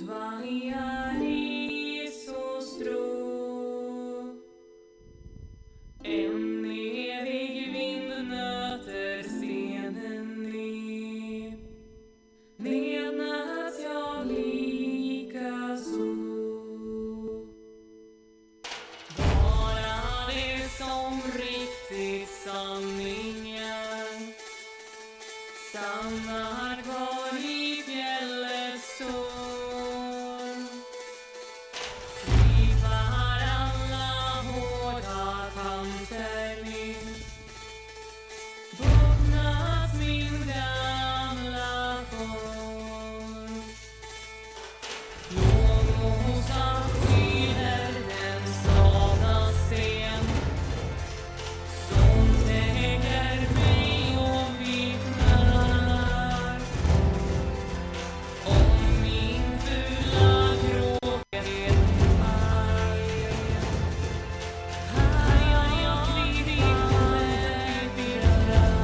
Svajar i så strå. En evig vind nöter stenen ner. Nednöt jag lika så. Bara det som riktigt sanningen stannar kvar i fjället står. Slipar alla hårda kanter ner. Bottnat min gamla form. Blåmosa skyler den slagna sten som täcker mig och vittnar om min fula kråkhet. Här jag glidit med virrar.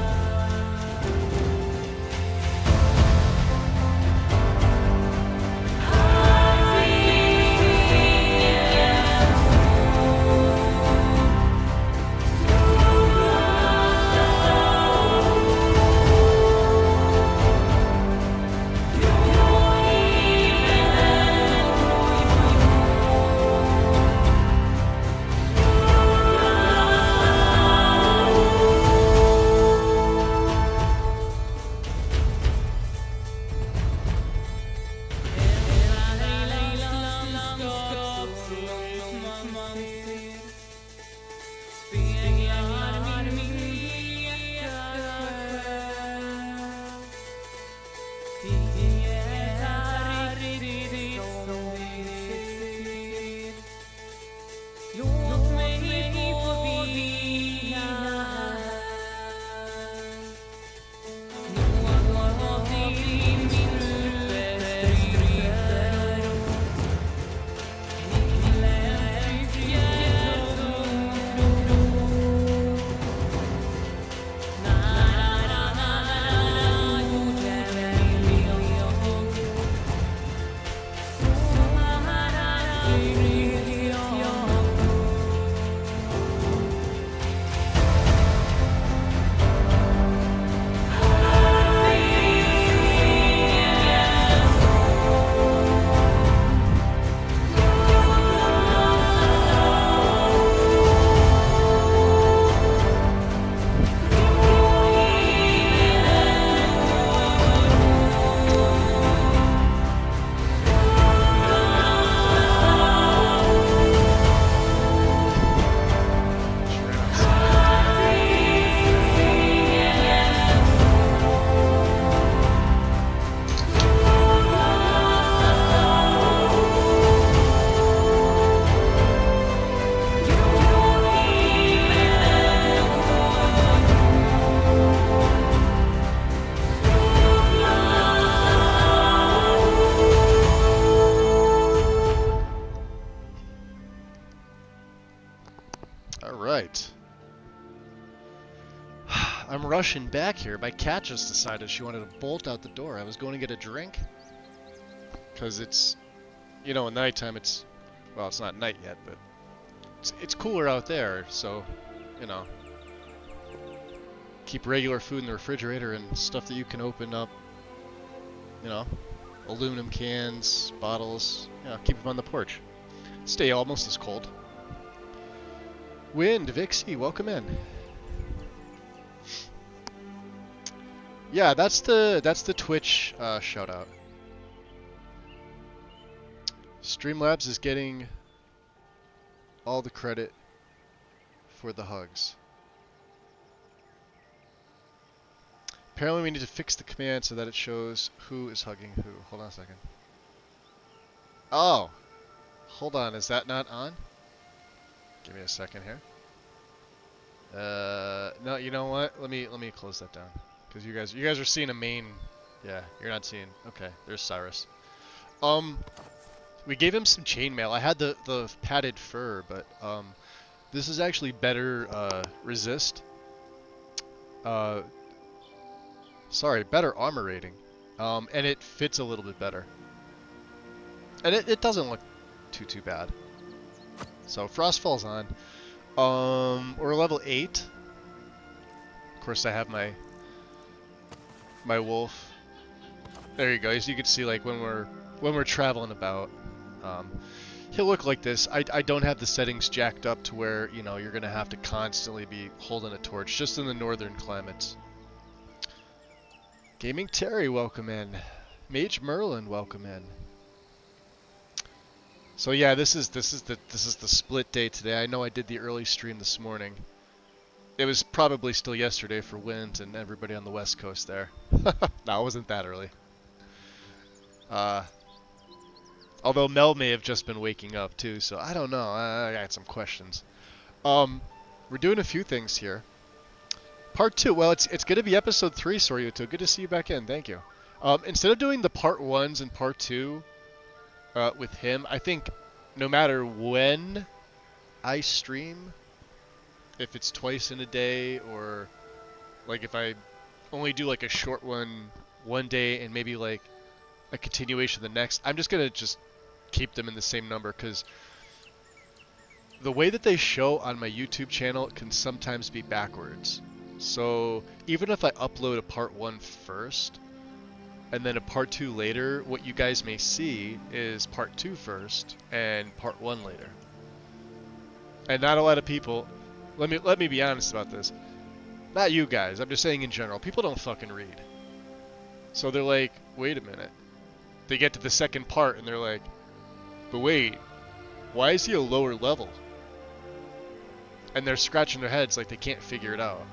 Låt mig få vila här. Något i min huvud stryper upp. Kniven trycker tungt. Nära jorden vill jag gå. Så här vill jag. Alright. I'm rushing back here. My cat just decided she wanted to bolt out the door. I was going to get a drink. Because it's, you know, at nighttime it's, well, it's not night yet, but it's cooler out there, so, you know. Keep regular food in the refrigerator and stuff that you can open up. You know, aluminum cans, bottles, you know, keep them on the porch. Stay almost as cold. Wind, Vixie, welcome in. Yeah, that's the Twitch shout out. Streamlabs is getting all the credit for the hugs. Apparently we need to fix the command so that it shows who is hugging who. Hold on a second. Oh! Hold on, is that not on? Give me a second here. No, you know what? Let me close that down. Because you guys are seeing a main. Yeah, you're not seeing. Okay, there's Cyrus. We gave him some chainmail. I had the padded fur, but this is actually better resist. Sorry, better armor rating. And it fits a little bit better. And it doesn't look too bad. So frost falls on. We're level 8. Of course, I have my wolf. There you go. As you can see, like when we're traveling about, um, he'll look like this. I don't have the settings jacked up to where, you know, you're gonna have to constantly be holding a torch. Just in the northern climates. Gaming Terry, welcome in. Mage Merlin, welcome in. So yeah, this is the split day today. I know I did the early stream this morning. It was probably still yesterday for Wind and everybody on the West Coast there. No, it wasn't that early. Although Mel may have just been waking up too, so I don't know. I got some questions. We're doing a few things here. Part 2. Well, it's going to be episode 3, Soryuto. Good to see you back in. Thank you. Instead of doing the part 1s and part 2 with him, I think no matter when I stream, if it's twice in a day or like if I only do like a short one day and maybe like a continuation the next, I'm just going to just keep them in the same number because the way that they show on my YouTube channel can sometimes be backwards. So even if I upload a part 1 first and then a part 2 later, what you guys may see is part 2 first and part 1 later. And not a lot of people, let me be honest about this. Not you guys, I'm just saying in general, people don't fucking read. So they're like, wait a minute. They get to the second part and they're like, but wait, why is he a lower level? And they're scratching their heads like they can't figure it out.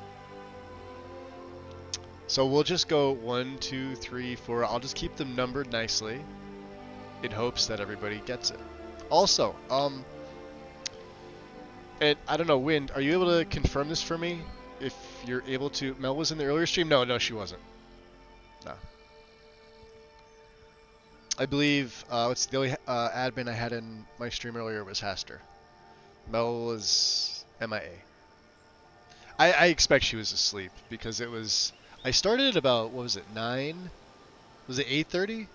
So we'll just go 1, 2, 3, 4. I'll just keep them numbered nicely in hopes that everybody gets it. Also, and I don't know, Wind, are you able to confirm this for me? If you're able to. Mel was in the earlier stream? No, she wasn't. No. I believe what's the only admin I had in my stream earlier was Haster. Mel was MIA. I expect she was asleep because it was. I started at about, what was it, 9? Was it 8:30?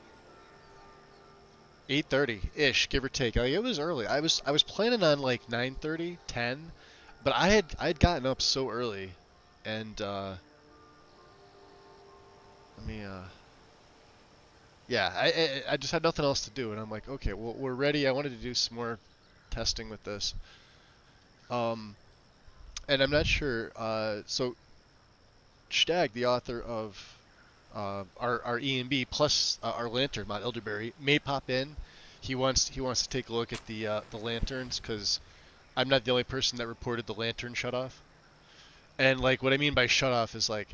8:30-ish, give or take. Like, it was early. I was planning on like 9:30, 10, but I had gotten up so early, and yeah, I just had nothing else to do, and I'm like, okay, well, we're ready. I wanted to do some more testing with this. And I'm not sure. So Stag, the author of our E&B plus our lantern mod, Elderberry, may pop in. He wants to take a look at the lanterns because I'm not the only person that reported the lantern shut off. And like what I mean by shut off is like,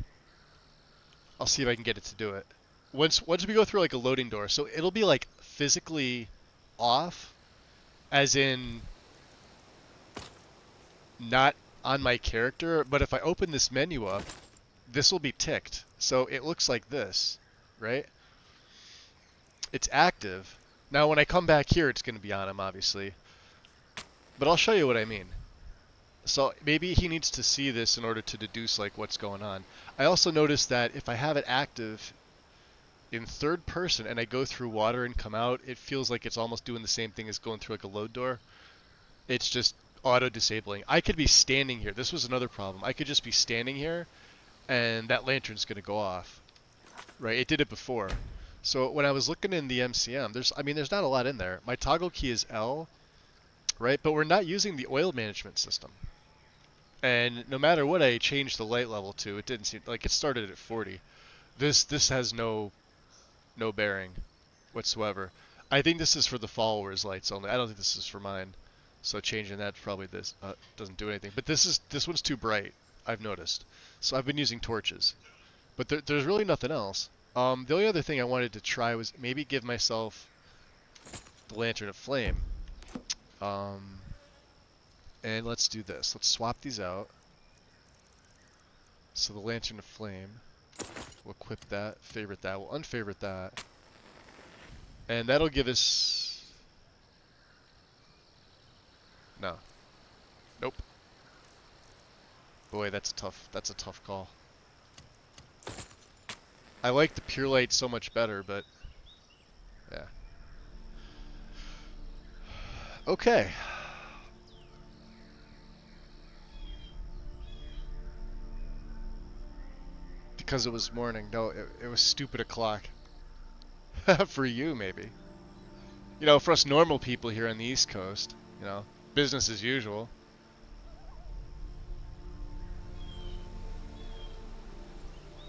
I'll see if I can get it to do it. Once we go through like a loading door, so it'll be like physically off, as in not on my character, but if I open this menu up, this will be ticked. So it looks like this, right? It's active. Now when I come back here, it's going to be on him, obviously. But I'll show you what I mean. So maybe he needs to see this in order to deduce like what's going on. I also noticed that if I have it active in third person and I go through water and come out, it feels like it's almost doing the same thing as going through like a load door. It's just auto-disabling. I could be standing here. This was another problem. I could just be standing here and that lantern's going to go off. Right? It did it before. So when I was looking in the MCM, there's not a lot in there. My toggle key is L, right? But we're not using the oil management system. And no matter what I changed the light level to, it didn't seem like it started at 40. This has no bearing whatsoever. I think this is for the followers' lights only. I don't think this is for mine. So changing that probably doesn't do anything. But this one's too bright, I've noticed. So I've been using torches. But there's really nothing else. The only other thing I wanted to try was maybe give myself the Lantern of Flame. And let's do this. Let's swap these out. So the Lantern of Flame. We'll equip that, favorite that, we'll unfavorite that. And that'll give us... No. Nope. Boy, that's a tough call. I like the pure light so much better, but yeah. Okay. Because it was morning. No, it was stupid o'clock. For you, maybe. You know, for us normal people here on the East Coast, you know, business as usual.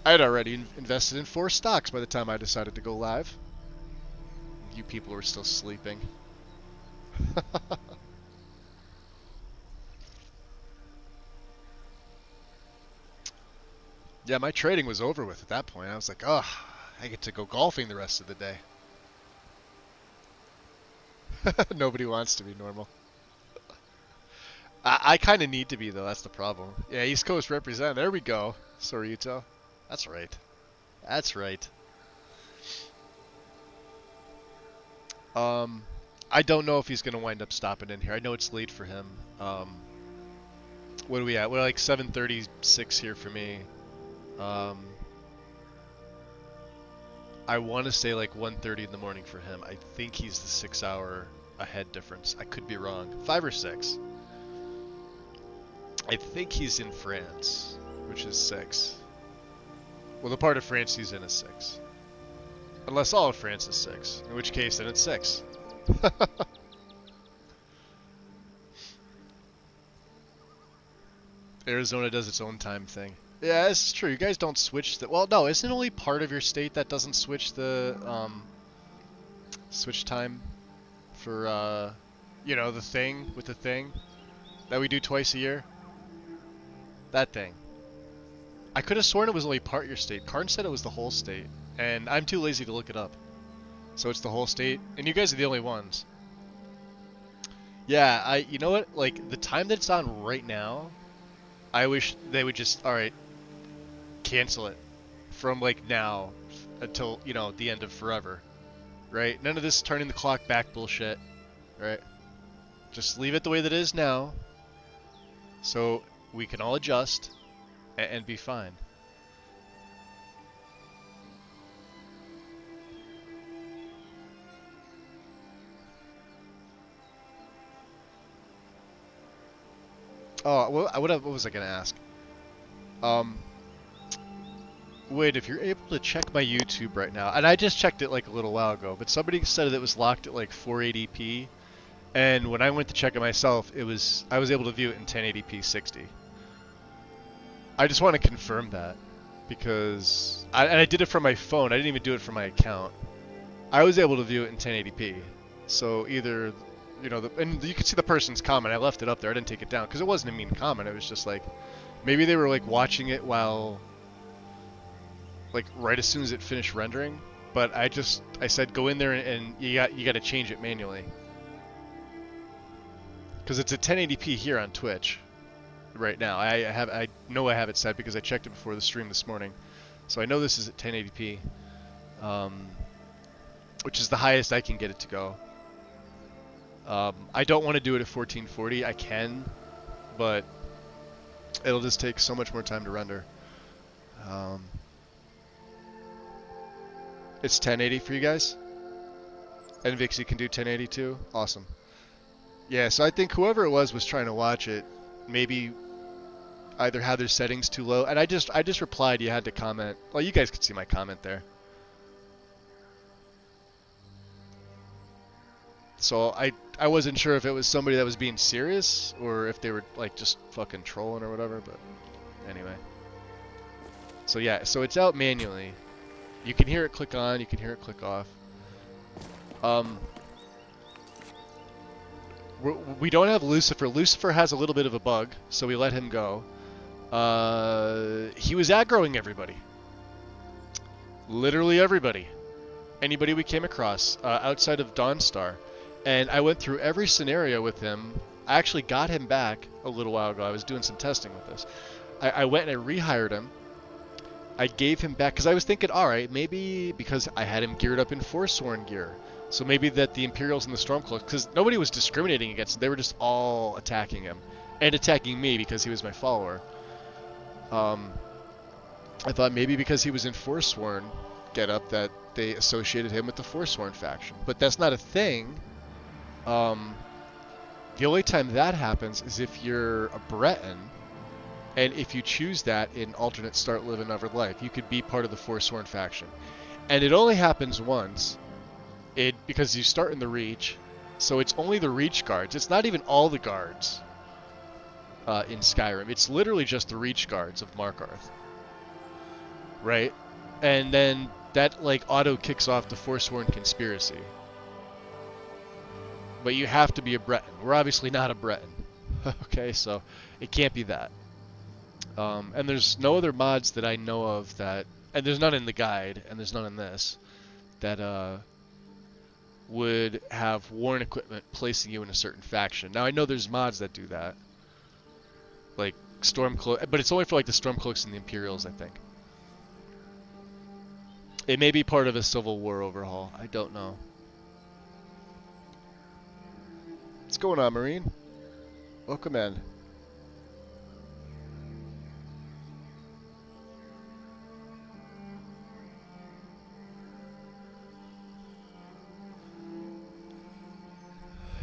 I had already invested in 4 stocks by the time I decided to go live. You people were still sleeping. Yeah, my trading was over with at that point. I was like, oh, I get to go golfing the rest of the day. Nobody wants to be normal. I kind of need to be, though. That's the problem. Yeah, East Coast represent. There we go. Sorito. That's right. That's right. Um, I don't know if he's going to wind up stopping in here. I know it's late for him. What are we at? We're like 7:36 here for me. I want to say like 1:30 in the morning for him. I think he's the 6-hour ahead difference. I could be wrong. 5 or 6. I think he's in France, which is 6. Well, the part of France he's in is 6. Unless all of France is 6, in which case then it's 6. Arizona does its own time thing. Yeah, this is true. You guys don't switch the... Well, no, isn't it only part of your state that doesn't switch the, switch time for, you know, the thing with the thing that we do twice a year? That thing. I could have sworn it was only part of your state. Karn said it was the whole state, and I'm too lazy to look it up. So it's the whole state, and you guys are the only ones. Yeah, you know what? Like, the time that it's on right now, I wish they would just, alright, cancel it from, like, now until, you know, the end of forever. Right? None of this turning the clock back bullshit. Right? Just leave it the way that it is now, so we can all adjust and be fine. Oh, what was I gonna ask? Wait, if you're able to check my YouTube right now, and I just checked it like a little while ago, but somebody said that it was locked at like 480p, and when I went to check it myself, I was able to view it in 1080p 60. I just want to confirm that, because I did it from my phone. I didn't even do it from my account. I was able to view it in 1080p. So either, you know, and you can see the person's comment. I left it up there. I didn't take it down because it wasn't a mean comment. It was just like, maybe they were like watching it while, like right as soon as it finished rendering. But I said go in there and you got to change it manually. Because it's at 1080p here on Twitch right now. I know I have it set because I checked it before the stream this morning. So I know this is at 1080p. Which is the highest I can get it to go. I don't want to do it at 1440. I can, but it'll just take so much more time to render. It's 1080 for you guys? And Vixie can do 1080 too? Awesome. Yeah, so I think whoever it was trying to watch it, maybe either had their settings too low, and I just replied you had to comment. Well, you guys could see my comment there. So I wasn't sure if it was somebody that was being serious or if they were like just fucking trolling or whatever, but anyway. So yeah, so it's out manually. You can hear it click on, you can hear it click off. We don't have Lucifer. Lucifer has a little bit of a bug, so we let him go. He was aggroing everybody. Literally everybody. Anybody we came across, outside of Dawnstar. And I went through every scenario with him. I actually got him back a little while ago. I was doing some testing with this. I went and I rehired him. I gave him back, because I was thinking, alright, maybe because I had him geared up in Forsworn gear. So maybe that the Imperials and the Stormcloaks, because nobody was discriminating against him. They were just all attacking him. And attacking me because he was my follower. I thought maybe because he was in Forsworn getup that they associated him with the Forsworn faction. But that's not a thing. The only time that happens is if you're a Breton, and if you choose that in alternate start, live another life, you could be part of the Forsworn faction. And it only happens once, because you start in the Reach, so it's only the Reach guards. It's not even all the guards in Skyrim. It's literally just the Reach guards of Markarth, right? And then that like auto kicks off the Forsworn conspiracy. But you have to be a Breton. We're obviously not a Breton. Okay, so it can't be that. And there's no other mods that I know of that, and there's none in the guide, and there's none in this, that would have worn equipment placing you in a certain faction. Now I know there's mods that do that, like Stormcloak, but it's only for like the Stormcloaks and the Imperials, I think. It may be part of a Civil War overhaul. I don't know. What's going on, Marine? Welcome in.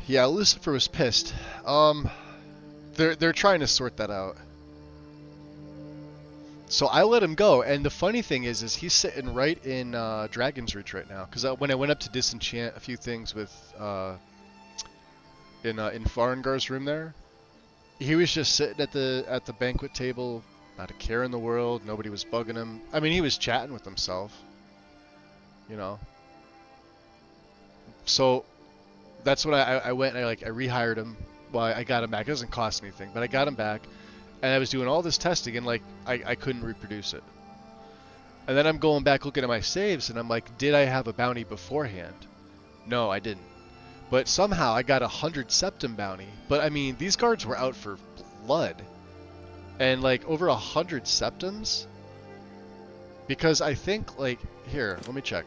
Yeah, Lucifer was pissed. They're trying to sort that out. So I let him go, and the funny thing is he's sitting right in Dragon's Reach right now. Because when I went up to disenchant a few things with in Farengar's room there, he was just sitting at the banquet table, not a care in the world. Nobody was bugging him. I mean, he was chatting with himself, you know. So that's when I went and I rehired him. Well, I got him back. It doesn't cost anything, but I got him back, and I was doing all this testing, and like I couldn't reproduce it. And then I'm going back looking at my saves, and I'm like, did I have a bounty beforehand? No, I didn't. But somehow I got 100 septum bounty. But I mean, these guards were out for blood, and like over 100 septums. Because I think like here, let me check.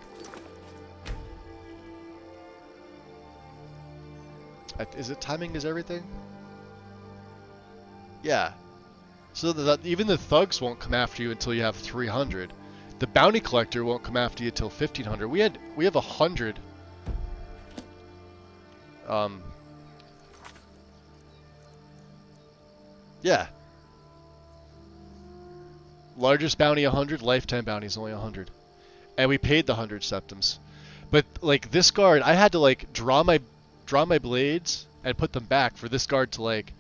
Is it timing is everything? Yeah. So even the thugs won't come after you until you have 300. The bounty collector won't come after you till 1500. We have 100. Yeah. Largest bounty 100, lifetime bounty is only 100. And we paid the 100 septums. But like this guard, I had to like draw my blades and put them back for this guard to like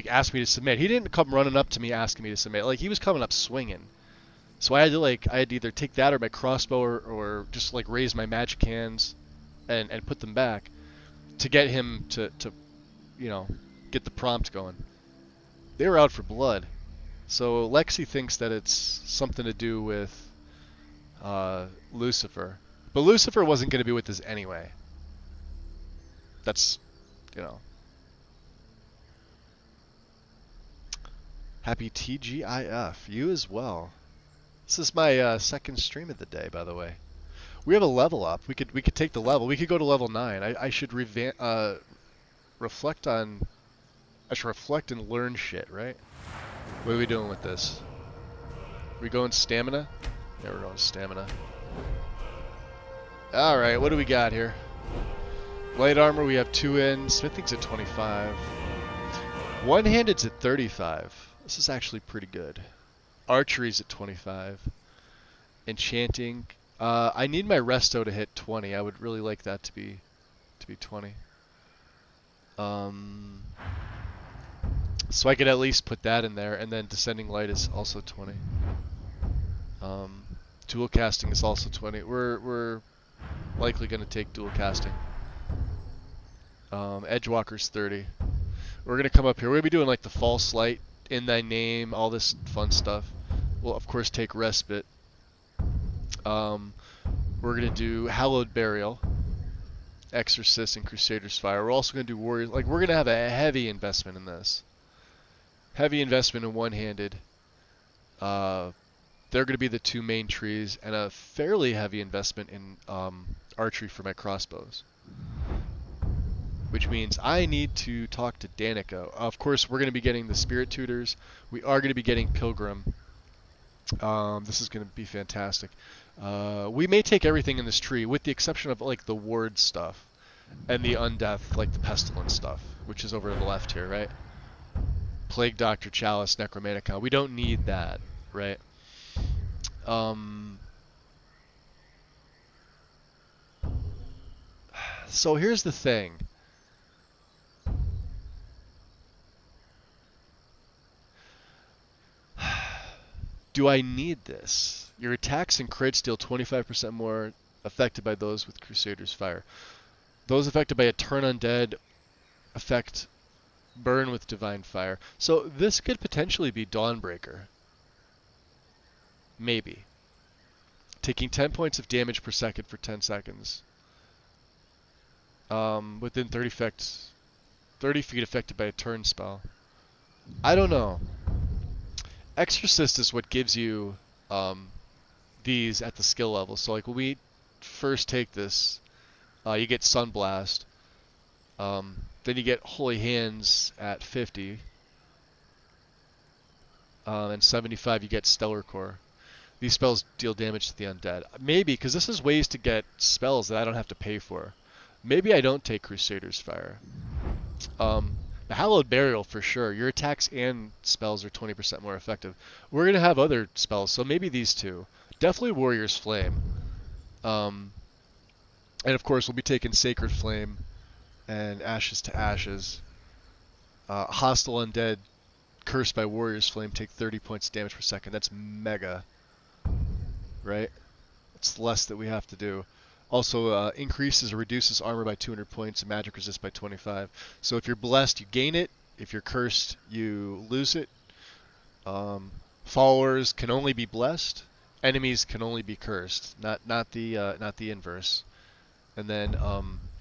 ask me to submit. He didn't come running up to me asking me to submit. Like he was coming up swinging. So I had to either take that or my crossbow or just like raise my magic hands and put them back to get him to you know, get the prompt going. They were out for blood. So Lexi thinks that it's something to do with Lucifer. But Lucifer wasn't going to be with us anyway. That's, you know. Happy TGIF. You as well. This is my second stream of the day, by the way. We have a level up. We could take the level. We could go to level 9. I should reflect on... I should reflect and learn shit, right? What are we doing with this? We going stamina? Yeah, we're going stamina. Alright, what do we got here? Light armor, we have 2 in. Smithing's at 25. One-handed's at 35. This is actually pretty good. Archery's at 25. Enchanting. I need my resto to hit 20. I would really like that to be 20. So I could at least put that in there, and then descending light is also 20. Dual casting is also 20. We're likely going to take dual casting. Edgewalker's 30. We're going to come up here. We're going to be doing like the false light, in thy name, all this fun stuff. We'll of course take respite. We're going to do hallowed burial, exorcist, and crusader's fire. We're also going to do warriors. Like we're going to have a heavy investment in this. Heavy investment in one-handed. They're going to be the 2 main trees, and a fairly heavy investment in archery for my crossbows. Which means I need to talk to Danica. Of course, we're going to be getting the spirit tutors. We are going to be getting Pilgrim. This is going to be fantastic. We may take everything in this tree, with the exception of like the ward stuff. and the undeath, like the pestilence stuff, which is over to the left here, right? Plague Doctor, Chalice, Necromanicon. We don't need that, right? Um, so here's the thing. Do I need this? Your attacks and crits deal 25% more affected by those with Crusader's Fire. Those affected by a turn undead affect burn with Divine Fire. So this could potentially be Dawnbreaker. Maybe. Taking 10 points of damage per second for 10 seconds. Within 30 feet affected by a turn spell. I don't know. Exorcist is what gives you these at the skill level. So like when we first take this, you get Sunblast. Then you get Holy Hands at 50. And 75 you get Stellar Core. These spells deal damage to the undead. Maybe, because this is ways to get spells that I don't have to pay for. Maybe I don't take Crusader's Fire. The Hallowed Burial for sure. Your attacks and spells are 20% more effective. We're going to have other spells, so maybe these two. Definitely Warrior's Flame. And of course we'll be taking Sacred Flame and Ashes to Ashes. Hostile Undead cursed by Warrior's Flame take 30 points damage per second. That's mega. Right? It's less that we have to do. Also, increases or reduces armor by 200 points and magic resist by 25. So if you're blessed, you gain it. If you're cursed, you lose it. Followers can only be blessed. Enemies can only be cursed. Not the inverse. And then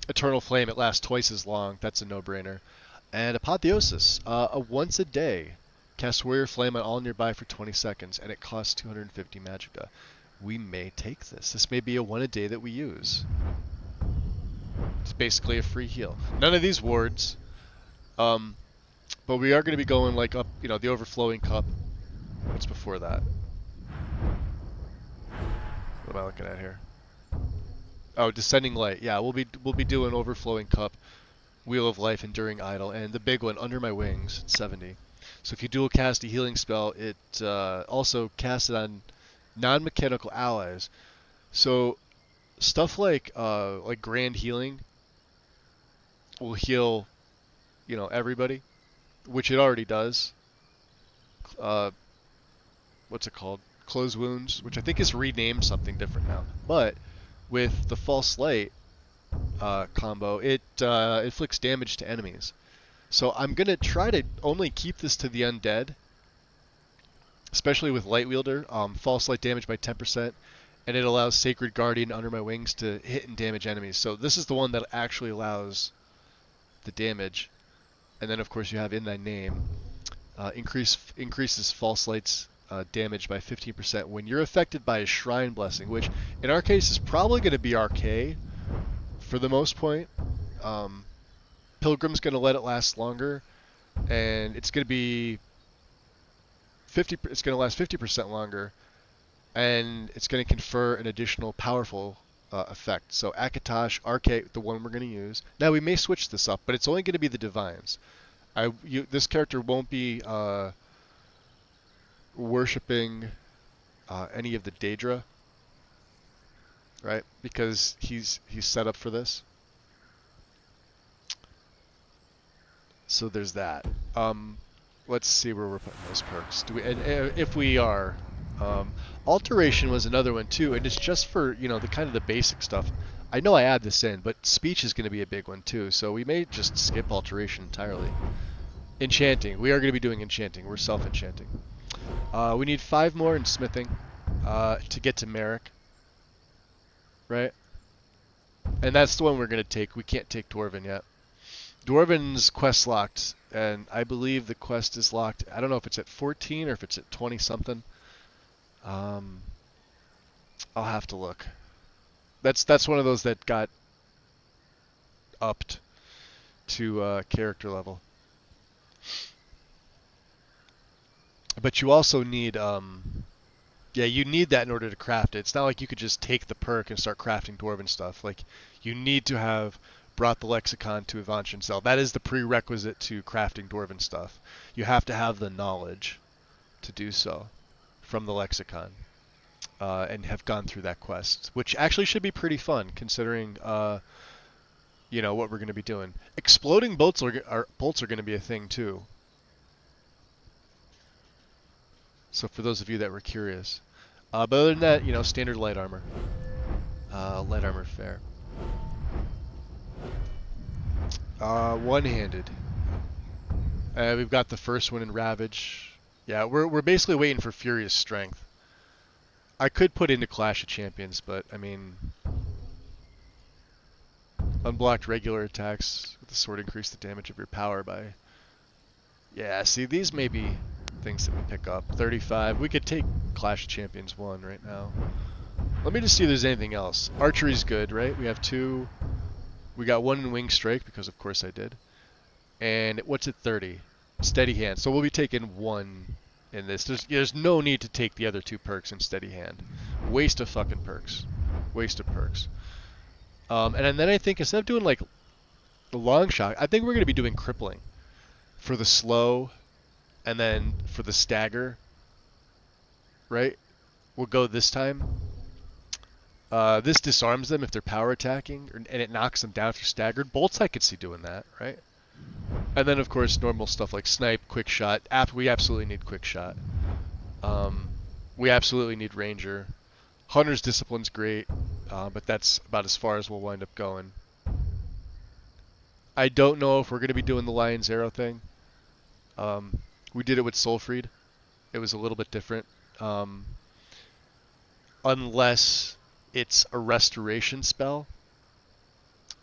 Eternal Flame, it lasts twice as long. That's a no-brainer. And Apotheosis, a once a day. Cast Warrior Flame on all nearby for 20 seconds, and it costs 250 magicka. We may take this. This may be a one a day that we use. It's basically a free heal. None of these wards, but we are going to be going like up, the Overflowing Cup. What's before that? What am I looking at here? Oh, Descending Light. Yeah, we'll be doing Overflowing Cup, Wheel of Life, Enduring Idol, and the big one, Under My Wings, 70. So if you dual cast a healing spell, it also casts it on non-mechanical allies. So stuff like Grand Healing will heal, everybody, which it already does. What's it called? Close Wounds, which I think is renamed something different now. But with the False Light combo, it inflicts damage to enemies. So I'm gonna try to only keep this to the undead, especially with Light Wielder. False Light damage by 10%, and it allows Sacred Guardian Under My Wings to hit and damage enemies. So this is the one that actually allows the damage. And then of course you have In Thy Name. Increases False Light's damage by 15% when you're affected by a Shrine Blessing, which in our case is probably going to be Arcade for the most point. Pilgrim's going to let it last longer, and it's going to be 50. It's going to last 50% longer, and it's going to confer an additional powerful effect. So Akatosh, Arcade, the one we're going to use. Now we may switch this up, but it's only going to be the Divines. This character won't be worshipping any of the Daedra, right? Because he's set up for this. So there's that. Let's see where we're putting those perks. If we are, Alteration was another one too, and it's just for the kind of the basic stuff. I know I add this in, but Speech is going to be a big one too, so we may just skip Alteration entirely. Enchanting. We are going to be doing Enchanting. We're self-enchanting. We need 5 more in Smithing to get to Merrick. Right? And that's the one we're going to take. We can't take Dwarven yet. Dwarven's quest locked, and I believe the quest is locked. I don't know if it's at 14 or if it's at 20 something. I'll have to look. That's one of those that got upped to character level. But you also need, you need that in order to craft it. It's not like you could just take the perk and start crafting Dwarven stuff. Like, you need to have brought the lexicon to Avanchan Cell. That is the prerequisite to crafting Dwarven stuff. You have to have the knowledge to do so from the lexicon, and have gone through that quest, which actually should be pretty fun considering you know what we're going to be doing. Exploding bolts are going to be a thing too. So for those of you that were curious, but other than that, you know, standard light armor. Light armor fair. One-handed. We've got the first one in Ravage. Yeah, we're basically waiting for Furious Strength. I could put into Clash of Champions, but I mean, unblocked regular attacks with the sword increase the damage of your power by. Yeah, see, these may be things that we pick up. 35. We could take Clash of Champions 1 right now. Let me just see if there's anything else. Archery's good, right? We have 2. We got 1 in Wing Strike, because of course I did. And what's at 30? Steady Hand. So we'll be taking 1 in this. There's no need to take the other 2 perks in Steady Hand. Waste of fucking perks. Waste of perks. And then I think instead of doing like the long shot, I think we're going to be doing Crippling for the slow, and then for the stagger, right? We'll go this time. This disarms them if they're power attacking, and it knocks them down if you're staggered. Bolts I could see doing that, right? And then of course normal stuff like snipe, quick shot. We absolutely need quick shot. We absolutely need ranger. Hunter's discipline's great, but that's about as far as we'll wind up going. I don't know if we're going to be doing the Lion's Arrow thing. We did it with Soulfried. It was a little bit different. Unless it's a restoration spell.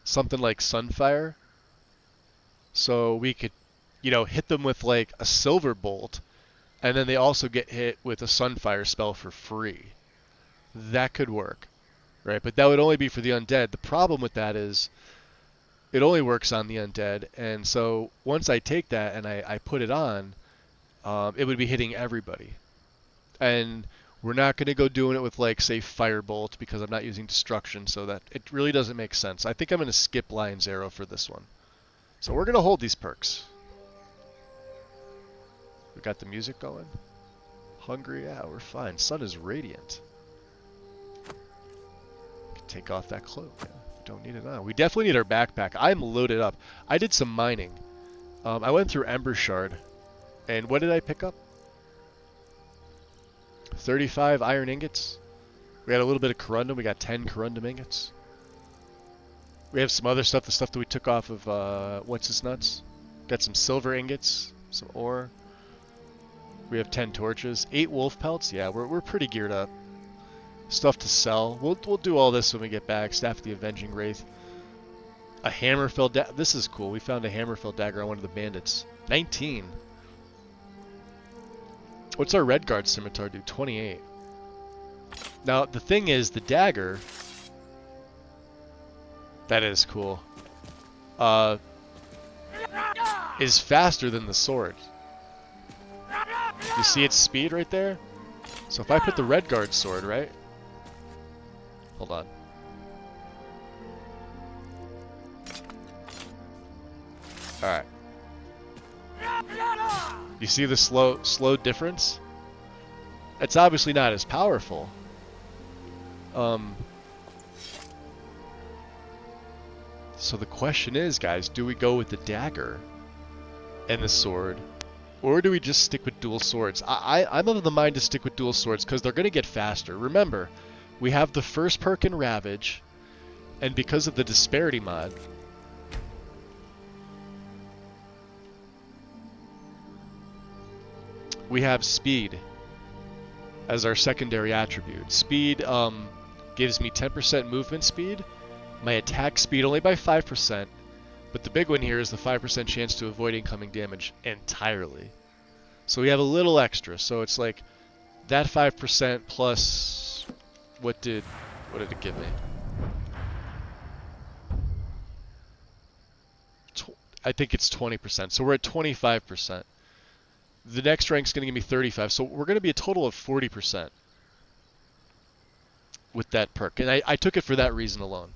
Something like Sunfire. So we could, you know, hit them with like a Silver Bolt, and then they also get hit with a Sunfire spell for free. That could work, right? But that would only be for the undead. The problem with that is it only works on the undead, and so once I take that and I put it on, it would be hitting everybody. And we're not going to go doing it with, like, say, Firebolt, because I'm not using Destruction, so that it really doesn't make sense. I think I'm going to skip Lion's Arrow for this one. So we're going to hold these perks. We got the music going. Hungry, yeah, we're fine. Sun is radiant. Take off that cloak. Yeah, don't need it on. We definitely need our backpack. I'm loaded up. I did some mining. I went through Ember Shard. And what did I pick up? 35 iron ingots. We had a little bit of corundum. We got 10 corundum ingots. We have some other stuff. The stuff that we took off of what's his nuts. Got some silver ingots. Some ore. We have 10 torches. 8 wolf pelts. Yeah, we're pretty geared up. Stuff to sell. We'll do all this when we get back. Staff of the Avenging Wraith. A Hammerfell dagger. This is cool. We found a Hammerfell dagger on one of the bandits. 19. What's our Redguard scimitar do? 28. Now, the thing is, the dagger... That is cool. Is faster than the sword. You see its speed right there? So if I put the Redguard sword, right? Hold on. Alright. You see the slow difference? It's obviously not as powerful. So the question is, guys, do we go with the dagger and the sword? Or do we just stick with dual swords? I'm of the mind to stick with dual swords because they're going to get faster. Remember, we have the first perk in Ravage, and because of the disparity mod, we have speed as our secondary attribute. Speed gives me 10% movement speed, my attack speed only by 5%, but the big one here is the 5% chance to avoid incoming damage entirely. So we have a little extra. So it's like that 5% plus what did it give me? I think it's 20%. So we're at 25%. The next rank's going to give me 35. So we're going to be a total of 40% with that perk. And I took it for that reason alone.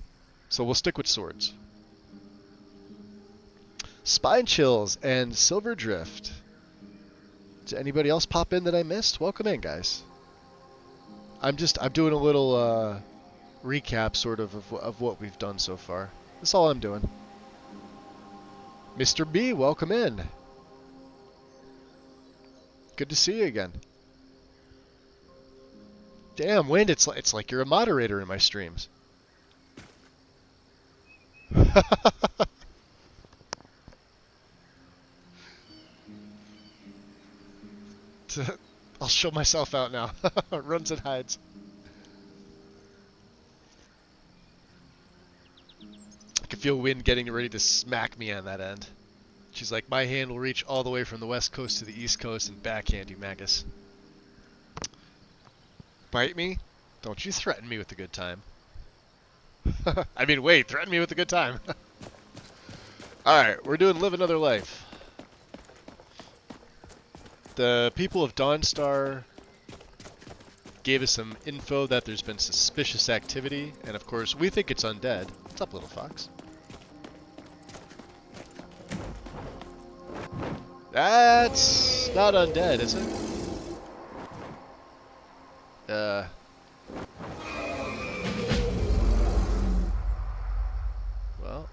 So we'll stick with swords. Spine Chills and Silver Drift. Did anybody else pop in that I missed? Welcome in, guys. I'm doing a little recap sort of what we've done so far. That's all I'm doing. Mr. B, welcome in. Good to see you again. Damn, Wind, it's like you're a moderator in my streams. I'll show myself out now. Runs and hides. I can feel Wind getting ready to smack me on that end. She's like, my hand will reach all the way from the west coast to the east coast and backhand you, Magus. Bite me? Don't you threaten me with a good time. I mean, wait, threaten me with a good time. Alright, we're doing Live Another Life. The people of Dawnstar gave us some info that there's been suspicious activity, and of course, we think it's undead. What's up, little fox? That's not undead, is it? Well.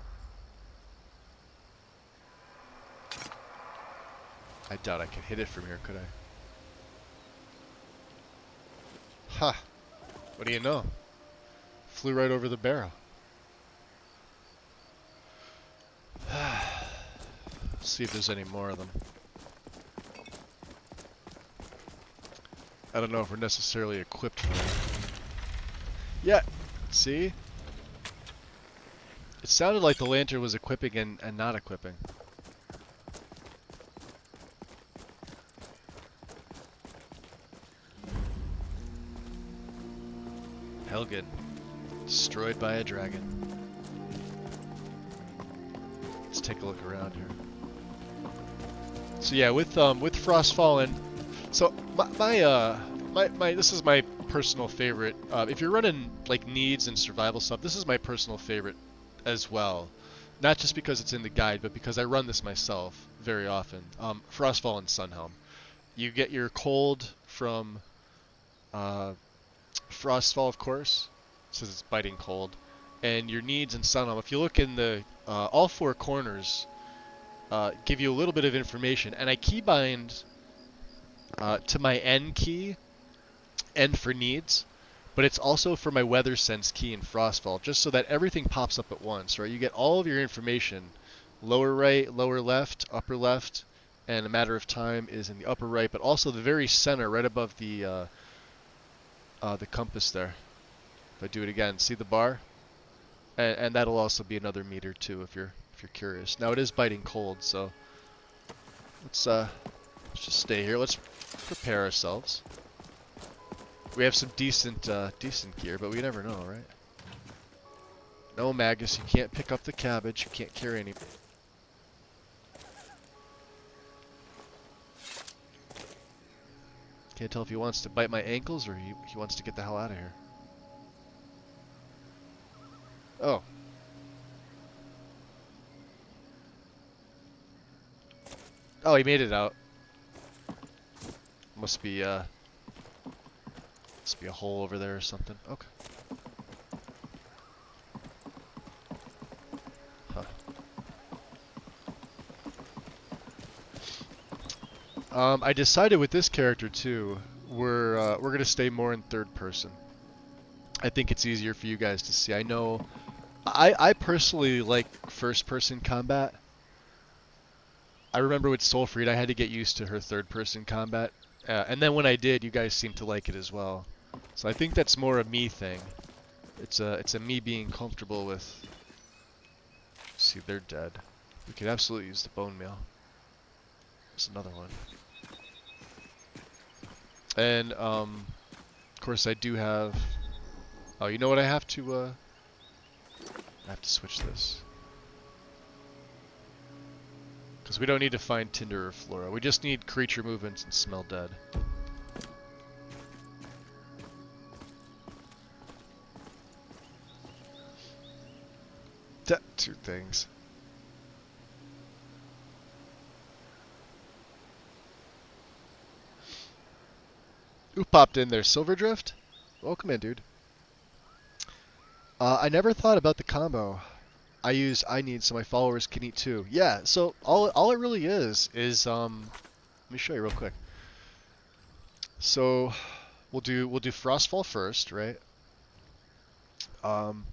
I doubt I could hit it from here, could I? Ha! Huh. What do you know? Flew right over the barrel. See if there's any more of them. I don't know if we're necessarily equipped for it. Yeah, see? It sounded like the lantern was equipping and not equipping. Helgen, destroyed by a dragon. Let's take a look around here. So yeah, with Frostfallen, so my this is my personal favorite. If you're running like needs and survival stuff, this is my personal favorite as well. Not just because it's in the guide, but because I run this myself very often. Frostfallen Sunhelm. You get your cold from Frostfall, of course, says it's biting cold, and your needs and Sunhelm. If you look in the all four corners, give you a little bit of information, and I keybind to my N key, N for needs, but it's also for my weather sense key in Frostfall, just so that everything pops up at once, right? You get all of your information, lower right, lower left, upper left, and a matter of time is in the upper right, but also the very center, right above the compass there. If I do it again, see the bar? And that'll also be another meter too, if you're curious. Now it is biting cold, so let's just stay here. Let's prepare ourselves. We have some decent gear, but we never know, right? No, Magus, you can't pick up the cabbage. You can't carry any. Can't tell if he wants to bite my ankles or he wants to get the hell out of here. Oh. Oh, he made it out. Must be a hole over there or something. Okay. Huh. I decided with this character too, we're gonna stay more in third person. I think it's easier for you guys to see. I know I personally like first person combat. I remember with Soulfried, I had to get used to her third person combat. And then when I did, you guys seemed to like it as well. So I think that's more a me thing. It's a me being comfortable with. See, they're dead. We could absolutely use the bone meal. There's another one. And of course I do have. Oh, you know what? I have to switch this. Because we don't need to find Tinder or Flora. We just need creature movements and smell dead. Two things. Who popped in there? Silverdrift? Welcome in, dude. I never thought about the combo. I use I need so my followers can eat too. Yeah, so all it really is let me show you real quick. So we'll do Frostfall first, right? Um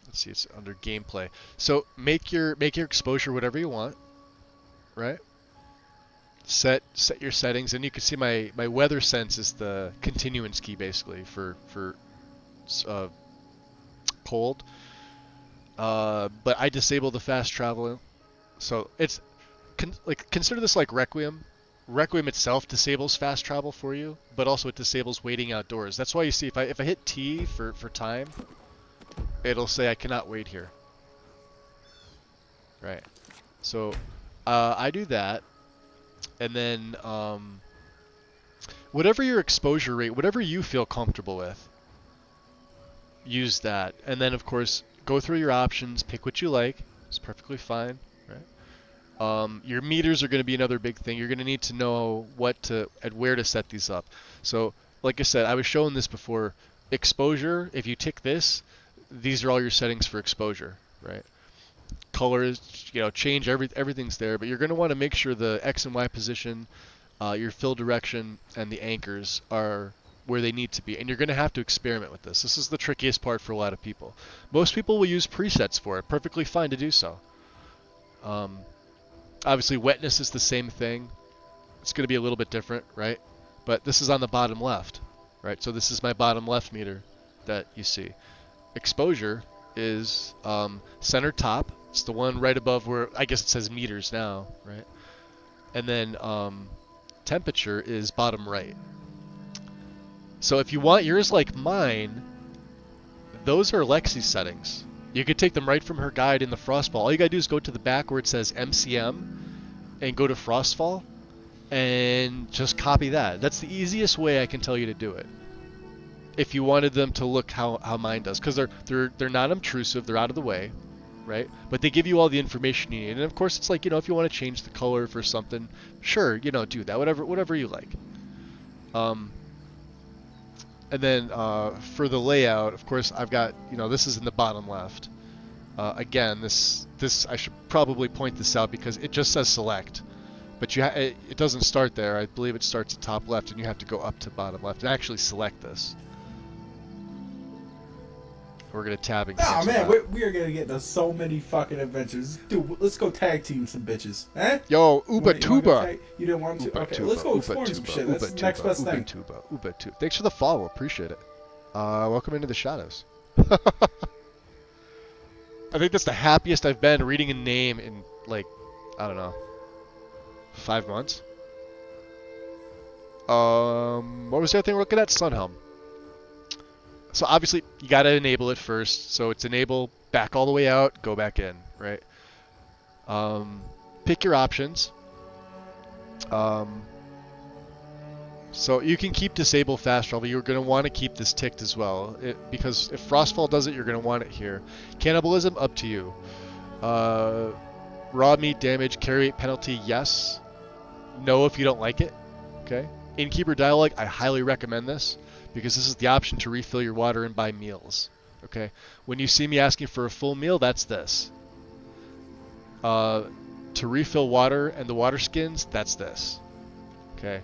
let's see, it's under gameplay. So make your exposure whatever you want, right? Set your settings, and you can see my weather sense is the continuance key basically for uh, cold. But I disable the fast travel, so it's like consider this like Requiem. Requiem itself disables fast travel for you, but also it disables waiting outdoors. That's why you see if I hit T for time, it'll say I cannot wait here. Right. So I do that, and then whatever your exposure rate, whatever you feel comfortable with, use that. And then of course go through your options, pick what you like. It's perfectly fine, right? Your meters are going to be another big thing. You're going to need to know what to and where to set these up. So like I said, I was showing this before. Exposure, if you tick this, these are all your settings for exposure, right? Colors, change everything's there, but you're going to want to make sure the X and Y position, your fill direction, and the anchors are where they need to be. And you're going to have to experiment with this. This is the trickiest part for a lot of people. Most people will use presets for it. Perfectly fine to do so. Obviously, wetness is the same thing. It's going to be a little bit different, right? But this is on the bottom left, right? So this is my bottom left meter that you see. Exposure is center top. It's the one right above where, I guess it says meters now, right? And then temperature is bottom right. So if you want yours like mine, those are Lexi's settings. You could take them right from her guide in the Frostfall. All you gotta do is go to the back where it says MCM and go to Frostfall and just copy that. That's the easiest way I can tell you to do it. If you wanted them to look how mine does, because they're not obtrusive, they're out of the way, right? But they give you all the information you need. And of course, it's like, if you want to change the color for something, sure, do that, whatever you like. And then for the layout, of course, I've got, this is in the bottom left. Again, this I should probably point this out because it just says select, but it doesn't start there. I believe it starts at top left, and you have to go up to bottom left and actually select this. We're gonna tab and cancel. Oh man, that. we are gonna get into so many fucking adventures, dude. Let's go tag team some bitches, eh? Yo, Uba Tuba. You didn't want to? Uba Okay, tuba, let's go Uba explore some tuba, shit. That's Uba the next tuba, best Uba thing. tuba, Uba tuba. Thanks for the follow, appreciate it. Welcome into the shadows. I think that's the happiest I've been reading a name in, like, I don't know, 5 months. What was the other thing we're looking at? Sunhelm. So obviously you gotta enable it first. So it's enable, back all the way out, go back in, right? Pick your options. So you can keep disable fast travel. You're going to want to keep this ticked as well, because if Frostfall does it, you're going to want it here. Cannibalism, up to you. Raw meat damage, carry weight penalty, yes. No if you don't like it. Okay. Innkeeper dialogue, I highly recommend this because this is the option to refill your water and buy meals. Okay. When you see me asking for a full meal, that's this. To refill water and the water skins, that's this. Okay.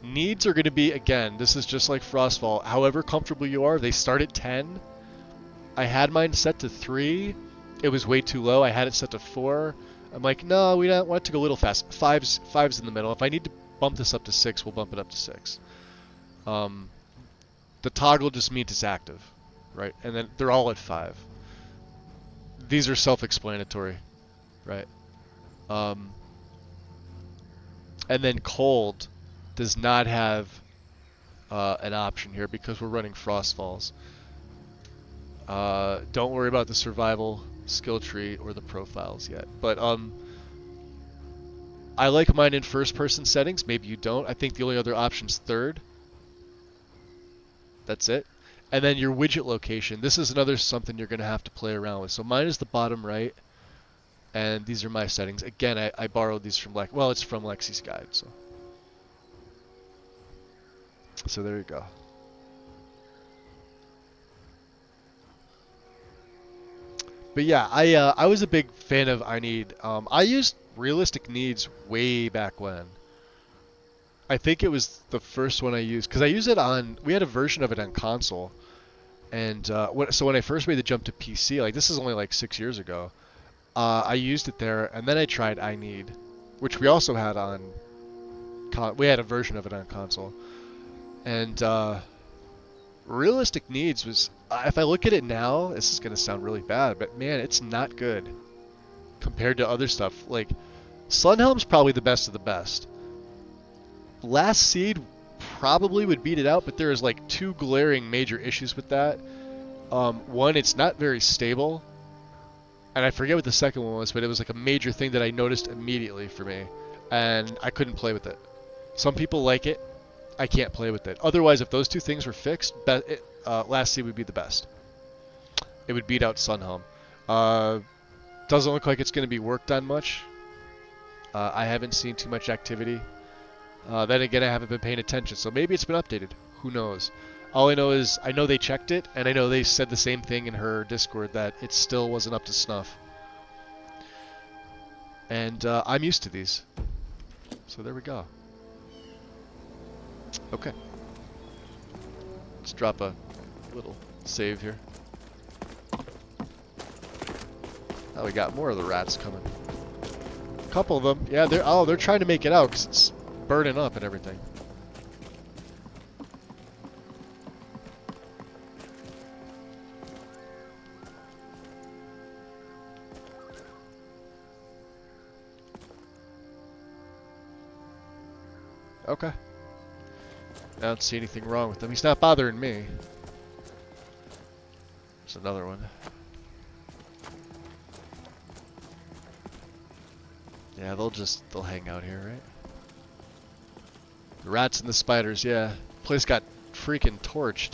Needs are going to be, again, this is just like Frostfall. However comfortable you are, they start at 10. I had mine set to 3. It was way too low. I had it set to 4. I'm like, no, we don't want it to go a little fast. Five's in the middle. If I need to bump this up to 6, we'll bump it up to 6. The toggle just means it's active, right? And then they're all at 5. These are self-explanatory, right? And then cold does not have an option here because we're running Frostfalls. Don't worry about the survival skill tree or the profiles yet. But I like mine in first person settings. Maybe you don't. I think the only other option's third. That's it. And then your widget location. This is another something you're going to have to play around with. So mine is the bottom right. And these are my settings. Again, I borrowed these from it's from Lexi's guide. So So there you go. But yeah, I was a big fan of I Need. I used realistic needs way back when. I think it was the first one I used because I used it on. We had a version of it on console, and so when I first made the jump to PC, like this is only like 6 years ago, I used it there, and then I tried I Need, which we also had on. We had a version of it on console, and realistic needs was. If I look at it now, this is gonna sound really bad, but man, it's not good compared to other stuff. Like Sunhelm's probably the best of the best. Last Seed probably would beat it out, but there's like two glaring major issues with that. One, it's not very stable, and I forget what the second one was, but it was like a major thing that I noticed immediately for me, and I couldn't play with it. Some people like it, I can't play with it. Otherwise, if those two things were fixed, Last Seed would be the best. It would beat out Sunhelm. Doesn't look like it's going to be worked on much. I haven't seen too much activity. Then again, I haven't been paying attention, so maybe it's been updated. Who knows? All I know is I know they checked it, and I know they said the same thing in her Discord that it still wasn't up to snuff. And I'm used to these. So there we go. Okay. Let's drop a little save here. Oh, we got more of the rats coming. A couple of them. Yeah, they're trying to make it out because it's burning up and everything. Okay. I don't see anything wrong with him. He's not bothering me. There's another one. Yeah, they'll hang out here, right? The rats and the spiders, yeah. Place got freaking torched.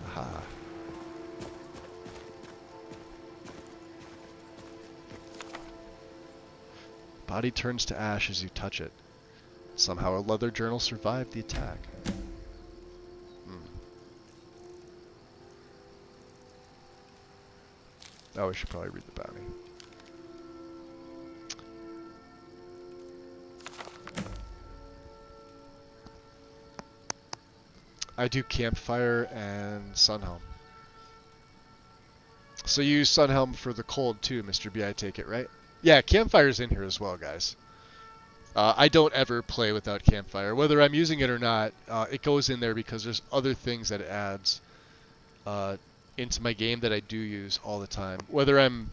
Aha. Body turns to ash as you touch it. Somehow a leather journal survived the attack. Oh, we should probably read the bounty. I do Campfire and Sunhelm. So you use Sunhelm for the cold too, Mr. B, I take it, right? Yeah, Campfire's in here as well, guys. I don't ever play without Campfire. Whether I'm using it or not, it goes in there because there's other things that it adds into my game that I do use all the time. Whether I'm,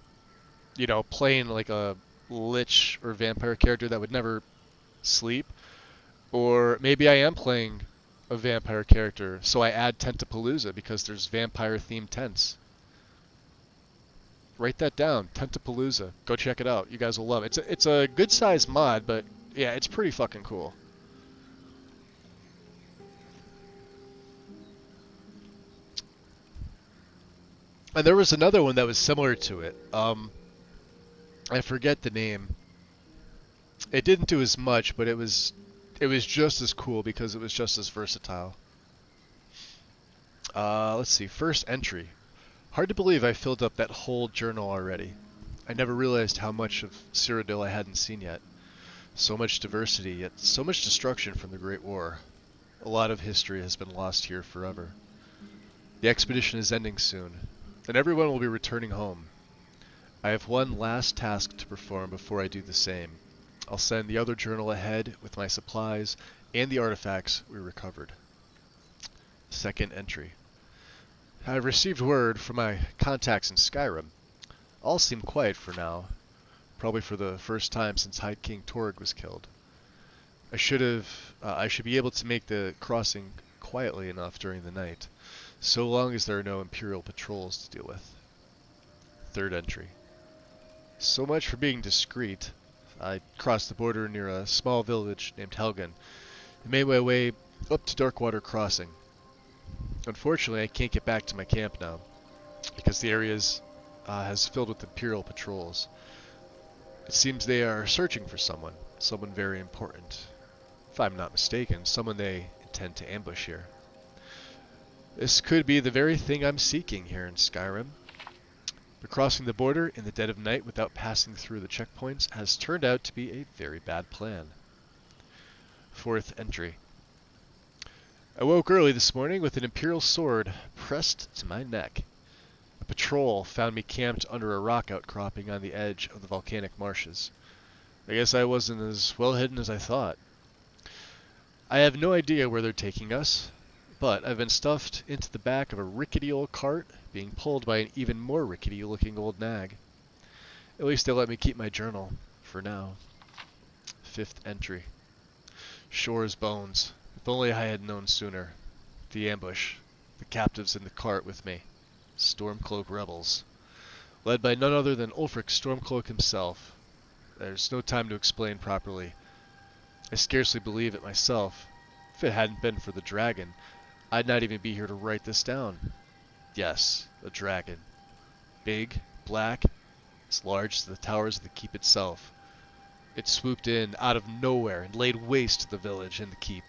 playing like a lich or vampire character that would never sleep, or maybe I am playing a vampire character, so I add Tentapalooza because there's vampire-themed tents. Write that down, Tentapalooza. Go check it out. You guys will love it. It's a good-sized mod, but yeah, it's pretty fucking cool. And there was another one that was similar to it. I forget the name. It didn't do as much, but it was just as cool because it was just as versatile. Let's see. First entry. Hard to believe I filled up that whole journal already. I never realized how much of Cyrodiil I hadn't seen yet. So much diversity, yet so much destruction from the Great War. A lot of history has been lost here forever. The expedition is ending soon, and everyone will be returning home. I have one last task to perform before I do the same. I'll send the other journal ahead with my supplies and the artifacts we recovered. Second entry. I have received word from my contacts in Skyrim. All seem quiet for now, probably for the first time since High King Torg was killed. I should be able to make the crossing quietly enough during the night, so long as there are no Imperial patrols to deal with. Third entry. So much for being discreet. I crossed the border near a small village named Helgen and made my way up to Darkwater Crossing. Unfortunately, I can't get back to my camp now, because the area has filled with Imperial patrols. It seems they are searching for someone very important. If I'm not mistaken, someone they intend to ambush here. This could be the very thing I'm seeking here in Skyrim. But crossing the border in the dead of night without passing through the checkpoints has turned out to be a very bad plan. Fourth entry. I woke early this morning with an Imperial sword pressed to my neck. A patrol found me camped under a rock outcropping on the edge of the volcanic marshes. I guess I wasn't as well hidden as I thought. I have no idea where they're taking us, but I've been stuffed into the back of a rickety old cart being pulled by an even more rickety looking old nag. At least they let me keep my journal, for now. Fifth entry. Shore's bones. If only I had known sooner. The ambush. The captives in the cart with me. Stormcloak rebels. Led by none other than Ulfric Stormcloak himself. There's no time to explain properly. I scarcely believe it myself. If it hadn't been for the dragon, I'd not even be here to write this down. Yes, a dragon. Big, black, as large as the towers of the keep itself. It swooped in out of nowhere and laid waste to the village and the keep.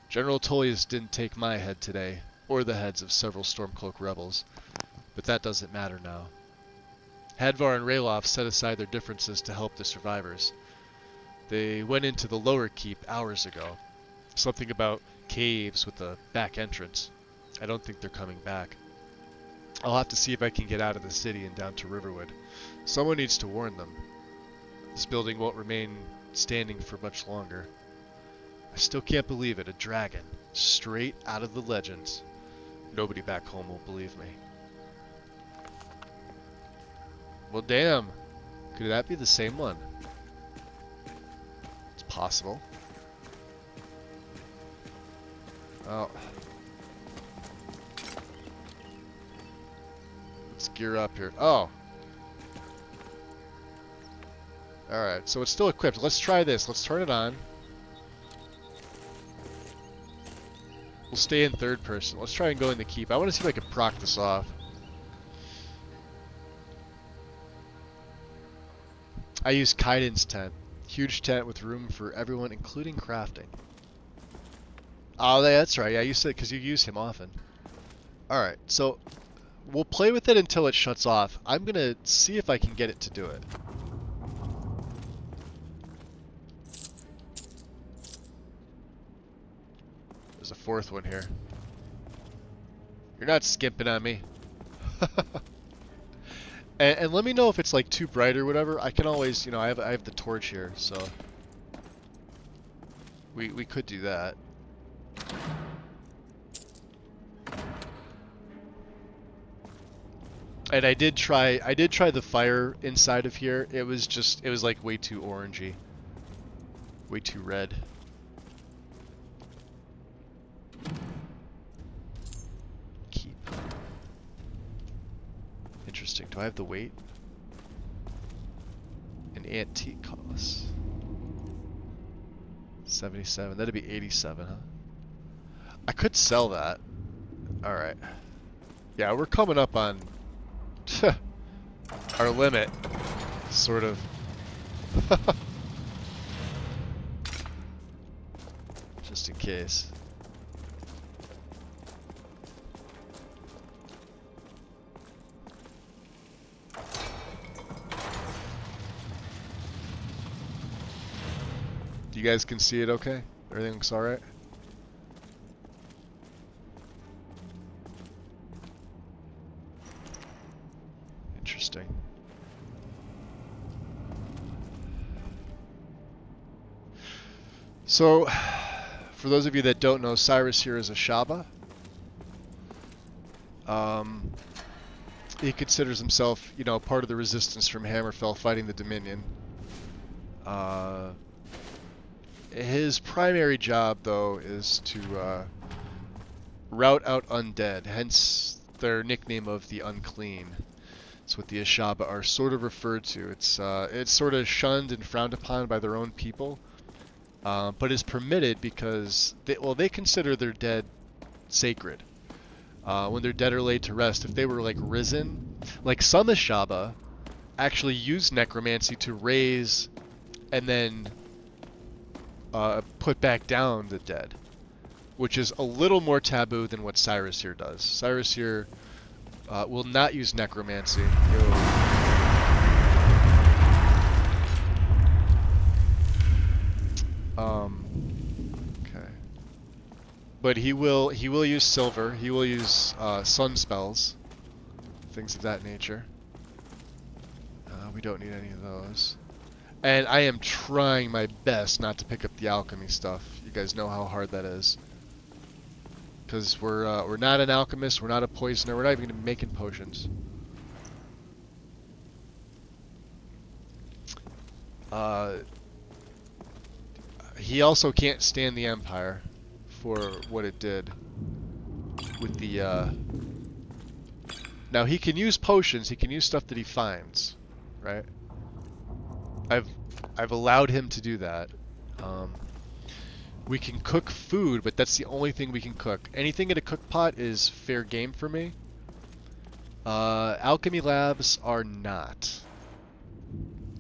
General Tullius didn't take my head today, or the heads of several Stormcloak rebels, but that doesn't matter now. Hadvar and Ralof set aside their differences to help the survivors. They went into the lower keep hours ago. Something about caves with a back entrance. I don't think they're coming back. I'll have to see if I can get out of the city and down to Riverwood. Someone needs to warn them. This building won't remain standing for much longer. I still can't believe it, a dragon. Straight out of the legends. Nobody back home will believe me. Well, damn. Could that be the same one? It's possible. Oh. Let's gear up here. Oh. Alright, so it's still equipped. Let's try this. Let's turn it on. We'll stay in third person. Let's try and go in the keep. I want to see if I can proc this off. I use Kaiden's tent. Huge tent with room for everyone, including crafting. Oh, that's right. Yeah, you said because you use him often. Alright, so we'll play with it until it shuts off. I'm going to see if I can get it to do it. There's a fourth one here. You're not skimping on me. And let me know if it's like too bright or whatever. I can always, you know, I have the torch here, so we could do that. And I did try the fire inside of here. It was like way too orangey. Way too red. Keep. Interesting. Do I have the weight? An antique cost. 77. That'd be 87, huh? I could sell that. Alright. Yeah, we're coming up on our limit. Sort of. Just in case. You guys can see it okay? Everything looks alright? Interesting. So, for those of you that don't know, Cyrus here is a Shaba. He considers himself, you know, part of the resistance from Hammerfell fighting the Dominion. His primary job, though, is to rout out undead, hence their nickname of the Unclean. It's what the Ashaba are sort of referred to. It's sort of shunned and frowned upon by their own people, but is permitted because they consider their dead sacred. When their dead are laid to rest, if they were like risen, like some Ashaba actually use necromancy to raise and then put back down the dead, which is a little more taboo than what Cyrus here does. Cyrus here will not use necromancy. Okay. But he will use silver. He will use sun spells, things of that nature. We don't need any of those. And I am trying my best not to pick up the alchemy stuff. You guys know how hard that is. Because we're not an alchemist, we're not a poisoner, we're not even making potions. He also can't stand the Empire for what it did with the. Now he can use potions, he can use stuff that he finds, right? I've allowed him to do that. We can cook food, but that's the only thing we can cook. Anything in a cook pot is fair game for me. Alchemy labs are not.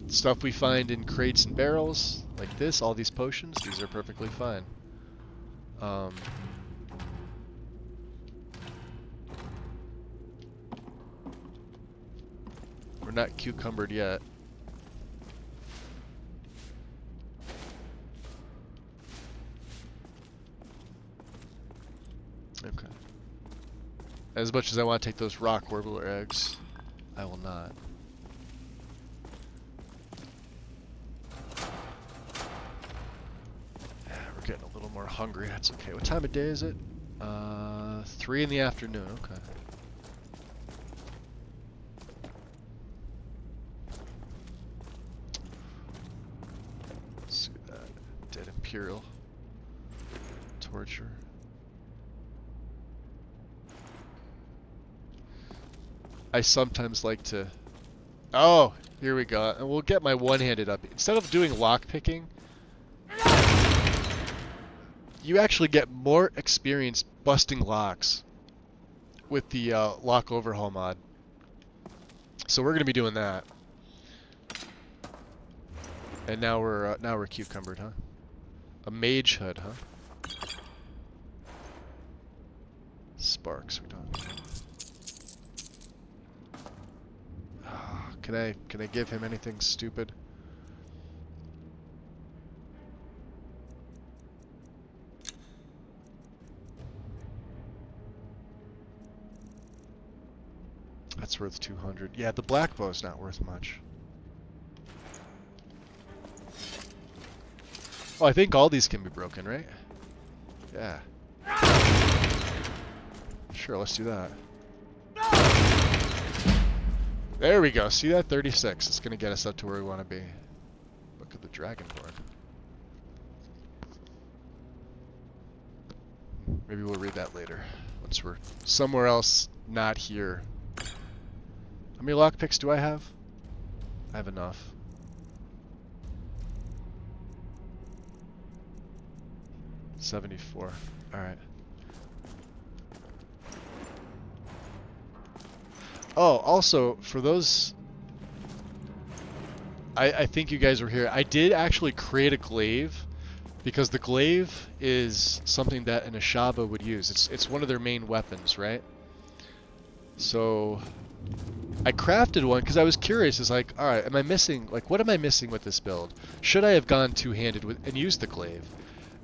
Stuff we find in crates and barrels, like this, all these potions, these are perfectly fine. We're not cucumbered yet. Okay. As much as I want to take those rock warbler eggs, I will not. Yeah, we're getting a little more hungry. That's okay. What time of day is it? 3 in the afternoon. Okay. Let's see that. Dead Imperial. Torture. I sometimes like to... Oh, here we go. And we'll get my one-handed up. Instead of doing lock picking, you actually get more experience busting locks with the lock overhaul mod. So we're gonna be doing that. And now we're cucumbered, huh? A mage hood, huh? Sparks, we don't need. Can I give him anything stupid? That's worth 200. Yeah, the black bow's not worth much. Oh, I think all these can be broken, right? Yeah. Sure, let's do that. There we go. See that? 36. It's going to get us up to where we want to be. Look at the Dragonborn. Maybe we'll read that later. Once we're somewhere else, not here. How many lockpicks do I have? I have enough. $74. Alright. Oh, also, for those... I think you guys were here. I did actually create a glaive, because the glaive is something that an Ashaba would use. It's one of their main weapons, right? So, I crafted one because I was curious. It's like, alright, am I missing... Like, what am I missing with this build? Should I have gone two-handed with and used the glaive?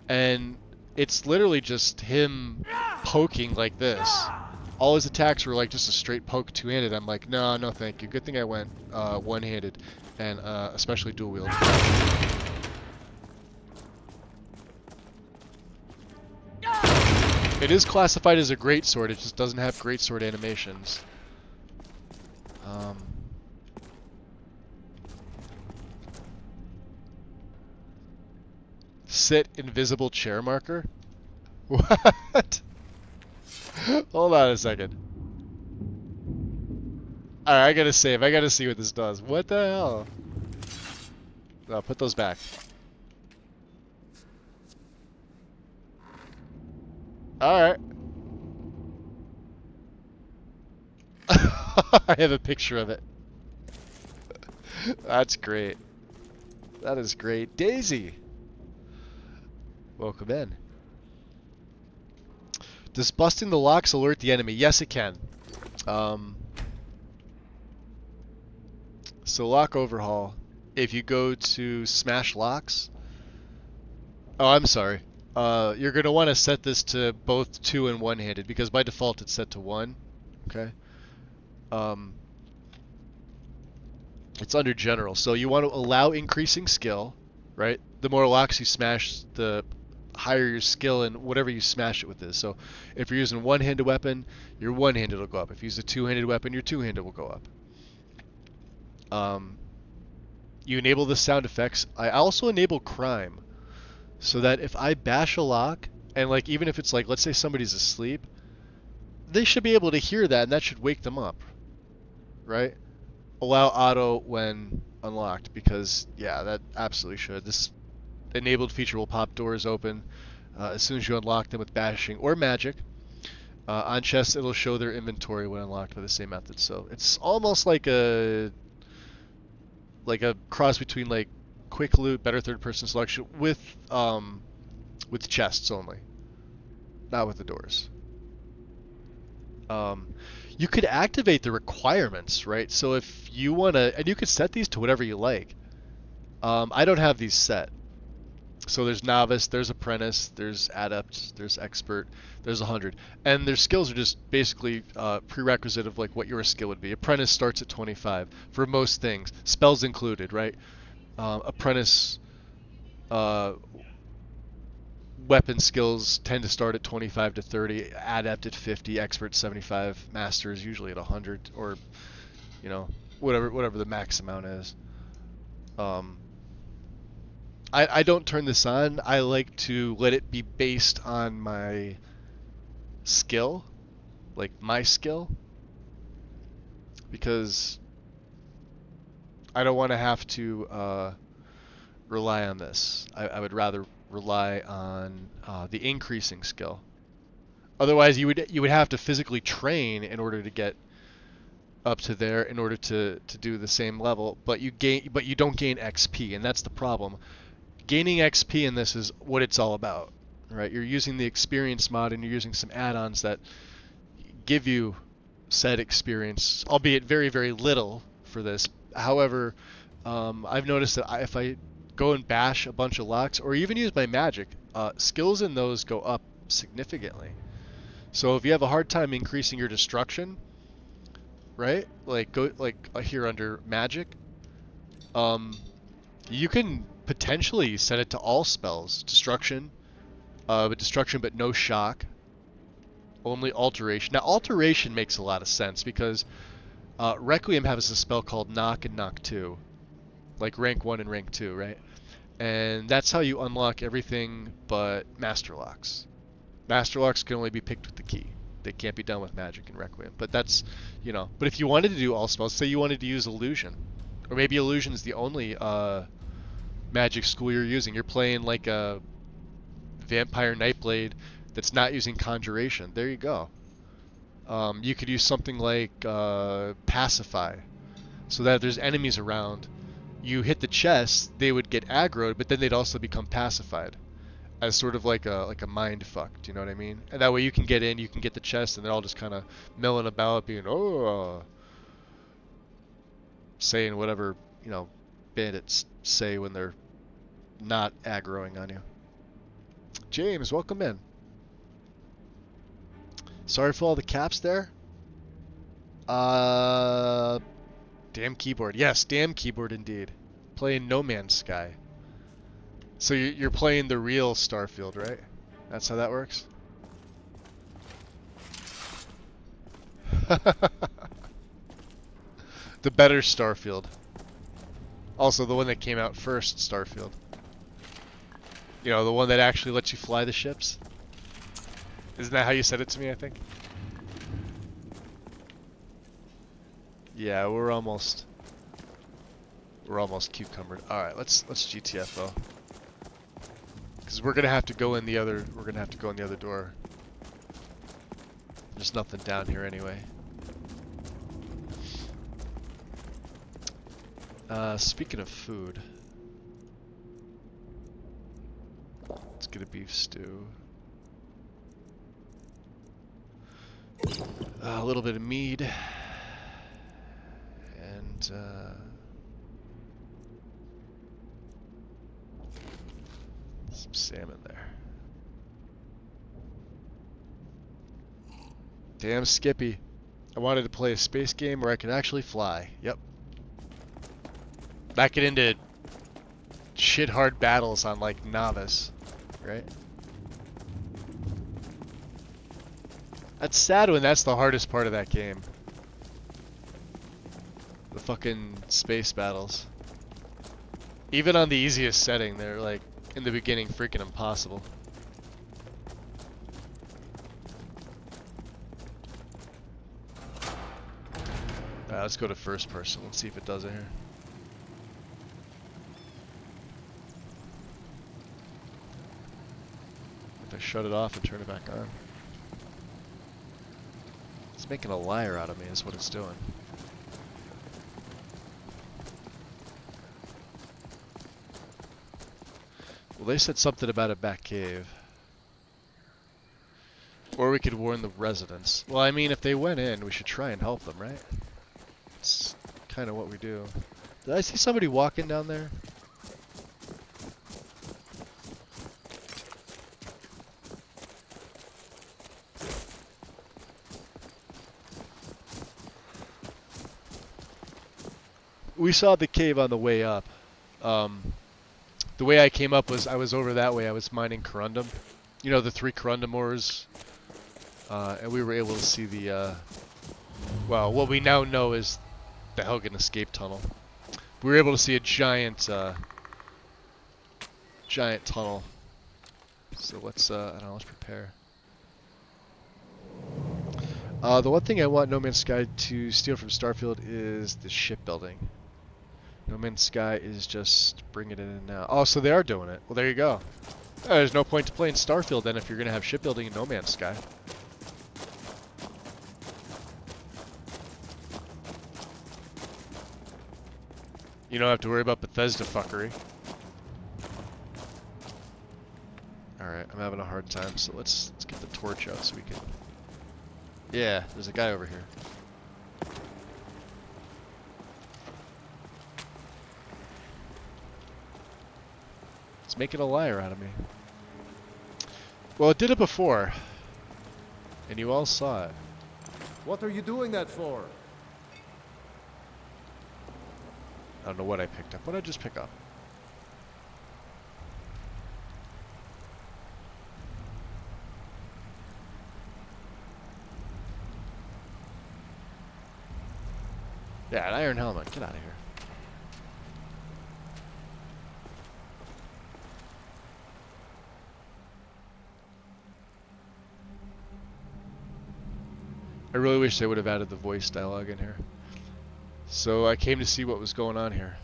And it's literally just him poking like this. All his attacks were like just a straight poke two-handed. I'm like, no, no thank you. Good thing I went one-handed, and especially dual-wield. It is classified as a greatsword, it just doesn't have greatsword animations. Sit invisible chair marker? What? Hold on a second. Alright, I gotta save. I gotta see what this does. What the hell? No, put those back. Alright. I have a picture of it. That's great. That is great. Daisy! Welcome in. Does busting the locks alert the enemy? Yes, it can. So lock overhaul. If you go to smash locks, oh, I'm sorry. You're gonna want to set this to both two and one-handed because by default it's set to one. Okay. It's under general, so you want to allow increasing skill, right? The more locks you smash, the higher your skill in whatever you smash it with is. So if you're using one-handed weapon, your one-handed will go up. If you use a two-handed weapon, your two-handed will go up. You enable the sound effects. I also enable crime, so that if I bash a lock, and like even if it's like, let's say somebody's asleep, they should be able to hear that, and that should wake them up, right? Allow auto when unlocked, because yeah, that absolutely should. This enabled feature will pop doors open as soon as you unlock them with bashing or magic. On chests, it'll show their inventory when unlocked by the same method. So it's almost like a cross between like quick loot, better third-person selection with chests only, not with the doors. You could activate the requirements, right? So if you want to, and you could set these to whatever you like. I don't have these set. So there's novice, there's apprentice, there's adept, there's expert, there's 100. And their skills are just basically prerequisite of like what your skill would be. Apprentice starts at 25 for most things, spells included, right? Apprentice weapon skills tend to start at 25 to 30, adept at 50, expert 75, master is usually at 100, or you know, whatever the max amount is. I don't turn this on. I like to let it be based on my skill, like my skill, because I don't want to have to rely on this. I would rather rely on the increasing skill. Otherwise, you would have to physically train in order to get up to there, in order to do the same level. But you don't gain XP, and that's the problem. Gaining XP in this is what it's all about, right? You're using the experience mod, and you're using some add-ons that give you said experience, albeit very, very little for this. However, I've noticed that if I go and bash a bunch of locks, or even use my magic, skills in those go up significantly. So if you have a hard time increasing your destruction, right? Like go here under magic, you can potentially set it to all spells. Destruction, but no shock. Only alteration. Now alteration makes a lot of sense because Requiem has a spell called Knock and Knock 2. Like rank 1 and rank 2, right? And that's how you unlock everything but Master Locks. Master Locks can only be picked with the key. They can't be done with magic and Requiem. But that's, you know, but if you wanted to do all spells, say you wanted to use Illusion, or maybe Illusion is the only magic school you're using. You're playing like a Vampire Nightblade that's not using Conjuration. There you go. You could use something like Pacify, so that if there's enemies around, you hit the chest, they would get aggroed, but then they'd also become pacified, as sort of like a mind fuck. Do you know what I mean? And that way you can get in, you can get the chest, and they're all just kind of milling about, being saying whatever, you know, bandits say when they're not aggroing on you. James, welcome in. Sorry for all the caps there. Damn keyboard. Yes, damn keyboard indeed. Playing No Man's Sky. So you're playing the real Starfield, right? That's how that works? The better Starfield. Also, the one that came out first, Starfield. You know, the one that actually lets you fly the ships. Isn't that how you said it to me, I think? Yeah, we're almost cucumbered. All right, let's GTFO. Because we're gonna have to go in the other door. There's nothing down here anyway. Speaking of food, let's get a beef stew. A little bit of mead. And, some salmon there. Damn Skippy. I wanted to play a space game where I could actually fly. Yep. Not get into shit hard battles on like novice, right? That's sad when that's the hardest part of that game. The fucking space battles. Even on the easiest setting, they're like, in the beginning, freaking impossible. Alright, let's go to first person. Let's see if it does it here. If I shut it off and turn it back on. It's making a liar out of me, is what it's doing. Well, they said something about a back cave. Or we could warn the residents. Well, I mean, if they went in, we should try and help them, right? It's kind of what we do. Did I see somebody walking down there? We saw the cave on the way up. The way I came up was I was over that way. I was mining corundum. You know, the 3 corundum ores. And we were able to see the, well, what we now know is the Helgen escape tunnel. We were able to see a giant, giant tunnel. So let's, I don't know, let's prepare. The one thing I want No Man's Sky to steal from Starfield is the shipbuilding. No Man's Sky is just bringing it in now. Oh, so they are doing it. Well, there you go. There's no point to playing Starfield then if you're going to have shipbuilding in No Man's Sky. You don't have to worry about Bethesda fuckery. Alright, I'm having a hard time, so let's get the torch out so we can... Yeah, there's a guy over here. It's making a liar out of me. Well, it did it before. And you all saw it. What are you doing that for? I don't know what I picked up. What did I just pick up? Yeah, an iron helmet. Get out of here. I really wish they would have added the voice dialogue in here. So I came to see what was going on here.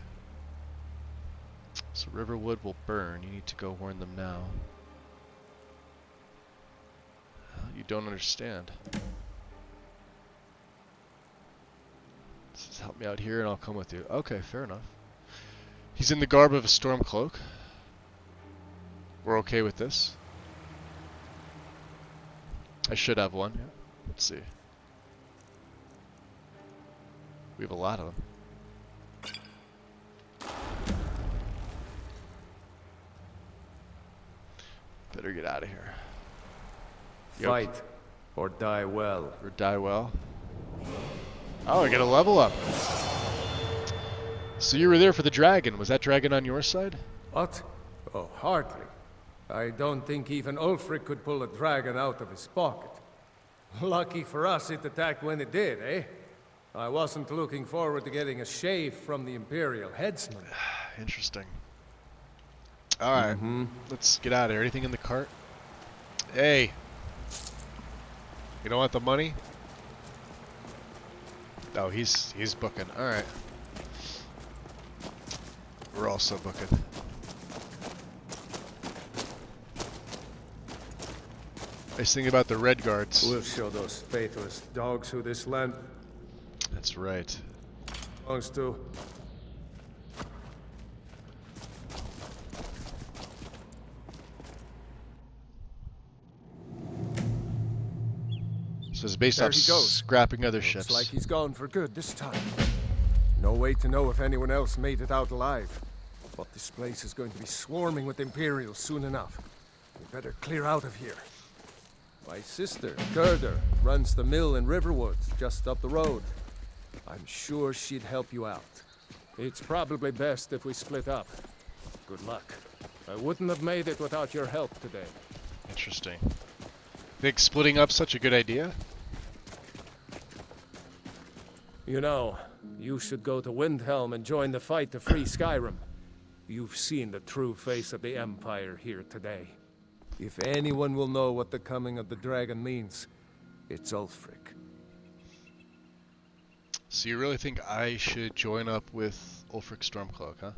So Riverwood will burn. You need to go warn them now. You don't understand. Just help me out here and I'll come with you. Okay, fair enough. He's in the garb of a storm cloak. We're okay with this. I should have one. Yeah. Let's see. We have a lot of them. Better get out of here. Fight or die well. Or die well. Oh, I get a level up. So you were there for the dragon. Was that dragon on your side? What? Oh, hardly. I don't think even Ulfric could pull a dragon out of his pocket. Lucky for us it attacked when it did, eh? I wasn't looking forward to getting a shave from the Imperial headsman. Interesting. Alright, let's get out of here. Anything in the cart? Hey! You don't want the money? Oh, he's booking. Alright. We're also booking. Nice thing about the Red Guards. We'll show those faithless dogs who this land That's right. belongs to. So it's based There off he goes. scrapping other Looks ships. like he's gone for good this time. No way to know if anyone else made it out alive. But this place is going to be swarming with Imperials soon enough. We better clear out of here. My sister, Gerda, runs the mill in Riverwood, just up the road. I'm sure she'd help you out. It's probably best if we split up. Good luck. I wouldn't have made it without your help today. Interesting. Think splitting up's such a good idea? You know, you should go to Windhelm and join the fight to free Skyrim. You've seen the true face of the Empire here today. If anyone will know what the coming of the dragon means, it's Ulfric. So you really think I should join up with Ulfric Stormcloak, huh?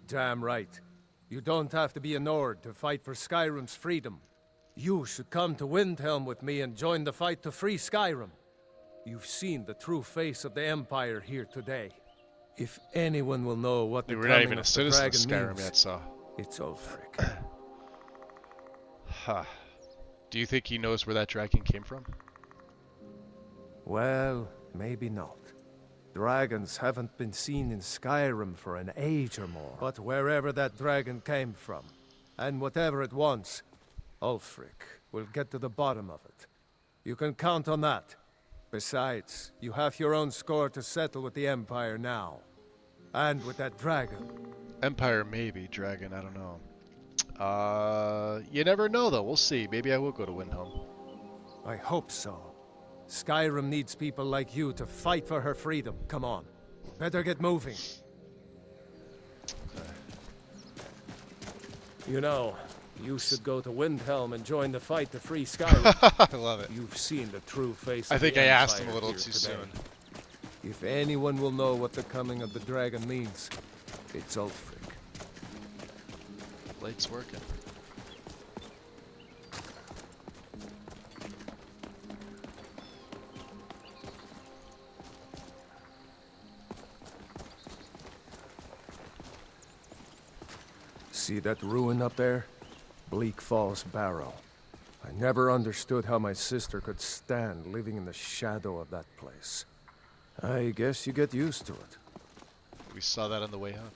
Damn right. You don't have to be a Nord to fight for Skyrim's freedom. You should come to Windhelm with me and join the fight to free Skyrim. You've seen the true face of the Empire here today. If anyone will know what the We're not coming even a of the citizen of dragon Skyrim means, yet, so... it's Ulfric. Huh. Do you think he knows where that dragon came from? Well, maybe not. Dragons haven't been seen in Skyrim for an age or more. But wherever that dragon came from, and whatever it wants, Ulfric will get to the bottom of it. You can count on that. Besides, you have your own score to settle with the Empire now. And with that dragon. Empire, maybe. Dragon, I don't know. You never know, though. We'll see. Maybe I will go to Windhelm. I hope so. Skyrim needs people like you to fight for her freedom. Come on. Better get moving. You know, you should go to Windhelm and join the fight to free Skyrim. I love it. You've seen the true face I of think the I asked him Empire a little here too today. soon. If anyone will know what the coming of the dragon means, it's Ulfric. Light's working. See that ruin up there? Bleak Falls Barrow. I never understood how my sister could stand living in the shadow of that place. I guess you get used to it. We saw that on the way up.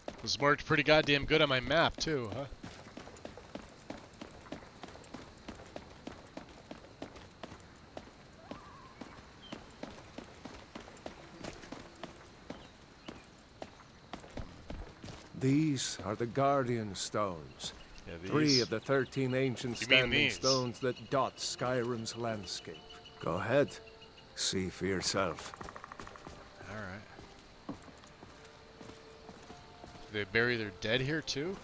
It was marked pretty goddamn good on my map, too, huh? These are the Guardian Stones. Yeah, these. 3 of the 13 ancient You mean standing these? stones that dot Skyrim's landscape. Go ahead. See for yourself. Alright. Do they bury their dead here, too?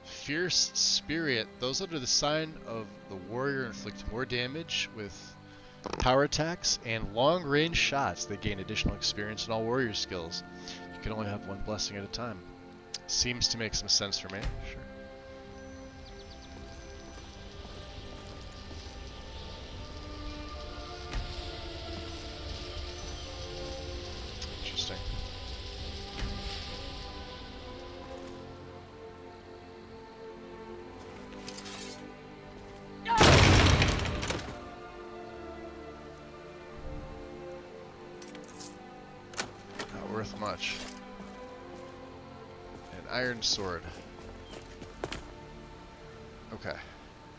Fierce Spirit. Those under the sign of the warrior inflict more damage with power attacks and long-range shots. They gain additional experience in all warrior skills. You can only have one blessing at a time. Seems to make some sense for me. Sure. Interesting. Not worth much. An iron sword. Okay.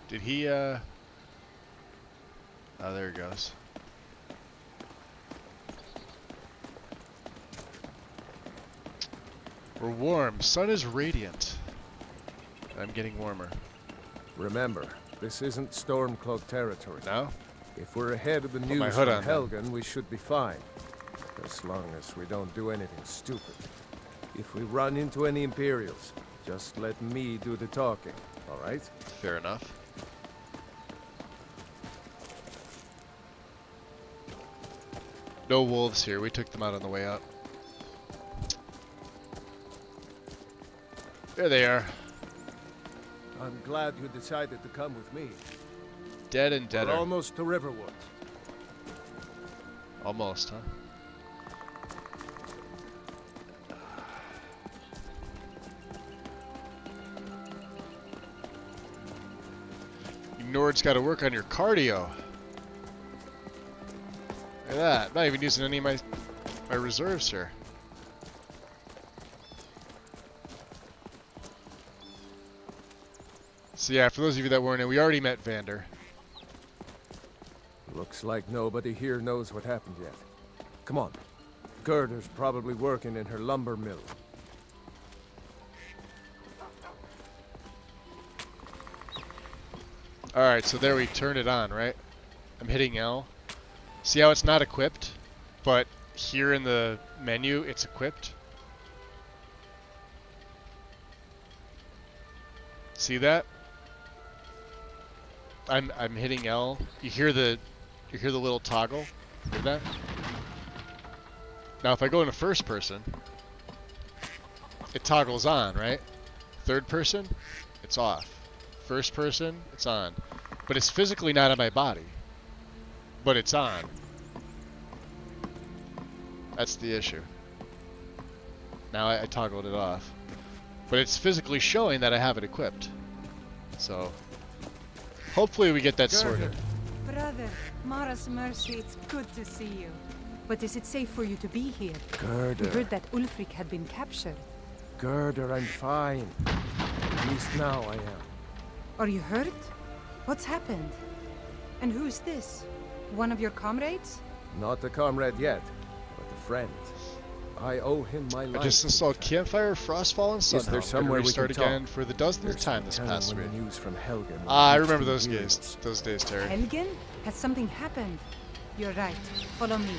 Did he, Oh, there he goes. We're warm. Sun is radiant. I'm getting warmer. Remember, this isn't Stormcloak territory. No? If we're ahead of the my news hood from on then. Helgen, we should be fine. As long as we don't do anything stupid. If we run into any Imperials, just let me do the talking, alright? Fair enough. No wolves here. We took them out on the way out. There they are. I'm glad you decided to come with me. Dead and We're deader. almost to Riverwood. Almost, huh? You Nords gotta work on your cardio. Look at that. I'm not even using any of my reserves here. So yeah, for those of you that weren't in, we already met Vander. Looks like nobody here knows what happened yet. Come on. Gerda's probably working in her lumber mill. Alright, so there we turn it on, right? I'm hitting L. See how it's not equipped? But here in the menu, it's equipped. See that? I'm hitting L. You hear the little toggle? Hear that? Now if I go into first person, it toggles on, right? Third person, it's off. First person, it's on. But it's physically not on my body. But it's on. That's the issue. Now I toggled it off. But it's physically showing that I have it equipped. So, hopefully we get that sorted. Brother, Mara's mercy, it's good to see you. But is it safe for you to be here? We Gerda. heard that Ulfric had been captured. Gerda, I'm fine. At least now I am. Are you hurt? What's happened? And who's this? One of your comrades? Not a comrade yet, but a friend. I owe him my life. I just installed Campfire, Frostfall, and Sunhelm. Is there somewhere we restart can talk? again for the dozenth time this Telling past when week. the news from Helgen. I remember those days. Those days, Terry. Helgen? Has something happened? You're right. Follow me.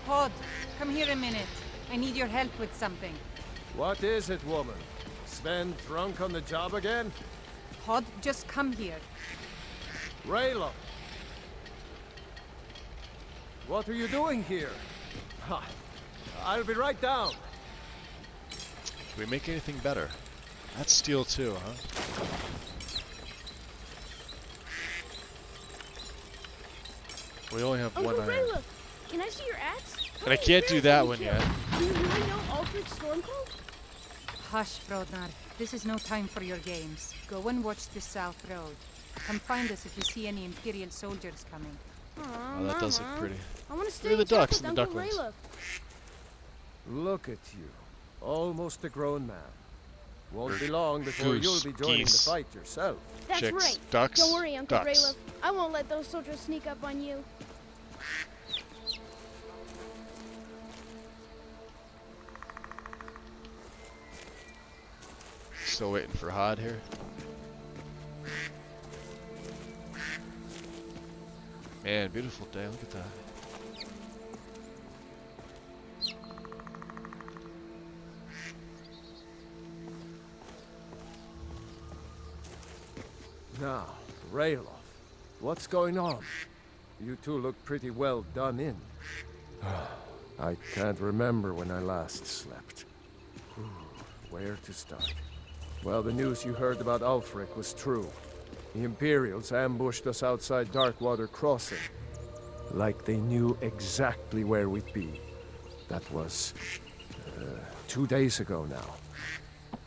Pod, come here a minute. I need your help with something. What is it, woman? Sven drunk on the job again? Pod, just come here. Raylo! What are you doing here? Ha! I'll be right down. Can we make anything better? That's steel too, huh? We only have Uncle one iron. Raylo, can I see your axe? And I can't do that one yet. Do you really know Ulfric's Stormcloak? Hush, Frodnar. This is no time for your games. Go and watch the South Road. Come find us if you see any Imperial soldiers coming. Aw, Oh, that does look Mama. pretty. I want to stay Look at and the talk ducks with and the Uncle ducklings. Raylo. Look at you. Almost a grown man. Won't Or be long before goose, you'll be joining geese. the fight yourself. That's Chicks, right. ducks, Don't worry, Uncle ducks. Raylo. I won't let those soldiers sneak up on you. Still waiting for Hod here. Man, beautiful day. Look at that. Now, Rayloff, what's going on? You two look pretty well done in. I can't remember when I last slept. Where to start? Well, the news you heard about Ulfric was true. The Imperials ambushed us outside Darkwater Crossing. Like they knew exactly where we'd be. That was 2 days ago now.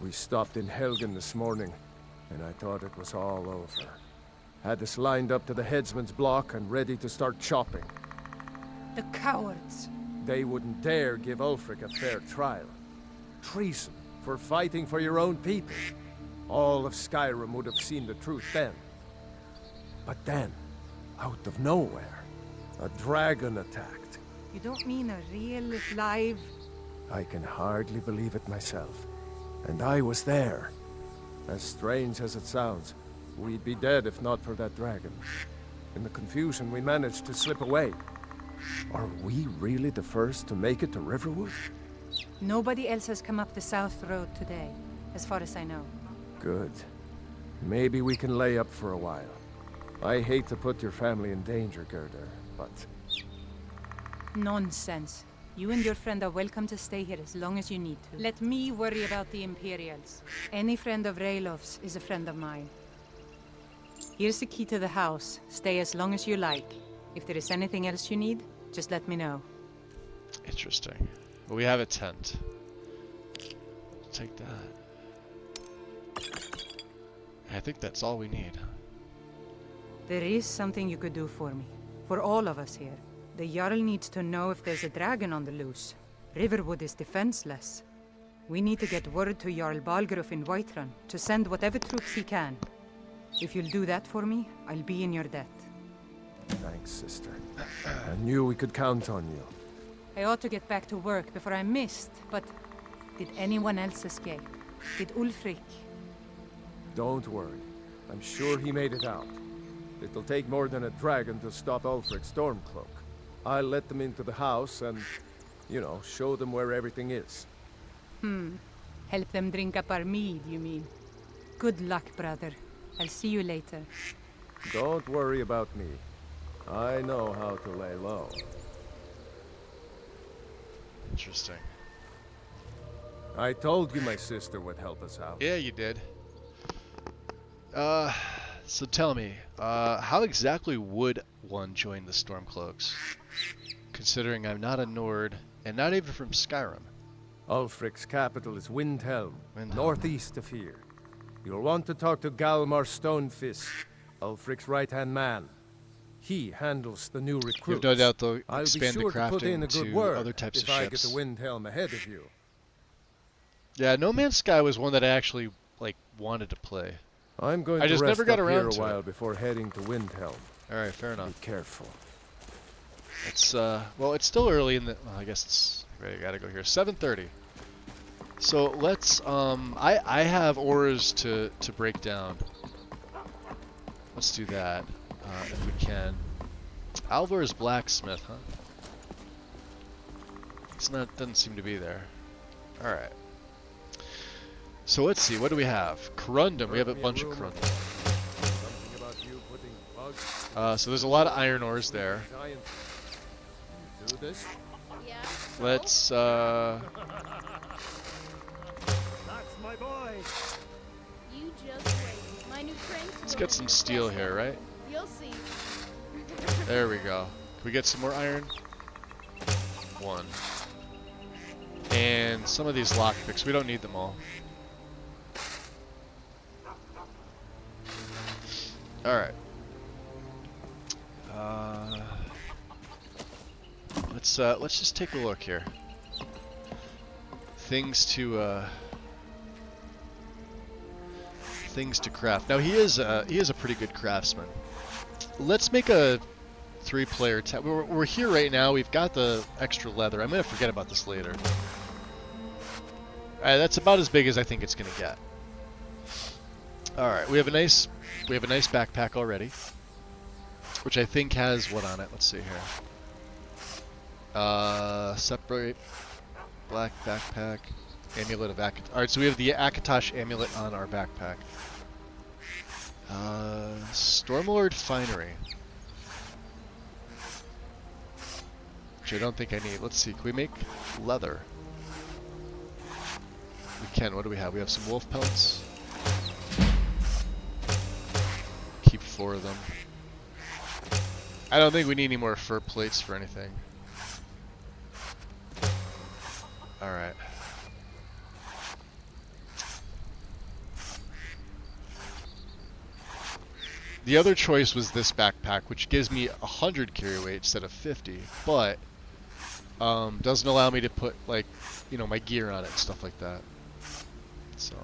We stopped in Helgen this morning, and I thought it was all over. Had us lined up to the headsman's block and ready to start chopping. The cowards. They wouldn't dare give Ulfric a fair trial. Treason for fighting for your own people. All of Skyrim would have seen the truth then. But then, out of nowhere, a dragon attacked. You don't mean a real, live... I can hardly believe it myself. And I was there. As strange as it sounds, we'd be dead if not for that dragon. In the confusion, we managed to slip away. Are we really the first to make it to Riverwood? Nobody else has come up the South Road today, as far as I know. Good. Maybe we can lay up for a while. I hate to put your family in danger, Gerda, but... Nonsense. You and your friend are welcome to stay here as long as you need to. Let me worry about the Imperials. Any friend of Raylov's is a friend of mine. Here's the key to the house. Stay as long as you like. If there is anything else you need, just let me know. Interesting. But we have a tent. Take that. I think that's all we need. There is something you could do for me. For all of us here. The Jarl needs to know if there's a dragon on the loose. Riverwood is defenseless. We need to get word to Jarl Balgruuf in Whiterun to send whatever troops he can. If you'll do that for me, I'll be in your debt. Thanks, sister. I knew we could count on you. I ought to get back to work before I missed, but did anyone else escape? Did Ulfric? Don't worry. I'm sure he made it out. It'll take more than a dragon to stop Ulfric's Stormcloak. I'll let them into the house and, you know, show them where everything is. Help them drink up our mead, you mean? Good luck, brother. I'll see you later. Don't worry about me. I know how to lay low. Interesting. I told you my sister would help us out. Yeah, you did. So tell me, how exactly would one join the Stormcloaks? Considering I'm not a Nord, and not even from Skyrim. Ulfric's capital is Windhelm, Windhelm. northeast of here. You'll want to talk to Galmar Stonefist, Ulfric's right-hand man. He handles the new recruits. You've no doubt they'll I'll be expand sure the to put in crafting a good to word other types if of I get ships. to Windhelm ahead of you. Yeah, No Man's Sky was one that I actually wanted to play. I'm going I to just rest never got up here around a to while it. before heading to Windhelm. All right, fair Be enough. careful. It's well, it's still early in the. Well, I guess it's. I gotta go here. 7:30. So let's. I have ores to break down. Let's do that if we can. Alvar's blacksmith, huh? It's not. Doesn't seem to be there. All right. So let's see. What do we have? Corundum. We have a bunch of corundum. Something about you putting bugs So there's a lot of iron ores there. giant. You do this? Yeah. Let's. That's my boy. You just wait. My new pranks. Let's get some steel here, right? You'll see. There we go. Can we get some more iron? 1. And some of these lockpicks, we don't need them all. Alright. Let's just take a look here. Things to craft. Now he is a pretty good craftsman. Let's make a 3-player we're here right now. We've got the extra leather. I'm gonna forget about this later. Alright, that's about as big as I think it's gonna get. Alright, we have a nice backpack already. Which I think has what on it? Let's see here. Separate black backpack. Amulet of Akatosh. Alright, so we have the Akatosh amulet on our backpack. Stormlord Finery. Which I don't think I need. Let's see, can we make leather? We can. What do we have? We have some wolf pelts. Keep 4 of them. I don't think we need any more fur plates for anything. Alright. The other choice was this backpack, which gives me 100 carry weight instead of 50, but doesn't allow me to put, like, you know, my gear on it and stuff like that. So,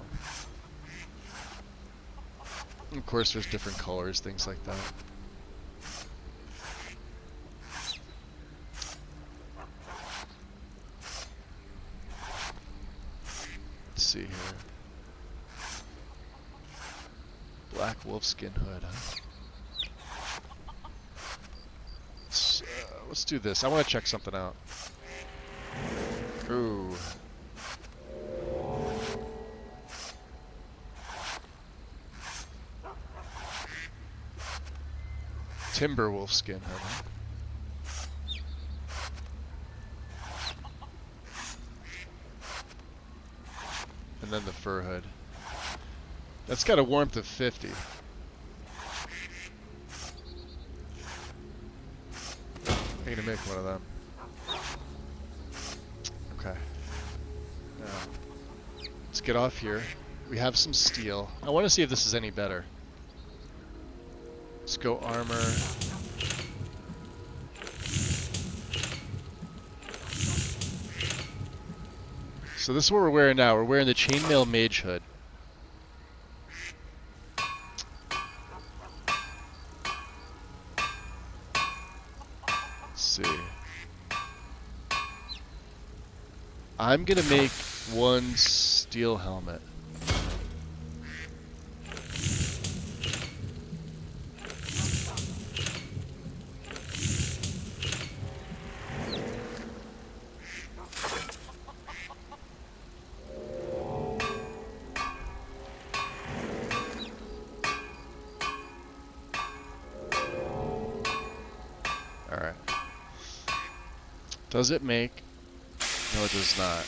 of course, there's different colors, things like that. Let's see here. Black wolfskin hood, huh? Let's do this. I want to check something out. Ooh. Timber wolfskin hood, huh? fur hood. That's got a warmth of 50. I'm gonna make one of them. Okay. Now, let's get off here. We have some steel. I want to see if this is any better. Let's go armor. So this is what we're wearing now. We're wearing the chainmail mage hood. Let's see. I'm gonna make one steel helmet. Alright. Does it make... No, it does not.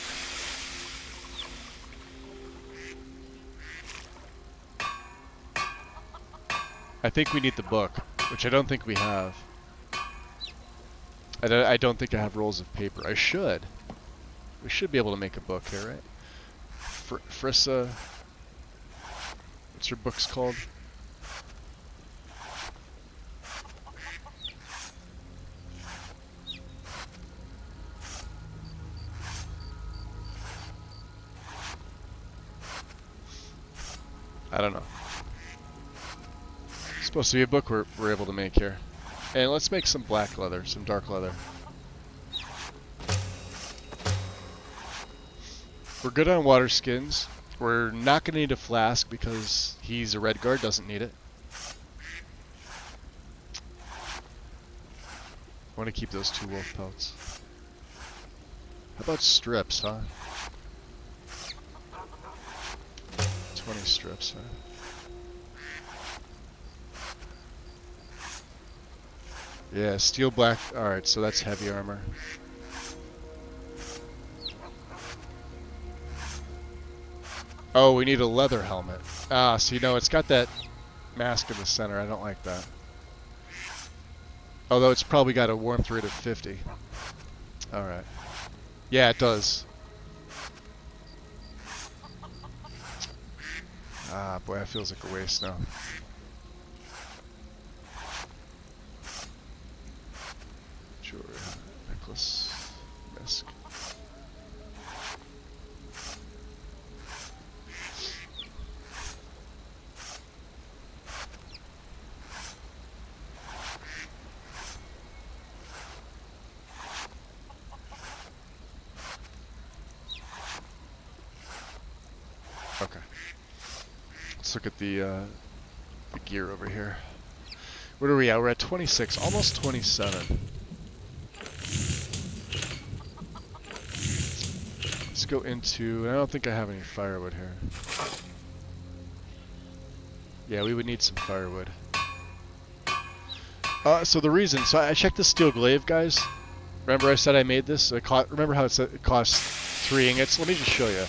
I think we need the book, which I don't think we have. I don't think I have rolls of paper. I should. We should be able to make a book here, right? Frissa... What's your book's called? I don't know. It's supposed to be a book we're able to make here. And let's make some black leather, some dark leather. We're good on water skins. We're not going to need a flask because he's a red guard, doesn't need it. I want to keep those 2 wolf pelts. How about strips, huh? 20 strips, huh? Yeah, steel black. Alright, so that's heavy armor. Oh, we need a leather helmet. Ah, so you know, it's got that mask in the center. I don't like that. Although it's probably got a warmth rate of 50. Alright. Yeah, it does. Ah, boy, that feels like a waste now. Jewelry, necklace, mask. Okay. Let's look at the gear over here. What are we at? We're at 26, almost 27. Let's go into... I don't think I have any firewood here. Yeah, we would need some firewood. So the reason... So I checked the steel glaive, guys. Remember I said I made this? Remember how it said it costs 3 ingots? Let me just show you.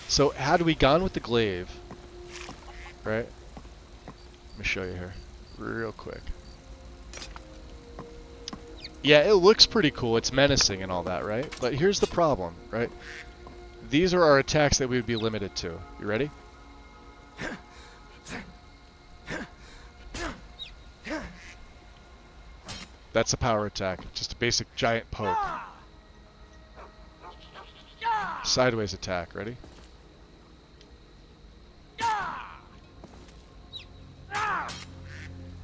So had we gone with the glaive... Right? Let me show you here. Real quick. Yeah, it looks pretty cool. It's menacing and all that, right? But here's the problem, right? These are our attacks that we would be limited to. You ready? That's a power attack. Just a basic giant poke. Sideways attack. Ready?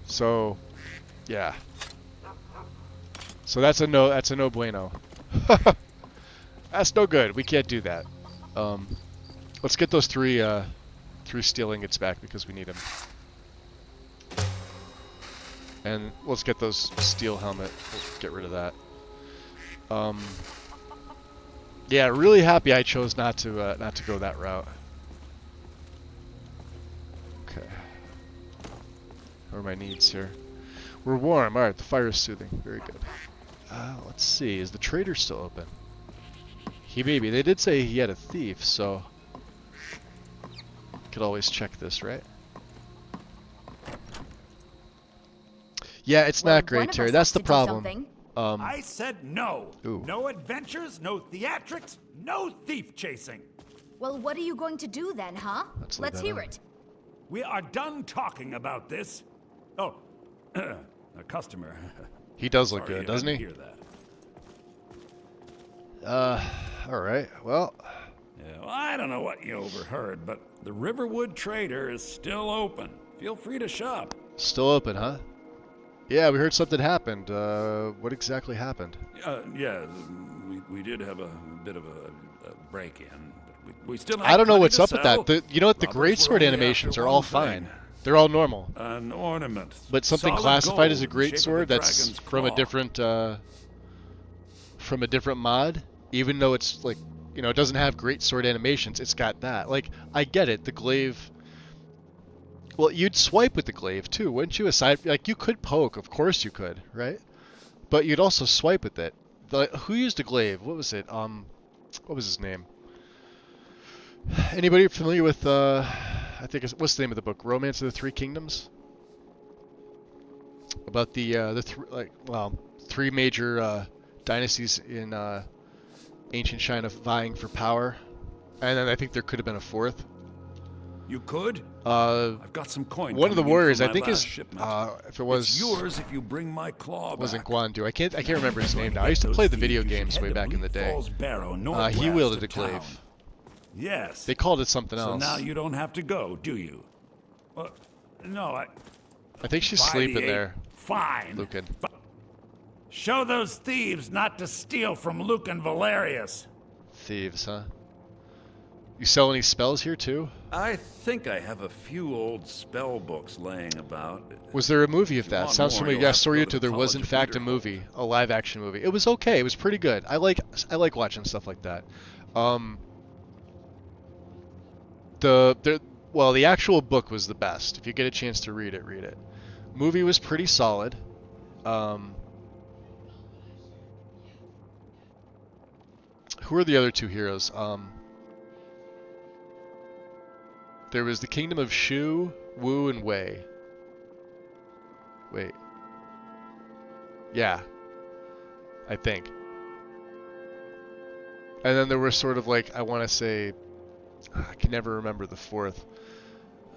So, yeah. So that's a no. That's a no bueno. That's no good. We can't do that. Let's get those three steel ingots back because we need them. And let's get those steel helmet. We'll get rid of that. Yeah, really happy I chose not to go that route. Okay. What are my needs here? We're warm. All right, the fire is soothing. Very good. Let's see. Is the trader still open? He may be. They did say he had a thief, so Could always check this, right? Yeah, it's Well, not one great, of Terry. us That's has the to do problem. something. I said no. Ooh. No adventures, no theatrics, no thief chasing. Well, what are you going to do then, huh? Let's leave Let's that hear in. it. We are done talking about this. Oh, a customer. He does look Sorry, good, I doesn't didn't he? hear that. Alright. Well, Yeah, well, I don't know what you overheard, but the Riverwood Trader is still open. Feel free to shop. still open, huh? Yeah, we heard something happened. What exactly happened? Yeah, we did have a bit of a break-in, but we still have I don't know plenty what's to up with that. sell. You know what? The Robbers were greatsword only animations after are one all thing. fine. They're all normal. An ornament. But something Solid classified as a gold in the shape of greatsword that's dragon's from a claw. different mod, even though it's like, you know, it doesn't have greatsword animations, it's got that. Like, I get it, the glaive. Well, you'd swipe with the glaive too, wouldn't you? Aside, like, you could poke, of course you could, right? But you'd also swipe with it. Who used a glaive? What was it? What was his name? Anybody familiar with I think what's the name of the book? Romance of the Three Kingdoms? About the three major dynasties in ancient China vying for power, and then I think there could have been a fourth. You could? One I've got some coin. of the coming in warriors, from I my think, last is shipment. if it was It's yours if you bring my claw wasn't back. Guandu. I can't remember his name To now. I get used to those play the thieves, video you should games head way to back in the Bleak day. Falls Barrow, He northwest wielded of a glaive. town. Yes. They called it something So else. now you don't have to go, do you? Well, no, I think she's by the sleeping eight, there, Fine. Lucan. But show those thieves not to steal from Lucan Valerius. Thieves, huh? You sell any spells here too? I think I have a few old spell books laying about. Was there a movie of If you that? want Sounds more, familiar. you'll Yeah, have to story go or to two. the There was College in of fact a Winterhold. movie, a live action movie. It was okay. It was pretty good. I like watching stuff like that. The actual book was the best. If you get a chance to read it, read it. Movie was pretty solid. Who are the other two heroes? There was the Kingdom of Shu, Wu, and Wei. Wait. Yeah. I think. And then there was sort of like, I want to say, I can never remember the fourth.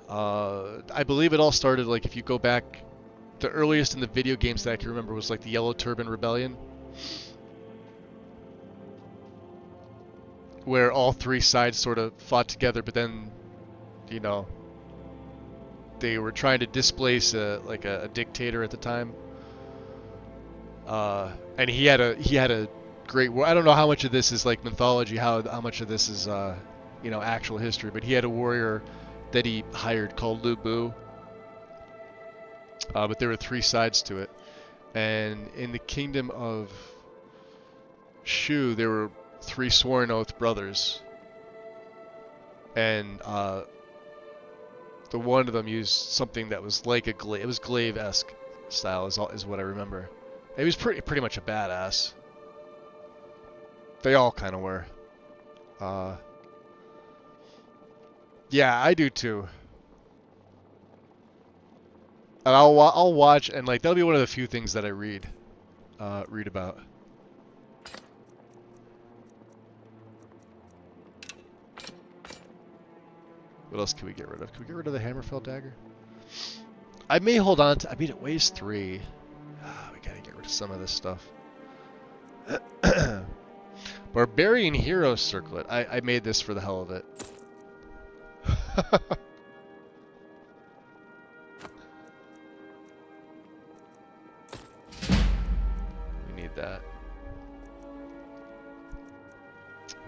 I believe it all started like, if you go back, the earliest in the video games that I can remember was like the Yellow Turban Rebellion, where all three sides sort of fought together, but then, you know, they were trying to displace a dictator at the time. And he had a great war. I don't know how much of this is like mythology, how much of this is you know, actual history, but he had a warrior that he hired called Lu Bu. But there were three sides to it, and in the Kingdom of Shu, there were three sworn oath brothers, and the one of them used something that was like a glaive. It was glaive-esque style, is what I remember. He was pretty much a badass. They all kind of were. Yeah, I do too. And I'll watch, and like that'll be one of the few things that I read about. What else can we get rid of? Can we get rid of the Hammerfell dagger? I may hold on to. I mean, it weighs 3. We gotta get rid of some of this stuff. Barbarian Hero Circlet. I made this for the hell of it. We need that.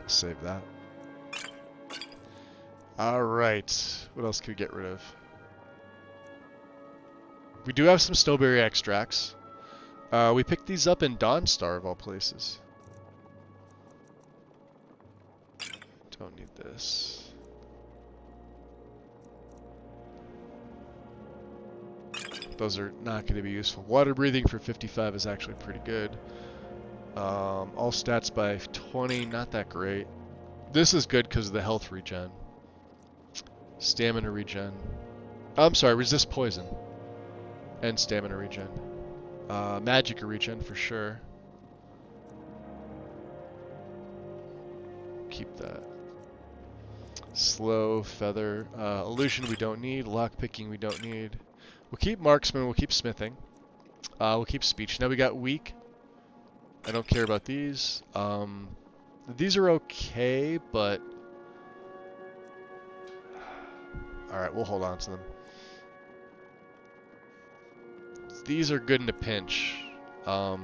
Save that. Alright. What else can we get rid of? We do have some Snowberry extracts. We picked these up in Dawnstar of all places. Don't need this. Those are not going to be useful. Water breathing for 55 is actually pretty good. All stats by 20, not that great. This is good because of the health regen. Stamina regen. I'm sorry, resist poison. And stamina regen. Magic regen for sure. Keep that. Slow, feather. Illusion we don't need. Lockpicking we don't need. We'll keep marksman, we'll keep smithing. We'll keep speech. Now we got weak. I don't care about these. These are okay, but... Alright, we'll hold on to them. These are good in a pinch. We'll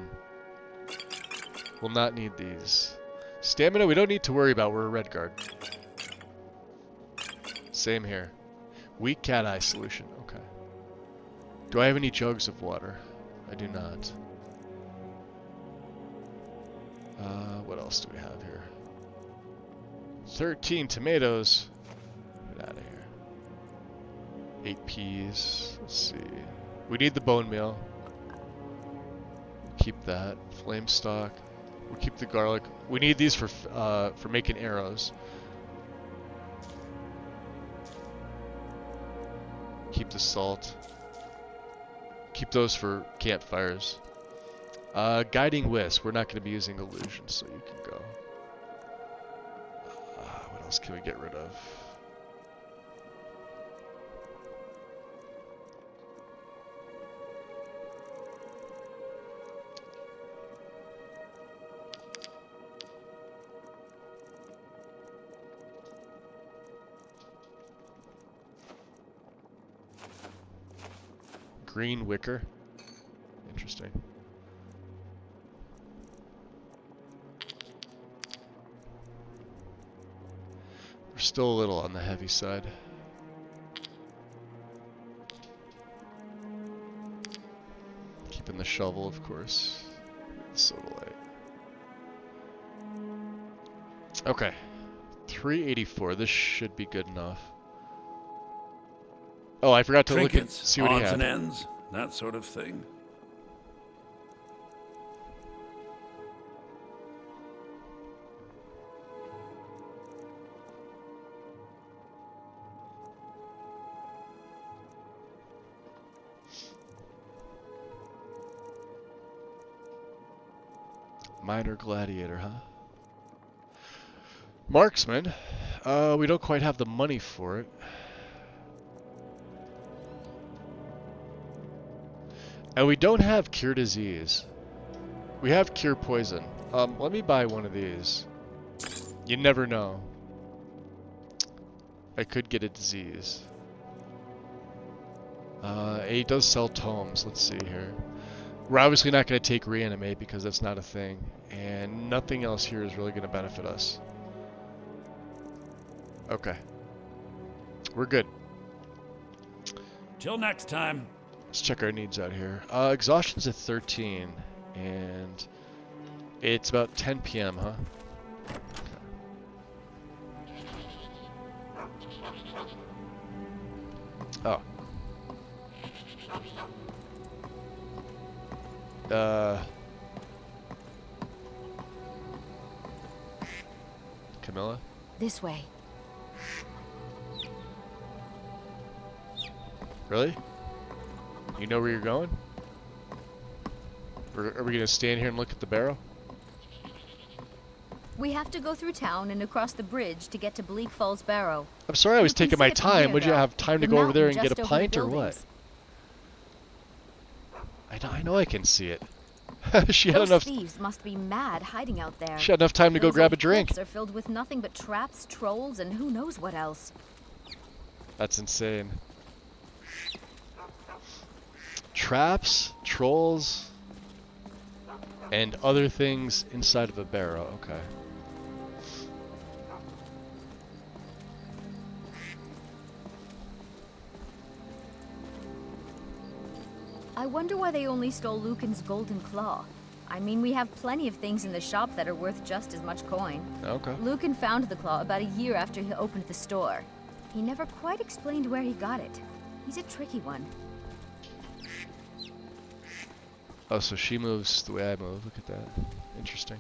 not need these. Stamina we don't need to worry about, we're a red guard. Same here. Weak cat eye solution, okay. Do I have any jugs of water? I do not. What else do we have here? 13 tomatoes. Get out of here. 8 peas. Let's see. We need the bone meal. Keep that. Flame stock. We'll keep the garlic. We need these for making arrows. Keep the salt. Keep those for campfires. Guiding wisp. We're not going to be using illusion, so you can go. What else can we get rid of? Green wicker. Interesting. We're still a little on the heavy side. Keeping the shovel, of course. The soda light. Okay. 384. This should be good enough. Oh, I forgot to look at see what he odds had. and ends, that sort of thing. Minor gladiator, huh? Marksman. We don't quite have the money for it. And we don't have cure disease. We have cure poison. Let me buy one of these. You never know. I could get a disease. He does sell tomes. Let's see here. We're obviously not going to take reanimate because that's not a thing. And nothing else here is really going to benefit us. Okay. We're good. Till next time. Let's check our needs out here. Exhaustion's at 13, and it's about 10 p.m., huh? Okay. Oh. Camilla? This way. Really? You know where you're going? Or are we gonna stand here and look at the barrow? We have to go through town and across the bridge to get to Bleak Falls Barrow. I'm sorry I was You can taking see my it from time. here, Would you though. have time to The go over there and mountain get a just over the pint or what? buildings. I know I can see it. she had Those enough. thieves must be mad hiding out there. She had enough time to go Those grab a old drink. cliffs are filled with nothing but traps, trolls, and who knows what else. That's insane. Traps, trolls, and other things inside of a barrow. Okay. I wonder why they only stole Lucan's golden claw. I mean, we have plenty of things in the shop that are worth just as much coin. Okay. Lucan found the claw about a year after he opened the store. He never quite explained where he got it. He's a tricky one. Oh, so she moves the way I move. Look at that. Interesting.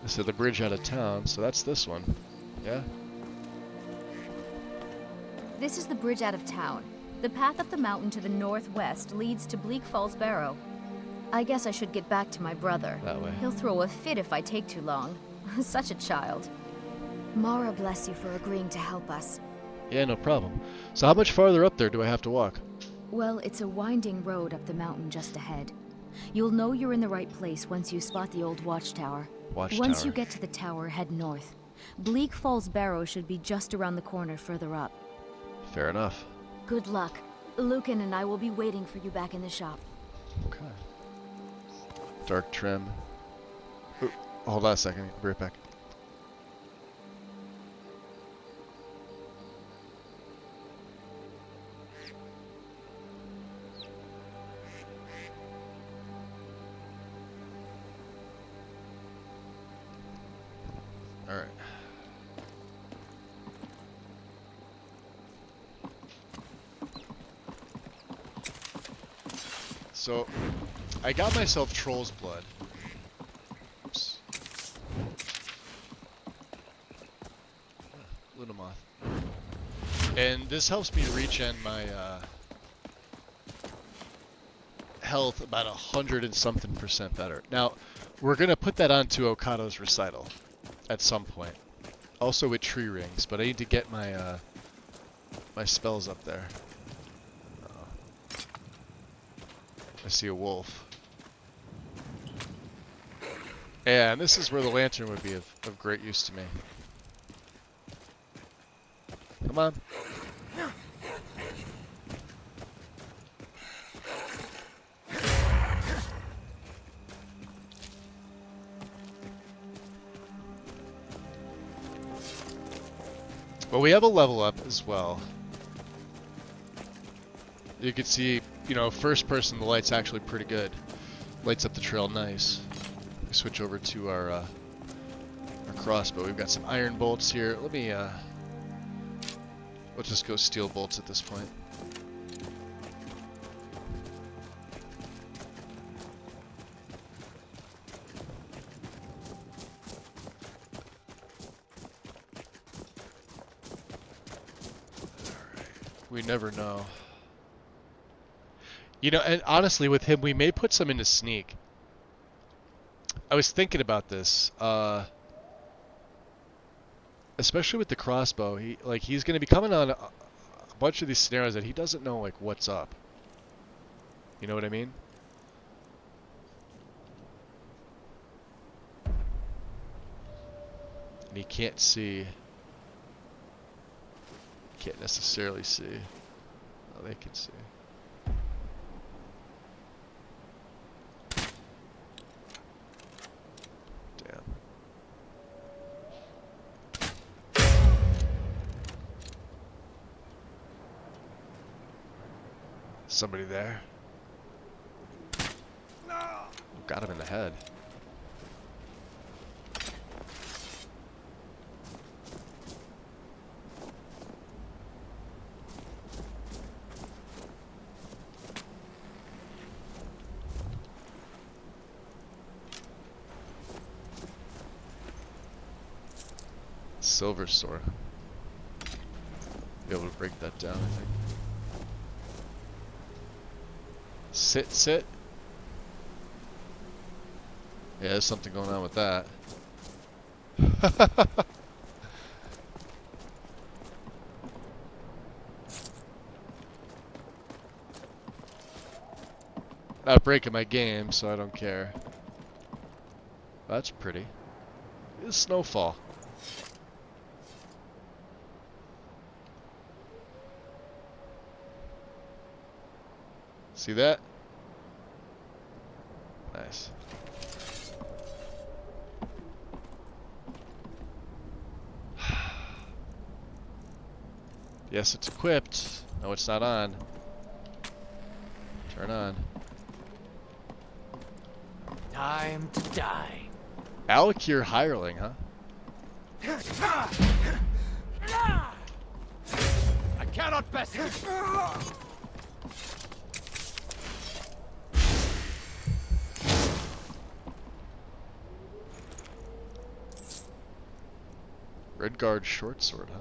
So the bridge out of town, so that's this one. Yeah? This is the bridge out of town. The path up the mountain to the northwest leads to Bleak Falls Barrow. I guess I should get back to my brother. That way. He'll throw a fit if I take too long. Such a child. Mara bless you for agreeing to help us. Yeah, no problem. So how much farther up there do I have to walk? Well, it's a winding road up the mountain just ahead. You'll know you're in the right place once you spot the old watchtower. Once you get to the tower, head north. Bleak Falls Barrow should be just around the corner further up. Fair enough. Good luck. Lucan and I will be waiting for you back in the shop. Okay. Dark trim. Ooh, hold on a second. I'll be right back. All right. So, I got myself Troll's Blood. Oops. Lunamoth. And this helps me regen my health about 100 and something % better. Now, we're going to put that onto Okado's recital at some point. Also with tree rings, but I need to get my my spells up there. I see a wolf. Yeah, and this is where the lantern would be of great use to me. Come on. Well, we have a level up as well. You can see, you know, first person, the light's actually pretty good. Lights up the trail nice. We switch over to our crossbow. We've got some iron bolts here. Let me, let's just go steel bolts at this point. We never know. You know, and honestly, with him, we may put some into sneak. I was thinking about this, especially with the crossbow. He's going to be coming on a bunch of these scenarios that he doesn't know, like, what's up. You know what I mean? And he can't see. Can't necessarily see. Oh, they can see. Damn. Somebody there. Got him in the head. Silver sword. Be able to break that down, I think. Sit, sit. Yeah, there's something going on with that. Not breaking my game, so I don't care. That's pretty. It's snowfall. See that? Nice. Yes, it's equipped. No, it's not on. Turn on. Time to die. Alakir hireling, huh? I cannot best. Redguard short sword, huh?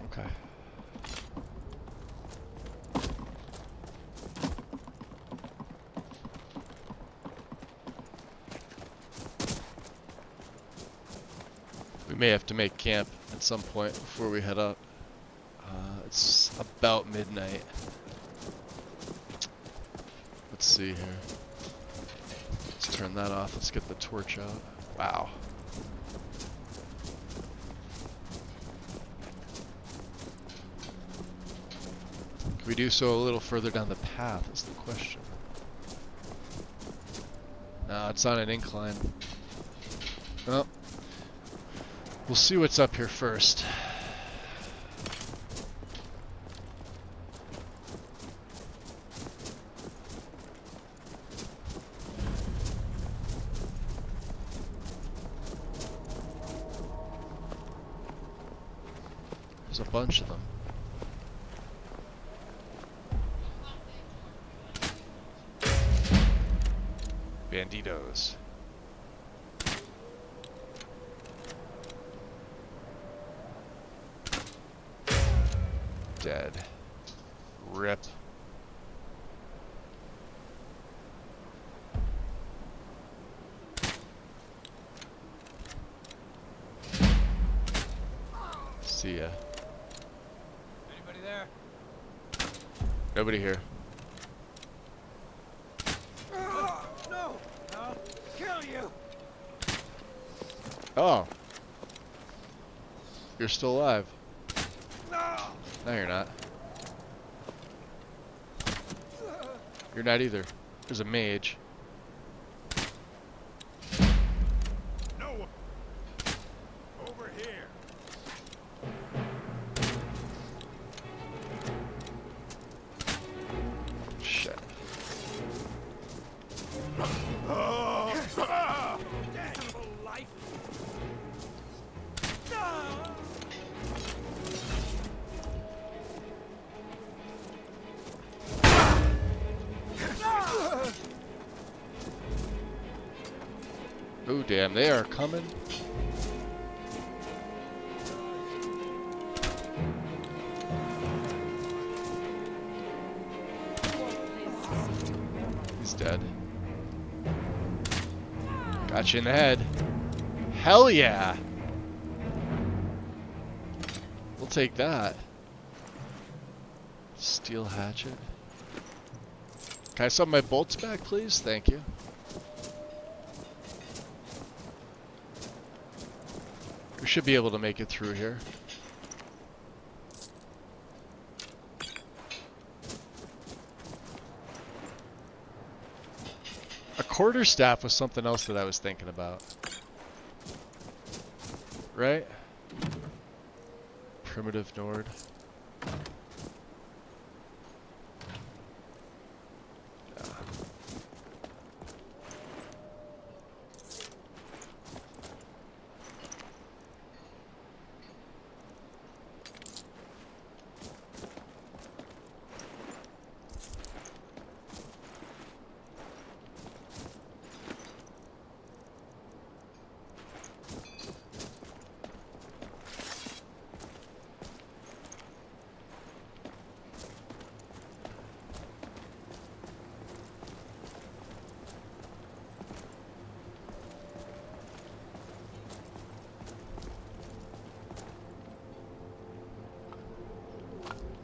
Okay. We may have to make camp at some point before we head up. It's about midnight. Let's see here. Let's turn that off. Let's get the torch out. Wow. Can we do so a little further down the path is the question. No, it's on an incline. Well, we'll see what's up here first. There's a bunch of them. Banditos. Dead. Rip. See ya. Anybody there? Nobody here. No! I'll kill you! Oh. You're still alive. No! No, you're not. You're not either. There's a mage. No. Over here. Shit. Damnable life! Oh damn, they are coming. He's dead. Got you in the head. Hell yeah! We'll take that. Steel hatchet. Can I sub my bolts back, please? Thank you. We should be able to make it through here. A quarterstaff was something else that I was thinking about. Right? Primitive Nord.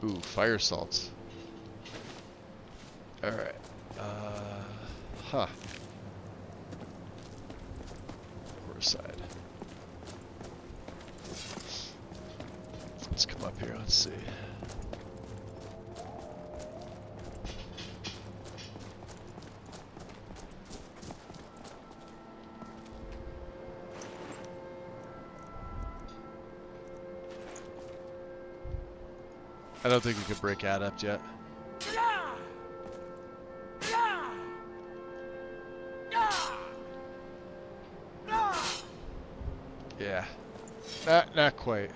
Ooh, fire salts. Alright. Huh. Quarter side. Let's come up here, let's see. I don't think we could break adept yet. Yeah. Not quite.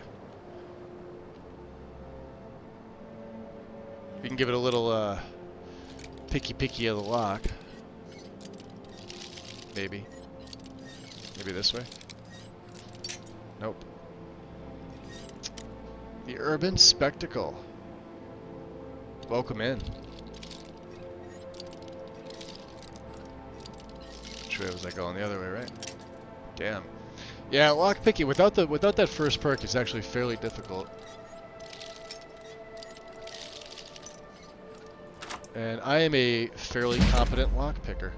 We can give it a little picky of the lock. Maybe. Maybe this way? Nope. The Urban Spectacle. Welcome in. Which way was I going? The other way, right? Damn. Yeah, lockpicking without that first perk is actually fairly difficult. And I am a fairly competent lockpicker.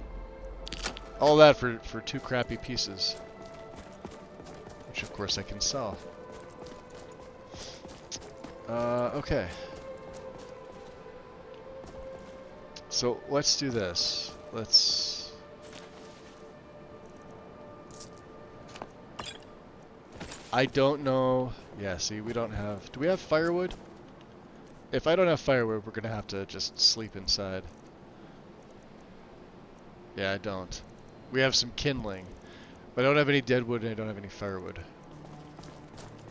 All that for 2 crappy pieces. Which of course I can sell. Okay. So let's do this. I don't know. Yeah, see, we don't have... Do we have firewood? If I don't have firewood, we're gonna have to just sleep inside. Yeah, I don't. We have some kindling. But I don't have any deadwood and I don't have any firewood.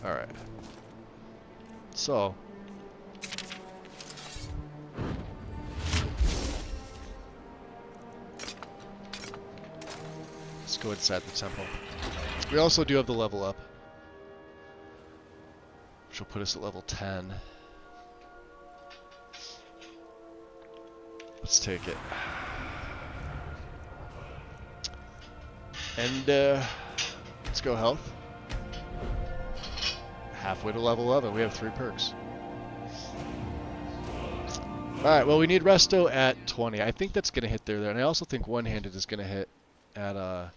Alright. So... let's go inside the temple. We also do have the level up, which will put us at level 10. Let's take it. And let's go health. Halfway to level 11. We have 3 perks. Alright, well we need resto at 20. I think that's going to hit there. And I also think one-handed is going to hit at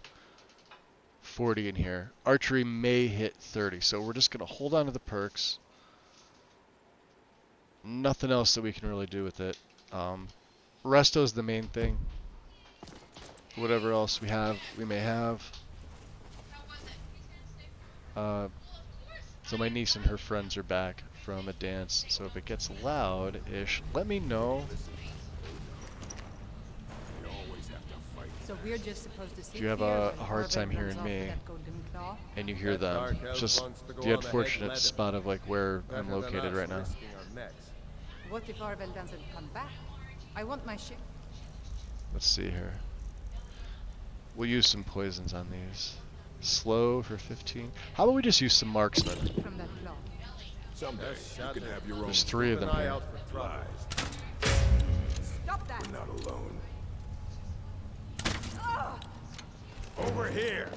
40 in here. Archery may hit 30. So we're just going to hold on to the perks. Nothing else that we can really do with it. Resto is the main thing. Whatever else we have, we may have. So my niece and her friends are back from a dance, so if it gets loud-ish, let me know. So we're just supposed to sit If you have a hard time hearing me, and you hear them, it's just the unfortunate spot of like where I'm located right now. What if Arvel doesn't come back? I want my ship. Let's see here. We'll use some poisons on these. Slow for 15. How about we just use some marksman? From that claw. Someday you can have your own. There's 3 of them here. Stop that! We're not alone. Over here.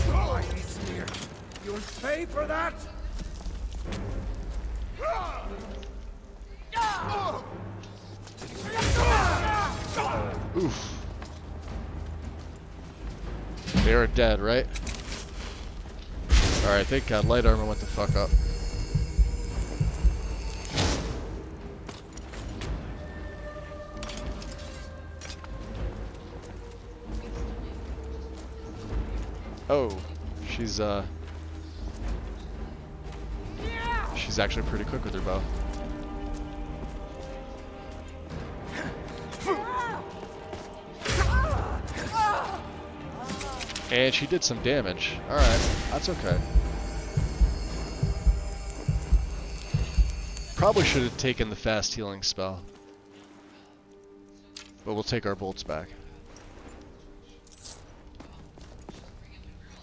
Oh, he's here. You'll pay for that. Oof. They are dead, right? Alright, thank God light armor went the fuck up. Oh, she's actually pretty quick with her bow. And she did some damage. Alright, that's okay. Probably should have taken the fast healing spell. But we'll take our bolts back.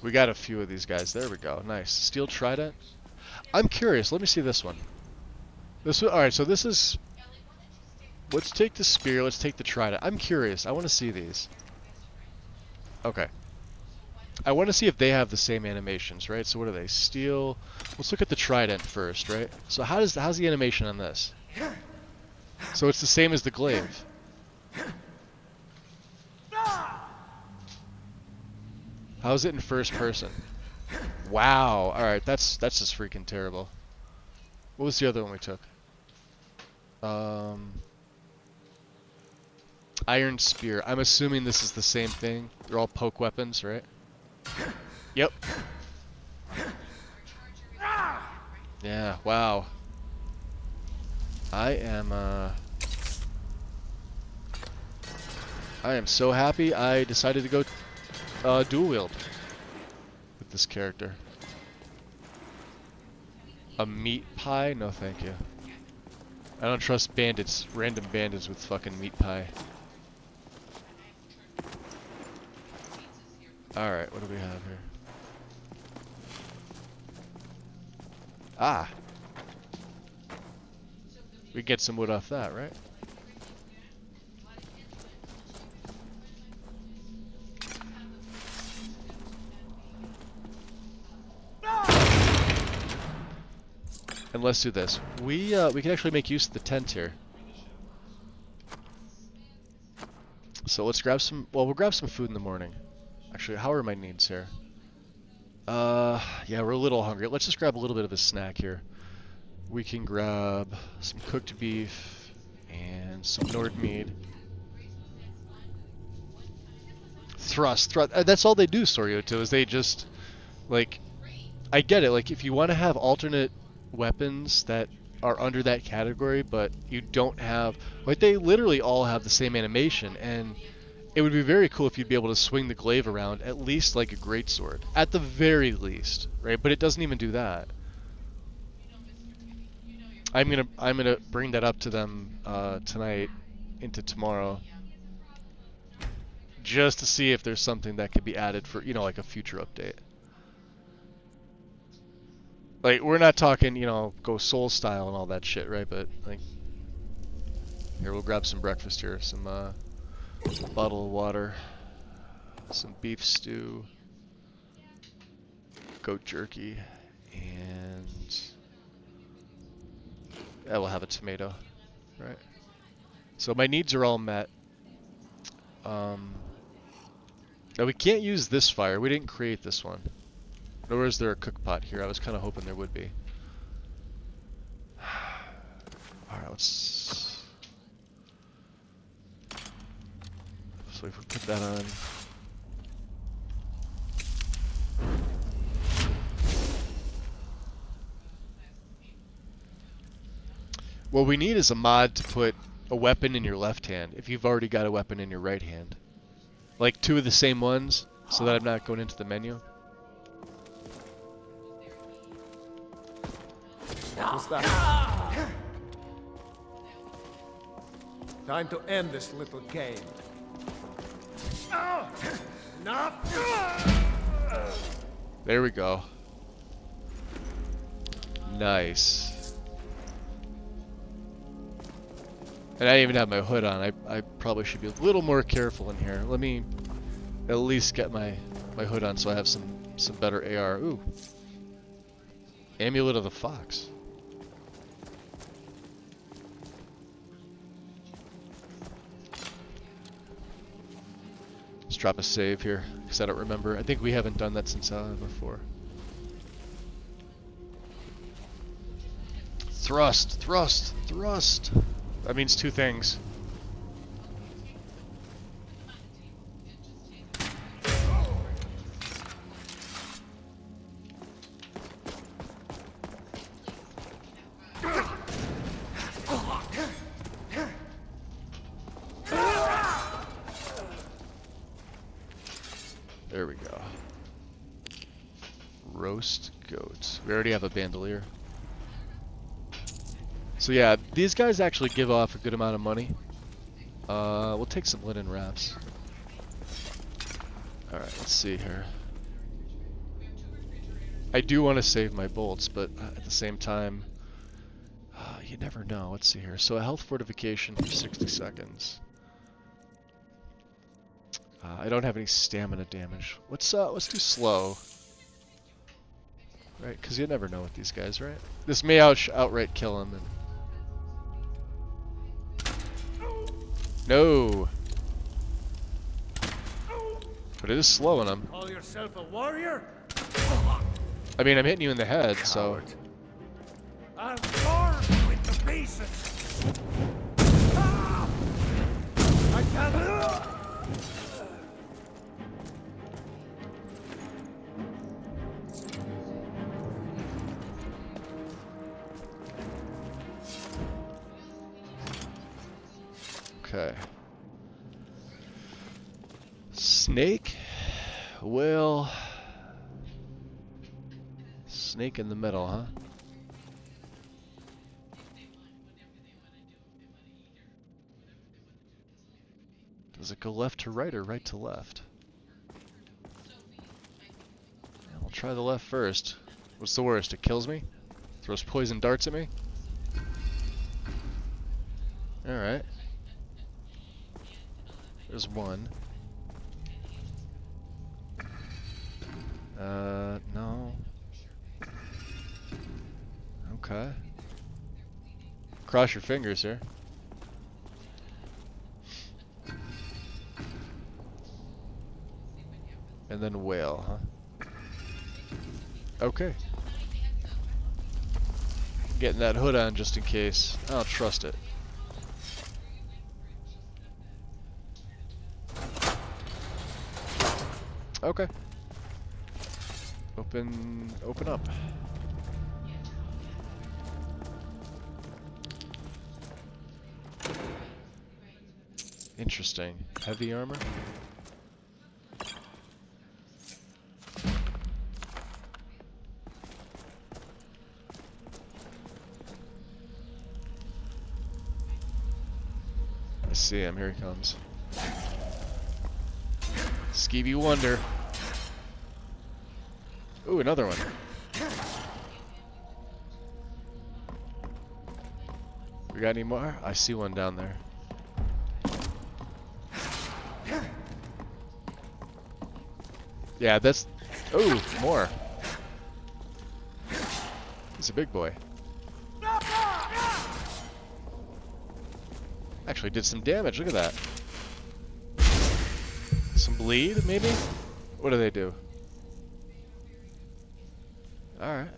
We got a few of these guys. There we go. Nice. Steel trident. I'm curious. Let me see this one. Alright, so this is... Let's take the spear. Let's take the trident. I'm curious. I want to see these. Okay. I want to see if they have the same animations, right? So what are they? Steel. Let's look at the trident first, right? So how's the animation on this? So it's the same as the glaive. How's it in first person? Wow. All right, that's just freaking terrible. What was the other one we took? Iron spear. I'm assuming this is the same thing. They're all poke weapons, right? Yep. Yeah, wow. I am so happy I decided to go dual wield with with this character. A meat pie? No, thank you. I don't trust bandits, random bandits with fucking meat pie. Alright, what do we have here? Ah! We get some wood off that, right? And let's do this. We can actually make use of the tent here. So let's grab some. Well, we'll grab some food in the morning. Actually, how are my needs here? Yeah, we're a little hungry. Let's just grab a little bit of a snack here. We can grab some cooked beef and some Nord mead. Thrust. That's all they do, Soryoto, is they just, like, I get it. Like, if you want to have alternate weapons that are under that category, but you don't have, like, they literally all have the same animation, and it would be very cool if you'd be able to swing the glaive around at least like a greatsword, at the very least, right? But it doesn't even do that. I'm gonna bring that up to them tonight into tomorrow, just to see if there's something that could be added for, you know, like a future update. Like, we're not talking, you know, go soul style and all that shit, right? But like, here, we'll grab some breakfast here, some bottle of water, some beef stew, goat jerky, and yeah, we'll have a tomato, right? So my needs are all met. Now we can't use this fire. We didn't create this one. Nor is there a cook pot here. I was kind of hoping there would be. Alright, let's... So if we put that on... What we need is a mod to put a weapon in your left hand if you've already got a weapon in your right hand. Like 2 of the same ones, so that I'm not going into the menu. What's that? Time to end this little game. There we go. Nice. And I even have my hood on. I probably should be a little more careful in here. Let me at least get my hood on so I have some better AR. Ooh. Amulet of the Fox. Let's drop a save here, because I don't remember. I think we haven't done that since before. Thrust, thrust, thrust. That means 2 things. There we go. Roast goat. We already have a bandolier. So yeah, these guys actually give off a good amount of money. We'll take some linen wraps. Alright, let's see here. I do want to save my bolts, but at the same time, you never know. Let's see here. So a health fortification for 60 seconds. I don't have any stamina damage. Let's do slow. Right, because you never know with these guys, right? This may outright kill him. No! But it is slowing him. Call yourself a warrior? I mean, I'm hitting you in the head, so... I'm armed with the basics. I can't... Okay. Snake? Well... Snake in the middle, huh? Does it go left to right or right to left? Yeah, we'll try the left first. What's the worst? It kills me? Throws poison darts at me? Alright. There's one. No. Okay. Cross your fingers here. And then whale, huh? Okay. Getting that hood on just in case. I don't trust it. Okay. Open up. Interesting. Heavy armor? I see him. Here he comes. Skeevy Wonder. Ooh, another one. We got any more? I see one down there. Yeah, that's... Ooh, more. He's a big boy. Actually did some damage, look at that. Some bleed, maybe? What do they do? Alright.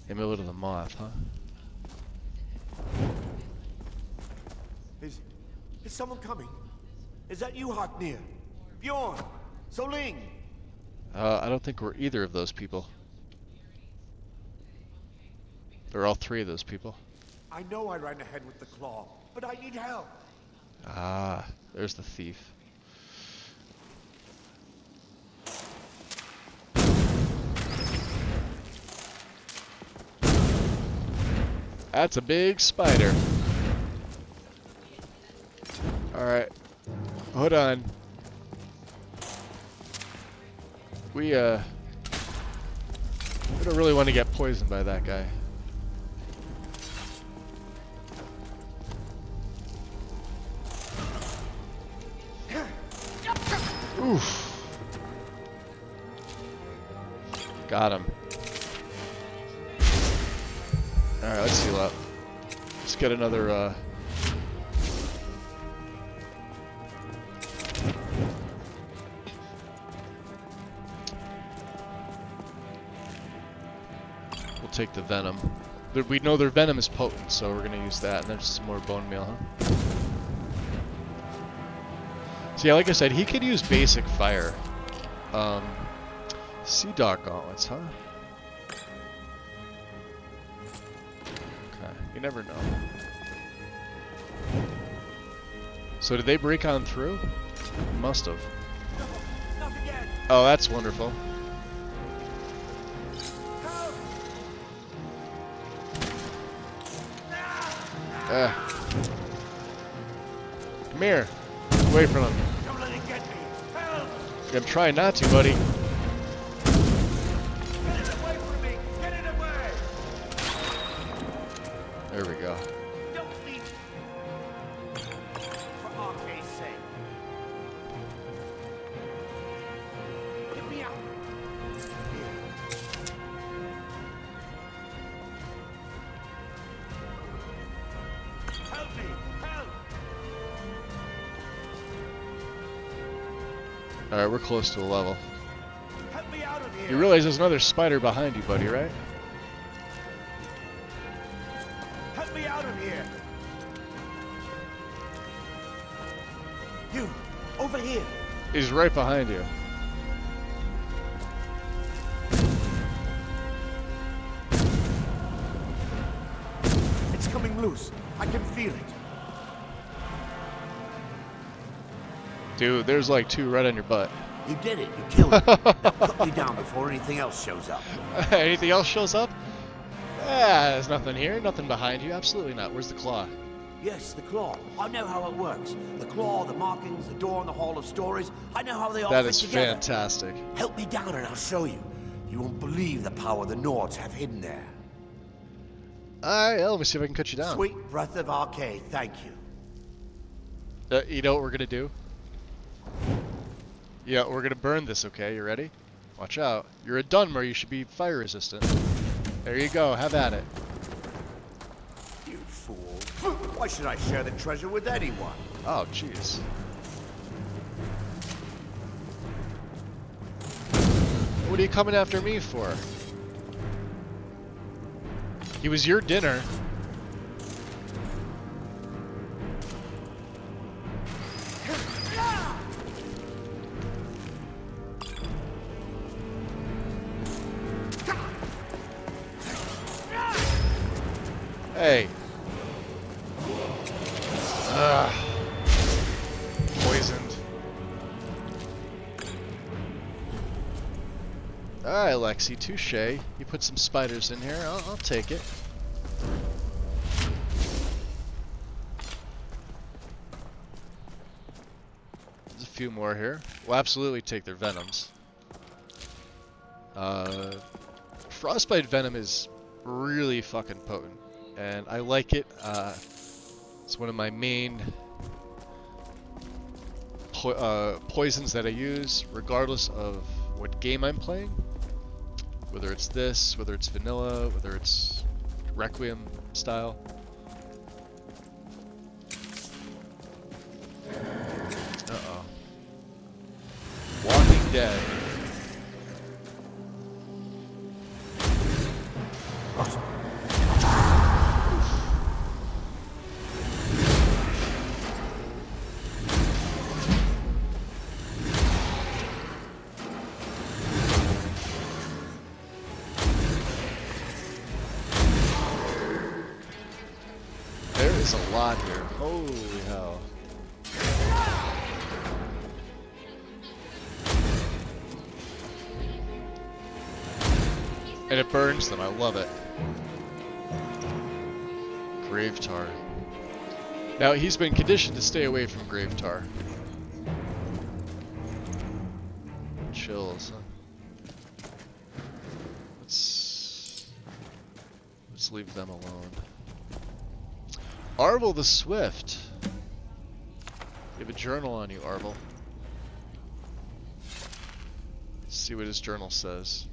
Amulet of the Moth, huh? Is someone coming? Is that you, Haknir? Bjorn? Soling? I don't think we're either of those people. Or all three of those people. I know I ran ahead with the claw, but I need help. Ah, there's the thief. That's a big spider. Alright. Hold on. We don't really want to get poisoned by that guy. Oof. Got him. Alright, let's heal up. Let's get another, We'll take the venom. We know their venom is potent, so we're gonna use that, and then just some more bone meal, huh? So yeah, like I said, he could use basic fire. Sea Dog Gauntlets, huh? Okay, you never know. So did they break on through? Must have. Oh, that's wonderful. Come here. Away from him. Don't let it get me. Help! I'm gonna try not to, buddy. Get it away from me! Get it away! There we go. Don't leave. For Arcade's sake. Get me out. Help me! Help! Alright, we're close to a level. Help me out of here! You realize there's another spider behind you, buddy, right? Help me out of here! You! Over here! He's right behind you. It's coming loose. I can feel it. Dude, there's like 2 right on your butt. You did it. You killed it. Now cut me down before anything else shows up. Anything else shows up? There's nothing here. Nothing behind you. Absolutely not. Where's the claw? Yes, the claw. I know how it works. The claw, the markings, the door in the Hall of Stories. I know how they all That fit is together. fantastic. Help me down and I'll show you. You won't believe the power the Nords have hidden there. Alright, let me see if I can cut you down. Sweet breath of Arcade, thank you. You know what we're gonna do? Yeah, we're gonna burn this, okay? You ready? Watch out. You're a Dunmer, you should be fire resistant. There you go, have at it. You fool. Why should I share the treasure with anyone? Oh, jeez. What are you coming after me for? He was your dinner. Hey. Poisoned. Alright, Lexi, touche. You put some spiders in here, I'll take it. There's a few more here. We'll absolutely take their venoms. Frostbite venom is really fucking potent, and I like it. It's one of my main poisons that I use, regardless of what game I'm playing. Whether it's this, whether it's vanilla, whether it's Requiem style. Uh-oh. Walking Dead. There's a lot here. Holy hell. And it burns them. I love it. Gravetar. Now, he's been conditioned to stay away from Gravetar. Chills, huh? Let's leave them alone. Arvel the Swift. You have a journal on you, Arvel. Let's see what his journal says.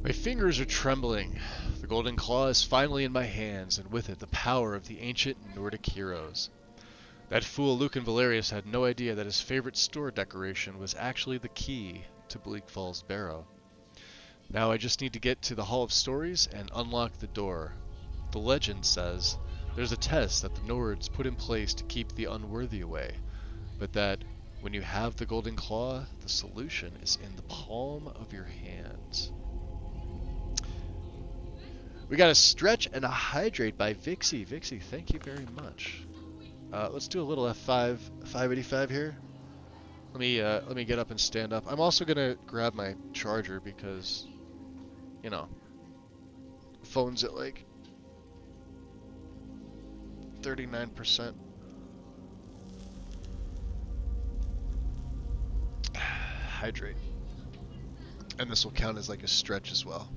My fingers are trembling. The golden claw is finally in my hands, and with it the power of the ancient Nordic heroes. That fool Lucan Valerius had no idea that his favorite store decoration was actually the key to Bleak Falls Barrow. Now I just need to get to the Hall of Stories and unlock the door. The legend says there's a test that the Nords put in place to keep the unworthy away, but that when you have the golden claw, the solution is in the palm of your hands. We got a stretch and a hydrate by Vixie. Vixie, thank you very much. Let's do a little F5, 585 here. Let me get up and stand up. I'm also gonna grab my charger because, you know, phone's at like 39%. Hydrate. And this will count as like a stretch as well.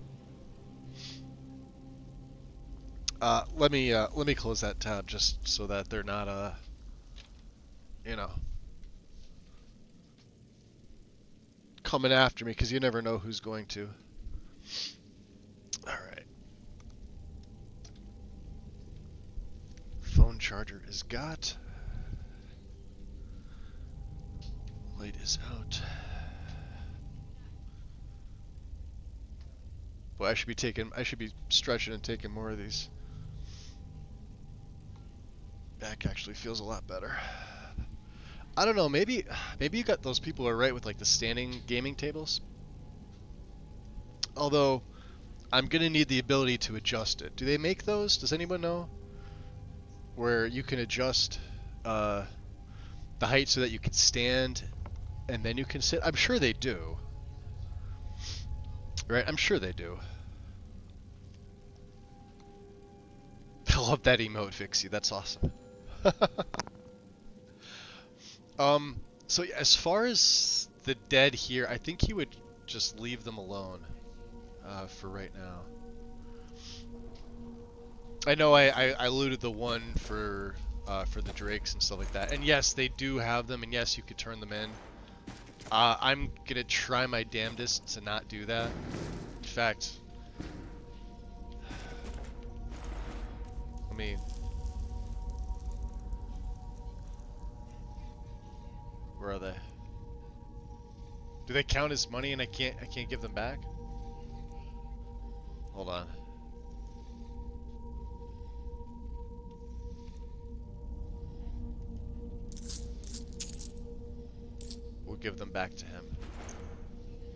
Let me close that tab just so that they're not you know, coming after me, because you never know who's going to. Alright. Phone charger is got. Light is out. Boy, I should be stretching and taking more of these. Back actually feels a lot better. I don't know, maybe you got those people are right with like the standing gaming tables. Although I'm gonna need the ability to adjust it. Do they make those? Does anyone know? Where you can adjust the height so that you can stand and then you can sit? I'm sure they do. Right? I'm sure they do. I love that emote, Vixie. That's awesome. So yeah, as far as the dead here, I think he would just leave them alone for right now. I know I looted the one for the drakes and stuff like that, and yes, they do have them, and yes, you could turn them in. I'm gonna try my damnedest to not do that. In fact, let me. Where are they? Do they count as money and I can't give them back? Hold on. We'll give them back to him.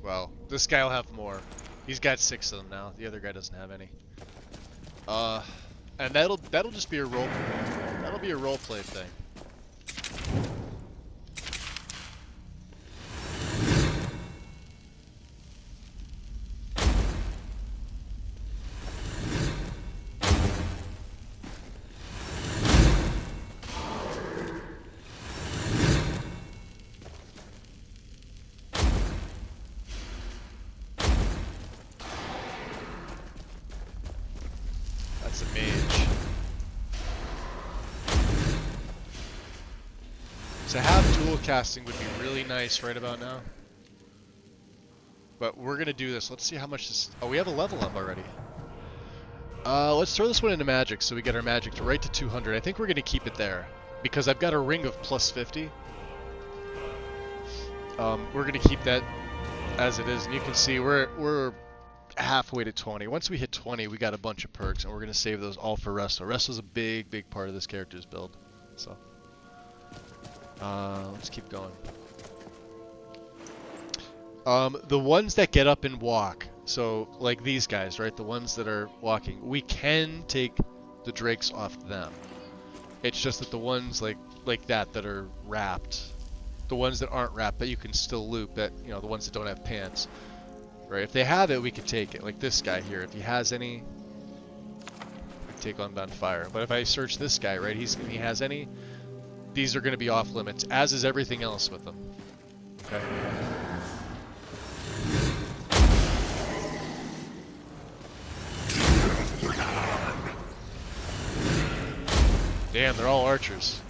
Well, this guy will have more. He's got 6 of them now. The other guy doesn't have any. And that'll just be a role. That'll be a roleplay thing. That's a mage. To have dual casting would be really nice right about now. But we're gonna do this. Let's see how much this. Oh, we have a level up already. Let's throw this one into magic so we get our magic to right to 200. I think we're gonna keep it there because I've got a ring of plus 50. We're gonna keep that as it is, and you can see we're halfway to 20. Once we hit 20, we got a bunch of perks, and we're gonna save those all for Resto. Resto's a big part of this character's build. So let's keep going. The ones that get up and walk, so like these guys, right? The ones that are walking, we can take the drakes off them. It's just that the ones like that are wrapped, the ones that aren't wrapped that you can still loop, that the ones that don't have pants, right? If they have it, we could take it. Like this guy here, if he has any, we can take Unbound Fire. But if I search this guy, right, if he has any, these are going to be off limits, as is everything else with them. Okay. Damn, they're all archers.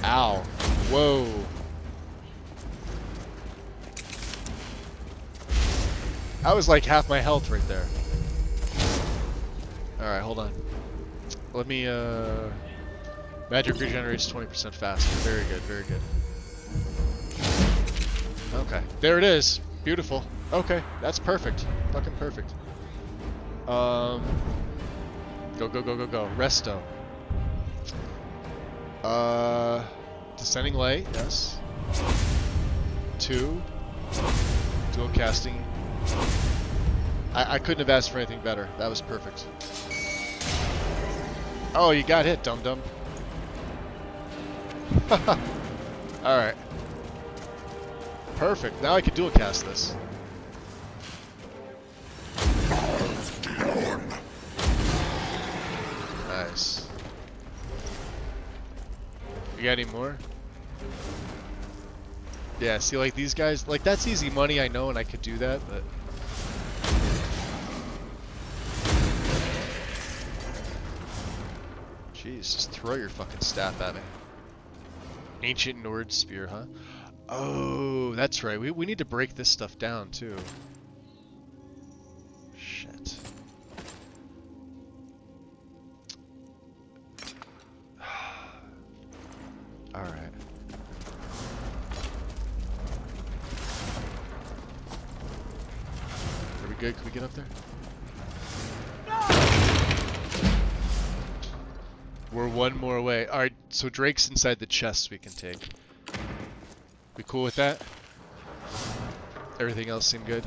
Ow. Whoa. That was like half my health right there. Alright, hold on. Let me, magic regenerates 20% faster. Very good, very good. Okay, there it is. Beautiful. Okay, that's perfect. Fucking perfect. Go. Resto. Descending Light, yes. 2. Dual casting. I couldn't have asked for anything better. That was perfect. Oh, you got hit, dum-dum. Alright. Perfect. Now I can dual cast this. Nice. You got any more? Yeah, see, like these guys, like that's easy money, I know, and I could do that, but jeez, just throw your fucking staff at me. Ancient Nord Spear, huh? Oh, that's right. We need to break this stuff down too. Shit. Alright. Are we good? Can we get up there? We're one more away. Alright, so Drake's inside the chests we can take. We cool with that? Everything else seem good?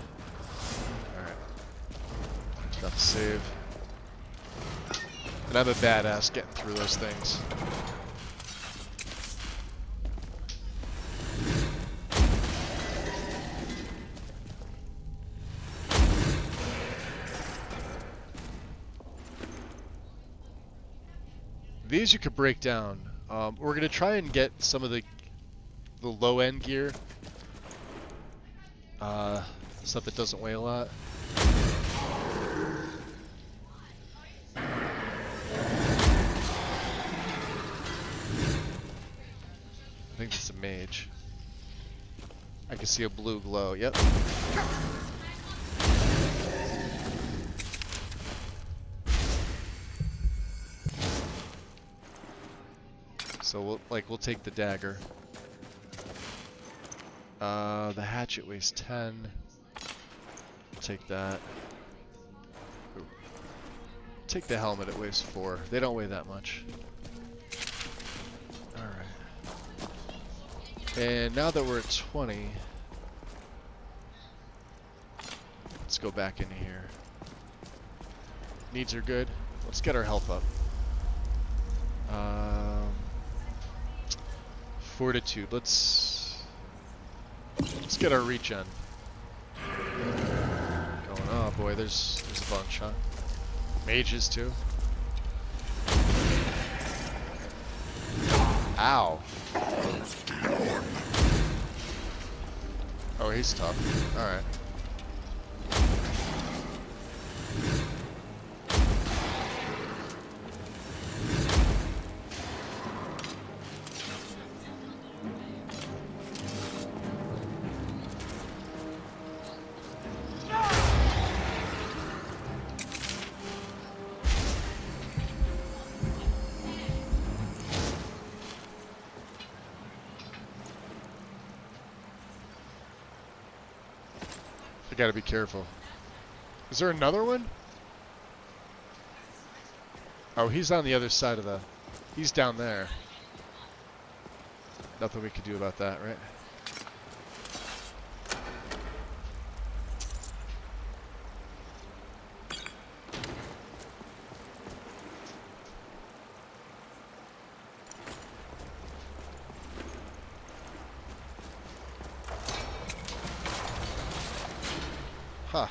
Alright. Got the save. And I'm a badass getting through those things. These you could break down. We're gonna try and get some of the low end gear. Stuff that doesn't weigh a lot. I think it's a mage. I can see a blue glow. Yep. So we'll take the dagger. The hatchet weighs 10. Take that. Ooh. Take the helmet, it weighs 4. They don't weigh that much. Alright. And now that we're at 20, let's go back into here. Needs are good. Let's get our health up. Fortitude. Let's get our regen. Going. Oh boy, there's a bunch, huh? Mages too. Ow. Oh, he's tough. All right. I gotta be careful. Is there another one? Oh, he's on the other side of the... He's down there. Nothing we can do about that, right? Huh.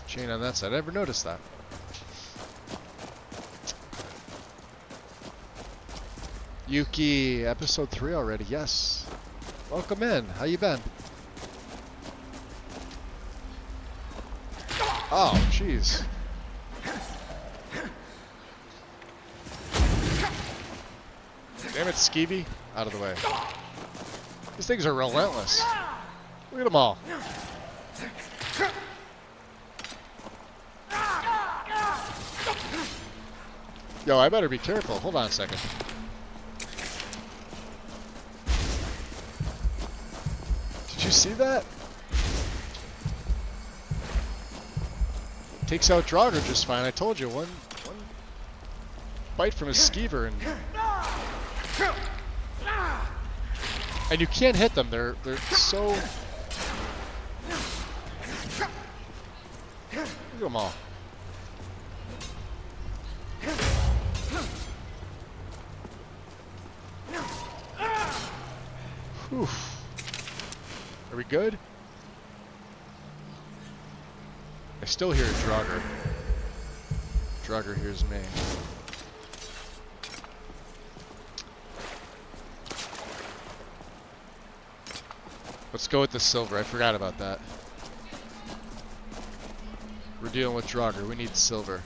Chain on that side. I never noticed that. Yuki, episode 3 already. Yes. Welcome in. How you been? Oh, jeez. Damn it, Skeevy. Out of the way. These things are relentless. Look at them all. Yo, I better be careful. Hold on a second. Did you see that? Takes out Draugr just fine. I told you, one bite from a skeever and you can't hit them. They're so. Look at them all. Whew. Are we good? I still hear Draugr. Draugr hears me. Let's go with the silver. I forgot about that. We're dealing with Draugr. We need silver.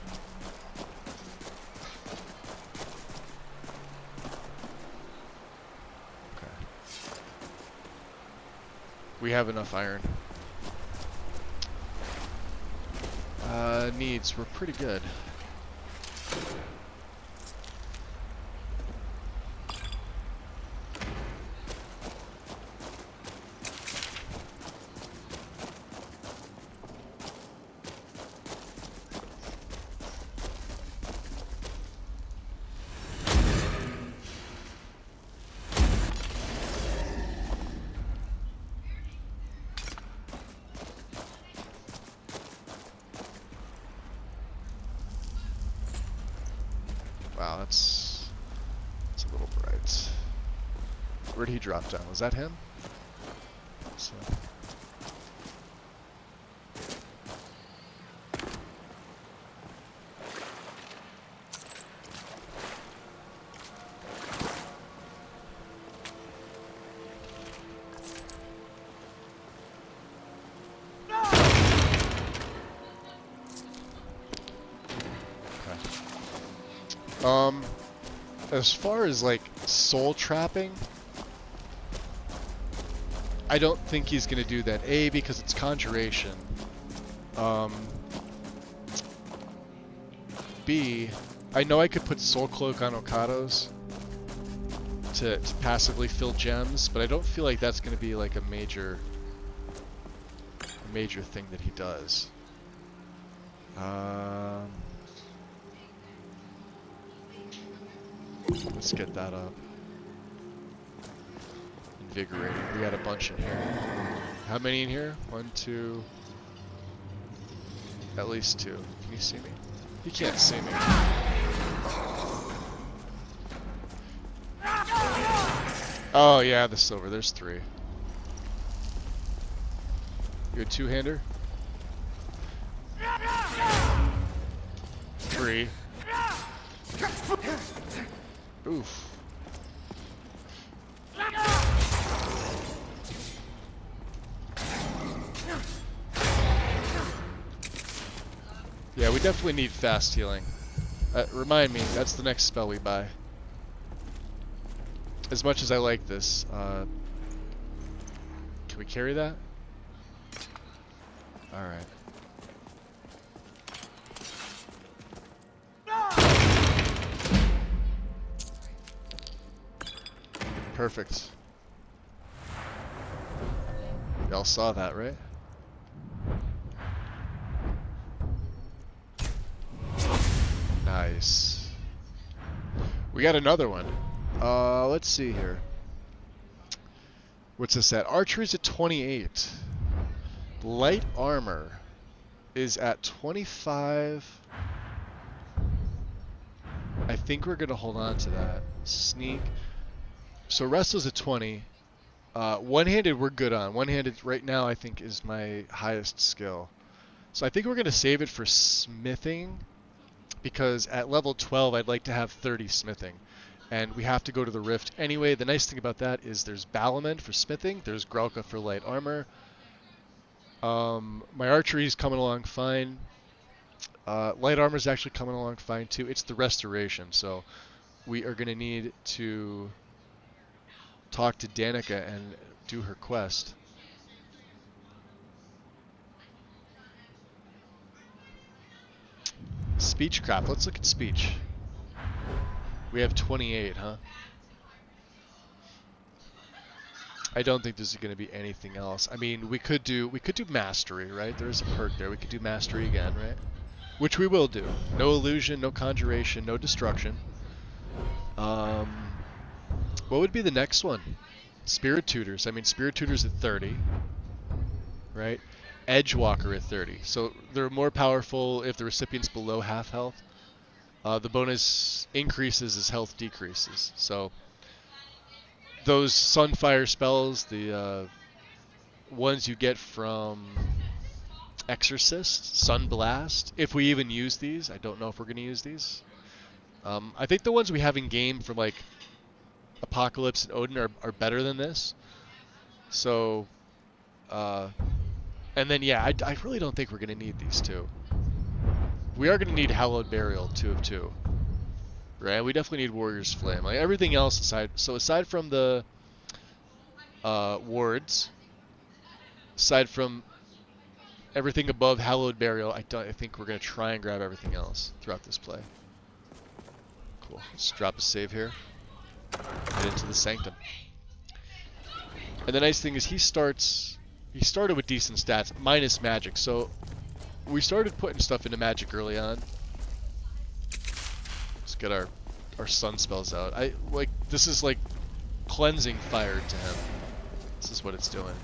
We have enough iron. Needs, we're pretty good. Where'd he drop down? Was that him? So. As far as like soul trapping, I don't think he's gonna do that. A, because it's conjuration. B, I know I could put soul cloak on Okados to passively fill gems, but I don't feel like that's gonna be like a major thing that he does. Let's get that up. Invigorating. We got a bunch in here. How many in here? 1, 2. At least 2. Can you see me? He can't see me. Oh yeah, the silver. There's 3. You a two-hander? 3. Oof. Yeah, we definitely need fast healing. Remind me, that's the next spell we buy. As much as I like this, can we carry that? Alright. Perfect. Y'all saw that, right? Nice. We got another one. Let's see here. What's this at? Archery's at 28. Light armor is at 25. I think we're gonna hold on to that. Sneak. So wrestle's at 20. One-handed we're good on. One-handed right now I think is my highest skill. So I think we're gonna save it for smithing, because at level 12 I'd like to have 30 smithing. And we have to go to the rift anyway. The nice thing about that is there's Balamend for smithing, there's Gralka for light armor. My archery's coming along fine. Light armor's actually coming along fine too. It's the restoration, so we are gonna need to talk to Danica and do her quest. Speechcraft. Let's look at speech. We have 28, huh? I don't think there's going to be anything else. I mean, we could do mastery, right? There's a perk there. We could do mastery again, right? Which we will do. No illusion, no conjuration, no destruction. What would be the next one? Spirit Tutors. I mean, Spirit Tutors at 30, right? Edgewalker at 30. So they're more powerful if the recipient's below half health. The bonus increases as health decreases. So those Sunfire spells, the ones you get from Exorcist, Sunblast, if we even use these. I don't know if we're going to use these. I think the ones we have in game for like Apocalypse and Odin are better than this. So, and then yeah, I really don't think we're going to need these two. We are going to need Hallowed Burial, 2 of 2. Right? We definitely need Warrior's Flame. Like everything else aside, so aside from the wards, aside from everything above Hallowed Burial, I think we're going to try and grab everything else throughout this play. Cool. Let's drop a save here. Head into the Sanctum. And the nice thing is he started with decent stats, minus magic. So we started putting stuff into magic early on. Let's get our sun spells out. This is like cleansing fire to him. This is what it's doing.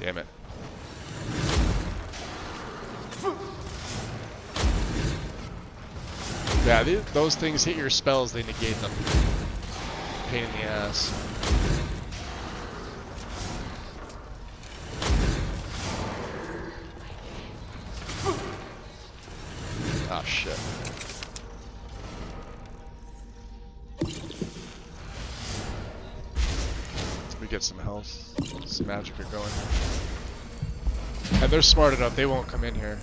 Damn it. Yeah, those things hit your spells, they negate them. Pain in the ass. Ah, shit. We get some health. Some magic are going. And they're smart enough, they won't come in here.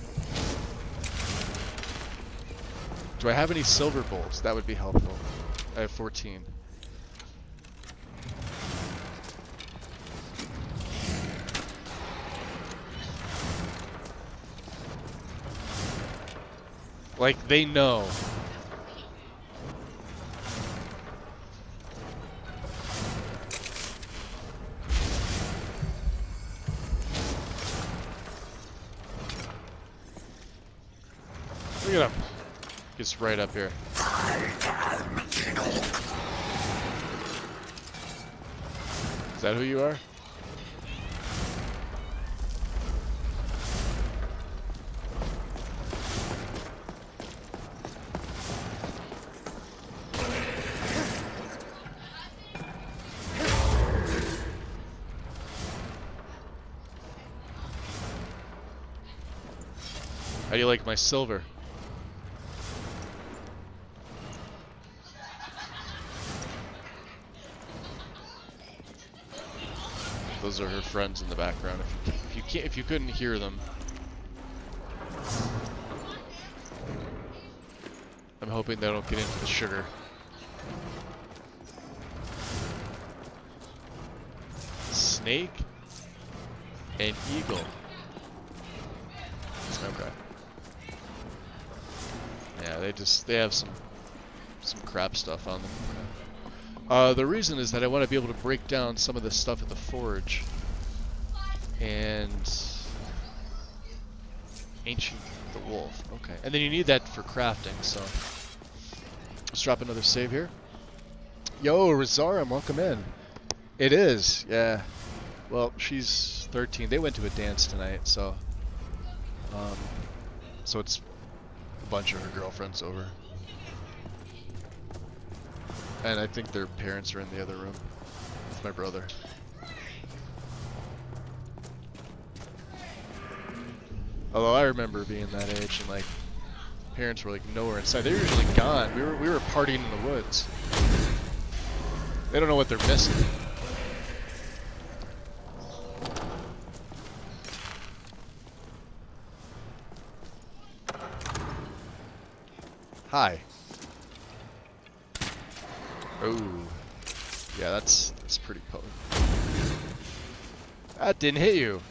Do I have any silver bolts? That would be helpful. I have 14. Like, they know. Look at him. Gets right up here. Is that who you are? How do you like my silver? Those are her friends in the background. If you couldn't hear them, I'm hoping they don't get into the sugar. Snake and eagle. Okay. Yeah, they have some crap stuff on them. The reason is that I want to be able to break down some of this stuff at the forge. And Ancient the Wolf. Okay. And then you need that for crafting, so let's drop another save here. Yo, Rosarum, welcome in. It is, yeah. Well, she's 13. They went to a dance tonight, so so it's a bunch of her girlfriends over. And I think their parents are in the other room with my brother. Although I remember being that age and like parents were like nowhere inside. They're usually gone. We were partying in the woods. They don't know what they're missing. Hi. Oh, yeah, that's pretty potent. That didn't hit you.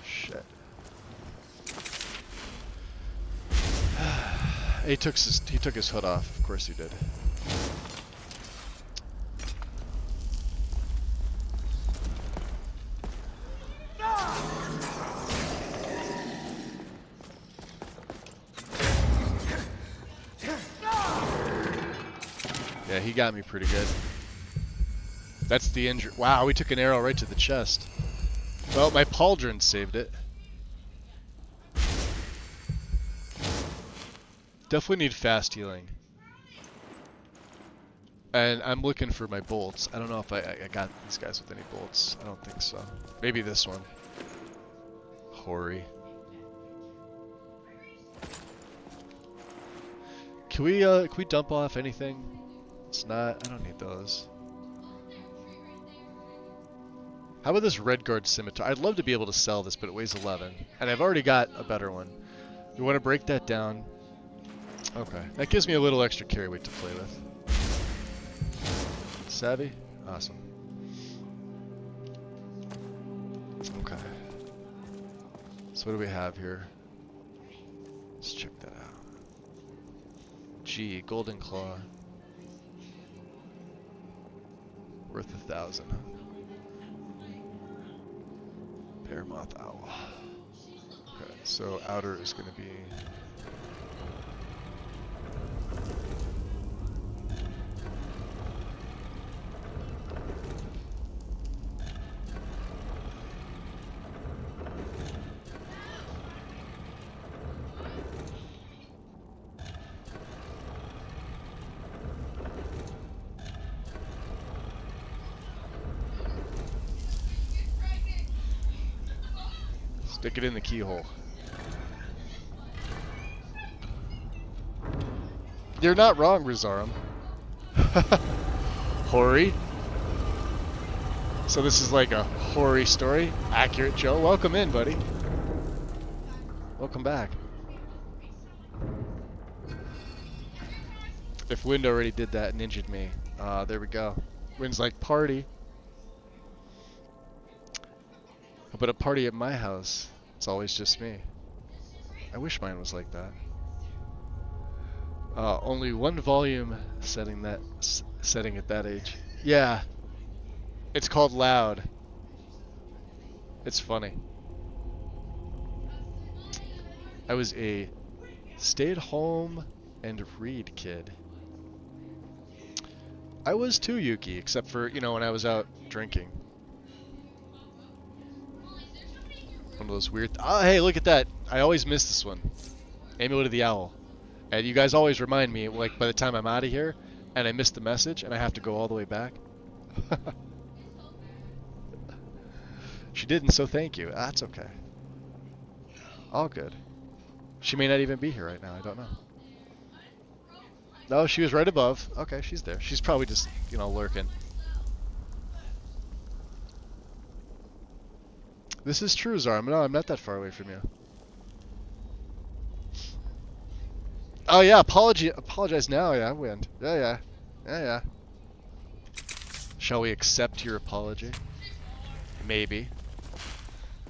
Shit. He took his hood off. Of course he did. Yeah, he got me pretty good. That's the injury. Wow, we took an arrow right to the chest. Well, my pauldron saved it. Definitely need fast healing. And I'm looking for my bolts. I don't know if I got these guys with any bolts. I don't think so. Maybe this one. Hoary. Can we dump off anything? It's not. I don't need those. How about this Redguard Scimitar? I'd love to be able to sell this, but it weighs 11. And I've already got a better one. You want to break that down? Okay. That gives me a little extra carry weight to play with. Savvy? Awesome. Okay. So what do we have here? Let's check that out. Gee, Golden Claw. Worth 1,000. Paramoth Owl. Okay, so outer is going to be... Stick it in the keyhole. You're not wrong, Rizarum. Hoary. So this is like a hoary story? Accurate, Joe. Welcome in, buddy. Welcome back. If Wind already did that and injured me, there we go. Wind's like, party. But a party at my house, it's always just me. I wish mine was like that. Only one volume setting at that age. Yeah. It's called loud. It's funny. I was a stay-at-home and read kid. I was too, Yuki, except for, you know, when I was out drinking. One of those weird... Oh, hey, look at that. I always miss this one. Amulet of the Owl. And you guys always remind me, like, by the time I'm out of here, and I miss the message, and I have to go all the way back. She didn't, so thank you. That's okay. All good. She may not even be here right now. I don't know. No, she was right above. Okay, she's there. She's probably just, you know, lurking. This is true, Zarm. No, I'm not that far away from you. Oh yeah, apologize now. Yeah, Wind. Yeah. Shall we accept your apology? Maybe.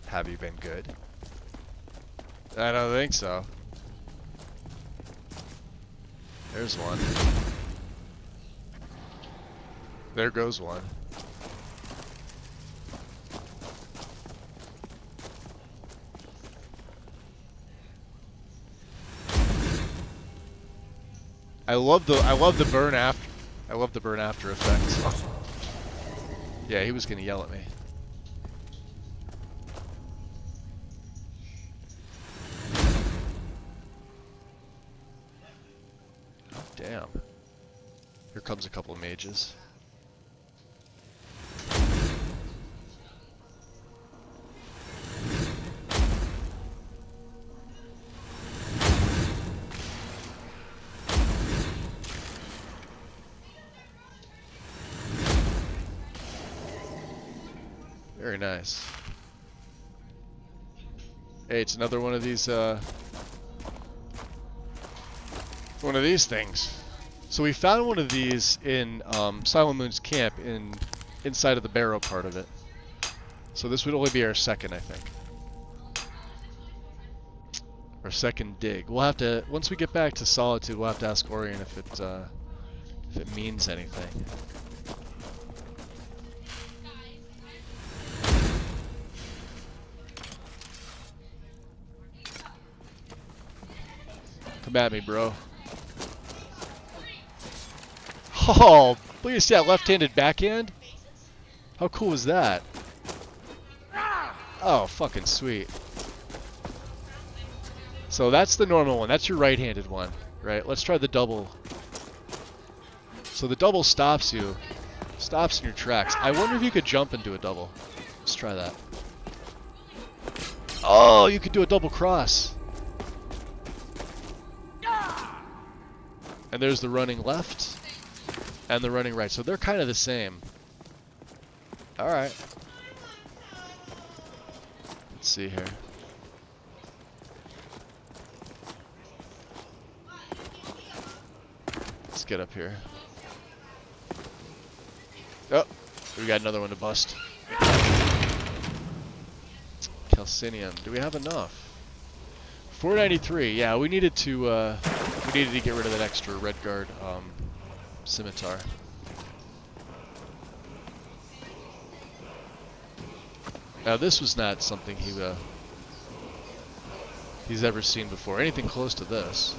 Have you been good? I don't think so. There's one. There goes one. I love the burn after. I love the burn after effects. Yeah, he was gonna yell at me. Oh, damn. Here comes a couple of mages. Very nice. Hey, it's another one of these things. So we found one of these in Silent Moon's camp inside of the barrow part of it. So this would only be our second, I think. Our second dig. We'll have to, once we get back to Solitude, we'll have to ask Orion if it means anything. Come at me, bro. Oh, look at that left-handed backhand. How cool was that? Oh, fucking sweet. So that's the normal one. That's your right-handed one, right? Let's try the double. So the double stops you. Stops in your tracks. I wonder if you could jump and do a double. Let's try that. Oh, you could do a double cross. And there's the running left and the running right. So they're kind of the same. Alright. Let's see here. Let's get up here. Oh, we got another one to bust. Calcinium. Do we have enough? 493. Yeah, we needed to get rid of that extra Redguard scimitar. Now this was not something he he's ever seen before. Anything close to this.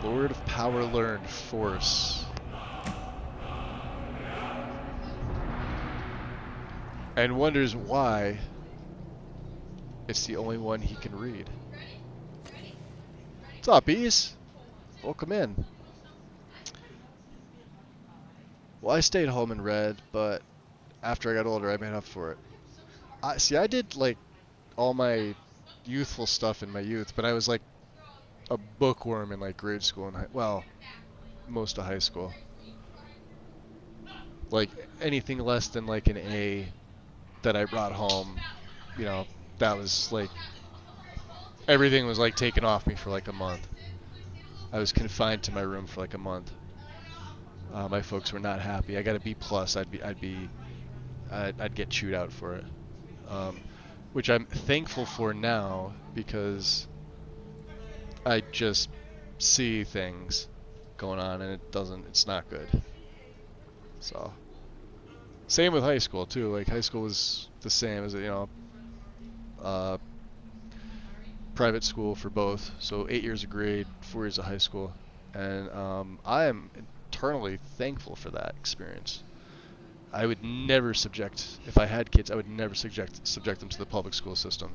Lord of Power Learned Force. And wonders why it's the only one he can read. What's up, bees? Welcome in. Well, I stayed home and read, but after I got older, I made up for it. I did like all my youthful stuff in my youth, but I was like a bookworm in like grade school and well, most of high school. Like anything less than like an A that I brought home, you know, that was like everything was like taken off me for like a month. I was confined to my room for like a month. My folks were not happy. I got a B plus. I'd get chewed out for it, which I'm thankful for now because I just see things going on and it's not good. So, same with high school too. Like high school was the same as, you know, private school for both. So 8 years of grade, 4 years of high school, and I am eternally thankful for that experience. I would never if I had kids, I would never subject them to the public school system.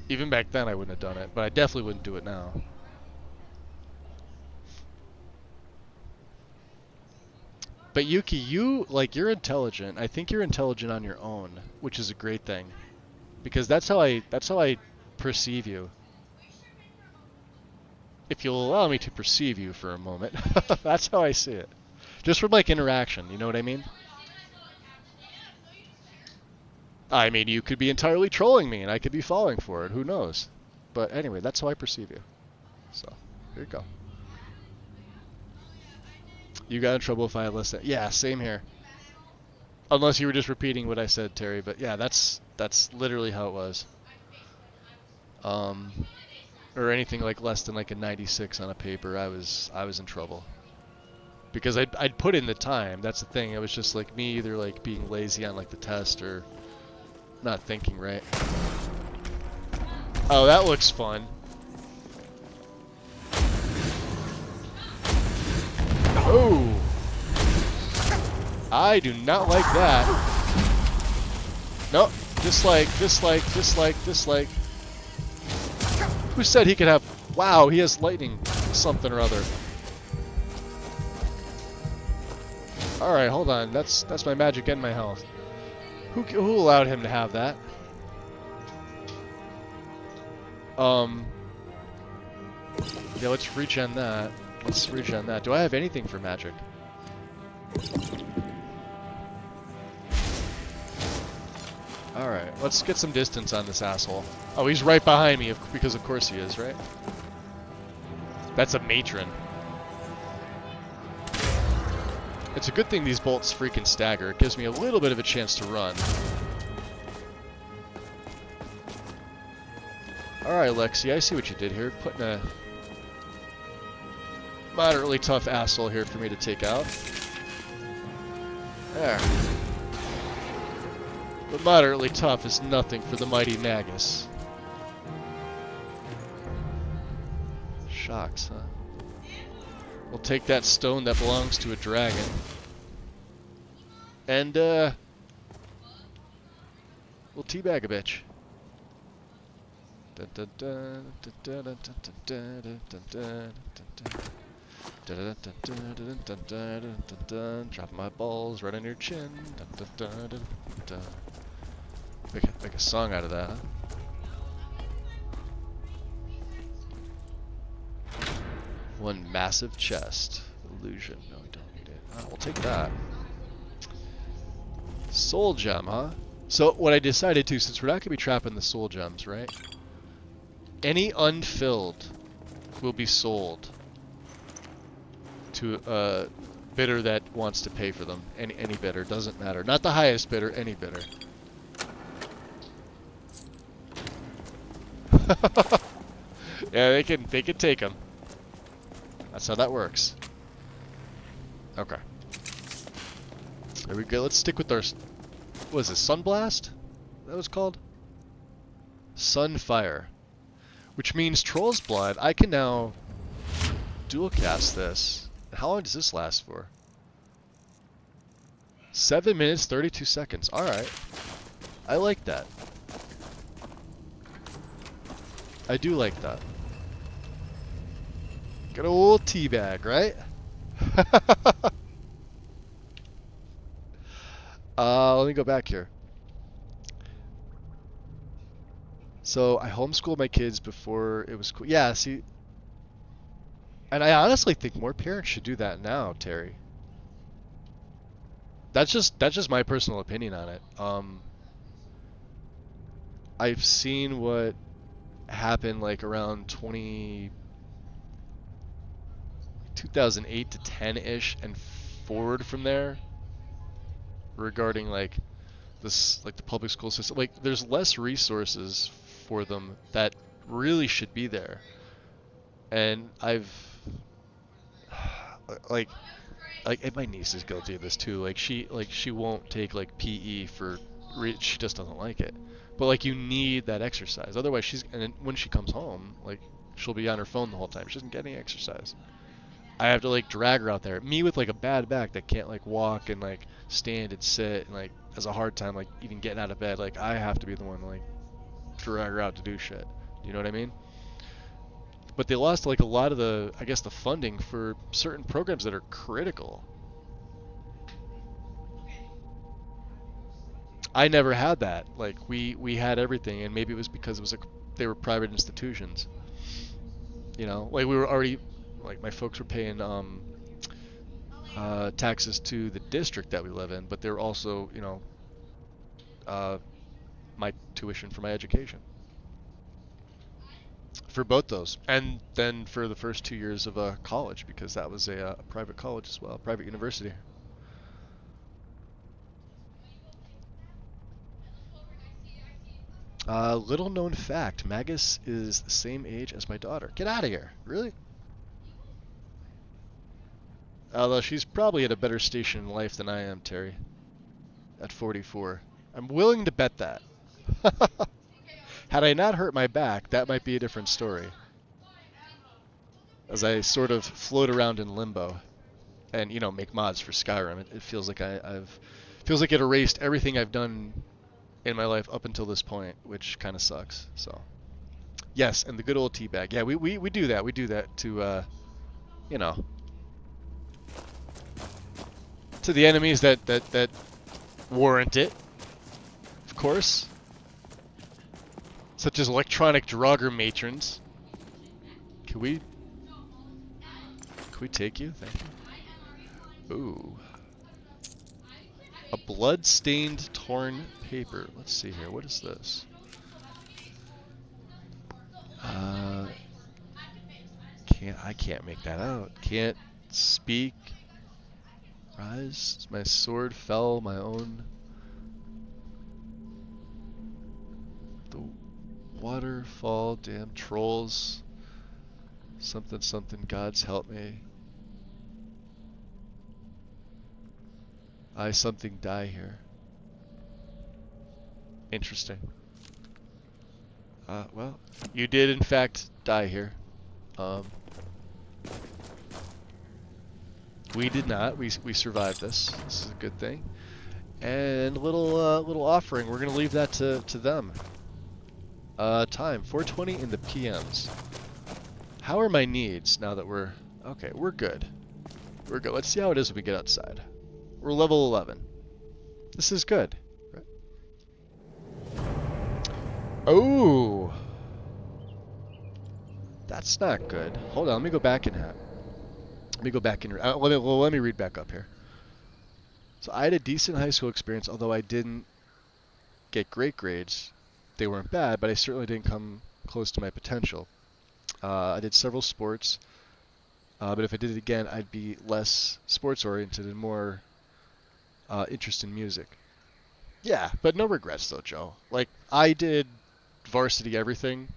Even back then I wouldn't have done it, but I definitely wouldn't do it now. But Yuki, you're intelligent. I think you're intelligent on your own, which is a great thing. Because that's how I perceive you. If you'll allow me to perceive you for a moment, that's how I see it. Just from like interaction, you know what I mean? I mean, you could be entirely trolling me and I could be falling for it, who knows? But anyway, that's how I perceive you. So, here you go. You got in trouble if I listened. Yeah, same here. Unless you were just repeating what I said, Terry, but yeah, that's literally how it was. Or anything like less than like a 96 on a paper, I was in trouble. Because I'd put in the time, that's the thing. It was just like me either like being lazy on like the test or not thinking right. Oh, that looks fun. Oh! I do not like that. Nope. Dislike. Who said he could have... Wow, he has lightning something or other. Alright, hold on. That's my magic and my health. Who allowed him to have that? Yeah, let's regen that. Let's regen that. Do I have anything for magic? Alright, let's get some distance on this asshole. Oh, he's right behind me, because of course he is, right? That's a matron. It's a good thing these bolts freaking stagger. It gives me a little bit of a chance to run. Alright, Lexi, I see what you did here. Putting a moderately tough asshole here for me to take out. There. But moderately tough is nothing for the mighty Magus. Shocks, huh? We'll take that stone that belongs to a dragon. And, we'll teabag a bitch. Dropping my balls right on your chin. Make a song out of that, huh? One massive chest. Illusion. No, we don't need it. Oh, we'll take that. Soul gem, huh? So what I decided to, since we're not going to be trapping the soul gems, right? Any unfilled will be sold to a bidder that wants to pay for them. Any bidder, doesn't matter. Not the highest bidder, any bidder. Yeah, they can take them. That's how that works. Okay. There we go. Let's stick with our What is this, Sunblast? That was called? Sunfire. Which means Troll's Blood, I can now dual cast this. How long does this last for? 7 minutes, 32 seconds. Alright. I like that. I do like that. Good old teabag, right? Let me go back here. So I homeschooled my kids before it was cool. Yeah, see, and I honestly think more parents should do that now, Terry. That's just my personal opinion on it. I've seen what happened like around 2008 to 10-ish and forward from there regarding like this, like the public school system. Like there's less resources for them that really should be there. And I've like and my niece is guilty of this too. Like she won't take like PE for she just doesn't like it. But like you need that exercise. Otherwise and then when she comes home, like she'll be on her phone the whole time. She doesn't get any exercise. I have to like drag her out there. Me with like a bad back that can't like walk and like stand and sit and like has a hard time like even getting out of bed. Like I have to be the one to like drag her out to do shit. You know what I mean? But they lost like a lot of the, I guess, the funding for certain programs that are critical. I never had that. Like we had everything, and maybe it was because it was they were private institutions. You know, like we were already, like my folks were paying taxes to the district that we live in, but they were also, you know, my tuition for my education. For both those, and then for the first 2 years of college, because that was a private college as well, private university. Little known fact, Magus is the same age as my daughter. Get out of here. Really? Although she's probably at a better station in life than I am, Terry. At 44. I'm willing to bet that. Had I not hurt my back, that might be a different story. As I sort of float around in limbo, and you know, make mods for Skyrim. It feels like feels like it erased everything I've done in my life up until this point, which kind of sucks. So, yes, and the good old teabag. Yeah, we do that. We do that to, you know, to the enemies that warrant it, of course. Such as electronic Draugr matrons. Can we take you? Thank you. Ooh. A blood-stained torn paper. Let's see here. What is this? I can't make that out. Can't speak. Rise. My sword fell. My own. The waterfall. Damn trolls. Something something. Gods help me. I something die here. Interesting. Well, you did in fact die here. We did not. We survived this. This is a good thing. And a little offering. We're gonna leave that to them. Time 4:20 in the PMs. How are my needs now that we're okay? We're good. We're good. Let's see how it is when we get outside. We're level 11. This is good. Right? Oh, that's not good. Hold on. Let me go back in that. Let me go back in. Let me read back up here. So I had a decent high school experience, although I didn't get great grades. They weren't bad, but I certainly didn't come close to my potential. I did several sports, but if I did it again, I'd be less sports-oriented and more interest in music. Yeah, but no regrets though, Joe. Like, I did varsity everything,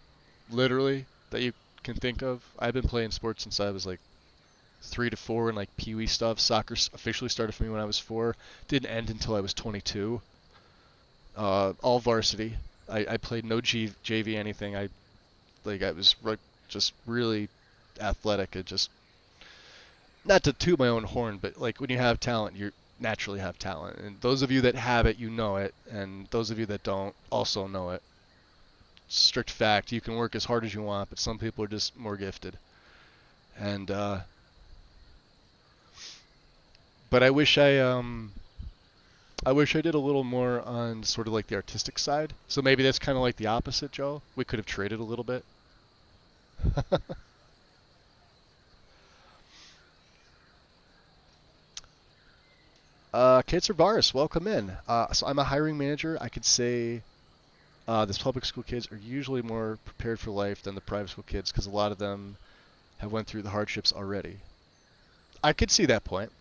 literally, that you can think of. I've been playing sports since I was like 3 to 4 and like pee-wee stuff. Soccer officially started for me when I was 4. Didn't end until I was 22. all varsity. I played no JV anything. I was just really athletic. It just, not to toot my own horn, but like when you have talent, you naturally have talent. And those of you that have it, you know it, and those of you that don't also know it. Strict fact. You can work as hard as you want, but some people are just more gifted. And but I wish I did a little more on sort of like the artistic side. So maybe that's kind of like the opposite, Joe. We could have traded a little bit. Kate Cervaris, welcome in. So I'm a hiring manager. I could say this public school kids are usually more prepared for life than the private school kids because a lot of them have went through the hardships already. I could see that point.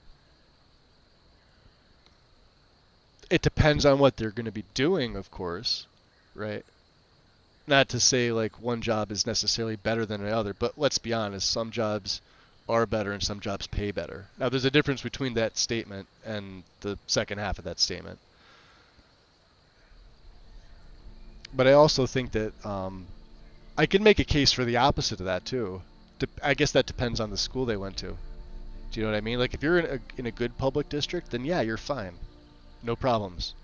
It depends on what they're going to be doing, of course, right? Not to say like one job is necessarily better than the other, but let's be honest, some jobs are better and some jobs pay better. Now there's a difference between that statement and the second half of that statement. But I also think that I can make a case for the opposite of that too. I guess that depends on the school they went to. Do you know what I mean? Like if you're in a good public district, then yeah, you're fine. No problems.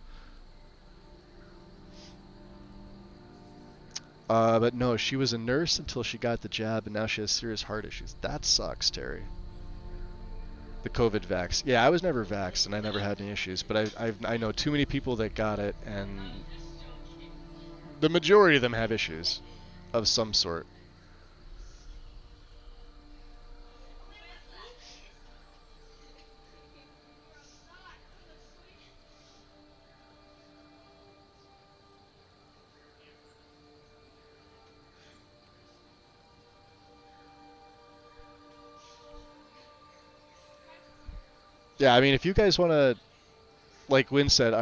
But no, she was a nurse until she got the jab, and now she has serious heart issues. That sucks, Terry. The COVID vax. Yeah, I was never vaxxed, and I never had any issues. But I know too many people that got it, and the majority of them have issues of some sort. Yeah, I mean, if you guys want to, like Wynn said, all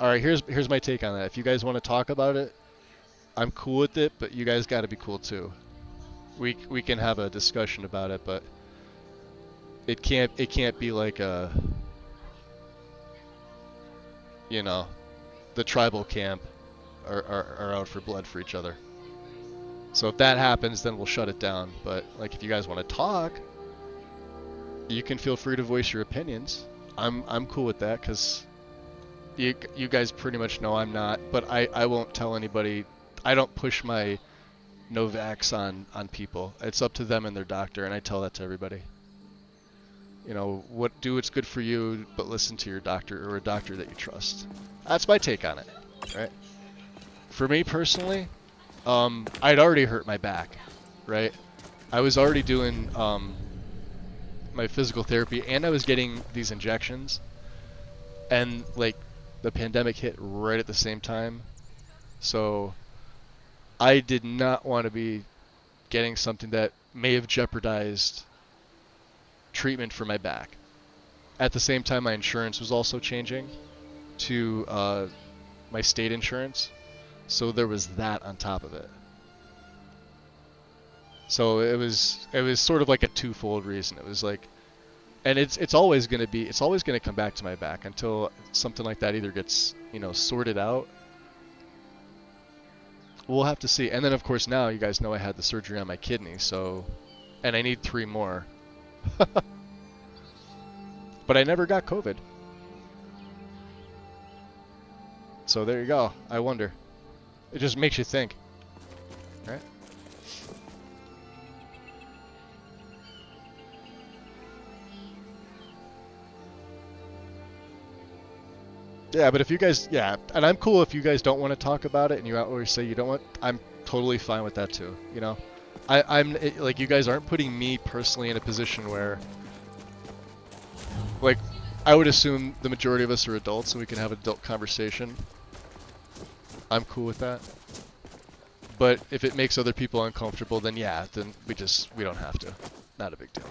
right, here's my take on that. If you guys want to talk about it, I'm cool with it, but you guys got to be cool too. We can have a discussion about it, but it can't be like a, you know, the tribal camp are out for blood for each other. So if that happens, then we'll shut it down. But like, if you guys want to talk, you can feel free to voice your opinions. I'm cool with that because you guys pretty much know I'm not. But I won't tell anybody. I don't push my no vax on people. It's up to them and their doctor, and I tell that to everybody. You know, do what's good for you, but listen to your doctor or a doctor that you trust. That's my take on it, right? For me personally, I'd already hurt my back, right? I was already doing my physical therapy, and I was getting these injections, and like the pandemic hit right at the same time, so I did not want to be getting something that may have jeopardized treatment for my back. At the same time, my insurance was also changing to my state insurance, so there was that on top of it. So it was sort of like a twofold reason. It was like, and it's always gonna come back to my back until something like that either gets, you know, sorted out. We'll have to see. And then of course now you guys know I had the surgery on my kidney, so, and I need 3 more. But I never got COVID. So there you go. I wonder. It just makes you think, right? Yeah, but if you guys, yeah, and I'm cool if you guys don't want to talk about it and you always say you don't want, I'm totally fine with that too, you know? I'm like, you guys aren't putting me personally in a position where, like, I would assume the majority of us are adults and we can have an adult conversation. I'm cool with that. But if it makes other people uncomfortable, then yeah, then we don't have to. Not a big deal.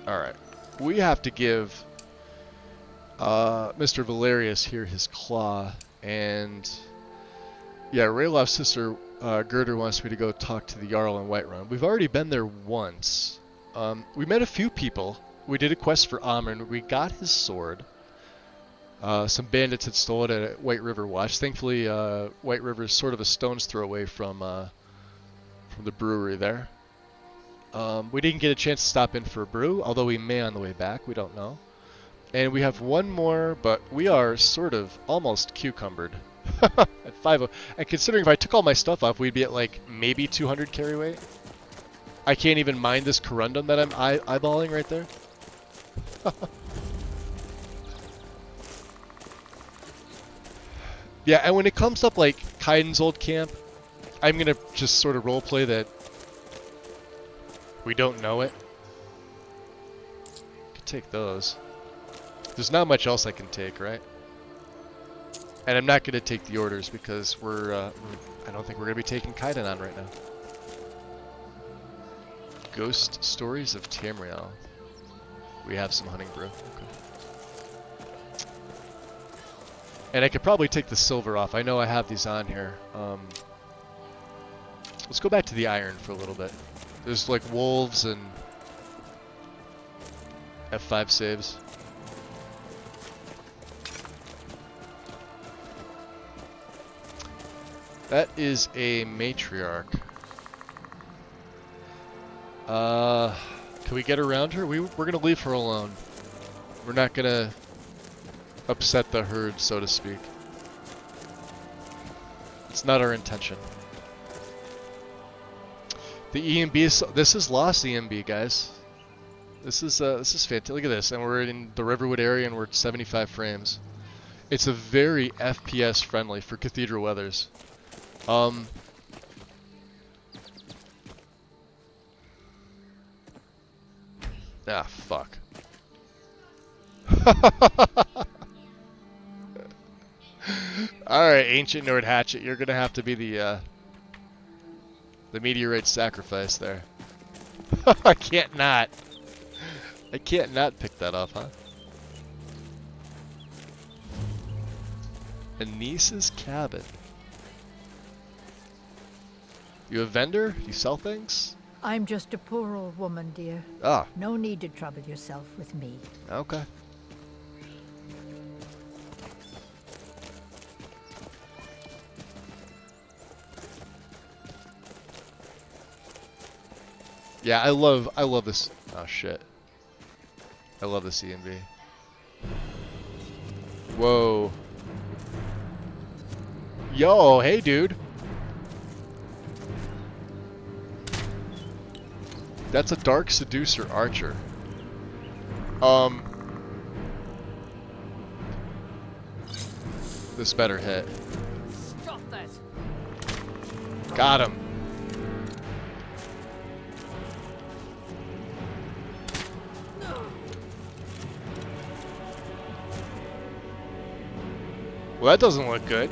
Alright. We have to give Mr. Valerius here his claw, and Yeah, Raylof's sister Gerder wants me to go talk to the Jarl in Whiterun. We've already been there once. We met a few people. We did a quest for Amryn. We got his sword. Some bandits had stolen it at White River Watch. Thankfully, White River is sort of a stone's throw away from the brewery there. We didn't get a chance to stop in for a brew, although we may on the way back. We don't know. And we have one more, but we are sort of almost cucumbered. At 5. And considering if I took all my stuff off, we'd be at like maybe 200 carry weight. I can't even mind this corundum that I'm eyeballing right there. Yeah, and when it comes up like Kaiden's old camp, I'm gonna just sort of roleplay that we don't know it. Could take those. There's not much else I can take, right? And I'm not gonna take the orders because I don't think we're gonna be taking Kaiden on right now. Ghost Stories of Tamriel. We have some hunting brew. Okay. And I could probably take the silver off. I know I have these on here. Let's go back to the iron for a little bit. There's like wolves and F5 saves. That is a matriarch. Can we get around her? We're gonna leave her alone. We're not gonna upset the herd, so to speak. It's not our intention. The EMB is, this is lost EMB, guys. This is fantastic. Look at this, and we're in the Riverwood area, and we're at 75 frames. It's a very FPS friendly for Cathedral Weathers. Ah, fuck. Alright, Ancient Nord Hatchet, you're gonna have to be the meteorite sacrifice there. I can't not pick that up, huh? Anice's cabin. You a vendor? You sell things? I'm just a poor old woman, dear. Ah. No need to trouble yourself with me. Okay. Yeah, I love this. Oh shit. I love the CMB. Whoa. Yo, hey dude. That's a Dark Seducer Archer. This better hit. Stop that. Got him. Well, that doesn't look good.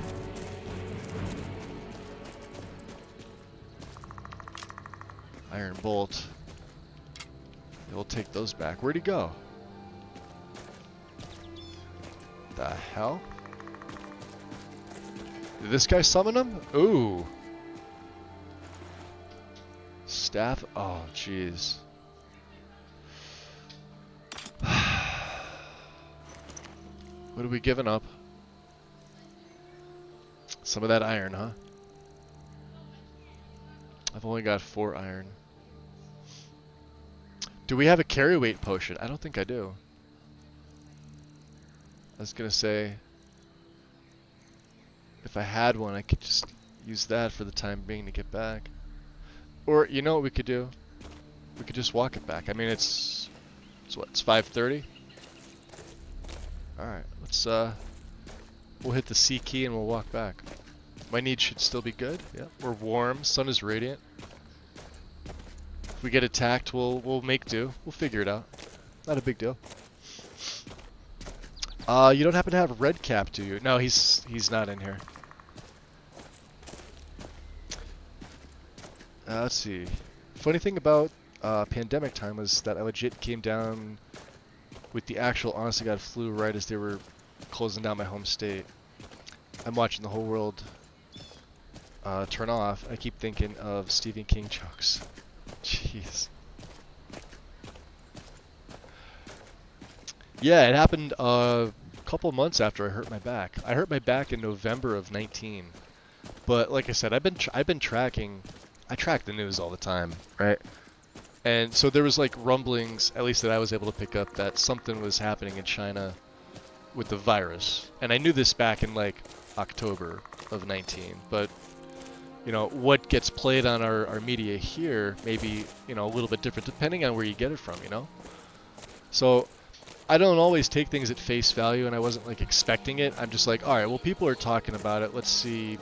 Iron Bolt. We'll take those back. Where'd he go? The hell? Did this guy summon him? Ooh. Staff. Oh, jeez. What are we giving up? Some of that iron, huh? I've only got 4 iron. Do we have a carry weight potion? I don't think I do. I was gonna say, if I had one, I could just use that for the time being to get back. Or, you know what we could do? We could just walk it back. I mean, it's what, it's 5:30? Alright, let's, we'll hit the C key and we'll walk back. My need should still be good. Yeah, we're warm. Sun is radiant. If we get attacked, we'll make do. We'll figure it out. Not a big deal. You don't happen to have Red Cap, do you? No, he's not in here. Let's see. Funny thing about pandemic time was that I legit came down with the actual honest to God flu right as they were closing down my home state. I'm watching the whole world turn off. I keep thinking of Stephen King jokes. Jeez. Yeah, it happened a couple months after I hurt my back. I hurt my back in November of 19. But like I said, I've been tracking. I track the news all the time, right? And so there was like rumblings, at least that I was able to pick up, that something was happening in China with the virus. And I knew this back in like October of 19. But you know, what gets played on our media here may be, you know, a little bit different depending on where you get it from, you know? So I don't always take things at face value, and I wasn't like expecting it. I'm just like, all right, well, people are talking about it. Let's see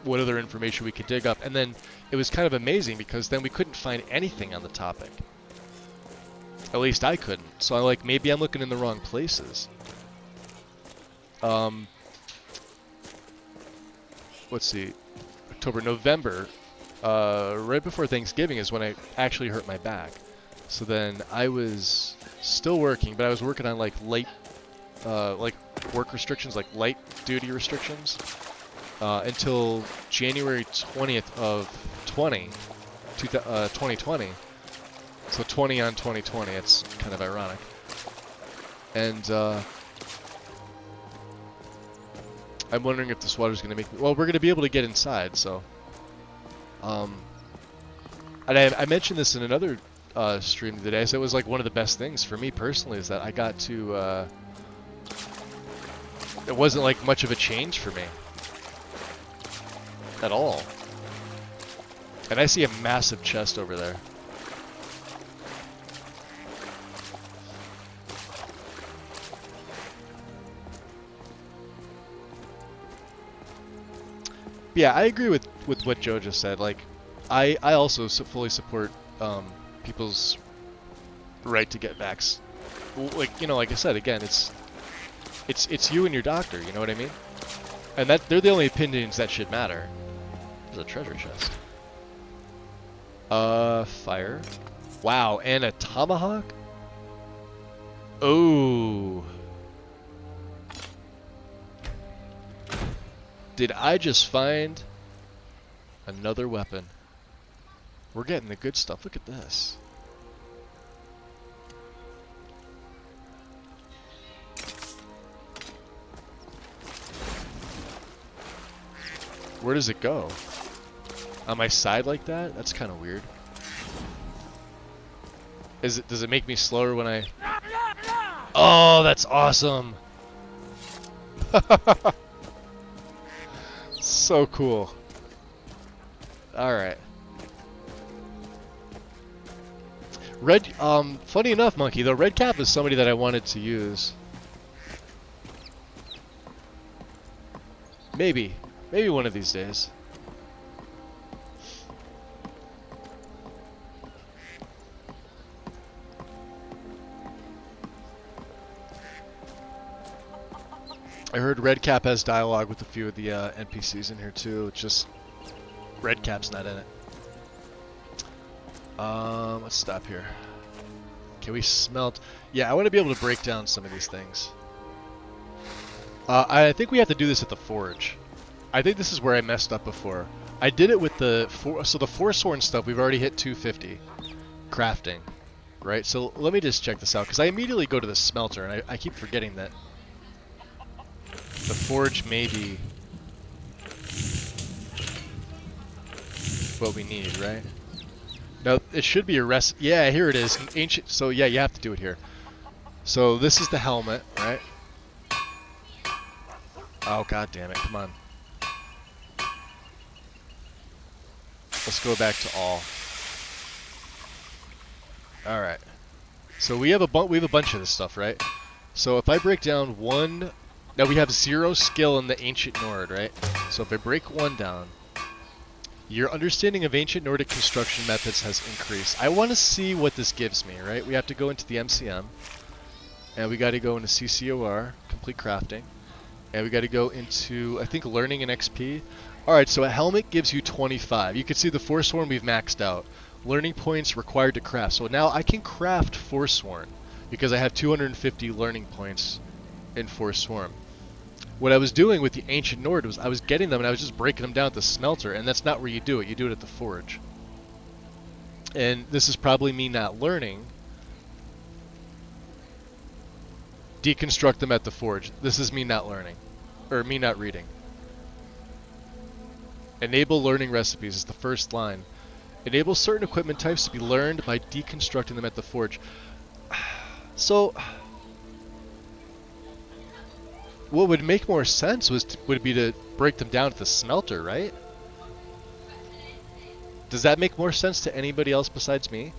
what other information we could dig up. And then it was kind of amazing because then we couldn't find anything on the topic. At least I couldn't. So I'm like, maybe I'm looking in the wrong places. Let's see. October, November, right before Thanksgiving is when I actually hurt my back. So then I was still working, but I was working on like light, like work restrictions, like light duty restrictions, until January 20th of 2020. So 20 on 2020, it's kind of ironic. And I'm wondering if this water's going to make me... Well, we're going to be able to get inside, so... And I mentioned this in another stream today, so it was like one of the best things for me personally, is that I got to... it wasn't like much of a change for me. At all. And I see a massive chest over there. Yeah, I agree with what Joe just said. Like, I also fully support people's right to get vax. Like, you know, like I said, again, it's you and your doctor. You know what I mean? And that they're the only opinions that should matter. There's a treasure chest. Fire. Wow, and a tomahawk. Oh. Did I just find another weapon? We're getting the good stuff. Look at this. Where does it go? On my side like that? That's kind of weird. Does it make me slower when I... Oh, that's awesome! So cool. Alright. Funny enough, Monkey, though, Red Cap is somebody that I wanted to use. Maybe one of these days. I heard Red Cap has dialogue with a few of the NPCs in here too. It's just Red Cap's not in it. Let's stop here. Can we smelt? Yeah, I want to be able to break down some of these things. I think we have to do this at the forge. I think this is where I messed up before. I did it with the Forsworn stuff. We've already hit 250 crafting, right? So let me just check this out, because I immediately go to the smelter, and I keep forgetting that the forge may be what we need, right? No, it should be a rest. Yeah, here it is. Ancient. So yeah, you have to do it here. So this is the helmet, right? Oh, god damn it! Come on. Let's go back to all. All right. So we have a bunch of this stuff, right? So if I break down one, now we have 0 skill in the Ancient Nord, right? So if I break one down, your understanding of Ancient Nordic construction methods has increased. I want to see what this gives me, right? We have to go into the MCM, and we got to go into CCOR, complete crafting, and we got to go into, I think, learning and XP. Alright, so a helmet gives you 25. You can see the Forsworn we've maxed out. Learning points required to craft. So now I can craft Forsworn because I have 250 learning points in Forsworn. What I was doing with the Ancient Nord was I was getting them and I was just breaking them down at the smelter, and that's not where you do it. You do it at the forge. And this is probably me not learning. Deconstruct them at the forge. This is me not learning. Or me not reading. Enable learning recipes is the first line. Enable certain equipment types to be learned by deconstructing them at the forge. So, what would make more sense would be to break them down at the smelter, right? Does that make more sense to anybody else besides me?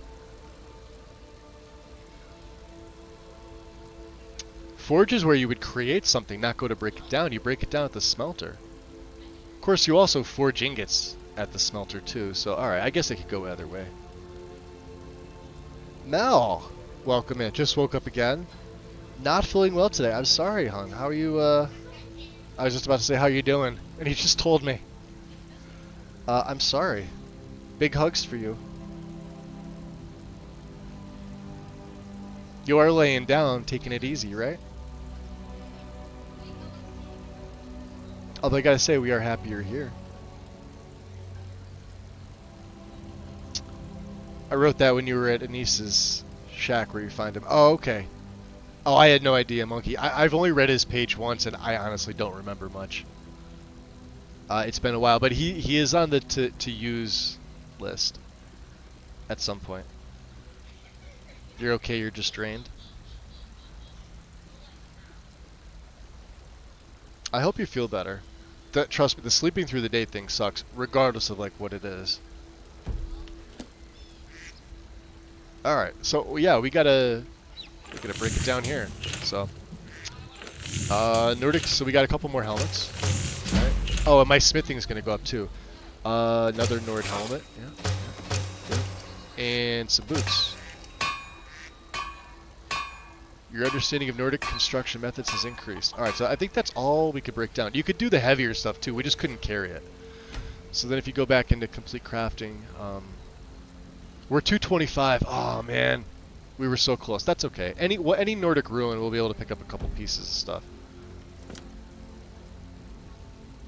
Forge is where you would create something, not go to break it down. You break it down at the smelter. Of course, you also forge ingots at the smelter too, so alright, I guess it could go either way. Mel! Welcome in. Just woke up again. Not feeling well today. I'm sorry, hon. How are you, I was just about to say, how you doing? And he just told me. I'm sorry. Big hugs for you. You are laying down, taking it easy, right? Although I gotta say, we are happy you're here. I wrote that when you were at Anis's shack where you find him. Oh, okay. Oh, I had no idea, Monkey. I've only read his page once, and I honestly don't remember much. It's been a while, but he is on the to use list at some point. You're okay, you're just drained. I hope you feel better. Trust me, the sleeping through the day thing sucks, regardless of like what it is. Alright, so yeah, we gotta break it down here. So Nordic, so we got a couple more helmets. Alright. Oh, and my smithing is gonna go up too. Another Nord helmet, yeah. Good. And some boots. Your understanding of Nordic construction methods has increased. Alright, so I think that's all we could break down. You could do the heavier stuff too, we just couldn't carry it. So then if you go back into complete crafting, we're 225. Oh man, we were so close. That's okay. Any Nordic ruin, we'll be able to pick up a couple pieces of stuff.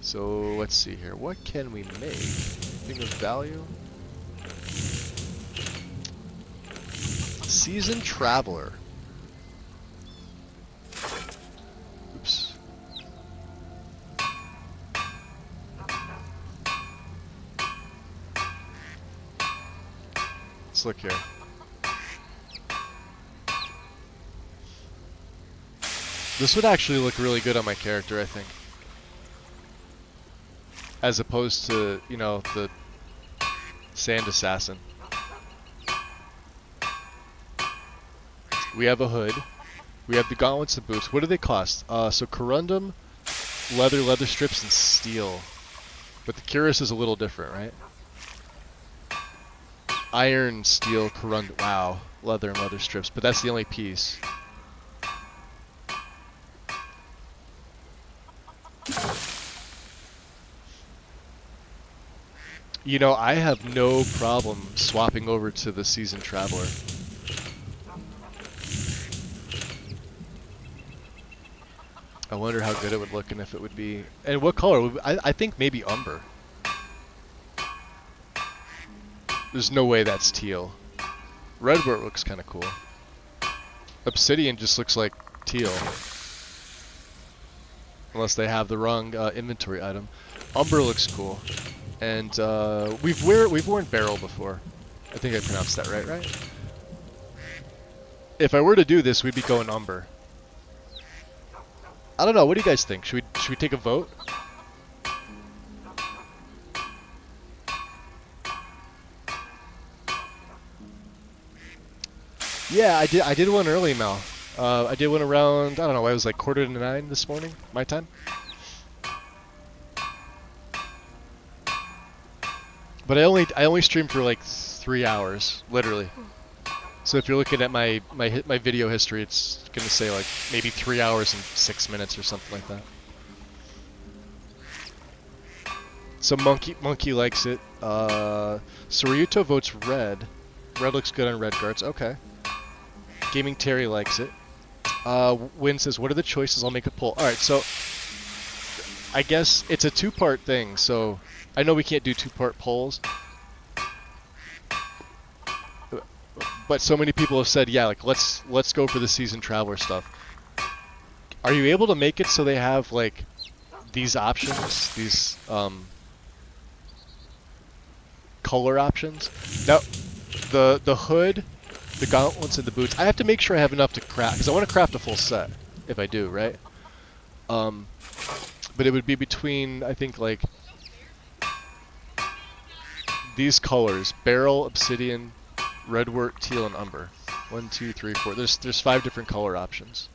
So let's see here. What can we make? Anything of value? Seasoned Traveler. Oops. Let's look here. This would actually look really good on my character, I think. As opposed to, you know, the Sand Assassin. We have a hood. We have the gauntlets and boots. What do they cost? So corundum, leather strips, and steel. But the cuirass is a little different, right? Iron, steel, corundum. Wow, leather and leather strips. But that's the only piece. You know, I have no problem swapping over to the Seasoned Traveler. I wonder how good it would look and if it would be... And what color? I think maybe umber. There's no way that's teal. Redwort looks kind of cool. Obsidian just looks like teal. Unless they have the wrong inventory item. Umber looks cool. And we've worn Beryl before. I think I pronounced that right? If I were to do this, we'd be going umber. I don't know, what do you guys think? Should we take a vote? Yeah, I did one early, Mal. I did one around, I don't know, it was like 8:45 this morning, my time. But I only streamed for like 3 hours, literally. So if you're looking at my video history, it's gonna say like maybe 3 hours and 6 minutes or something like that. So Monkey likes it. Soryuto votes red. Red looks good on red guards. Okay. Gaming Terry likes it. Win says, "What are the choices? I'll make a poll." All right. So I guess it's a two-part thing, so I know we can't do two-part polls. But so many people have said, yeah, like let's go for the season traveler stuff. Are you able to make it so they have like these options, these color options? Now, the hood, the gauntlets, and the boots. I have to make sure I have enough to craft because I want to craft a full set. If I do, right? But it would be between I think like these colors: beryl, obsidian, redwort, teal, and umber. 1, 2, 3, 4. There's 5 different color options.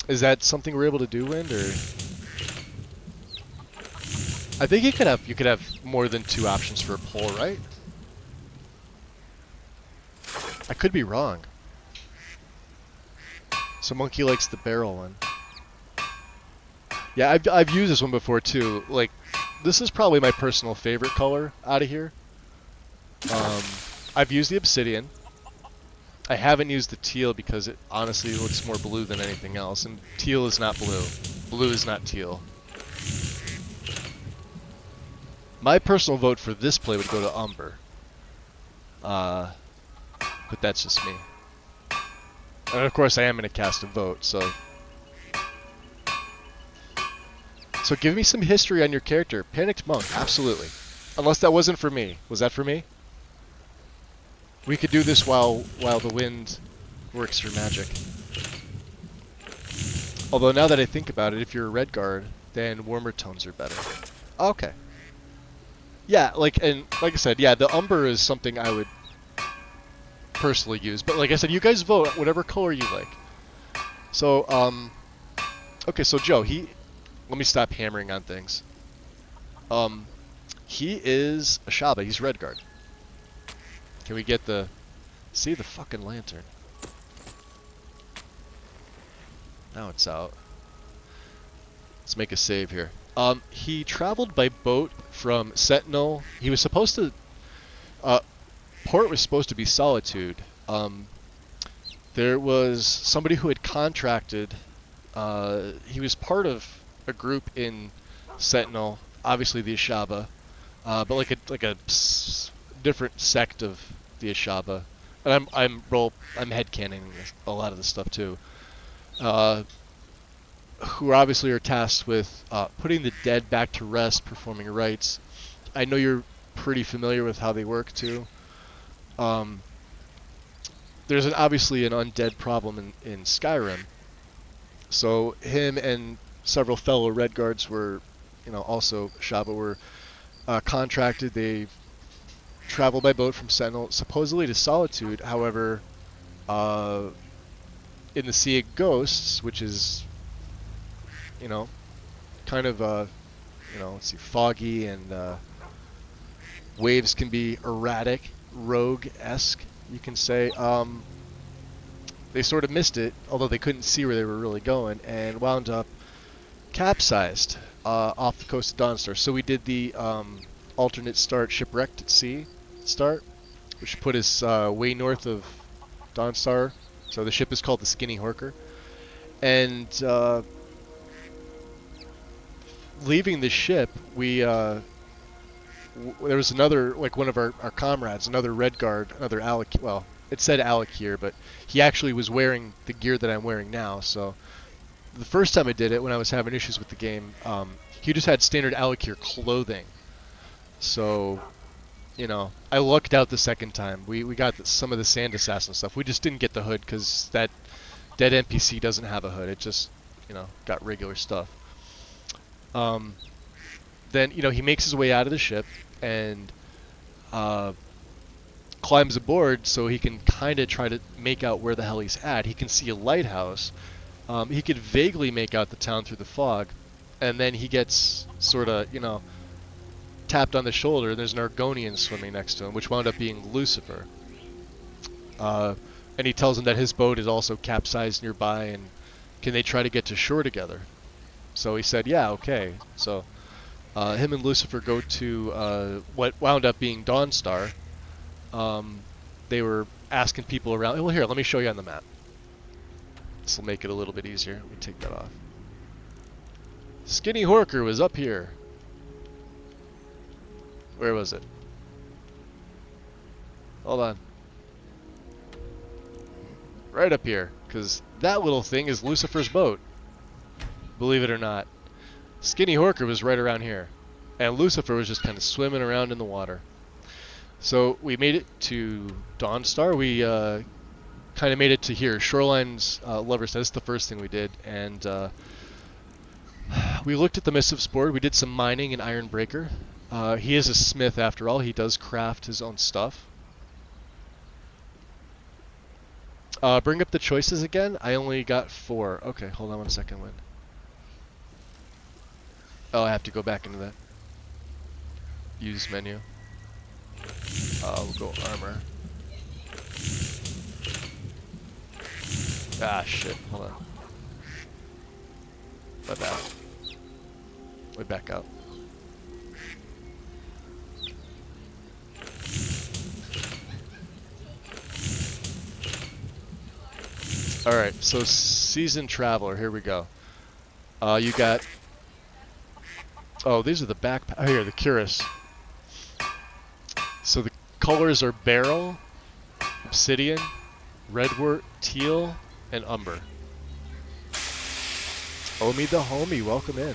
Is that something we're able to do, Wind, or? I think you could have more than 2 options for a poll, right? I could be wrong. So Monkey likes the beryl one. Yeah, I've used this one before too. Like, this is probably my personal favorite color out of here. I've used the obsidian. I haven't used the teal because it honestly looks more blue than anything else, and teal is not blue. Blue is not teal. My personal vote for this play would go to umber. But that's just me. And of course I am going to cast a vote, so... So give me some history on your character. Panicked Monk, absolutely. Unless that wasn't for me. Was that for me? We could do this while the wind works her magic. Although now that I think about it, if you're a red guard, then warmer tones are better. Okay. Yeah, like I said, yeah, the umber is something I would personally use. But like I said, you guys vote whatever color you like. So, okay, so Joe, let me stop hammering on things. He is a Shaba. He's red guard. Can we get see the fucking lantern? Now it's out. Let's make a save here. He traveled by boat from Sentinel. He was supposed to, port was supposed to be Solitude. There was somebody who had contracted, he was part of a group in Sentinel, obviously the Ashaba, but like a different sect of the Ashaba. And I'm headcanon a lot of this stuff too. Who obviously are tasked with putting the dead back to rest, performing rites. I know you're pretty familiar with how they work too. There's obviously an undead problem in Skyrim. So him and several fellow Red Guards were, also Shaba were contracted. They traveled by boat from Sentinel, supposedly to Solitude. However, in the Sea of Ghosts, which is, kind of, let's see, foggy and waves can be erratic, rogue-esque, you can say. They sort of missed it, although they couldn't see where they were really going, and wound up capsized off the coast of Dawnstar. So we did the alternate start, Shipwrecked at Sea start, which put us way north of Dawnstar. So the ship is called the Skinny Horker. And leaving the ship, we there was another, like one of our comrades, another Red Guard, another Alec. Well, it said Alec here, but he actually was wearing the gear that I'm wearing now. So the first time I did it, when I was having issues with the game, he just had standard Alec here clothing. So, I lucked out the second time. We got some of the Sand Assassin stuff. We just didn't get the hood because that dead NPC doesn't have a hood. It just, got regular stuff. Then, he makes his way out of the ship and climbs aboard so he can kind of try to make out where the hell he's at. He can see a lighthouse. He could vaguely make out the town through the fog. And then he gets sort of, tapped on the shoulder, and there's an Argonian swimming next to him, which wound up being Lucifer. And he tells him that his boat is also capsized nearby, and can they try to get to shore together? So he said, yeah, okay. So him and Lucifer go to what wound up being Dawnstar. They were asking people around. Well, here, let me show you on the map. This will make it a little bit easier. Let me take that off. Skinny Horker was up here. Where was it? Hold on. Right up here, because that little thing is Lucifer's boat. Believe it or not. Skinny Horker was right around here. And Lucifer was just kind of swimming around in the water. So we made it to Dawnstar. We kind of made it to here. Shoreline's Lover's Nest. That's the first thing we did. And we looked at the missives board. We did some mining in Ironbreaker. He is a smith after all. He does craft his own stuff. Bring up the choices again. I only got 4. Okay, hold on one second, Lynn. Oh, I have to go back into that. Use menu. We'll go armor. Ah, shit. Hold on. My bad. Way back out. Alright, so Seasoned Traveler, here we go. You got... Oh, these are the backpack. Oh, here, the Cuirass. So the colors are Beryl, Obsidian, Redwort, Teal, and Umber. Omi the homie, welcome in.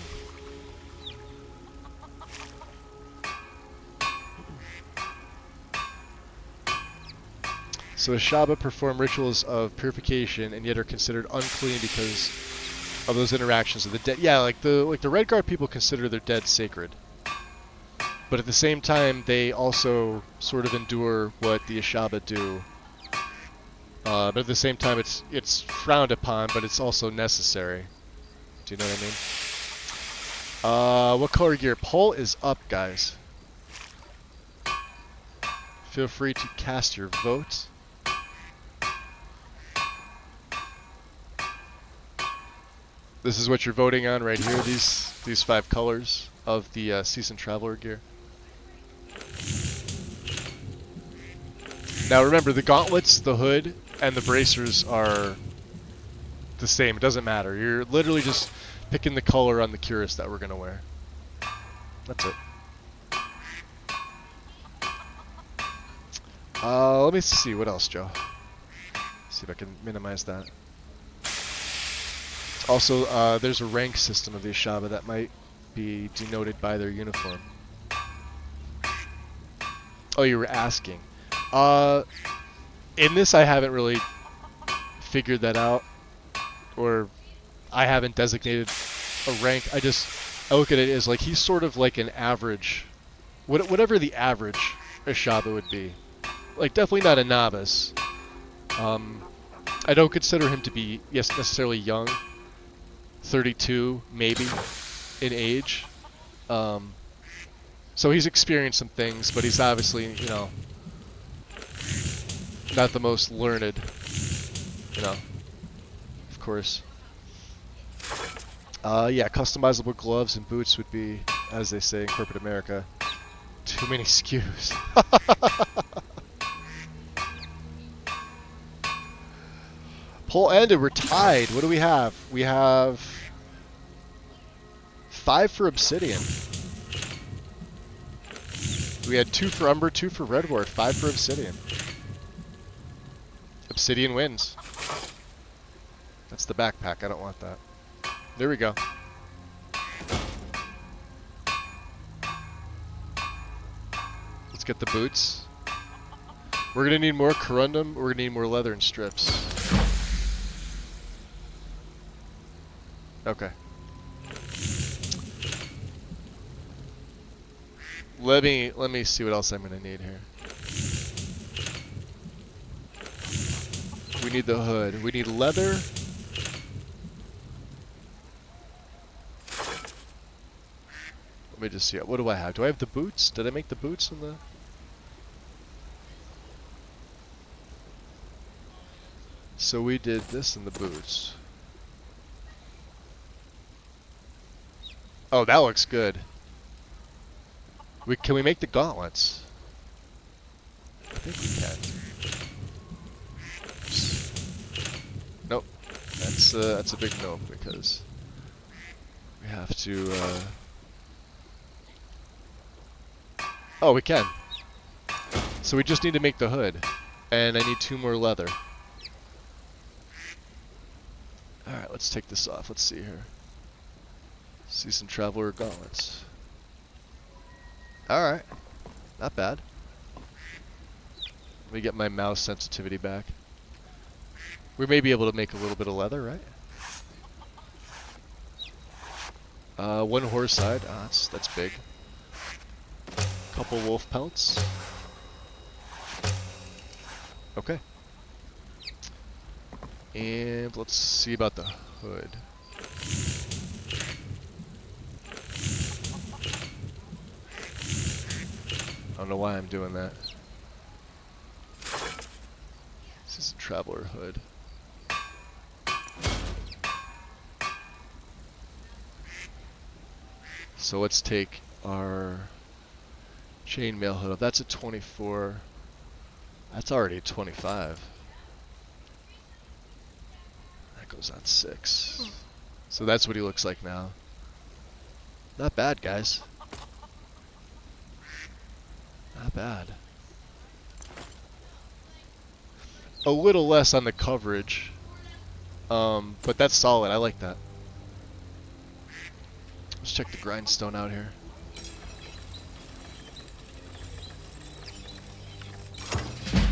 So Ashaba perform rituals of purification and yet are considered unclean because of those interactions with the dead. Yeah, like the Redguard people consider their dead sacred. But at the same time, they also sort of endure what the Ashaba do. But at the same time, it's frowned upon, but it's also necessary. Do you know what I mean? What color gear? Poll is up, guys. Feel free to cast your vote. This is what you're voting on right here, these 5 colors of the Seasoned Traveler gear. Now remember, the gauntlets, the hood, and the bracers are the same. It doesn't matter. You're literally just picking the color on the cuirass that we're going to wear. That's it. Let me see. What else, Joe? See if I can minimize that. Also, there's a rank system of the Ashaba that might be denoted by their uniform. Oh, you were asking. In this, I haven't really figured that out, or I haven't designated a rank. I look at it as like he's sort of like an average, whatever the average Ashaba would be. Like definitely not a novice. I don't consider him to be necessarily young. 32 maybe in age. So he's experienced some things, but he's obviously, you know, not the most learned, you know, of course. Yeah, customizable gloves and boots would be, as they say in corporate America, too many SKUs. Poll ended, we're tied. What do we have? We have 5 for Obsidian. We had 2 for Umber, 2 for Redwort, 5 for Obsidian. Obsidian wins. That's the backpack, I don't want that. There we go. Let's get the boots. We're gonna need more corundum, we're gonna need more leather and strips. Okay. Let me see what else I'm gonna need here. We need the hood. We need leather. Let me just see. What do I have? Do I have the boots? Did I make the boots in the... So we did this in the boots. Oh, that looks good. Can we make the gauntlets? I think we can. Nope. Okay. that's a big no because we have to. Oh, we can. So we just need to make the hood, and I need 2 more leather. All right, let's take this off. Let's see here. See some Traveler gauntlets. All right, not bad. Let me get my mouse sensitivity back. We may be able to make a little bit of leather, right? 1 horse hide. Ah, that's big. Couple wolf pelts. Okay. And let's see about the hood. I don't know why I'm doing that. This is a Traveler hood. So let's take our chainmail hood up. That's a 24. That's already a 25. That goes on 6. So that's what he looks like now. Not bad, guys. Not bad. A little less on the coverage. But that's solid. I like that. Let's check the grindstone out here.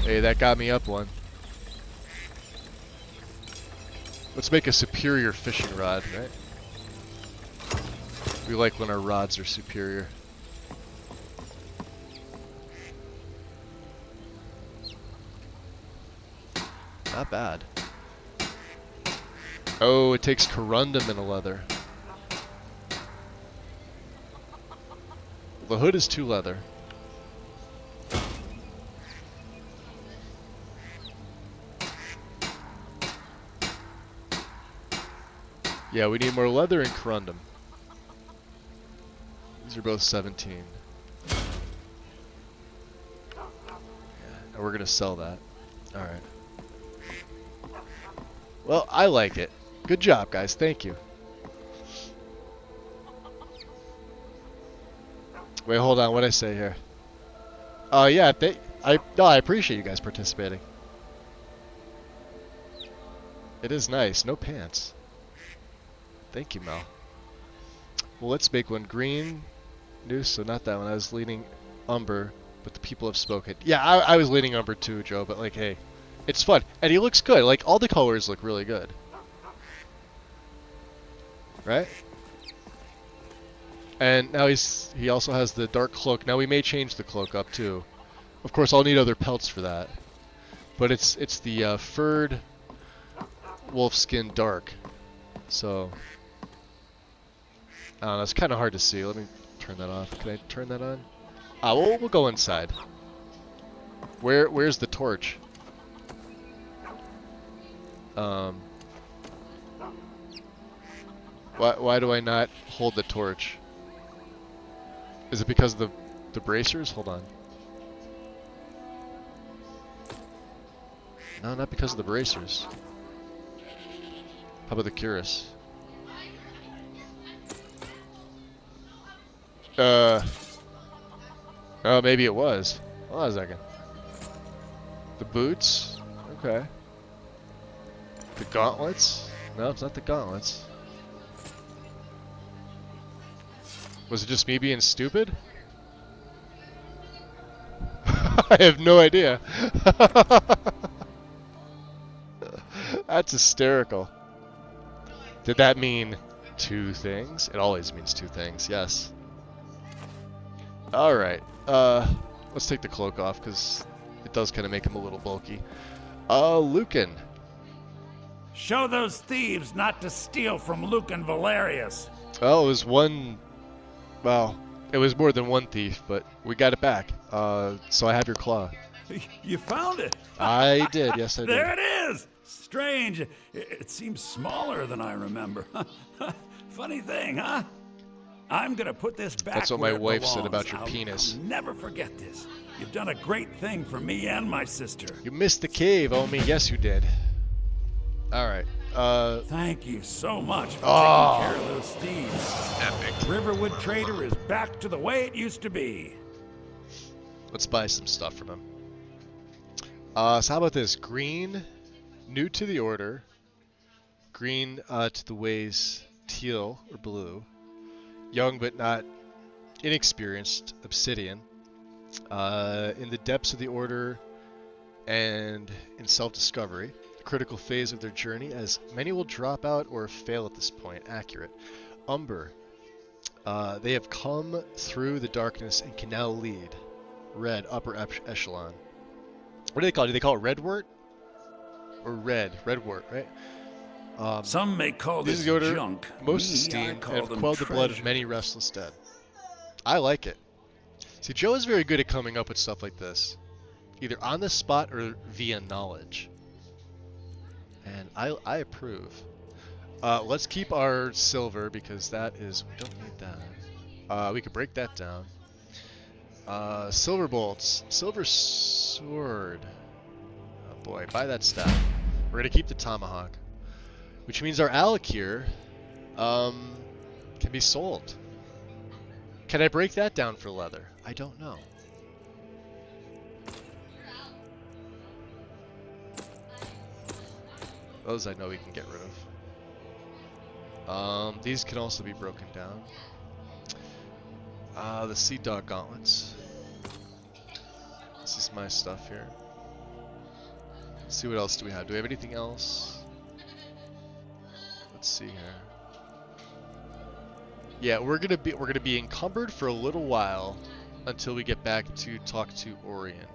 Hey, that got me up 1. Let's make a superior fishing rod, right? We like when our rods are superior. Not bad. Oh, it takes corundum in a leather. The hood is 2 leather. Yeah, we need more leather and corundum. These are both 17. Yeah, and we're gonna sell that. Alright. Well, I like it. Good job, guys. Thank you. Wait, hold on. What'd I say here? Yeah, I appreciate you guys participating. It is nice. No pants. Thank you, Mel. Well, let's make one green. Noose, so not that one. I was leaning umber, but the people have spoken. Yeah, I was leaning umber too, Joe, but like, hey, it's fun. And he looks good. Like, all the colors look really good. Right? And now he also has the dark cloak. Now we may change the cloak up too. Of course, I'll need other pelts for that. But it's the furred wolfskin dark. So I don't know, it's kind of hard to see. Let me turn that off. Can I turn that on? Ah, we'll go inside. Where's the torch? Why do I not hold the torch? Is it because of the bracers? Hold on. No, not because of the bracers. How about the cuirass? Oh, maybe it was. Hold on a second. The boots? Okay. The gauntlets? No, it's not the gauntlets. Was it just me being stupid? I have no idea. That's hysterical. Did that mean 2 things? It always means 2 things, yes. Alright, let's take the cloak off because it does kind of make him a little bulky. Lucan. Show those thieves not to steal from Lucan Valerius. Well, it was one... Well, it was more than one thief, but we got it back. So I have your claw. You found it. I did, yes I did. There it is. Strange. It seems smaller than I remember. Funny thing, huh? I'm gonna put this back. That's what my wife said about your penis. I'll never forget this. You've done a great thing for me and my sister. You missed the cave, Omi. Yes, you did. Alright. Thank you so much for Oh. taking care of those thieves. Epic. Riverwood Trader is back to the way it used to be. Let's buy some stuff from him. So how about this? Green, new to the order. Green to the ways, teal or blue. Young but not inexperienced, obsidian. In the depths of the order and in self-discovery, the critical phase of their journey, as many will drop out or fail at this point. Accurate. Umber. They have come through the darkness and can now lead. Red, upper echelon. What do they call it? Do they call it redwort? Or red? Redwort, right? Some may call this order, junk. most Me, I esteemed, call and have them quelled the blood of treasure. many restless dead. I like it. See, Joe is very good at coming up with stuff like this. Either on the spot or via knowledge. And I approve. Let's keep our silver because that is... We don't need that. We could break that down. Silver bolts. Silver sword. Oh boy, buy that staff. We're going to keep the tomahawk. Which means our Alakir can be sold. Can I break that down for leather? I don't know. Those I know we can get rid of. These can also be broken down. The Sea Dog gauntlets. This is my stuff here. Let's see what else do we have. Do we have anything else? Let's see here. Yeah, we're gonna be encumbered for a little while until we get back to talk to Orion.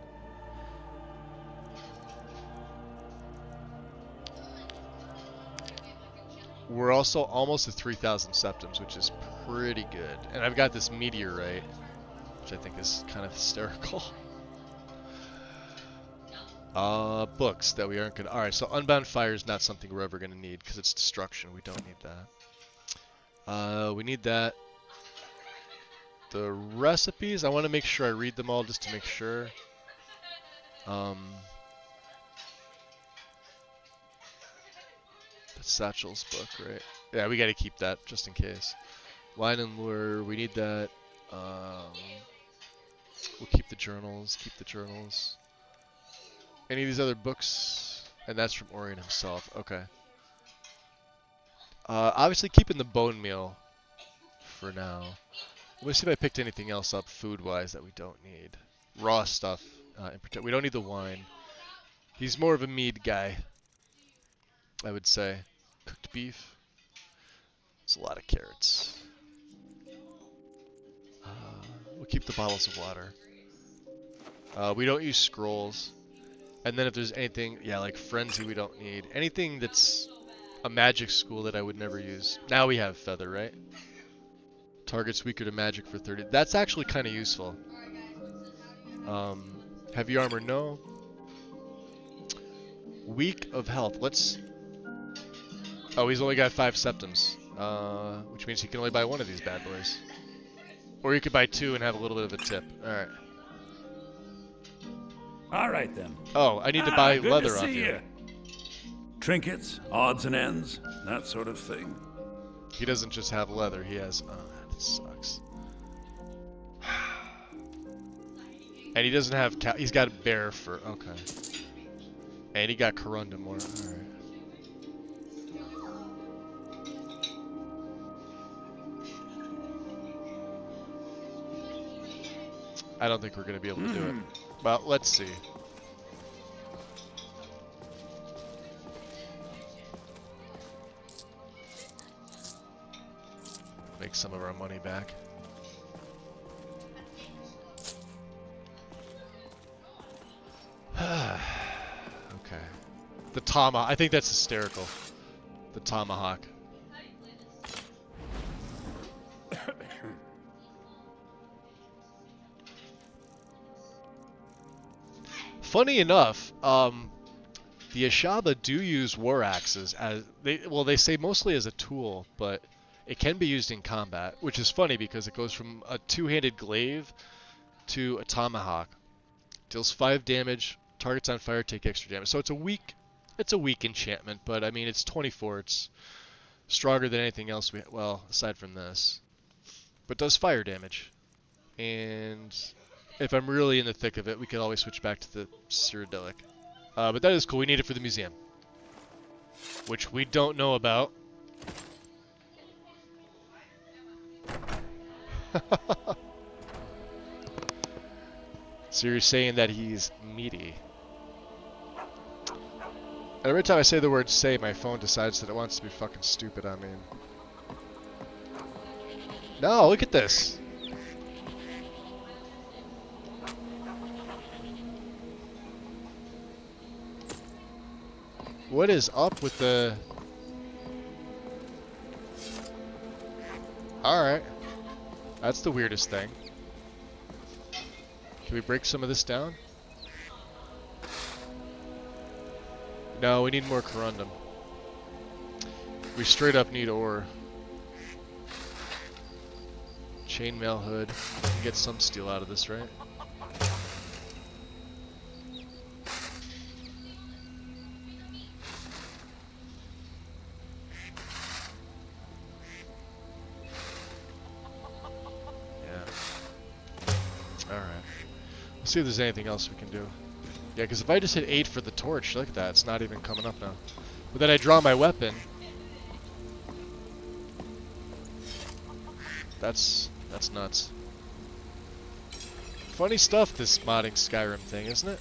We're also almost at 3,000 septums, which is pretty good. And I've got this meteorite, which I think is kind of hysterical. Books that we aren't gonna... Alright, so Unbound Fire is not something we're ever gonna need, because it's destruction. We don't need that. We need that. The recipes, I want to make sure I read them all just to make sure. The Satchel's book, right? Yeah, we gotta keep that just in case. Wine and Lure, we need that. We'll keep the journals, Any of these other books? And that's from Orion himself, okay. Obviously keeping the bone meal for now. Let me see if I picked anything else up food-wise that we don't need. Raw stuff, in particular. We don't need the wine. He's more of a mead guy, I would say. Cooked beef. It's a lot of carrots. We'll keep the bottles of water. We don't use scrolls. And then if there's anything, yeah, like Frenzy we don't need. Anything that's a magic school that I would never use. Now we have Feather, right? Targets weaker to magic for 30. That's actually kind of useful. Heavy armor, no. Weak of health. Let's... Oh, he's only got 5 septums. Which means he can only buy one of these bad boys. Or you could buy 2 and have a little bit of a tip. Alright. Alright then. Oh, I need to buy good leather to off see you. Trinkets, odds and ends, that sort of thing. He doesn't just have leather, he has... Oh, that sucks. And he doesn't have... He's got a bear fur. Okay. And he got Corundum. Alright. I don't think we're going to be able to do it. Well, let's see. Make some of our money back. Okay. The tomahawk. I think that's hysterical. The tomahawk. Funny enough, the Ashaba do use war axes as they say mostly as a tool, but it can be used in combat, which is funny because it goes from a two-handed glaive to a tomahawk. Deals 5 damage. Targets on fire take extra damage. So it's a weak It's a weak enchantment, but I mean, it's 24. It's stronger than anything else well, aside from this. But does fire damage. And if I'm really in the thick of it, we could always switch back to the Cyrodiilic. But that is cool. We need it for the museum. Which we don't know about. So you're saying that he's meaty. And every time I say the word say, my phone decides that it wants to be fucking stupid on me. No, look at this. What is up with the... Alright. That's the weirdest thing. Can we break some of this down? No, we need more corundum. We straight up need ore. Chainmail hood. We can get some steel out of this, right? See if there's anything else we can do. Yeah, because if I just hit 8 for the torch, look at that, it's not even coming up now. But then I draw my weapon. That's nuts. Funny stuff, this modding Skyrim thing, isn't it?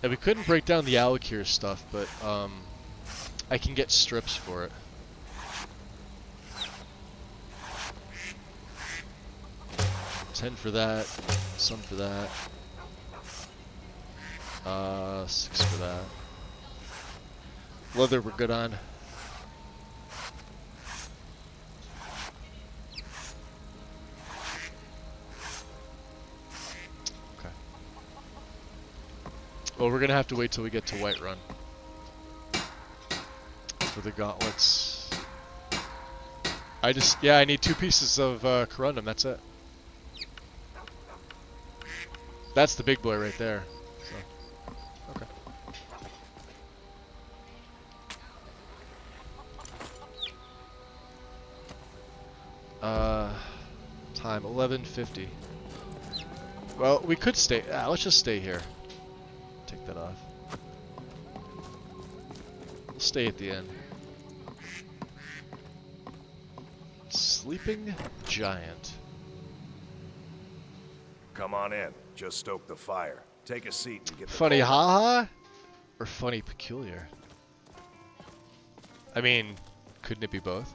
Yeah, we couldn't break down the Alakir stuff, but I can get strips for it. $10 for that, some for that. 6 for that. Leather we're good on. Well, we're gonna have to wait till we get to Whiterun for the gauntlets. I need 2 pieces of corundum, that's it. That's the big boy right there. So, okay. Time 11:50. Well, we could stay. Let's just stay here. Take that off. We'll stay at the end. Sleeping Giant. Come on in. Just stoke the fire. Take a seat and get the Funny haha? Or funny peculiar? I mean, couldn't it be both?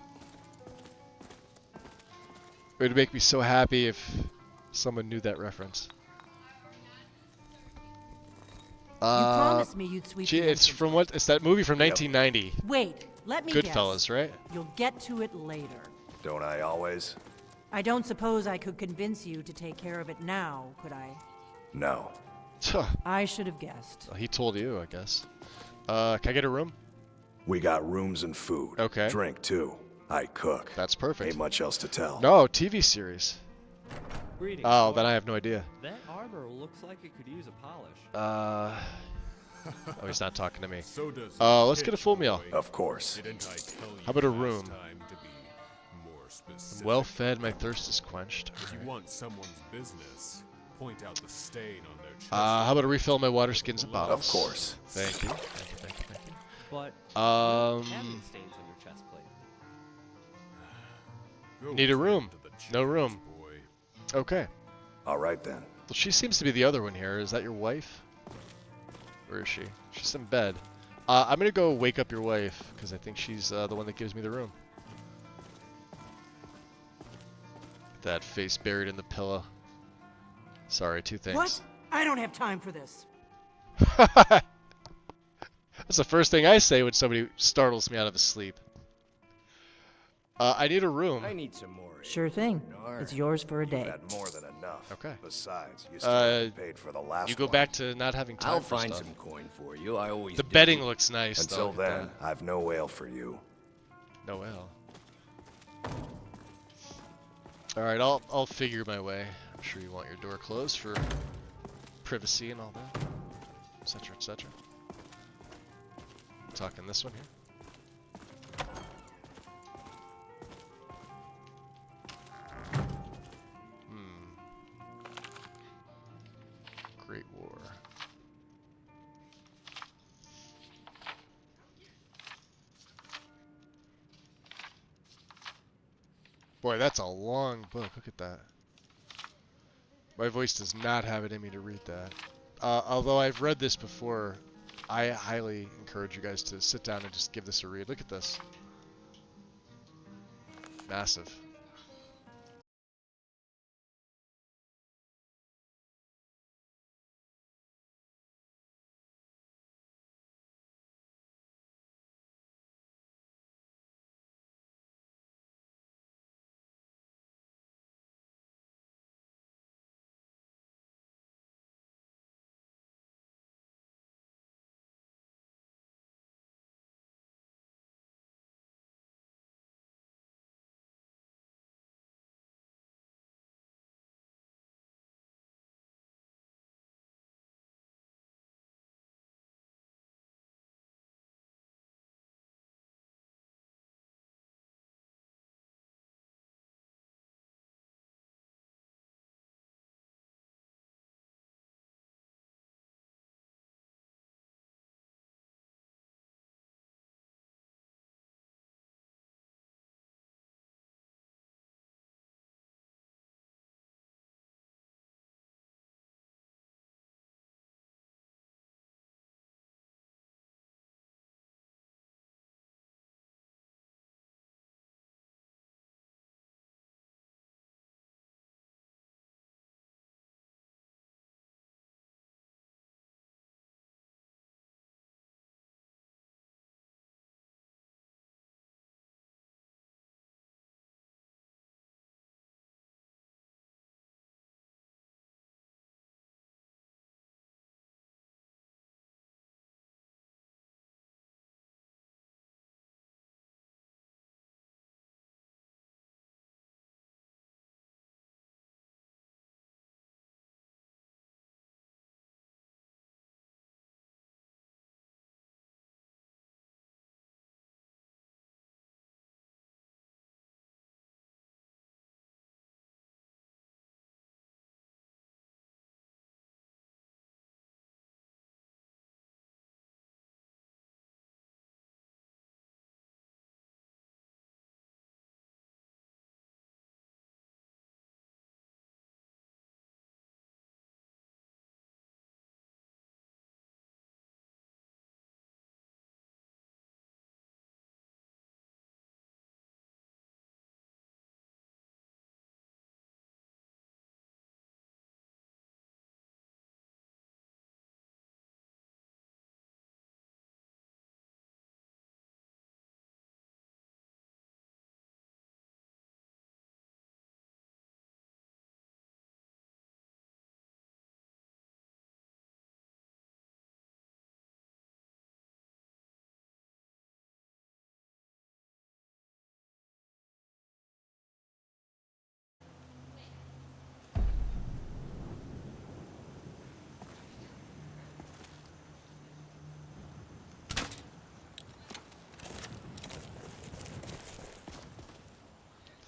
It would make me so happy if someone knew that reference. You promised me you'd sweep. Gee, it's from what? It's that movie from 1990. Wait, let me Goodfellas, guess. right? You'll get to it later. Don't I always? I don't suppose I could convince you to take care of it now, could I? No. I should have guessed. Well, he told you, I guess. Can I get a room? We got rooms and food. Okay. Drink, too. I cook. That's perfect. Ain't much else to tell. No, TV series. Greetings, oh, boy. then I have no idea. That armor looks like it could use a polish. Oh, he's not talking to me. So does let's get a full meal. Of course. How about a room? I'm well fed, my thirst is quenched. If you want someone's business, point out the stain on their chest. How about I refill my water skins and bottles? Of course. Thank you. Thank you, thank you, thank you. But you don't have any stains on your chest plate. Need a room. No room. Okay. All right then. Well, she seems to be the other one here. Is that your wife? Where is she? She's in bed. I'm gonna go wake up your wife because I think she's the one that gives me the room. That face buried in the pillow. Sorry, 2 things. What? I don't have time for this. That's the first thing I say when somebody startles me out of a sleep. I need a room. I need some more. Sure thing. It's yours for a day. You've had more than enough. enough. Okay. Besides, you still haven't paid for the last You go one. back to not having time I'll for find stuff. some coin for you. I always The do. bedding looks nice, Until though. then, I've no ale for you. No ale. Alright, I'll figure my way. I'm sure you want your door closed for privacy and all that. Etc, etc. Talking this one here. Great War. Boy, that's a long book. Look at that. My voice does not have it in me to read that. Although I've read this before, I highly encourage you guys to sit down and just give this a read. Look at this. Massive.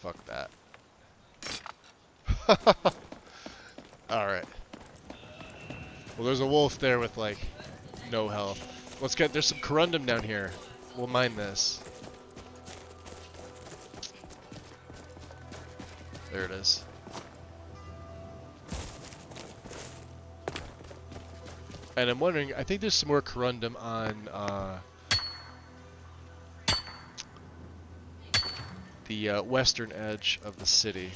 Fuck that. Alright. Well, there's a wolf there with, like, no health. Let's get... There's some corundum down here. We'll mine this. There it is. And I'm wondering... I think there's some more corundum on, the western edge of the city.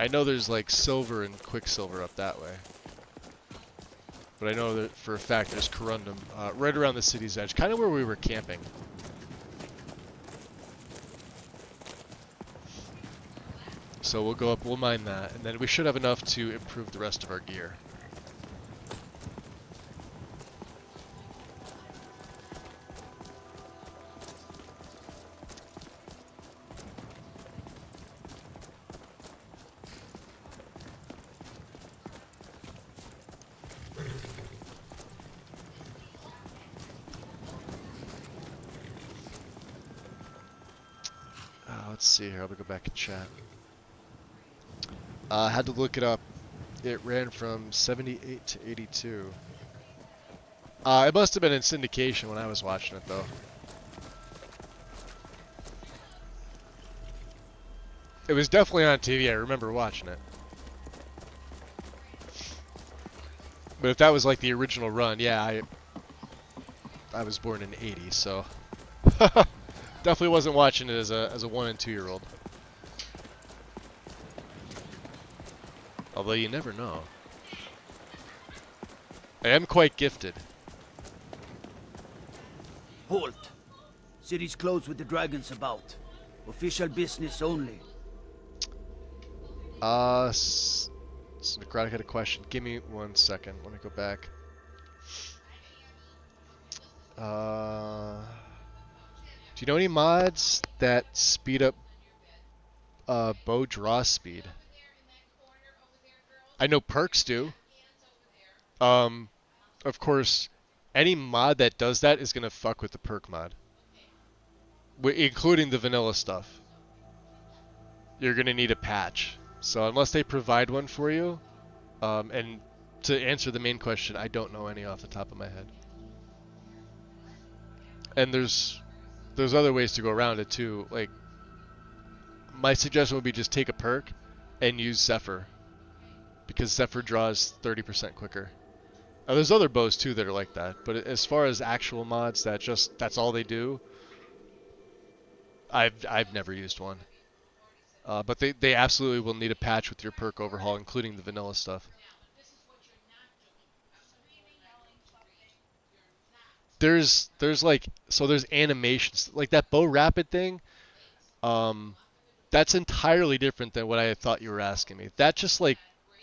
I know there's like silver and quicksilver up that way, but I know that for a fact there's corundum right around the city's edge, kind of where we were camping. So we'll go up, we'll mine that, and then we should have enough to improve the rest of our gear. Let's see here, I'm gonna go back and chat. I had to look it up. It ran from 78 to 82. It must have been in syndication when I was watching it, though. It was definitely on TV, I remember watching it. But if that was like the original run, yeah, I was born in 80, so... Definitely wasn't watching it as a 1 and 2 year old. Although you never know. I am quite gifted. Halt! City's closed with the dragons about. Official business only. Necrotic had a question. Give me 1 second. Let me go back. Do you know any mods that speed up bow draw speed? I know perks do. Of course, any mod that does that is gonna fuck with the perk mod, including the vanilla stuff. You're gonna need a patch. So unless they provide one for you, and to answer the main question, I don't know any off the top of my head. And there's other ways to go around it too. Like, my suggestion would be just take a perk and use Zephyr, because Zephyr draws 30% quicker. There's other bows too that are like that, but as far as actual mods that's all they do, I've never used one. But they absolutely will need a patch with your perk overhaul, including the vanilla stuff. There's animations like that bow rapid thing. That's entirely different than what I thought you were asking me. That just like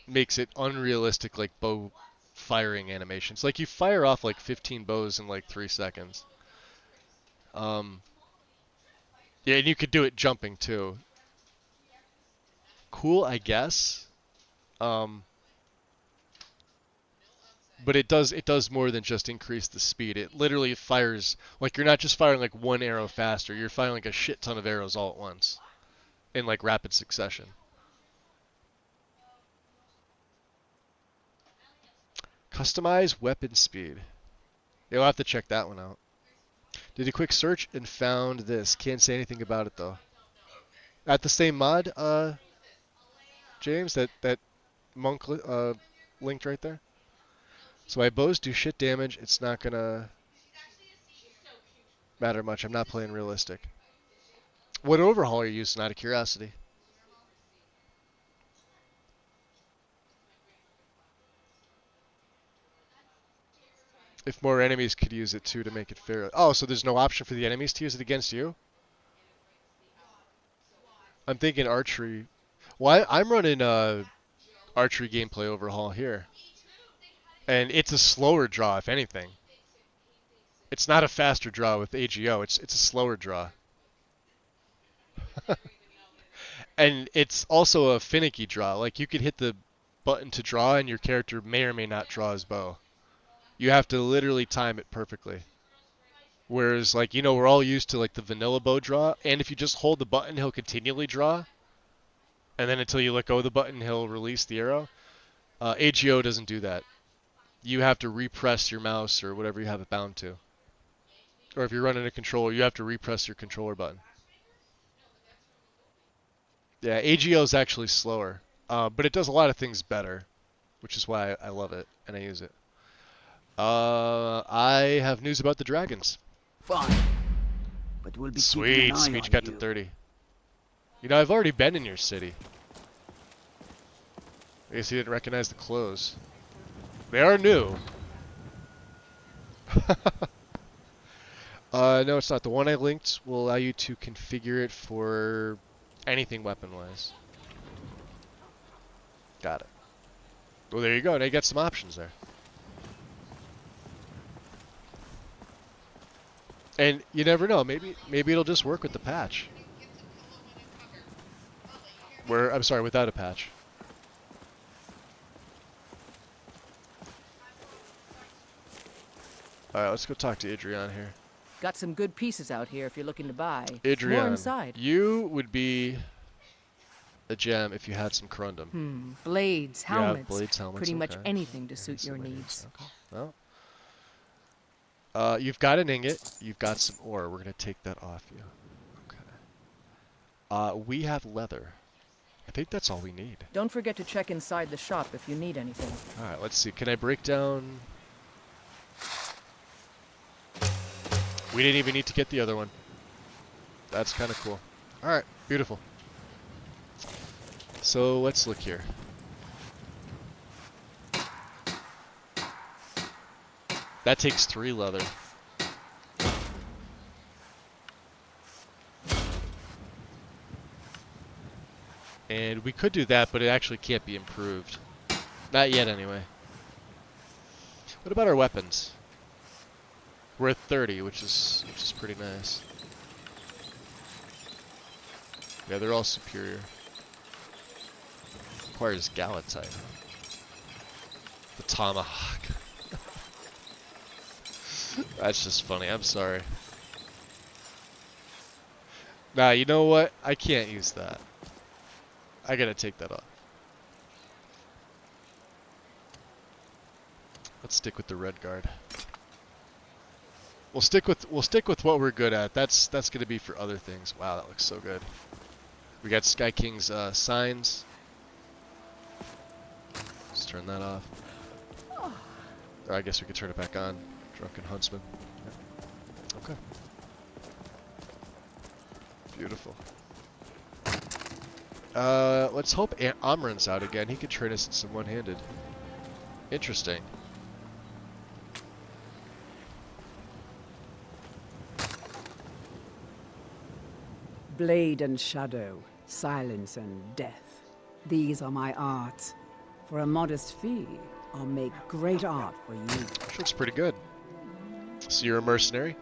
makes it unrealistic, like bow firing animations. Like you fire off like 15 bows in like 3 seconds. Yeah, and you could do it jumping too. Cool, I guess. But it does more than just increase the speed. It literally fires, like you're not just firing like one arrow faster, you're firing like a shit ton of arrows all at once in like rapid succession. Customize weapon speed. You'll have to check that one out. Did a quick search and found this. Can't say anything about it though. At the same mod, James, that monk linked right there. So my bows do shit damage. It's not gonna matter much. I'm not playing realistic. What overhaul are you using, out of curiosity? If more enemies could use it too to make it fair. Oh, so there's no option for the enemies to use it against you? I'm thinking archery. Well, I'm running archery gameplay overhaul here. And it's a slower draw, if anything. It's not a faster draw with AGO. It's a slower draw. And it's also a finicky draw. Like, you could hit the button to draw and your character may or may not draw his bow. You have to literally time it perfectly. Whereas, like, you know, we're all used to, like, the vanilla bow draw. And if you just hold the button, he'll continually draw. And then until you let go of the button, he'll release the arrow. AGO doesn't do that. You have to repress your mouse or whatever you have it bound to. Or if you're running a controller, you have to repress your controller button. Yeah, AGO is actually slower, but it does a lot of things better, which is why I love it and I use it. I have news about the dragons. Fine, but we'll be keeping an Sweet, eye speech on got you. to 30. You know, I've already been in your city. I guess you didn't recognize the clothes. They are new. No, it's not. The one I linked will allow you to configure it for anything weapon-wise. Got it. Well, there you go. Now you got some options there. And you never know. Maybe it'll just work with the patch. I'm sorry, without a patch. All right, let's go talk to Adrian here. Got some good pieces out here if you're looking to buy. Adrian, More inside. you would be a gem if you had some corundum. Blades, helmets. Yeah, blades, helmets. Pretty much anything to suit your needs. Okay. Well, you've got an ingot. You've got some ore. We're gonna take that off you. Okay. We have leather. I think that's all we need. Don't forget to check inside the shop if you need anything. All right. Let's see. Can I break down? We didn't even need to get the other one. That's kind of cool. All right. Beautiful. So let's look here. That takes 3 leather. And we could do that, but it actually can't be improved. Not yet, anyway. What about our weapons? We're at 30, which is pretty nice. Yeah, they're all superior. Requires Galatite. The tomahawk. That's just funny. I'm sorry. Nah, you know what? I can't use that. I gotta take that off. Let's stick with the red guard. We'll stick with what we're good at. That's gonna be for other things. Wow, that looks so good. We got Sky King's signs. Let's turn that off. Or I guess we could turn it back on. Drunken Huntsman. Yeah. Okay. Beautiful. Let's hope Amran's out again. He could train us in some one-handed. Interesting. Blade and shadow, silence and death. These are my arts. For a modest fee, I'll make great art for you. Looks pretty good. So you're a mercenary?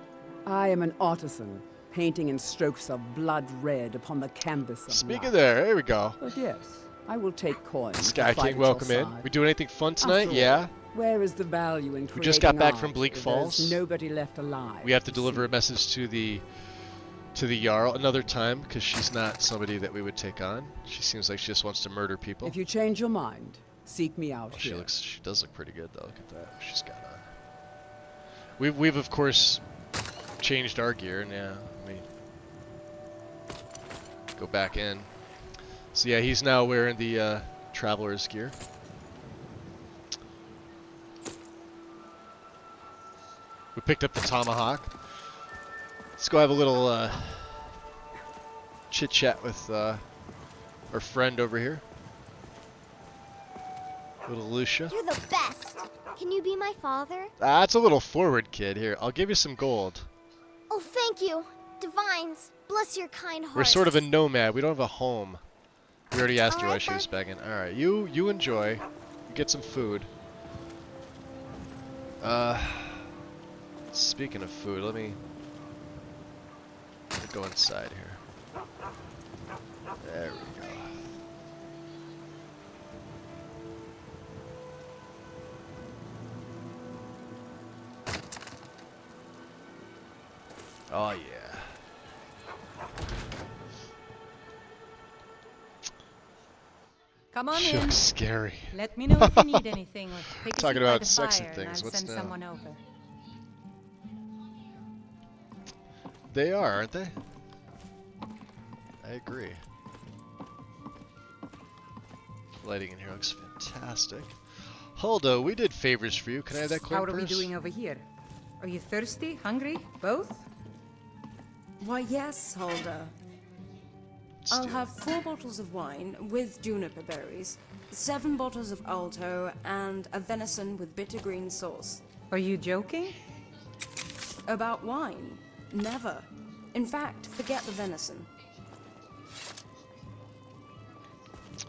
I am an artisan, painting in strokes of blood red upon the canvas of Speaking life. there we go. But yes, I will take coins. Sky to fight King, at welcome your in. side. We do anything fun tonight? After all, Yeah. Where is the value in We just got creating back art from Bleak if Falls. there's nobody left alive? We have to deliver a message to the Jarl another time because she's not somebody that we would take on. She seems like she just wants to murder people. If you change your mind, seek me out here. She does look pretty good though. Look at that. She's got on. We've of course changed our gear, and yeah, let me go back in. So yeah, he's now wearing the traveler's gear. We picked up the tomahawk. Let's go have a little chit chat with our friend over here, little Lucia. You're the best. Can you be my father? That's a little forward, kid. Here, I'll give you some gold. Oh, thank you. Divines, bless your kind heart. We're sort of a nomad. We don't have a home. We already asked her why she was begging. All right, you enjoy. You get some food. Speaking of food, let me go inside here. There we go. Oh yeah. Come on She in. looks scary. Let me know if you need anything. Or take a Talking seat by about the sex fire and things. I'll What's send now? someone over. They are, aren't they? I agree. Lighting in here looks fantastic. Huldo, we did favors for you. Can I have that coin How are we purse? doing over here? Are you thirsty? Hungry? Both? Why, yes, Hulda. I'll have 4 bottles of wine with juniper berries, 7 bottles of Alto, and a venison with bitter green sauce. Are you joking? About wine? Never. In fact, forget the venison.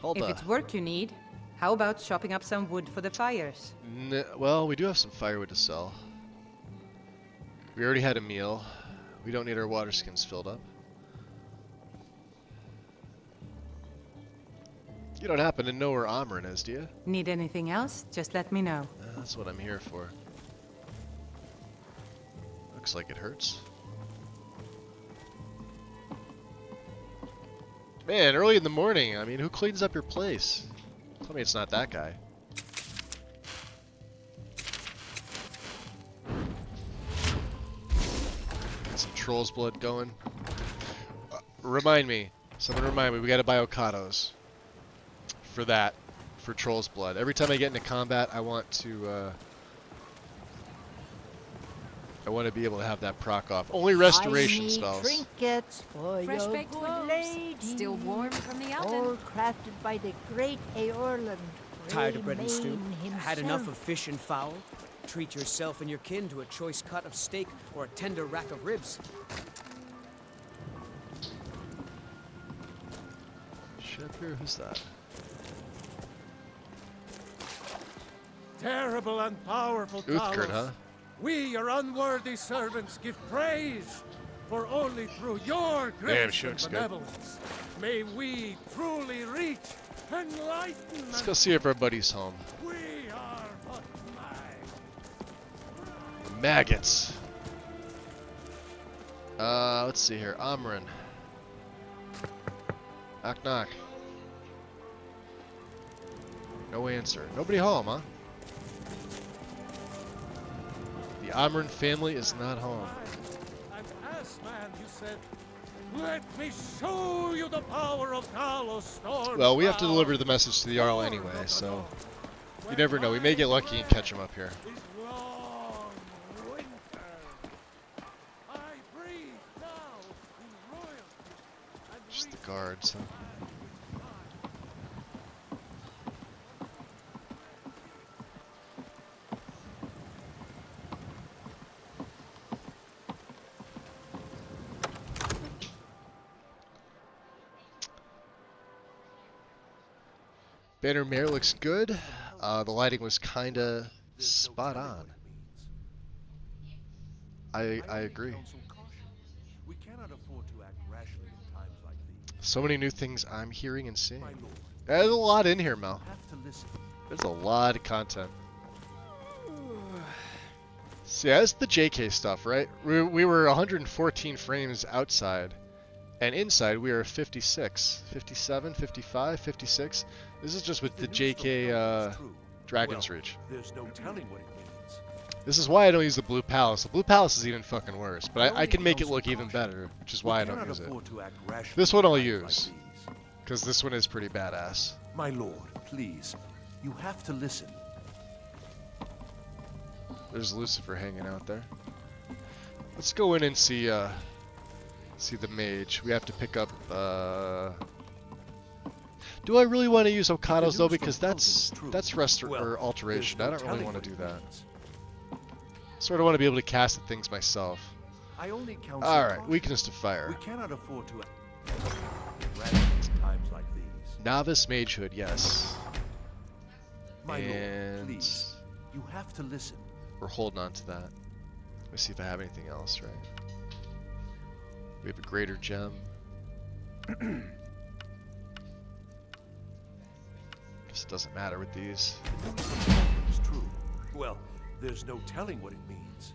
Hold if on. it's work you need, How about chopping up some wood for the fires? Well, we do have some firewood to sell. We already had a meal. We don't need our water skins filled up. You don't happen to know where Amryn is, do you? Need anything else? Just let me know. That's what I'm here for. Looks like it hurts. Man, early in the morning. I mean, who cleans up your place? Tell me it's not that guy. Got some troll's blood going. Someone remind me, we gotta buy Okados. For that. For troll's blood. Every time I get into combat, I want to be able to have that proc off. Only restoration spells. Trinkets for Fresh your baked good loaves, lady. still warm from the oven. All crafted by the great Aorlan. Tired of bread and stew? Himself. Had enough of fish and fowl? Treat yourself and your kin to a choice cut of steak or a tender rack of ribs. Shit up here, who's that? Terrible and powerful Uthgard, Talos. huh? We, your unworthy servants, give praise, for only through your grace and benevolence may we truly reach enlightenment. Let's go see if our buddy's home. We are but Maggots. Let's see here. Amryn. Knock knock. No answer. Nobody home, huh? The Amryn family is not home. And as man, you said, let me show you the power of Talos Storm. Well, we have to deliver the message to the Jarl anyway, so you never know. We may get lucky and catch him up here. Just the guards, huh? Banner Mare looks good. The lighting was kinda spot on. I agree. So many new things I'm hearing and seeing. There's a lot in here, Mel. There's a lot of content. So yeah, that's the JK stuff, right? We were 114 frames outside. And inside we are 56, 57, 55, 56. This is just with the JK Dragon's Reach. There's no telling what it means. This is why I don't use the Blue Palace. The Blue Palace is even fucking worse, but I can make it look even better, which is why I don't use it. This one I'll use, because this one is pretty badass. My lord, please, you have to listen. There's Lucifer hanging out there. Let's go in and see the mage. We have to pick up. Do I really want to use Okados though? Because that's or alteration. I don't really want to do that. Sort of want to be able to cast the things myself. All right, weakness to fire. We cannot afford to times like these. Novice magehood, yes. My and lord, please, you have to listen. We're holding on to that. Let's see if I have anything else, right? We have a greater gem. Guess it doesn't matter with these. It's true. Well, there's no telling what it means.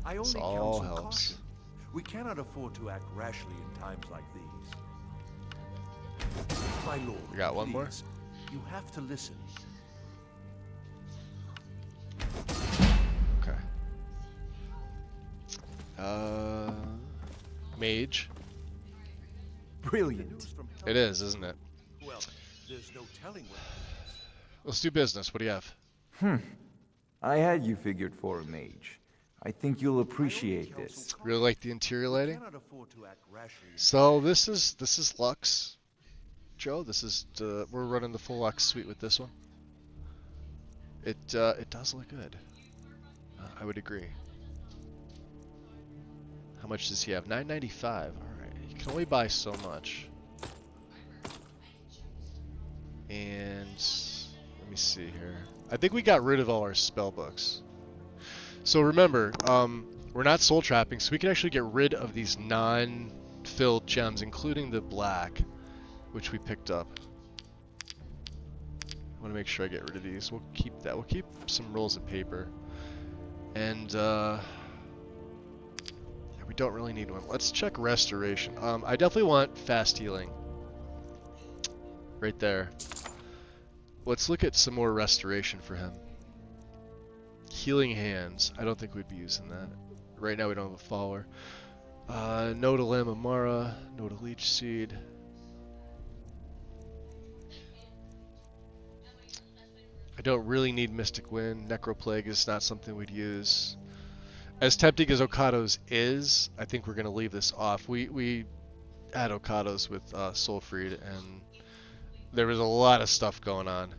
I This only all counsel helps. caution. We cannot afford to act rashly in times like these. My lord, We got one more? please, you have to listen. Okay. Mage. Brilliant. It is, isn't it? Well, there's no telling what it Let's do business. What do you have? I had you figured for a mage. I think you'll appreciate this. Really like the interior lighting. cannot afford to act rashly. So this is Lux. Joe, this is we're running the full Lux suite with this one. It does look good. I would agree. How much does he have? 995. All right, he Can only buy so much. And let me see here. I think we got rid of all our spell books. So remember, we're not soul trapping, so we can actually get rid of these non-filled gems, including the black, which we picked up. I want to make sure I get rid of these. We'll keep that. We'll keep some rolls of paper. And we don't really need one. Let's check restoration. I definitely want fast healing. Right there. Let's look at some more restoration for him. Healing hands. I don't think we'd be using that. Right now we don't have a follower. No to Lamb Amara. No to Leech Seed. I don't really need Mystic Wind. Necroplague is not something we'd use. As tempting as Okado's is, I think we're going to leave this off. We had Okado's with Soulfried, and there was a lot of stuff going on.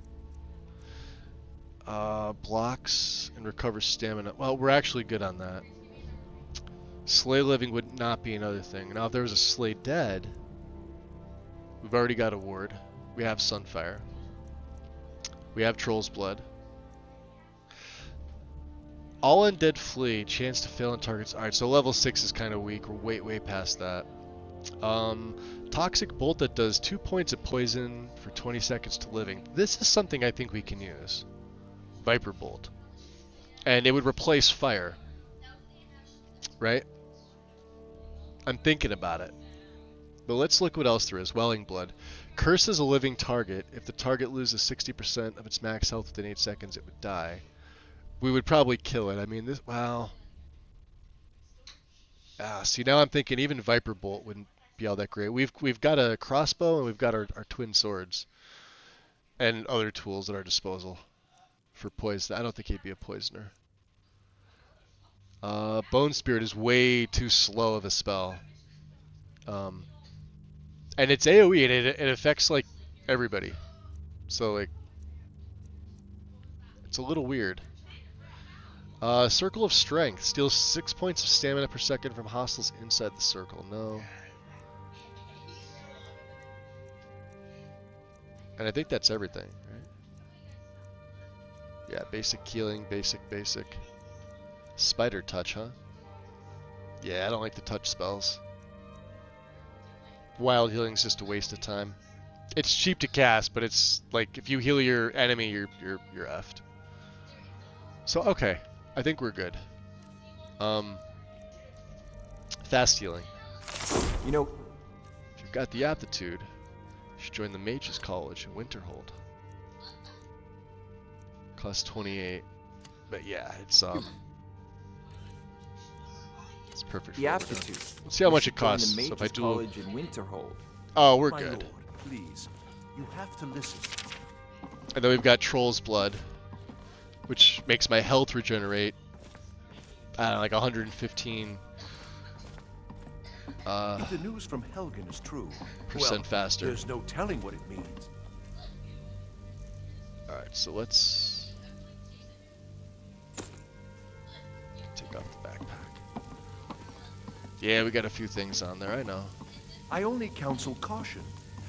Blocks and recover stamina. Well, we're actually good on that. Slay living would not be another thing. Now, if there was a slay dead, we've already got a ward. We have Sunfire. We have Troll's Blood. All undead flee. Chance to fail on targets. Alright, so level 6 is kind of weak. We're way past that. Toxic Bolt that does 2 points of poison for 20 seconds to living. This is something I think we can use. Viper Bolt. And it would replace fire. Right? I'm thinking about it. But let's look what else there is. Welling Blood. Curses a living target. If the target loses 60% of its max health within 8 seconds, it would die. We would probably kill it. I mean, this... Wow. See, now I'm thinking even Viper Bolt wouldn't be all that great. We've got a crossbow and we've got our twin swords. And other tools at our disposal. For poison. I don't think he'd be a poisoner. Bone Spirit is way too slow of a spell. And it's AoE and it affects like everybody. So like it's a little weird. Circle of Strength steals 6 points of stamina per second from hostiles inside the circle. No. And I think that's everything, right? Yeah, basic healing, basic. Spider touch, huh? Yeah, I don't like the touch spells. Wild healing is just a waste of time. It's cheap to cast, but it's like if you heal your enemy, you're effed. So okay, I think we're good. Fast healing. You know, if you've got the aptitude, you should join the Mages College in Winterhold. Cost 28, but yeah, it's perfect. The aptitude. Let's see how much it costs. The so if I do, College in Winterhold. Oh, we're My good. lord, please, you have to listen. And then we've got Troll's Blood, which makes my health regenerate. I don't know, like 115. If the news from Helgen is true, percent faster. There's no telling what it means. All right, so let's take off the backpack. Yeah, we got a few things on there, I know. I only counsel caution.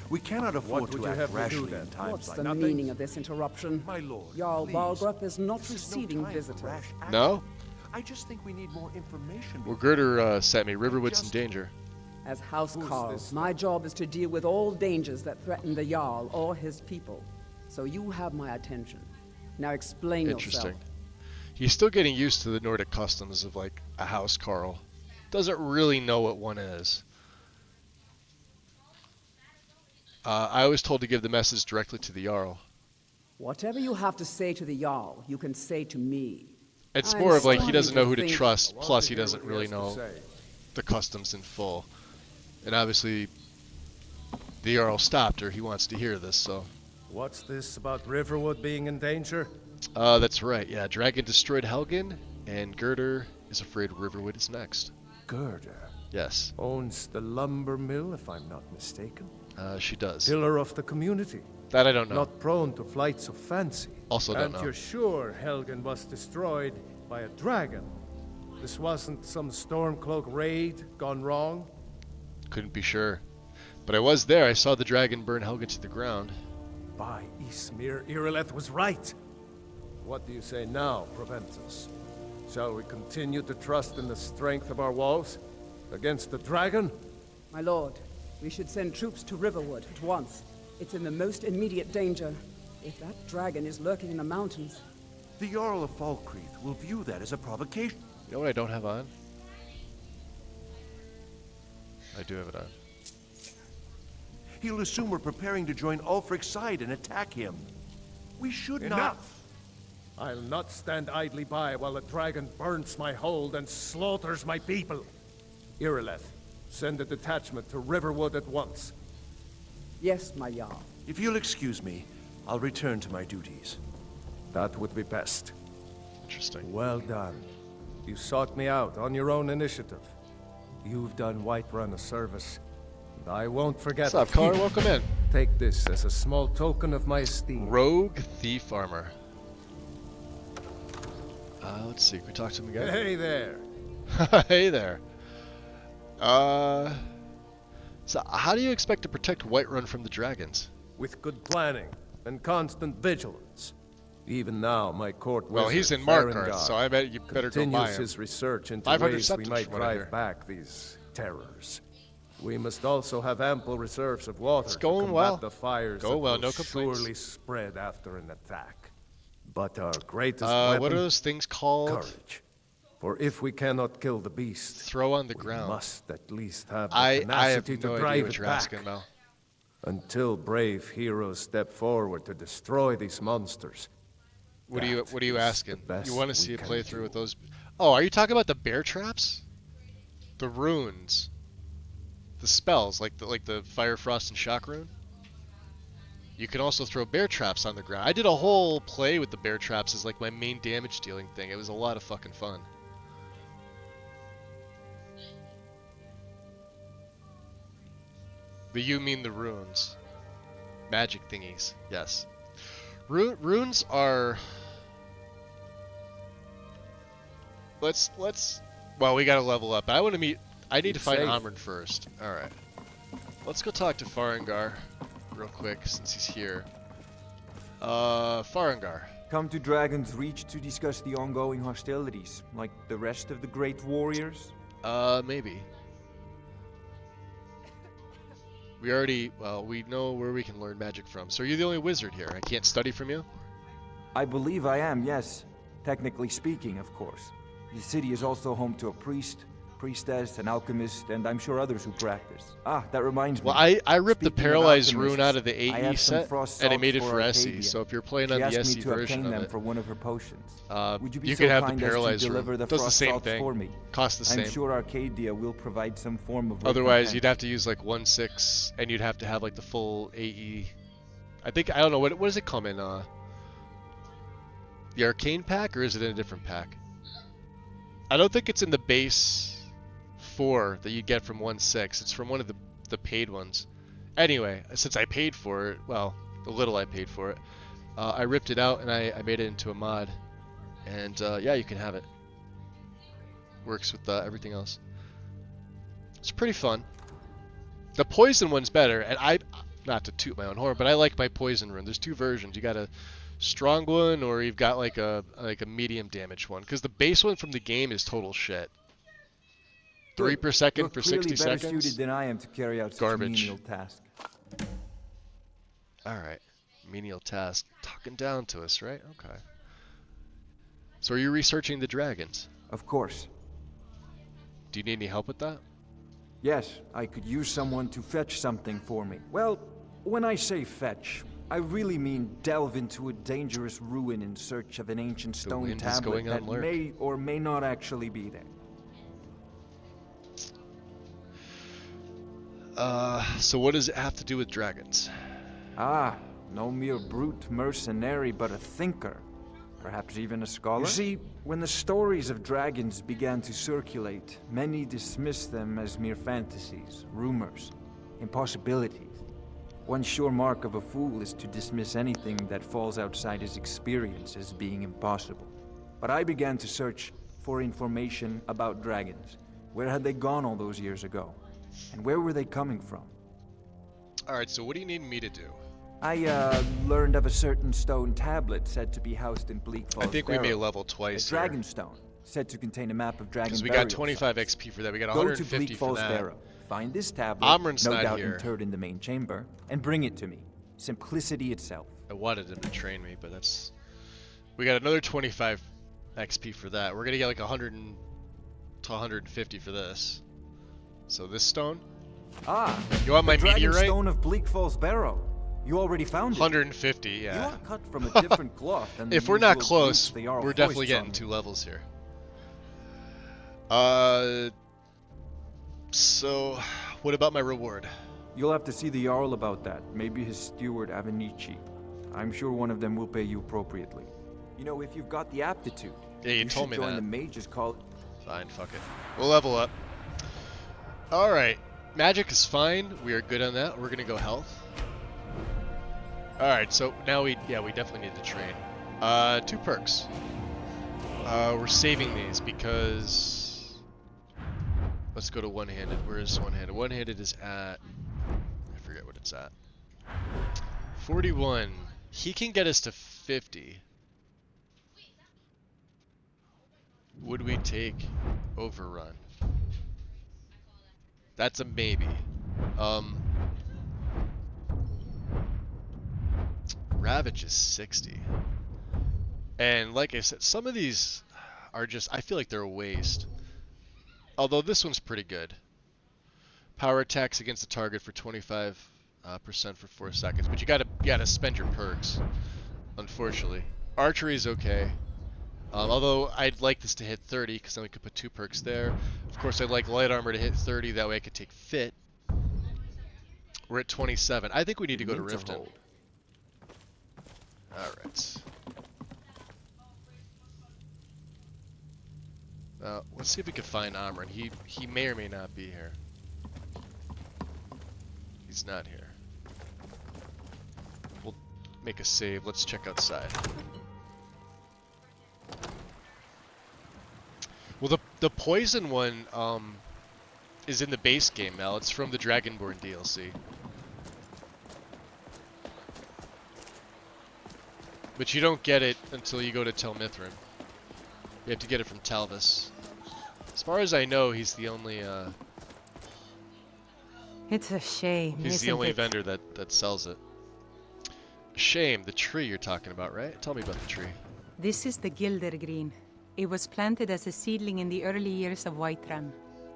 We cannot afford to act rashly in times What's like the nothing. meaning of this interruption? My lord, Jarl please. Balgrup is not This is receiving no time for visitors. rash action. No? I just think we need more information. Well, Girder sent me. Riverwood's in danger. As House Who's Carl, this my job is to deal with all dangers that threaten the Jarl or his people. So you have my attention. Now explain Interesting. yourself. He's still getting used to the Nordic customs of like a House Carl. Doesn't really know what one is. I was told to give the message directly to the Jarl. Whatever you have to say to the Jarl, you can say to me. It's I'm more of like he starting doesn't know who to think- trust, plus he doesn't really know the customs in full. And obviously, the Jarl stopped her. He wants to hear this, so. What's this about Riverwood being in danger? That's right, yeah. Dragon destroyed Helgen, and Girder is afraid Riverwood is next. Girder? Yes. Owns the lumber mill, if I'm not mistaken. She does. Pillar of the community. That I don't know. Not prone to flights of fancy. Also don't know. And you're sure Helgen was destroyed by a dragon? This wasn't some Stormcloak raid gone wrong? Couldn't be sure. But I was there. I saw the dragon burn Helga to the ground. By Ysmir, Irileth was right. What do you say now, Proventus? Shall we continue to trust in the strength of our walls? Against the dragon? My lord, we should send troops to Riverwood at once. It's in the most immediate danger. If that dragon is lurking in the mountains... The Jarl of Falkreath will view that as a provocation. You know what I don't have on? I do have it on. He'll assume we're preparing to join Ulfric's side and attack him. We should not... Enough! I'll not stand idly by while the dragon burns my hold and slaughters my people. Irileth, send a detachment to Riverwood at once. Yes, my Jarl. If you'll excuse me, I'll return to my duties. That would be best. Interesting. Well done. You sought me out on your own initiative. You've done Whiterun a service, and I won't forget. What's up, Connor? Welcome in. Take this as a small token of my esteem. Rogue Thief Armor. Let's see. Can we talk to him again? Hey there. Hey there. So how do you expect to protect Whiterun from the dragons? With good planning and constant vigilance. Even now, my court well, wizard, he's in Markarth, Farengar, so I bet you better go buy continues him. his research into 500 ways we septums might from what I hear. drive back these terrors. We must also have ample reserves of water It's to going combat well. the fires Go that well, will no complaints. surely spread after an attack. But our greatest what weapon, are those things called? courage. For if we cannot kill the beast, throw on the we ground. must at least have the I have tenacity no to idea drive what it you're back. asking, Mel. Until brave heroes step forward to destroy these monsters. What are you asking? You want to see a can playthrough do. with those? Oh, are you talking about the bear traps? The runes, the spells like the fire, frost, and shock rune. You can also throw bear traps on the ground. I did a whole play with the bear traps as like my main damage dealing thing. It was a lot of fucking fun. But you mean the runes, magic thingies? Yes. Runes are. Let's. Well, we gotta level up. I want to meet. I need to find Amryn first. All right. Let's go talk to Farengar, real quick, since he's here. Farengar. Come to Dragon's Reach to discuss the ongoing hostilities, like the rest of the great warriors? Maybe. We already, well, we know where we can learn magic from. So you're the only wizard here. I can't study from you? I believe I am, yes. Technically speaking, of course. The city is also home to a priest, priestess, an alchemist, and I'm sure others who practice. Ah, that reminds me. Well, I ripped the Speaking of paralyzed alchemists, rune out of the I AE have some set, frost and I salts made it for SE. Arcadia. So if you're playing She on the asked SE me to version obtain of them it, for one of her potions. Would you be you so can have the kind as to paralyzed deliver rune. the Does the frost same salts thing. for me? Costs the same. I'm sure Arcadia will provide some form of Otherwise, recompense. you'd have to use like 1/6, and you'd have to have like the full AE. I think, I don't know, what does it come in? The arcane pack, or is it in a different pack? I don't think it's in the base 4 that you get from 1/6. It's from one of the paid ones. Anyway, since I paid for it, well, the little I paid for it, I ripped it out and I made it into a mod. And yeah, you can have it. Works with everything else. It's pretty fun. The poison one's better, and not to toot my own horn, but I like my poison rune. There's two versions. You got a strong one, or you've got like a medium damage one. Because the base one from the game is total shit. 3 per second You're for clearly 60 better seconds. suited than I am to carry out such Garbage. a menial task. All right, menial task. Talking down to us, right? Okay. So are you researching the dragons? Of course. Do you need any help with that? Yes, I could use someone to fetch something for me. Well, when I say fetch, I really mean delve into a dangerous ruin in search of an ancient stone wind is tablet going that on lurk. may or may not actually be there. So what does it have to do with dragons? Ah, no mere brute mercenary, but a thinker. Perhaps even a scholar? You see, when the stories of dragons began to circulate, many dismissed them as mere fantasies, rumors, impossibilities. One sure mark of a fool is to dismiss anything that falls outside his experience as being impossible. But I began to search for information about dragons. Where had they gone all those years ago? And where were they coming from? Alright, so what do you need me to do? I learned of a certain stone tablet said to be housed in Bleak Falls I think Barrow. we may level twice a dragon stone, said to contain a map of dragon because we burial got 25 sites. XP for that. We got Go 150 to Bleak for Falls that. Barrow, find this tablet, Amrun's no not doubt here. interred in the main chamber, and bring it to me. Simplicity itself. I wanted him to train me, but that's... We got another 25 XP for that. We're gonna get like 100 to 150 for this. So this stone? Ah, you want my the dragon meteorite? stone of Bleak Falls Barrow. You already found it. 150, yeah. You are cut from a different cloth than the If we're not usual close, boots the Jarl we're definitely hoists on getting me. 2 levels here. So, what about my reward? You'll have to see the Jarl about that. Maybe his steward, Avenici. I'm sure one of them will pay you appropriately. You know, if you've got the aptitude, Yeah, you told should me join that. the mages call. Fine, fuck it. We'll level up. Alright, magic is fine. We are good on that. We're gonna go health. Alright, so now we definitely need to train. 2 perks. We're saving these because... Let's go to one-handed. Where is one-handed? One-handed is at... I forget what it's at. 41. He can get us to 50. Would we take overrun? That's a maybe. Ravage is 60. And like I said, some of these are just, I feel like they're a waste. Although this one's pretty good. Power attacks against the target for 25% for 4 seconds. But you gotta spend your perks, unfortunately. Archery is okay. Although I'd like this to hit 30, because then we could put 2 perks there. Of course, I'd like light armor to hit 30, that way I could take fit. We're at 27. I think we need to go to Riften. Alright. Let's see if we can find Amrun. He may or may not be here. He's not here. We'll make a save. Let's check outside. Well, the poison one is in the base game, Mel. It's from the Dragonborn DLC. But you don't get it until you go to Tel Mithrin. You have to get it from Talvis. As far as I know, he's the only It's a shame, he's the isn't only it? vendor that sells it. Shame, the tree you're talking about, right? Tell me about the tree. This is the Gildergreen. It was planted as a seedling in the early years of Whiterun.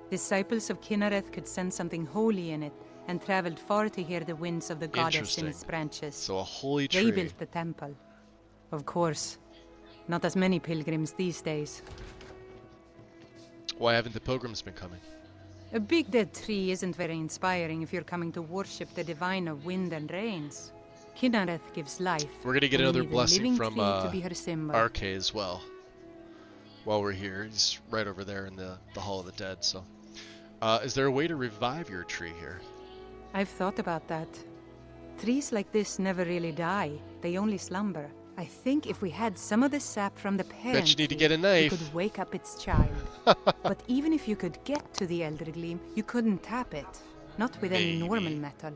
Disciples of Kinnereth could sense something holy in it, and traveled far to hear the winds of the goddess in Interesting. its branches. So a holy They tree. built the temple. Of course. Not as many pilgrims these days. Why haven't the pilgrims been coming? A big dead tree isn't very inspiring if you're coming to worship the divine of wind and rains. Kinnereth gives life. We're gonna get and we another need a blessing living from tree to be her symbol. RK as well. While we're here, he's right over there in the Hall of the Dead. So, is there a way to revive your tree here? I've thought about that. Trees like this never really die. They only slumber. I think if we had some of the sap from the parent Bet you need to tree, get a we knife. could wake up its child. But even if you could get to the Elder Gleam, you couldn't tap it. Not with any Maybe. normal metal.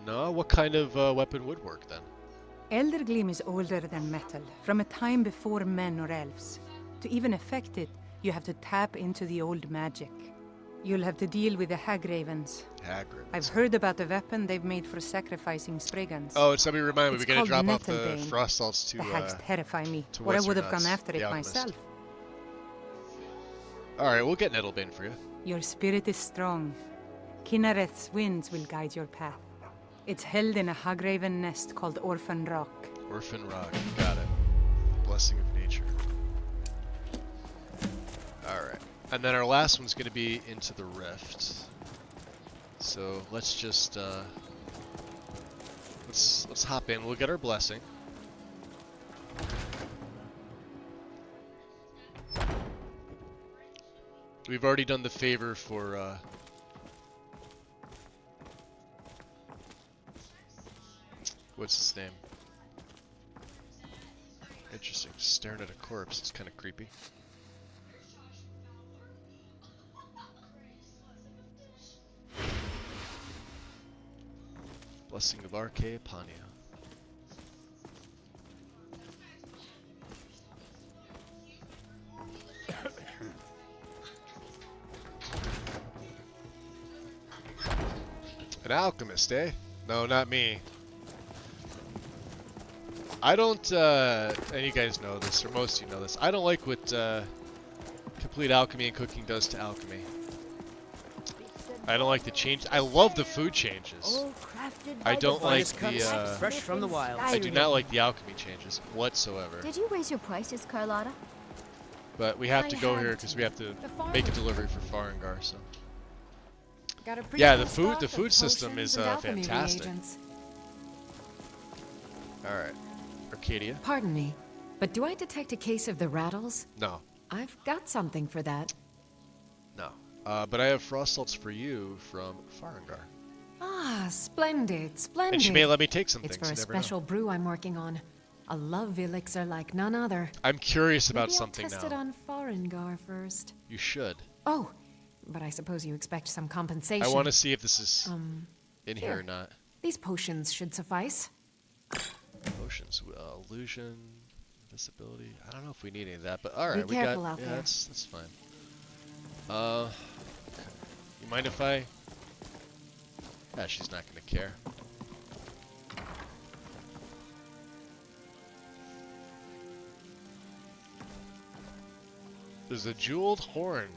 No. What kind of weapon would work then? Elder Gleam is older than metal, from a time before men or elves. To even affect it, you have to tap into the old magic. You'll have to deal with the Hagravens. Hagravens. I've heard about a weapon they've made for sacrificing Spriggans. Oh, somebody remind me. It's We gotta called drop off the Nettlebane. frost salts to The hags terrify me, to or I Western would have gone Nuts, after the it alchemist. myself. All right, we'll get Nettlebane for you. Your spirit is strong. Kinnereth's winds will guide your path. It's held in a Hagraven nest called Orphan Rock. Orphan Rock. Got it. Blessing of nature. All right. And then our last one's going to be into the rift. So let's just let's hop in. We'll get our blessing. We've already done the favor for what's his name? Interesting. Staring at a corpse. It's kind of creepy. Blessing of Arche upon you. An alchemist, eh? No, not me. I don't, and you guys know this, or most of you know this, I don't like what complete alchemy and cooking does to alchemy. I don't like the change. I love the food changes. I don't like the, fresh from the wild. I do not like the alchemy changes whatsoever. Did you raise your prices, Carlotta? But we have to go here because we have to make a delivery for Farengar, so. Got a Yeah, the food system is fantastic. Reagents. Alright. Arcadia? Pardon me, but do I detect a case of the rattles? No. I've got something for that. No. But I have frost salts for you from Farengar. Ah, splendid, splendid. And she may let me take some it's things. It's for a special brew I'm working on. A love elixir like none other. I'm curious about Maybe something I'll test now. it on Farengar first. You should. Oh, but I suppose you expect some compensation. I want to see if this is in here or not. These potions should suffice. Potions, illusion, visibility. I don't know if we need any of that, but all right, Be careful out there. That's fine. You mind if I? Yeah, she's not gonna care. There's a jeweled horn.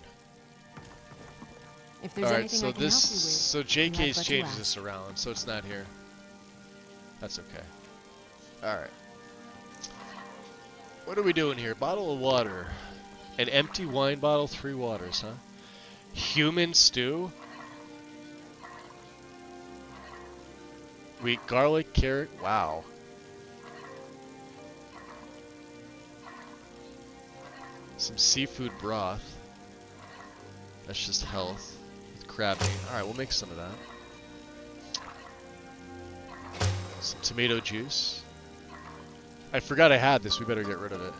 If there's anything I can help you with, so JK's changed this around, so it's not here. That's okay. Alright. What are we doing here? Bottle of water. An empty wine bottle, 3 waters, huh? Human stew? Wheat, garlic, carrot. Wow. Some seafood broth. That's just health. With crab meat. Alright, we'll make some of that. Some tomato juice. I forgot I had this. We better get rid of it.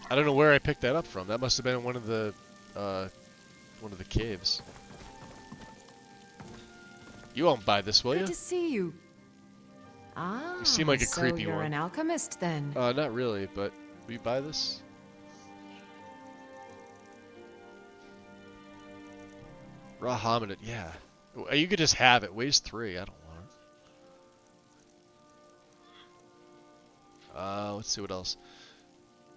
I don't know where I picked that up from. That must have been in one of the caves. You won't buy this, will you? Good to see you. Ah, you seem like a creepy you're one. An alchemist then. Not really, but will you buy this? Raw hominid, yeah. You could just have it. Weighs 3. I don't want it. Let's see what else.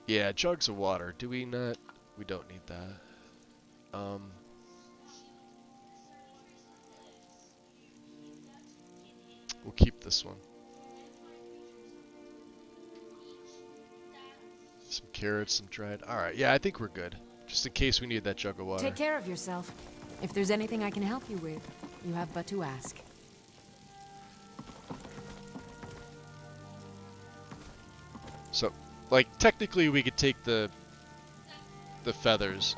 Yeah, jugs of water. Do we not? We don't need that. We'll keep this one. Some carrots, some dried. Alright, yeah, I think we're good. Just in case we need that jug of water. Take care of yourself. If there's anything I can help you with, you have but to ask. So, like, technically we could take the feathers.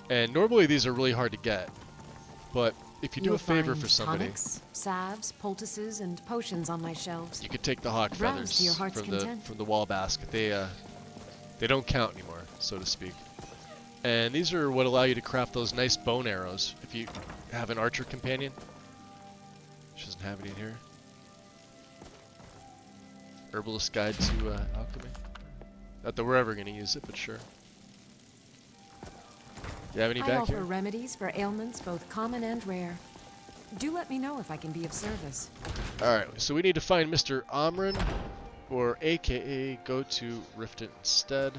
And normally these are really hard to get. But if you do a favor for somebody... Tonics, salves, poultices, and potions on my shelves. You could take the hawk feathers to your heart's from the wall basket. They don't count anymore, so to speak. And these are what allow you to craft those nice bone arrows if you have an archer companion. She doesn't have any in here. Herbalist Guide to Alchemy. Not that we're ever going to use it, but sure. Do you have any I back offer here? remedies for ailments both common and rare. Do let me know if I can be of service. Alright, so we need to find Mr. Amrin, or AKA go to Riften instead.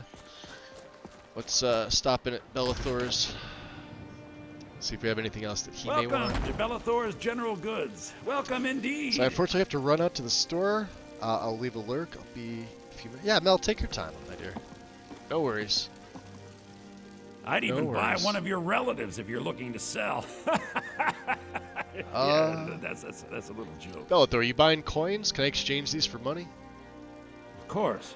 Let's stop in at Bellathor's. See if we have anything else that he may want. Welcome to Bellathor's General Goods. Welcome indeed. So I unfortunately have to run out to the store. I'll leave a lurk. I'll be a few minutes. Yeah, Mel, take your time, my dear. No worries. I'd even buy one of your relatives if you're looking to sell. Yeah, that's a little joke. Bellathor, are you buying coins? Can I exchange these for money? Of course.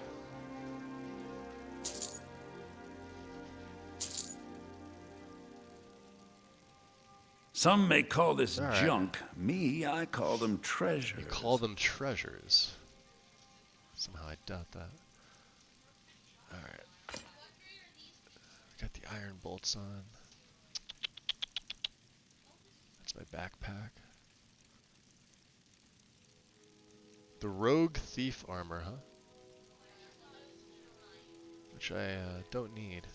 Some may call this junk. Me, I call them treasures. You call them treasures. Somehow I doubt that. Alright. Got the iron bolts on. That's my backpack. The rogue thief armor, huh? Which I don't need.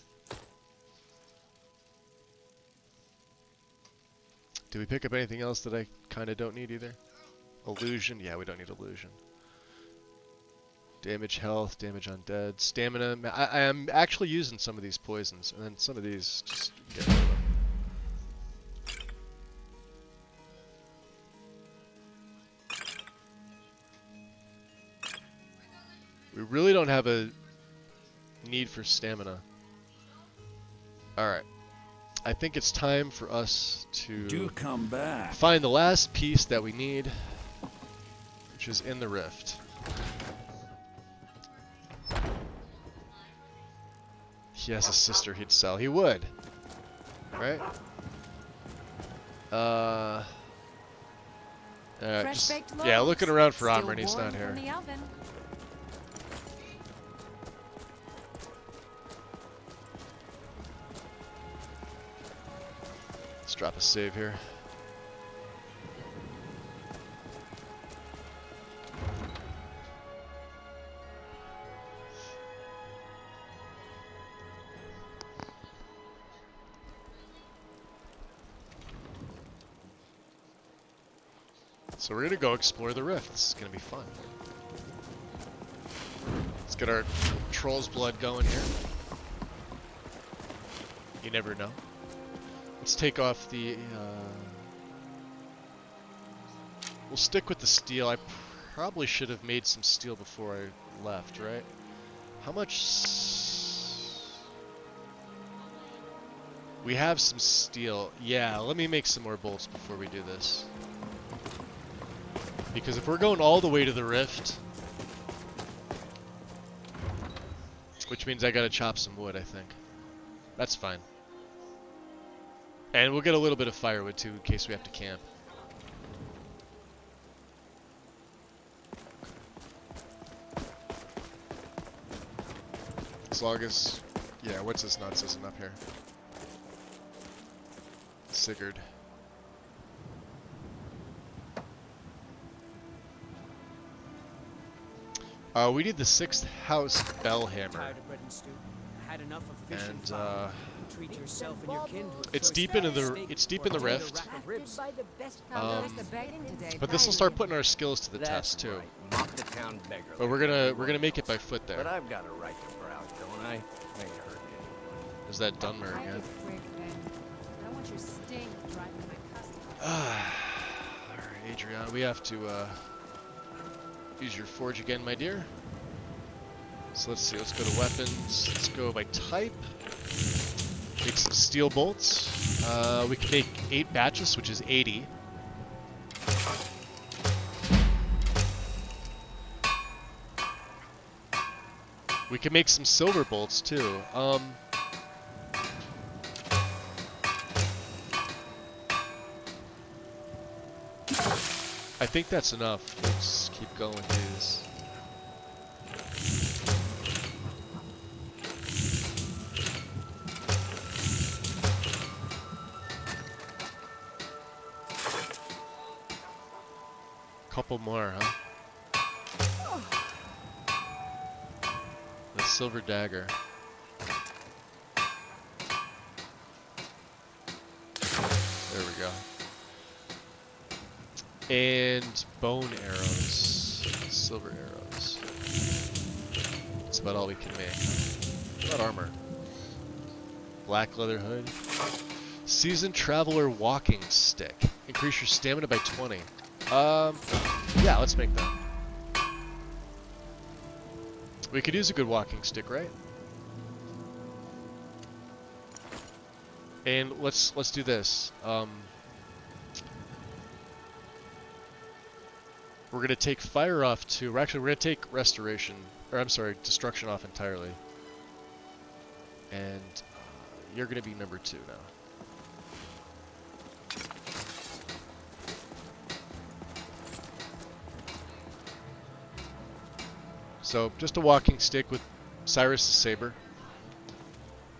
Did we pick up anything else that I kind of don't need either? Illusion? Yeah, we don't need illusion. Damage health, damage undead, stamina. I am actually using some of these poisons, and then some of these just get rid of them. We really don't have a need for stamina. Alright. I think it's time for us to Do come back. find the last piece that we need, which is in the rift. He has a sister he'd sell. He would. Right? Yeah, looking around for armor and he's not here. Let's drop a save here. So we're gonna go explore the rift. This is gonna be fun. Let's get our troll's blood going here. You never know. Let's take off the, we'll stick with the steel. I probably should have made some steel before I left, right? How much? We have some steel. Yeah, let me make some more bolts before we do this. Because if we're going all the way to the rift, which means I gotta chop some wood, I think. That's fine. And we'll get a little bit of firewood too, in case we have to camp. As long as, yeah, what's his nuts isn't up here. Sigurd. We need the 6th house bell hammer. And it's deep into the rift. But this will start putting our skills to the test too. But we're gonna make it by foot there. But I've got a right to browse, don't I? Ain't hurt anyone. There's that Dunmer again. Alright, Adrian, we have to use your forge again, my dear. So let's see, let's go to weapons. Let's go by type. Make some steel bolts. We can make 8 batches, which is 80. We can make some silver bolts too. I think that's enough. Let's keep going with these. Couple more, huh? The silver dagger. There we go. And bone arrows. Silver arrows. That's about all we can make. What about armor? Black leather hood. Seasoned Traveler walking stick. Increase your stamina by 20. Yeah, let's make that. We could use a good walking stick, right? And let's do this. We're gonna take fire off too. We're gonna take restoration, or I'm sorry, destruction off entirely. And you're gonna be number 2 now. So just a walking stick with Cyrus' saber.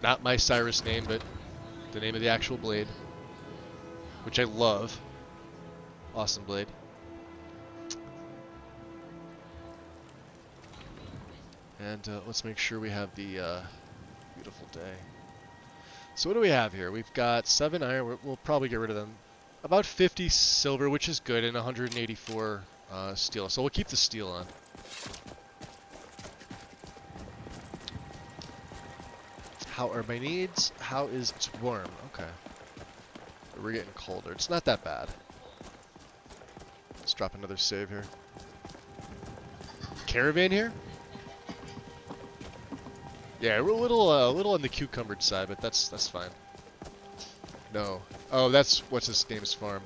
Not my Cyrus name, but the name of the actual blade. Which I love. Awesome blade. And let's make sure we have the beautiful day. So what do we have here? We've got 7 iron. We'll probably get rid of them. About 50 silver, which is good, and 184 steel. So we'll keep the steel on. How are my needs? How is it's warm? Okay. We're getting colder. It's not that bad. Let's drop another save here. Caravan here? Yeah, we're a little on the cucumbered side, but that's fine. No. Oh, that's what's his name's farm.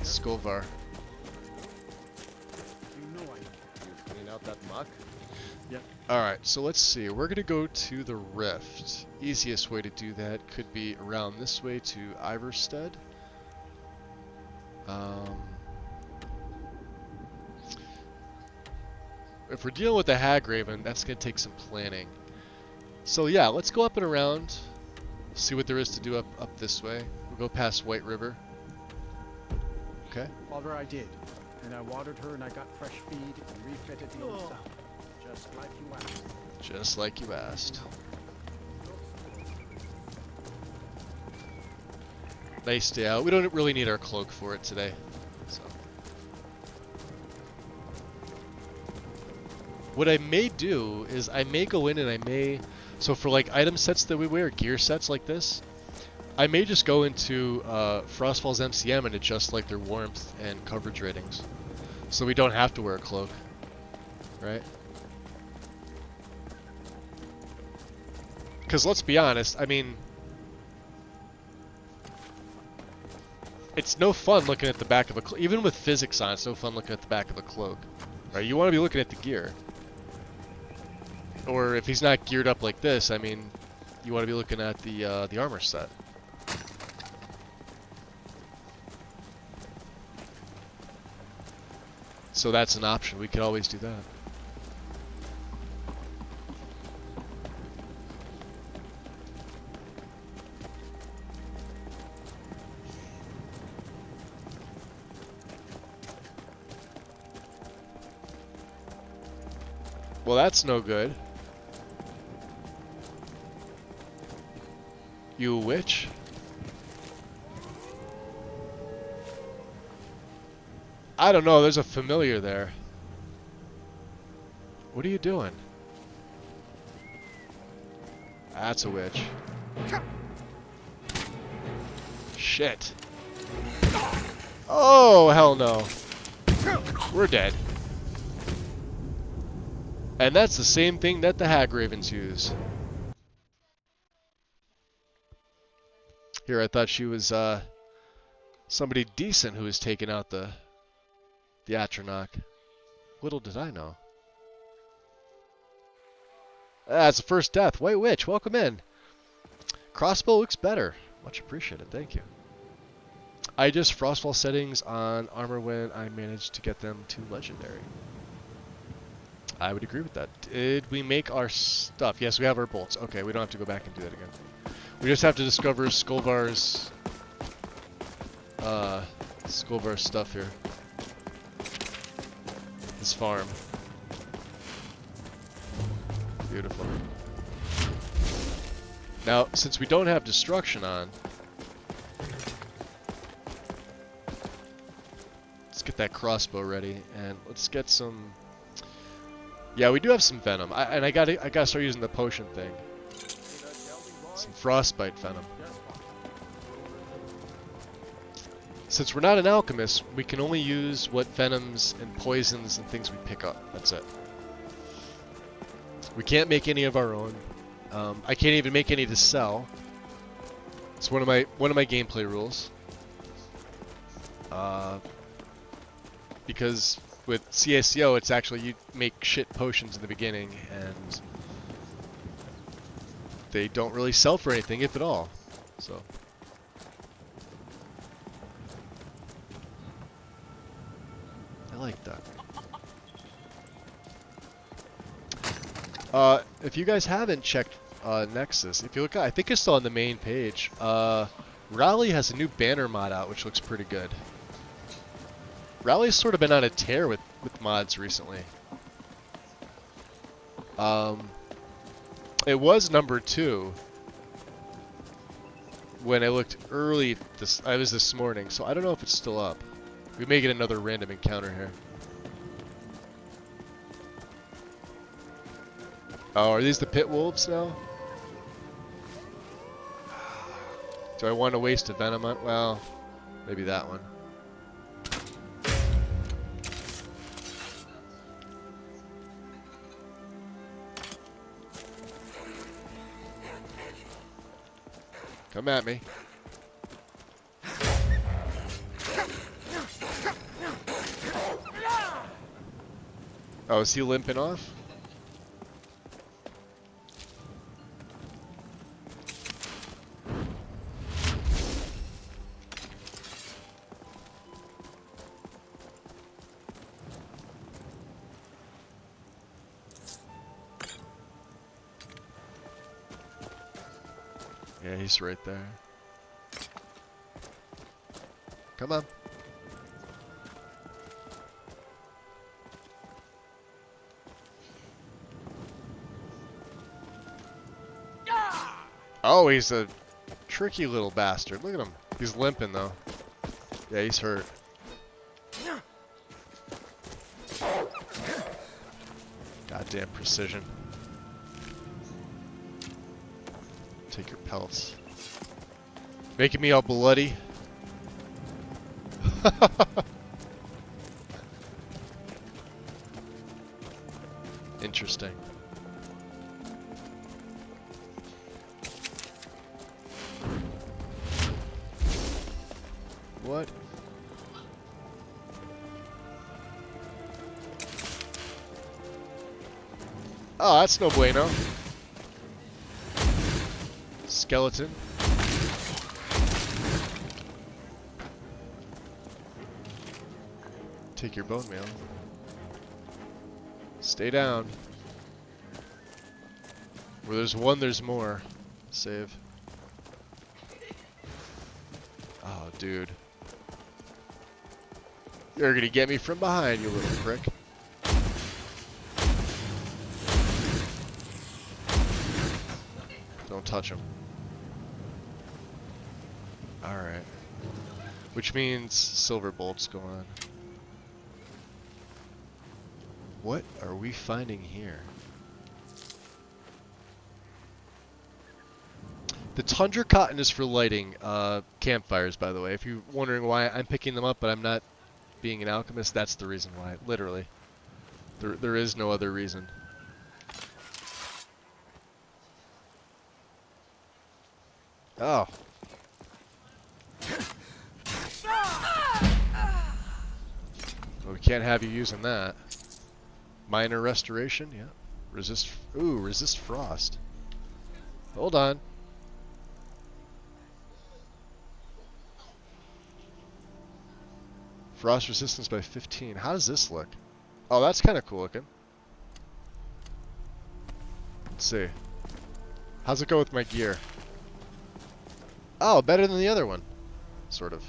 Skovar. Clean out that muck. Yep. Alright, so let's see. We're gonna go to the Rift. Easiest way to do that could be around this way to Iverstead. If we're dealing with the Hagraven, that's going to take some planning. So yeah, let's go up and around, see what there is to do up this way. We'll go past White River. Okay. Father, I did. And I watered her and I got fresh feed and refitted the old stuff. Just like you asked. Just like you asked. Nice day out. We don't really need our cloak for it today. So. What I may do is I may go in and I may, so for like item sets that we wear, gear sets like this, I may just go into Frostfall's MCM and adjust like their warmth and coverage ratings. So we don't have to wear a cloak, right? Because let's be honest, I mean, it's no fun looking at the back of a cloak. Even with physics on, it's no fun looking at the back of a cloak. Right? You want to be looking at the gear. Or if he's not geared up like this, I mean, you want to be looking at the armor set. So that's an option. We could always do that. Well, that's no good. You witch? I don't know, there's a familiar there. What are you doing? That's a witch. Shit. Oh, hell no. We're dead. And that's the same thing that the Hagravens use. Here, I thought she was somebody decent who was taking out the Atronach. Little did I know. That's the first death. White Witch, welcome in. Crossbow looks better. Much appreciated, thank you. I just Frostfall settings on armor when I managed to get them to legendary. I would agree with that. Did we make our stuff? Yes, we have our bolts. Okay, we don't have to go back and do that again. We just have to discover Skovar's stuff here. His farm. Beautiful. Now, since we don't have destruction on, let's get that crossbow ready and let's get some. Yeah, we do have some venom, I gotta start using the potion thing. Some frostbite venom. Since we're not an alchemist, we can only use what venoms and poisons and things we pick up. That's it. We can't make any of our own. I can't even make any to sell. It's one of my gameplay rules. Because with CSCO, it's actually you make shit potions in the beginning, and they don't really sell for anything, if at all. So. I like that. If you guys haven't checked Nexus, if you look, I think it's still on the main page. Rally has a new banner mod out, which looks pretty good. Rally's sort of been on a tear with mods recently. It was number 2 when I looked early. I was this morning, so I don't know if it's still up. We may get another random encounter here. Oh, are these the pit wolves now? Do I want to waste a venom on? Well, maybe that one. Come at me. Oh, is he limping off? Yeah, he's right there. Come on. Oh, he's a tricky little bastard. Look at him. He's limping, though. Yeah, he's hurt. Goddamn precision. Take your pelts. Making me all bloody. Interesting. What? Oh, that's no bueno. Skeleton. Take your bone meal. Stay down. Where there's one, there's more. Save. Oh, dude. You're gonna get me from behind, you little prick. Don't touch him. Alright. Which means silver bolts go on. What are we finding here? The tundra cotton is for lighting campfires, by the way. If you're wondering why I'm picking them up but I'm not being an alchemist, that's the reason why. Literally. There is no other reason. Oh. Well, we can't have you using that. Minor restoration, yeah. Resist, ooh, resist frost. Hold on. Frost resistance by 15. How does this look? Oh, that's kind of cool looking. Let's see. How's it go with my gear? Oh, better than the other one. Sort of.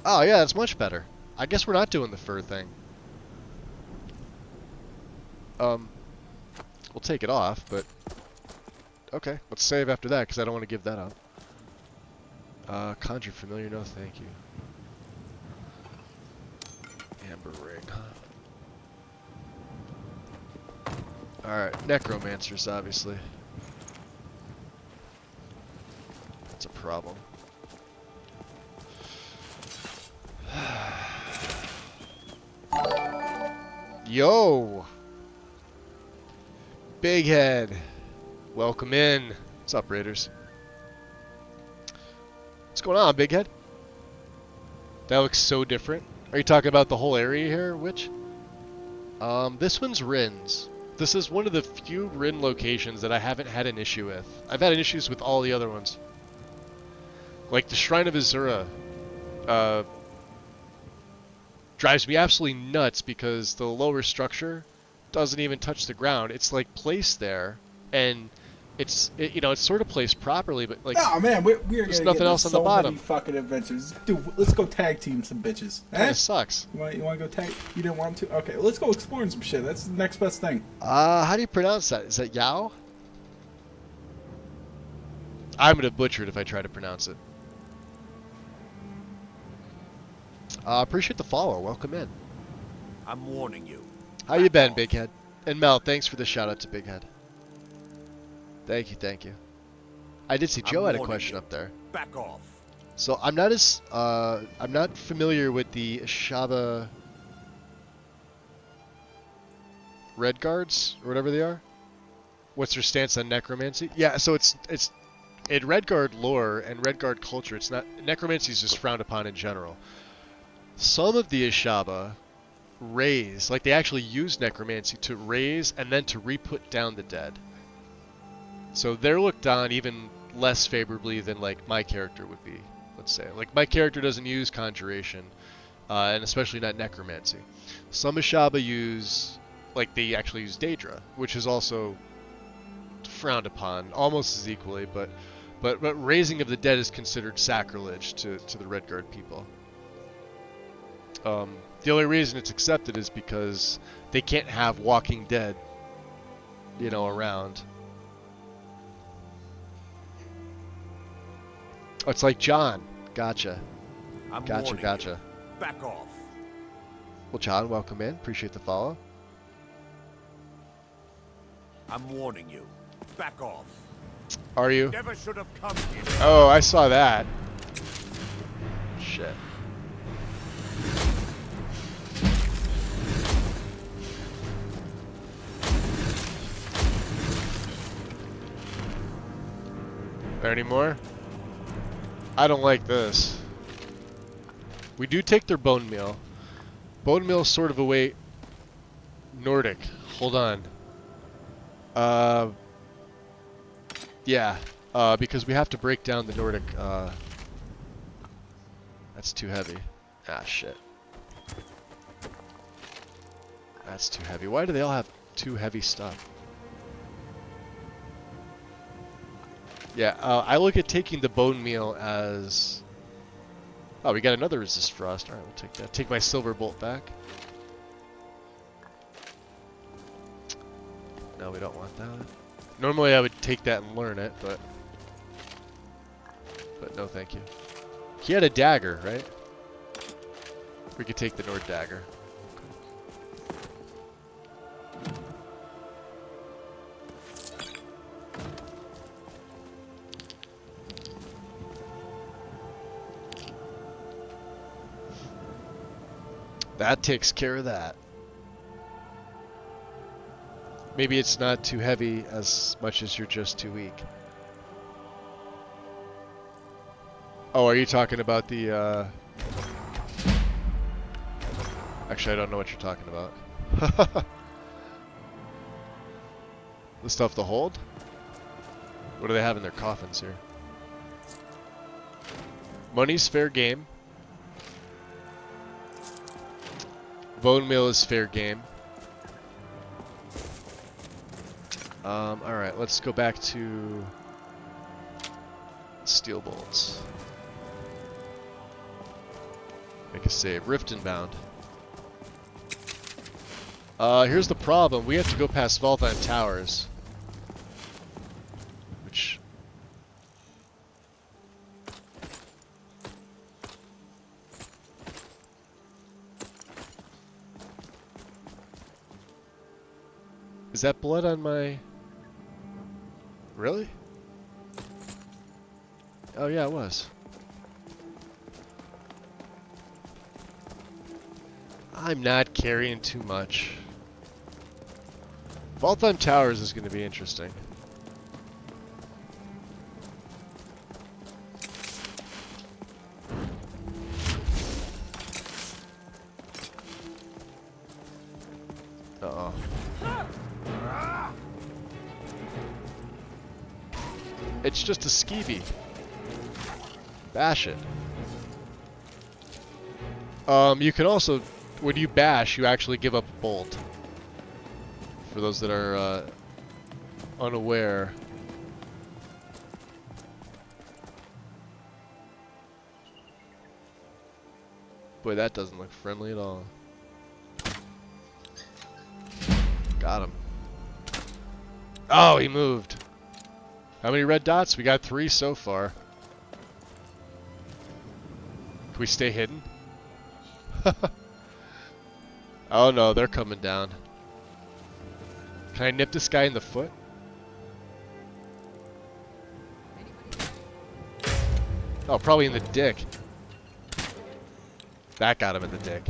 Oh, yeah, it's much better. I guess we're not doing the fur thing. We'll take it off, but... Okay, let's save after that, because I don't want to give that up. Conjure familiar, no thank you. Amber ring, huh? Alright, necromancers, obviously. That's a problem. Yo! Big head. Welcome in. What's up, Raiders? What's going on, Big Head? That looks so different. Are you talking about the whole area here, Witch? This one's Rin's. This is one of the few Rin locations that I haven't had an issue with. I've had issues with all the other ones. Like the Shrine of Azura, drives me absolutely nuts because the lower structure doesn't even touch the ground. It's like placed there, and it's sort of placed properly, but like oh man, we are there's gonna nothing get else on so the bottom. many fucking adventures. Dude, let's go tag team some bitches. Kind of sucks. You want to go tag? You didn't want to? Okay, well, let's go exploring some shit. That's the next best thing. How do you pronounce that? Is that Yao? I'm gonna butcher it if I try to pronounce it. Appreciate the follow. Welcome in. I'm warning you. How you been, Big Head? And Mel, thanks for the shout out to Big Head. Thank you, thank you. I did see Joe had a question up there. Back off. So I'm not familiar with the Ashaba Red Guards or whatever they are. What's their stance on necromancy? Yeah, so it's in Red Guard lore and Red Guard culture. It's not necromancy is just frowned upon in general. Some of the Ashaba raise, like they actually use necromancy to raise and then to re-put down the dead. So they're looked on even less favorably than like my character would be, let's say. Like my character doesn't use conjuration, and especially not necromancy. Some Ashaba use, like they actually use Daedra, which is also frowned upon almost as equally, but raising of the dead is considered sacrilege to the Red Guard people. The only reason it's accepted is because they can't have walking dead, around. Oh, it's like John. Gotcha. Gotcha. Back off. Well, John, welcome in. Appreciate the follow. I'm warning you. Back off. Are you? Never should have come here. Oh, I saw that. Shit. There any more? I don't like this. We do take their bone meal. Bone meal is sort of a way... Nordic. Hold on. Yeah. Because we have to break down the Nordic, That's too heavy. Ah, shit. That's too heavy. Why do they all have too heavy stuff? Yeah, I look at taking the bone meal as... Oh, we got another resist frost. Alright, we'll take that. Take my silver bolt back. No, we don't want that. Normally I would take that and learn it, but no thank you. He had a dagger, right? We could take the Nord dagger. That takes care of that. Maybe it's not too heavy as much as you're just too weak. Oh, are you talking about the, Actually, I don't know what you're talking about. The stuff to hold? What do they have in their coffins here? Money's fair game. Bone meal is fair game. Alright, let's go back to steel bolts. Make a save. Rift and bound. Here's the problem. We have to go past Valtheim Towers. Which... Is that blood on my... Really? Oh yeah, it was. I'm not carrying too much. Valtheim Towers is going to be interesting. Uh-oh. It's just a skeevy. Bash it. You can also, when you bash, you actually give up a bolt. for those that are unaware. Boy, that doesn't look friendly at all. Got him. Oh, he moved. How many red dots? We got 3 so far. Can we stay hidden? Oh no, they're coming down. Can I nip this guy in the foot? Oh, probably in the dick. That got him in the dick.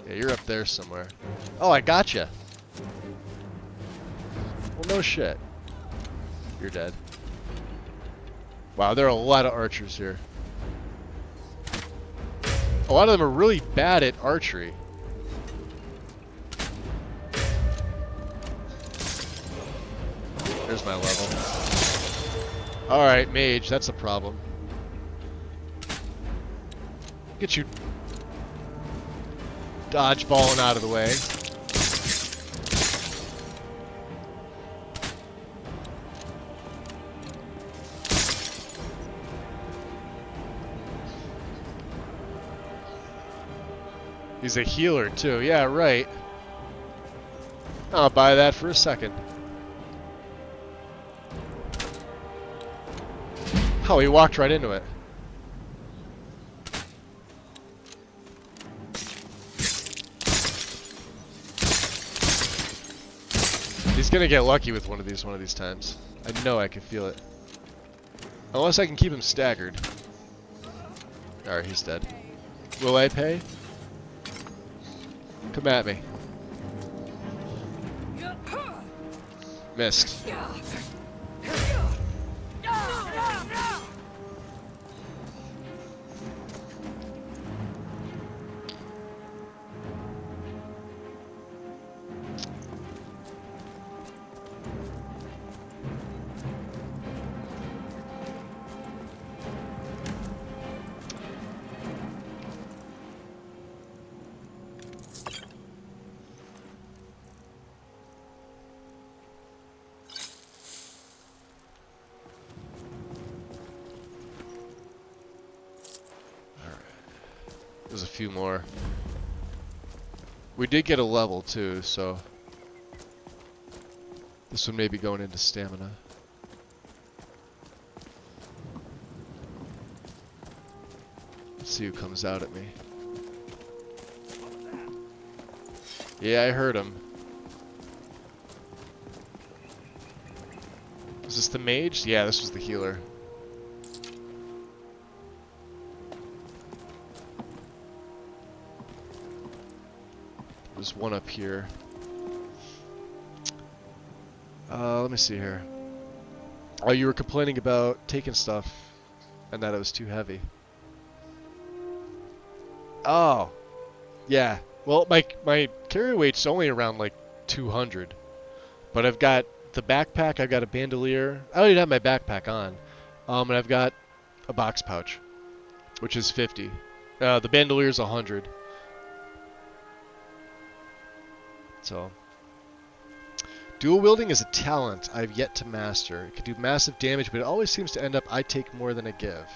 Yeah, you're up there somewhere. Oh, I gotcha. Well, no shit. You're dead. Wow, there are a lot of archers here. A lot of them are really bad at archery. There's my level. Alright, mage, that's a problem. Get you dodgeballing out of the way. He's a healer too. Yeah, right. I'll buy that for a second. Oh, he walked right into it. He's gonna get lucky with one of these times. I know I can feel it. Unless I can keep him staggered. Alright, he's dead. Will I pay? Come at me. Missed. There's a few more. We did get a level too, so this one may be going into stamina. Let's see who comes out at me. Yeah, I heard him. Is this the mage? Yeah, this was the healer. There's one up here. Let me see here. Oh, you were complaining about taking stuff and that it was too heavy. Oh, yeah. Well, my carry weight's only around like 200, but I've got the backpack. I've got a bandolier. I don't even have my backpack on, and I've got a box pouch, which is 50. The bandolier's 100. So, dual wielding is a talent I've yet to master. It can do massive damage, but it always seems to end up I take more than I give.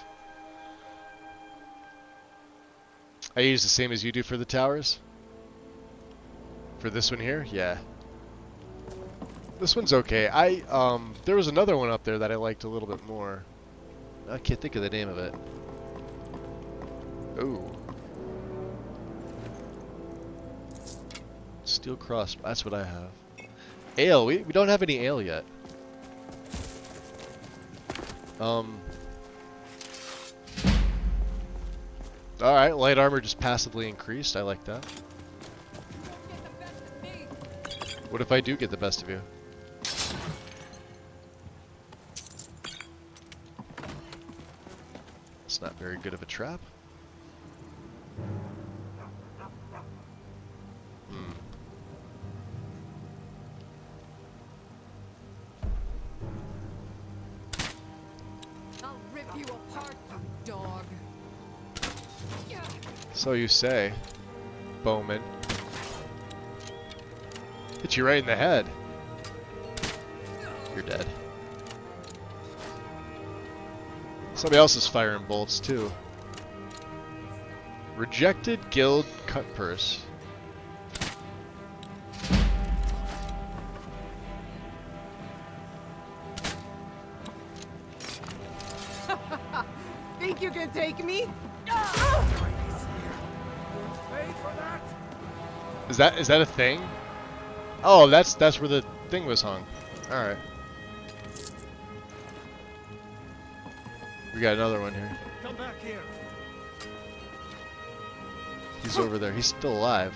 I use the same as you do for the towers? For this one here? Yeah. This one's okay. There was another one up there that I liked a little bit more. I can't think of the name of it. Ooh. Steel cross. That's what I have. Ale. We don't have any ale yet. Alright, light armor just passively increased. I like that. What if I do get the best of you? It's not very good of a trap. I'll rip you apart, you dog. So you say. Bowman. Hit you right in the head. You're dead. Somebody else is firing bolts too. Rejected guild cut purse. Think you can take me? Is that a thing? Oh, that's where the thing was hung. All right. We got another one here. Come back here. He's over there. He's still alive.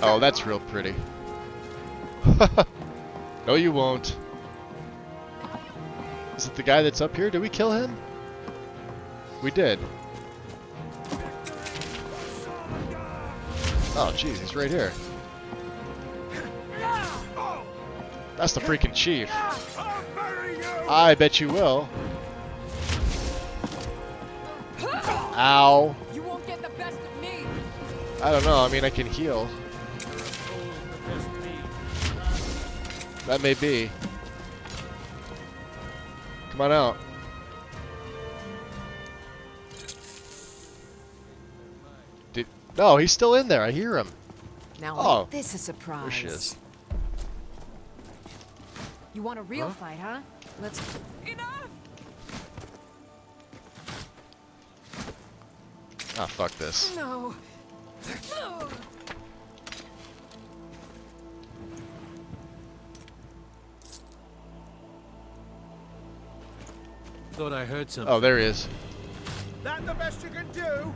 Oh, that's real pretty. No, you won't. Is it the guy that's up here? Did we kill him? We did. Oh, jeez, he's right here. That's the freaking chief. I bet you will. Ow. You won't get the best of me. I don't know. I mean, I can heal. That may be. Come on out. No, he's still in there. I hear him. Now make this a surprise. There she is. You want a real fight, huh? Let's... Enough! Ah, fuck this. No. Thought I heard something. Oh, there he is. That the best you can do?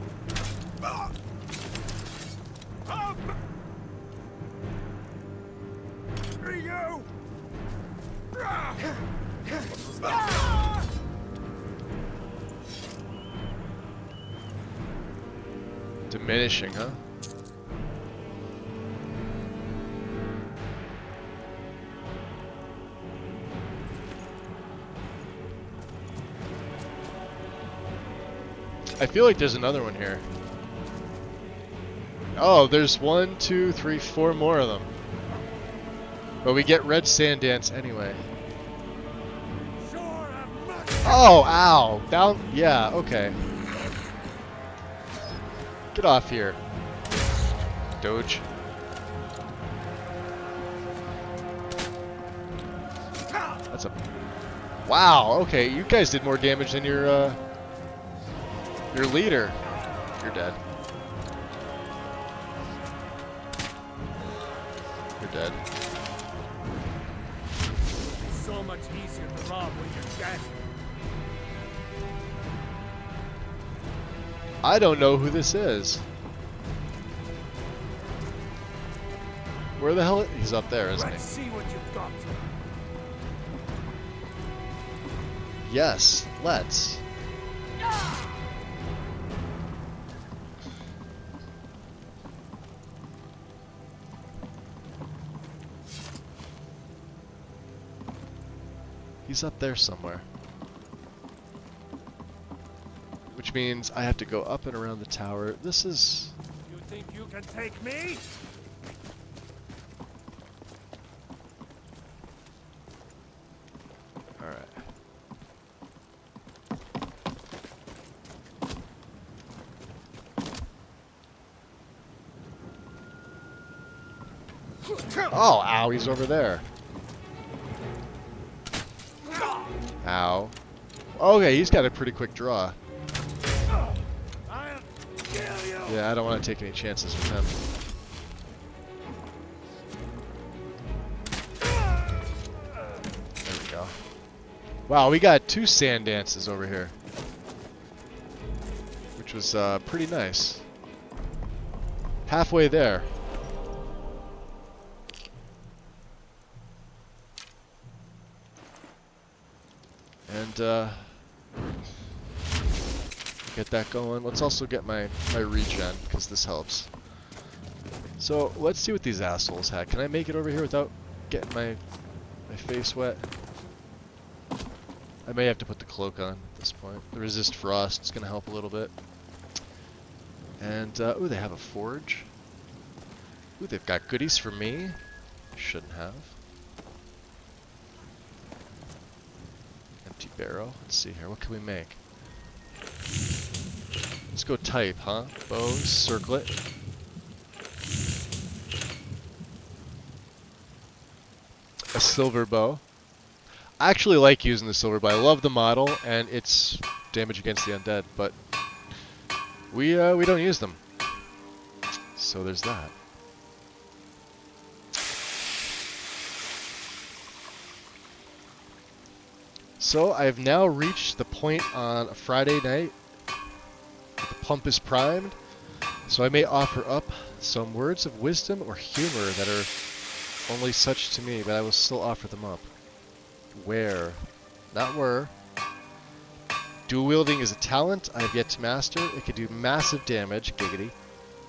You! Diminishing, huh? I feel like there's another one here. Oh, there's 1, 2, 3, 4 more of them. But we get red sand dance anyway. Oh, ow. Down. Yeah, okay. Get off here. Doge. That's a... Wow, okay. You guys did more damage than your leader. You're dead. You're dead. It's so much easier to rob when you're dead. I don't know who this is. Where the hell? He's up there, isn't he? Let's see what you've got. Yes, let's. He's up there somewhere. Which means I have to go up and around the tower. This is... You think you can take me? Alright. Oh, ow, he's over there. Ow. Okay, he's got a pretty quick draw. Yeah, I don't want to take any chances with him. There we go. Wow, we got 2 sand dances over here. Which was pretty nice. Halfway there. And get that going. Let's also get my regen, because this helps. So let's see what these assholes had. Can I make it over here without getting my face wet? I may have to put the cloak on at this point. The resist frost is going to help a little bit. And, ooh, they have a forge. Ooh, they've got goodies for me. Shouldn't have. Empty barrel. Let's see here. What can we make? Let's go type, huh? Bow, circlet. A silver bow. I actually like using the silver bow. I love the model and its damage against the undead, but we don't use them. So there's that. So I've now reached the point on a Friday night. The pump is primed. So I may offer up some words of wisdom or humor that are only such to me, but I will still offer them up. Where, not were. Dual wielding is a talent I have yet to master. It can do massive damage, giggity,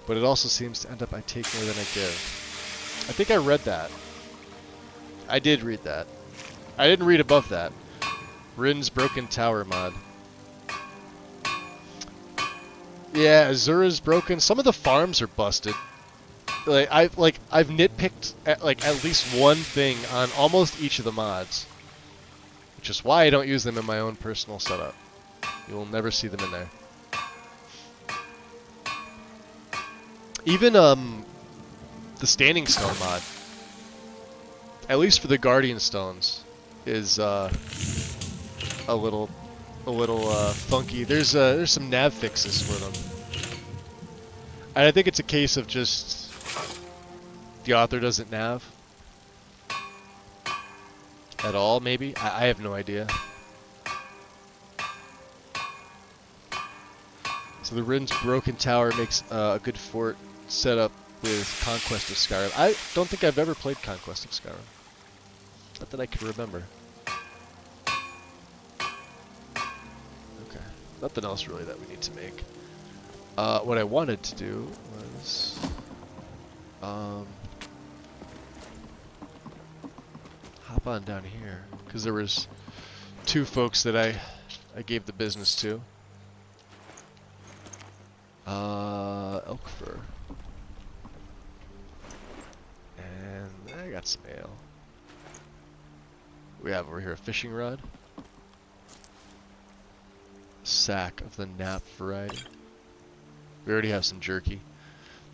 but it also seems to end up I take more than I give. I think I read that. I did read that. I didn't read above that. Rin's Broken Tower mod. Yeah, Azura's broken. Some of the farms are busted. I've nitpicked at least one thing on almost each of the mods, which is why I don't use them in my own personal setup. You will never see them in there. Even the Standing Stone mod, at least for the Guardian Stones, is a little funky. There's some nav fixes for them, and I think it's a case of just the author doesn't nav at all. Maybe I have no idea. So the Rin's Broken Tower makes a good fort setup with Conquest of Skyrim. I don't think I've ever played Conquest of Skyrim. Not that I can remember. Okay. Nothing else really that we need to make. What I wanted to do was... hop on down here. Because there was two folks that I gave the business to. Elk fur. And I got some ale. We have over here a fishing rod. Sack of the nap variety. We already have some jerky.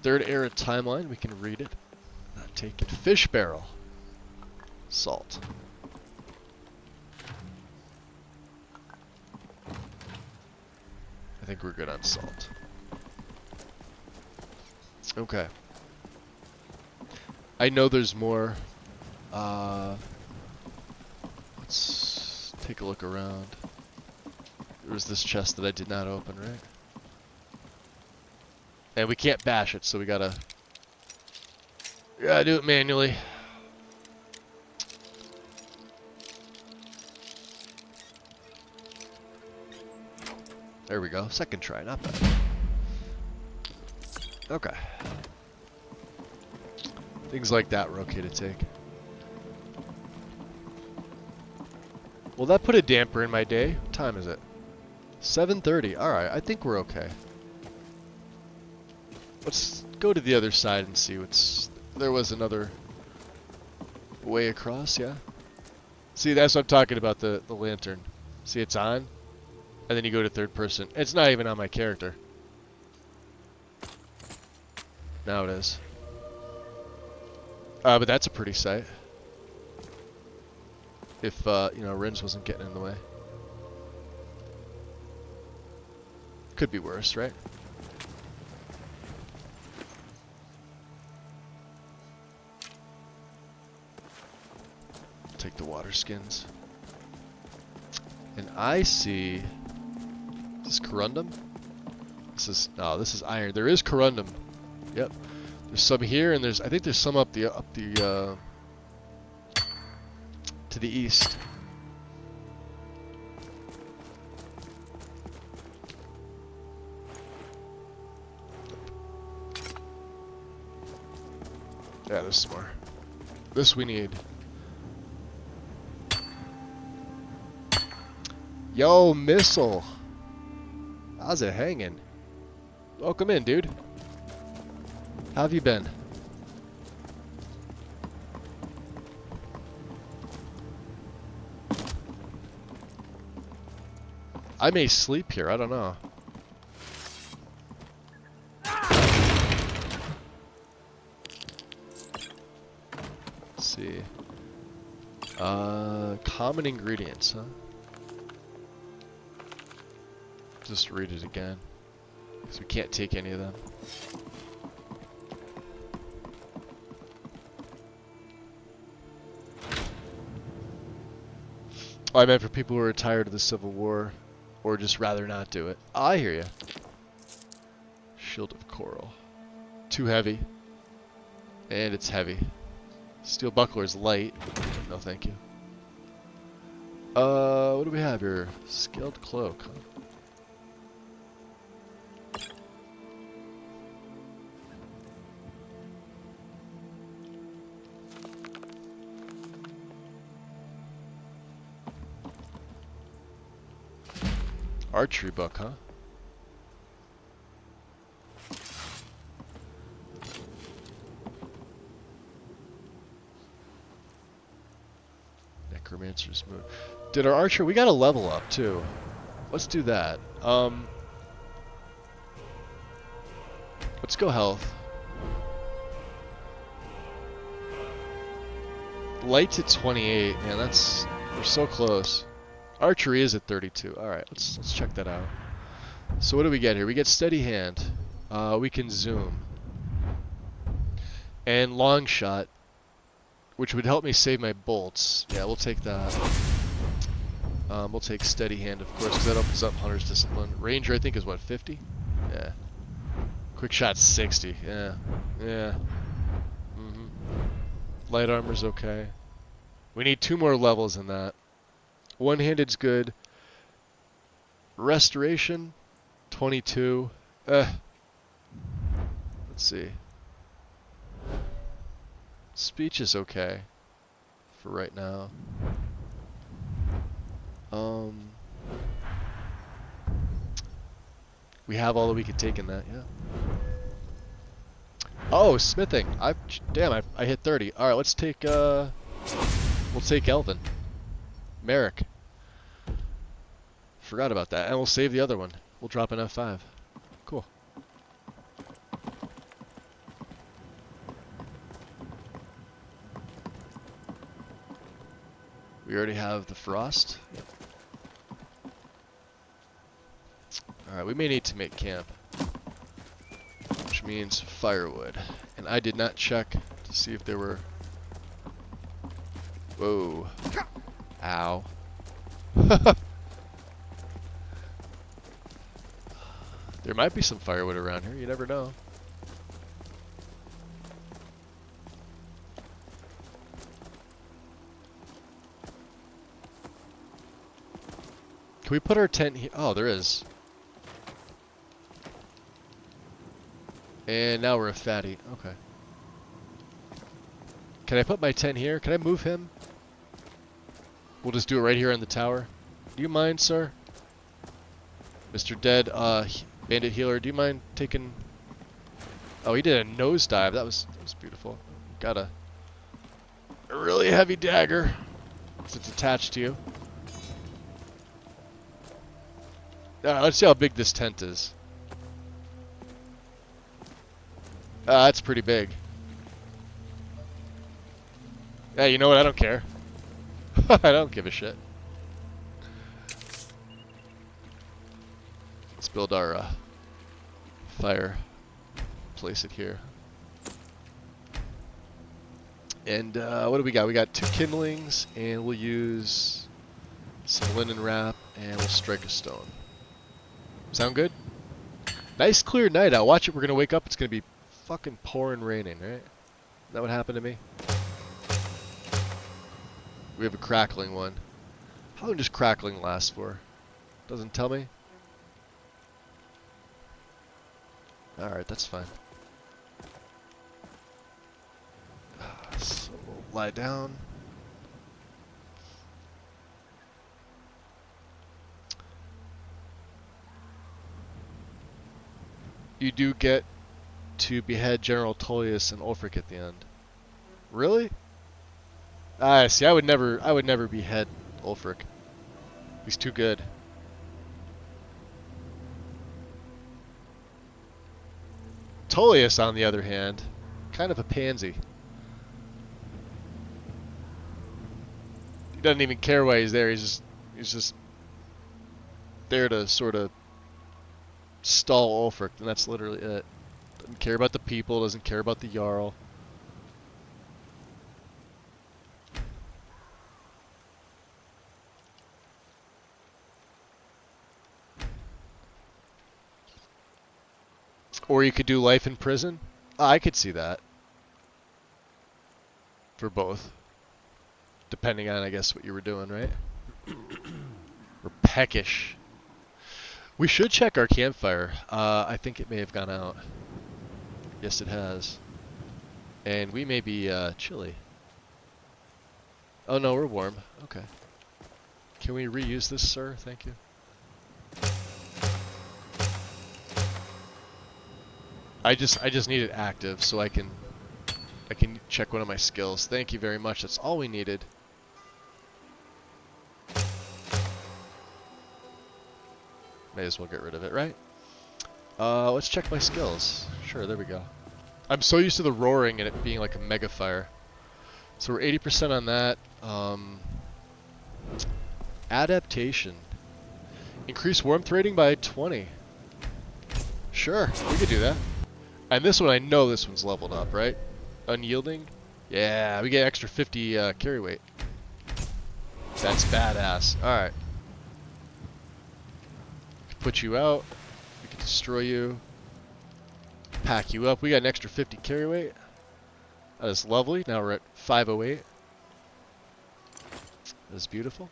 Third era timeline, we can read it. Not take it. Fish barrel. Salt. I think we're good on salt. Okay. I know there's more. Let's take a look around. There was this chest that I did not open, right? And we can't bash it, so we gotta do it manually. There we go. Second try, not bad. Okay. Things like that were okay to take. Well, that put a damper in my day. What time is it? 7:30. Alright, I think we're okay. Let's go to the other side and see what's... There was another way across, yeah? See, that's what I'm talking about, the lantern. See, it's on, and then you go to third person. It's not even on my character. Now it is. But that's a pretty sight. If, you know, Rin's wasn't getting in the way. Could be worse, right? Take the water skins. And I see... Is this corundum? This is... No, this is iron. There is corundum. Yep. There's some here, and there's... I think there's some up the to the east. Yeah, there's some more. This we need. Yo, missile! How's it hanging? Welcome in, dude. How have you been? I may sleep here, I don't know. Let's see. Common ingredients, huh? Just read it again. Because we can't take any of them. Oh, I meant for people who are tired of the Civil War, or just rather not do it. Oh, I hear you. Shield of Coral. Too heavy. And it's heavy. Steel Buckler is light. No, thank you. What do we have here? Scaled Cloak, huh? Archery book, huh? Necromancer's Moon. Did our archer? We got to level up too. Let's do that. Let's go health. Light's at 28. Man, we're so close. Archery is at 32. All right, let's check that out. So what do we get here? We get steady hand. We can zoom. And long shot, which would help me save my bolts. Yeah, we'll take that. We'll take steady hand, of course, because that opens up Hunter's Discipline. Ranger, I think, is what, 50? Yeah. Quick shot, 60. Yeah. Yeah. Light armor's okay. We need 2 more levels in that. One-handed's good. Restoration, 22. Let's see. Speech is okay for right now. We have all that we could take in that, yeah. Oh, smithing. Damn, I hit 30. All right, let's take we'll take Elvin. Merrick. Forgot about that. And we'll save the other one. We'll drop an F5. Cool. We already have the frost. Yep. Alright, we may need to make camp. Which means firewood. And I did not check to see if there were... Whoa. Ow. There might be some firewood around here, you never know. Can we put our tent here? Oh, there is. And now we're a fatty. Okay. Can I put my tent here? Can I move him? We'll just do it right here on the tower. Do you mind, sir? Mr. Dead, Bandit Healer, do you mind taking... Oh, he did a nosedive. That was beautiful. Got a really heavy dagger. Since it's attached to you. Let's see how big this tent is. That's pretty big. Yeah, you know what? I don't care. I don't give a shit. Let's build our fire. Place it here. And what do we got? We got 2 kindlings, and we'll use some linen wrap, and we'll strike a stone. Sound good? Nice clear night out. Watch it. We're going to wake up. It's going to be fucking pouring raining, right? Is that what happened to me? We have a crackling one. How long does crackling last for? Doesn't tell me? Alright, that's fine. So we'll lie down. you do get to behead General Tullius and Ulfric at the end. Really? Ah, see, I would never behead Ulfric. He's too good. Tullius, on the other hand, kind of a pansy. He doesn't even care why he's there. He's just there to sort of stall Ulfric, and that's literally it. Doesn't care about the people, doesn't care about the Jarl. Or you could do life in prison. I could see that. For both. Depending on, I guess, what you were doing, right? Or peckish. We should check our campfire. I think it may have gone out. Yes, it has. And we may be chilly. Oh no, we're warm. Okay. Can we reuse this, sir? Thank you. I just need it active so I can check one of my skills. Thank you very much. That's all we needed. May as well get rid of it, right? Let's check my skills. Sure, there we go. I'm so used to the roaring and it being like a mega fire. So we're 80% on that. Adaptation. Increase warmth rating by 20. Sure, we could do that. And this one, I know this one's leveled up, right? Unyielding? Yeah, we get extra 50 carry weight. That's badass. Alright. Put you out. We can destroy you. Pack you up. We got an extra 50 carry weight. That is lovely. Now we're at 508. That is beautiful.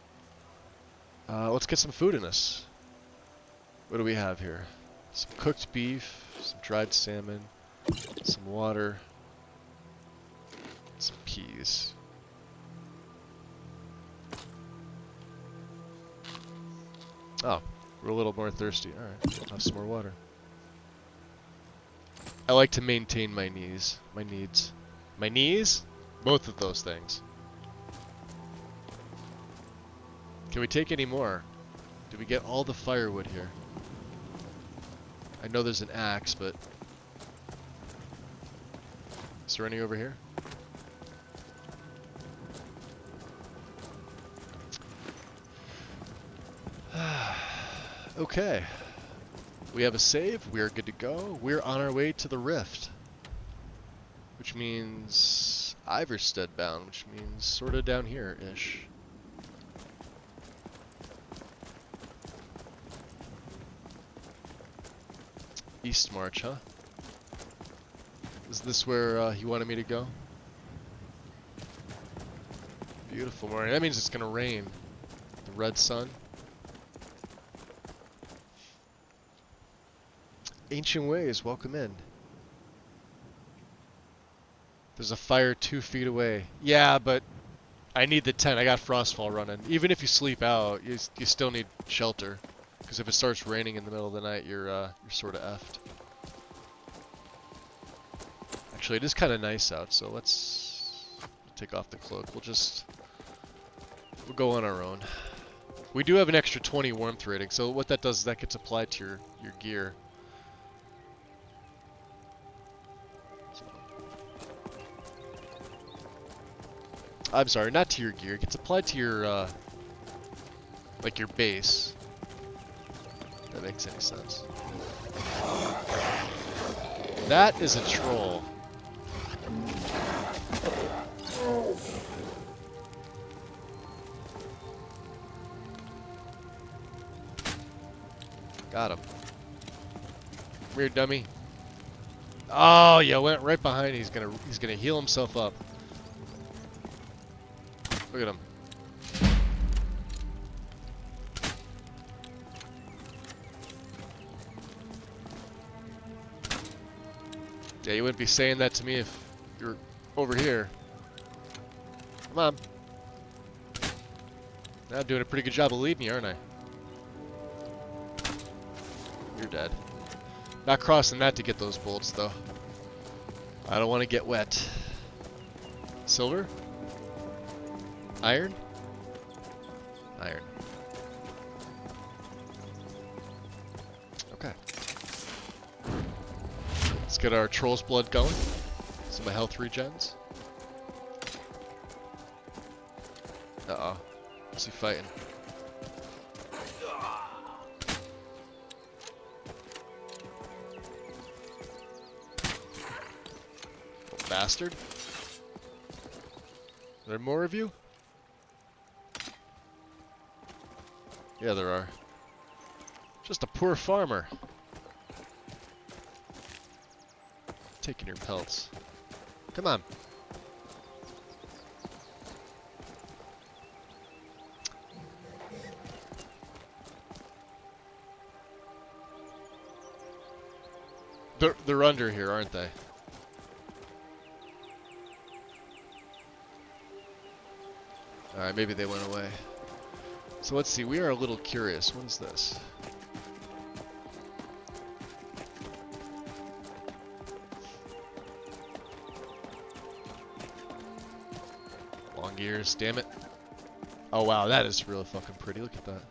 Let's get some food in us. What do we have here? Some cooked beef, some dried salmon, some water, some peas. Oh, we're a little more thirsty. Alright, I'll have some more water. I like to maintain my needs. My needs? Both of those things. Can we take any more? Did we get all the firewood here? I know there's an axe, but... Is there any over here? Okay. We have a save. We are good to go. We're on our way to the Rift. Which means... Iverstead bound, which means sort of down here-ish. East March, huh? Is this where he wanted me to go? Beautiful morning. That means it's gonna rain. The red sun. Ancient Ways, welcome in. There's a fire 2 feet away. Yeah, but I need the tent. I got Frostfall running. Even if you sleep out, you still need shelter. Because if it starts raining in the middle of the night, you're sort of effed. Actually, it is kind of nice out, so let's take off the cloak. We'll go on our own. We do have an extra 20 warmth rating, so what that does is that gets applied to your gear. I'm sorry, not to your gear. It gets applied to your, like your base. If that makes any sense. That is a troll. Got him. Come here, dummy. Oh, yeah, went right behind. He's gonna heal himself up. Look at him. Yeah, you wouldn't be saying that to me if you were over here. Come on. Now I'm doing a pretty good job of leading you, aren't I? You're dead. Not crossing that to get those bolts, though. I don't want to get wet. Silver? Iron? Iron. Okay. Let's get our troll's blood going. Some of my health regens. Uh-oh. What's he fighting? Oh, bastard. Are there more of you? Yeah, there are. Just a poor farmer. Taking your pelts. Come on. They're under here, aren't they? Alright, maybe they went away. So let's see, we are a little curious. What is this? Long ears, damn it. Oh wow, that is really fucking pretty. Look at that.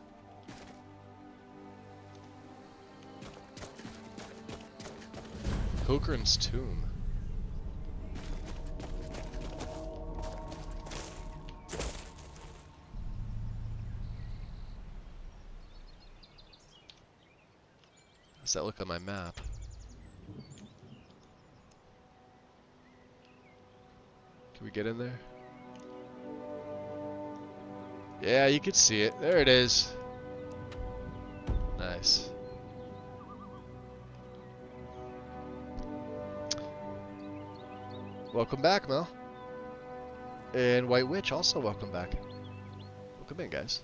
Kokrin's tomb. Does that look on my map? Can we get in there? Yeah, you can see it. There it is. Nice. Welcome back, Mel. And White Witch, also welcome back. Welcome in, guys.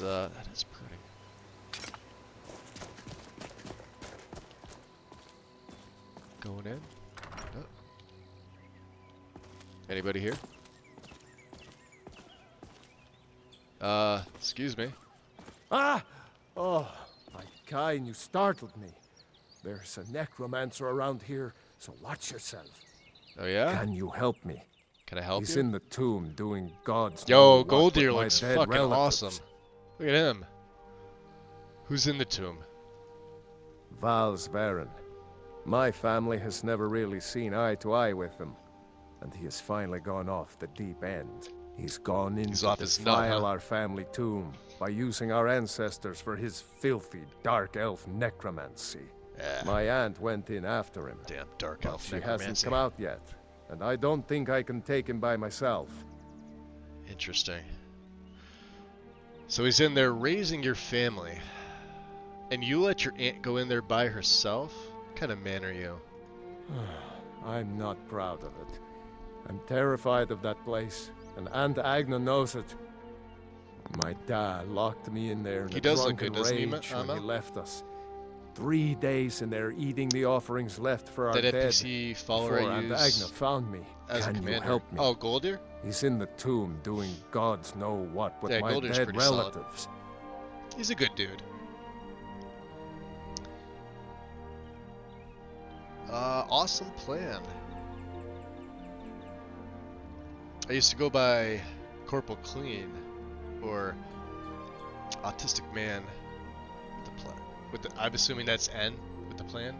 That is pretty. Going in. Oh. Anybody here? Excuse me. Ah! Oh, my kind, you startled me. There's a necromancer around here, so watch yourself. Oh yeah? Can you help me? Can I help you? He's in the tomb doing God's Yo, Goldir looks fucking awesome. Look at him. Who's in the tomb? Val's Baron. My family has never really seen eye to eye with him. And he has finally gone off the deep end. He's gone in to defile our family tomb by using our ancestors for his filthy dark elf necromancy. Yeah. My aunt went in after him. Damn dark elf she necromancy. hasn't come out yet, and I don't think I can take him by myself. Interesting. So he's in there raising your family, and you let your aunt go in there by herself? What kind of man are you? I'm not proud of it. I'm terrified of that place, and Aunt Agna knows it. My dad locked me in there in a drunken rage when he left us. 3 days in there eating the offerings left for our that dead. NPC follower before I Aunt use Agna found me. as Can a commander. you help me? Oh, Goldir? He's in the tomb doing God's know what with Yeah, my Goldir's dead pretty relatives. Solid. He's a good dude. Awesome plan. I used to go by Corporal Clean or Autistic Man with the plan. I'm assuming that's N with the plan.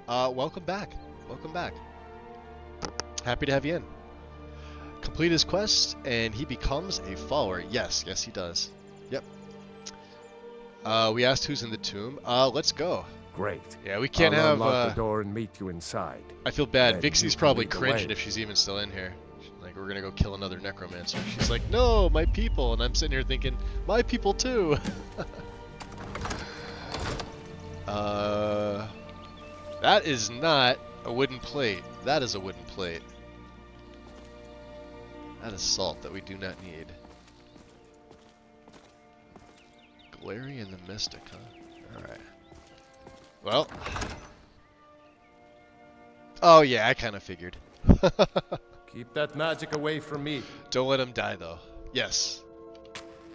Welcome back. Welcome back. Happy to have you in. Complete his quest and he becomes a follower. Yes, yes he does. Yep. We asked who's in the tomb. Let's go. Great. Yeah, we can't I'll have. unlock the door and meet you inside. I feel bad. Then Vixie's you can probably lead the cringing way. if she's even still in here. Like, we're gonna go kill another necromancer. She's like, no, my people. And I'm sitting here thinking, my people too. That is not a wooden plate. That is a wooden plate. That is salt that we do not need. Galarian the Mystic, huh? Alright. Well. Oh yeah, I kind of figured. Keep that magic away from me. Don't let him die though. Yes.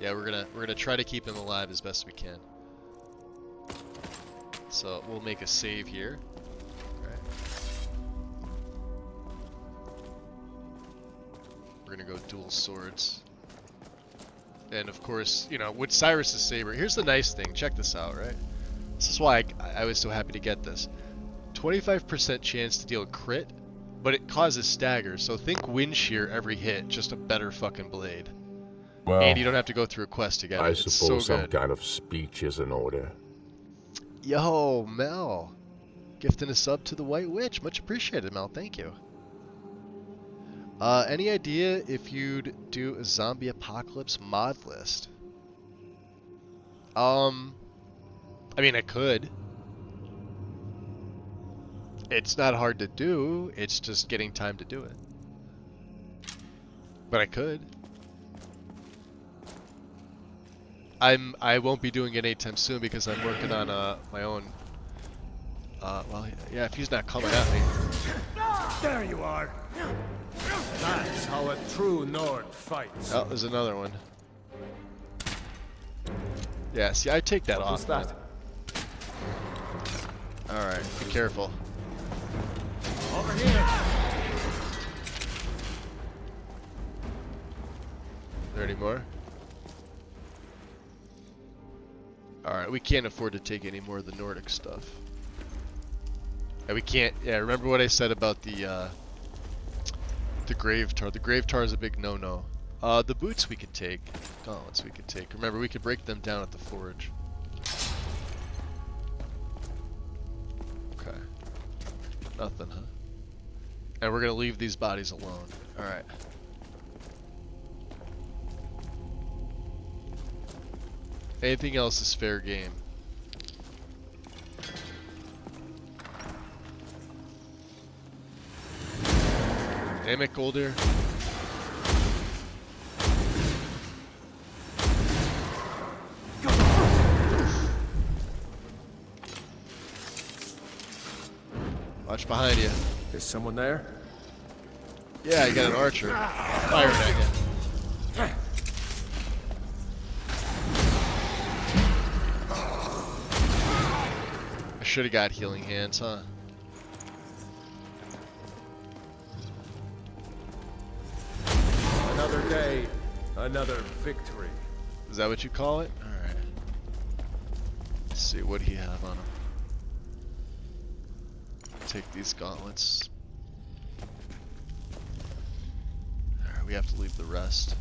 Yeah, we're gonna try to keep him alive as best we can. So we'll make a save here. Right. We're gonna go dual swords. And of course, you know, with Cyrus's saber, here's the nice thing. Check this out, right? This is why I was so happy to get this. 25% chance to deal a crit, but it causes stagger. So think wind shear every hit, just a better fucking blade. Well, and you don't have to go through a quest to get it. I It's suppose so some good. kind of speech is in order. Yo, Mel. Gifting a sub to the White Witch. Much appreciated, Mel. Thank you. Any idea if you'd do a zombie apocalypse mod list? I mean, I could. It's not hard to do. It's just getting time to do it. But I could. I won't be doing it anytime soon because I'm working on my own. Well, yeah, if he's not coming at me. There you are. That's how a true Nord fights. Oh, there's another one. Yeah, see, I take that off. What was that? Alright, be careful. Over here. There any more? Alright, we can't afford to take any more of the Nordic stuff. And we can't, yeah, remember what I said about the Grave Tar. The Grave Tar is a big no-no. The boots we could take. Gauntlets we could take. Remember, we could break them down at the forge. Okay. Nothing, huh? And we're gonna leave these bodies alone. Alright. Anything else is fair game. Damn it, Goldir. Watch behind you. There's someone there? Yeah, you got an archer. Fire back. I should have got healing hands, huh? Another day, another victory. Is that what you call it? Alright. Let's see what he have on him. Take these gauntlets. Alright, we have to leave the rest.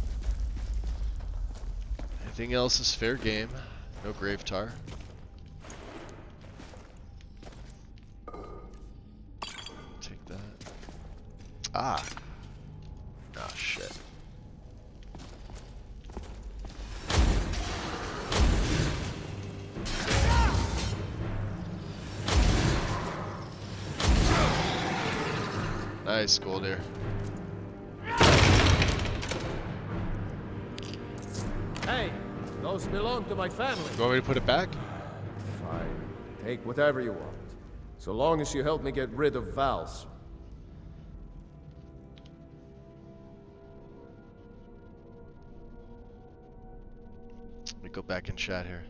Anything else is fair game. No grave tar. Take that. Ah. Oh shit. Nice, Goldir. Hey, those belong to my family. You want me to put it back? Fine. Take whatever you want. So long as you help me get rid of Val's. Let me go back and chat here.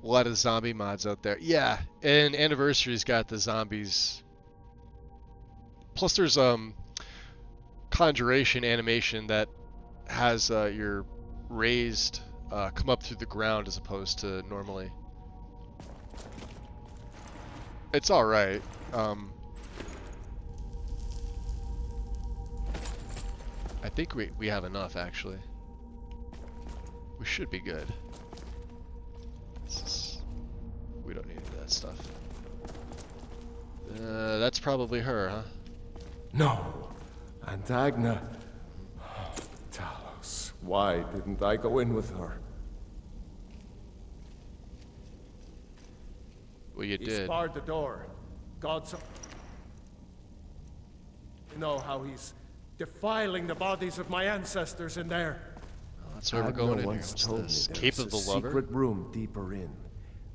A lot of zombie mods out there. Yeah, and Anniversary's got the zombies. Plus there's conjuration animation that has your raised come up through the ground as opposed to normally. It's alright. I think we have enough actually. We should be good. We don't need that stuff. That's probably her, huh? No. Antagna. Talos. Why didn't I go in with her? Well, you He did. barred the door. God's... You know how he's defiling the bodies of my ancestors in there. That's where we're going in here. Once What's told this? me Cape there's of the a Lover? secret room deeper in,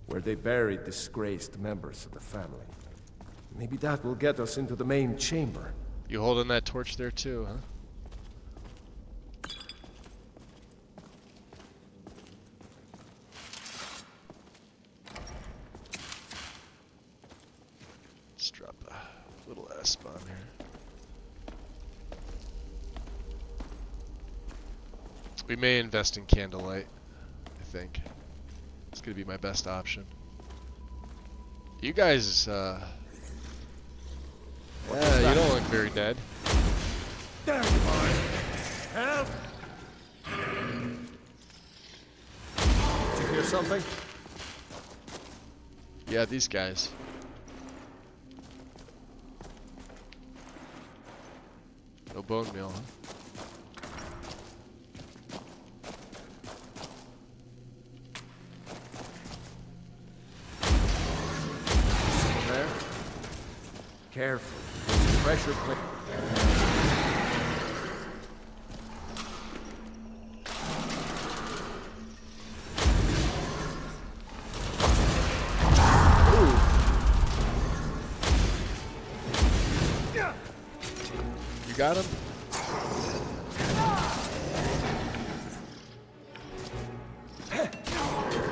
where they buried disgraced members of the family. Maybe that will get us into the main chamber. You holding that torch there too, huh? little S spawn here. We may invest in candlelight, I think. It's gonna be my best option. You guys, yeah, you don't look very dead. There you are. Help! Did you hear something? Yeah, these guys. No bone meal, huh? There. Careful. Pressure plate. You got him?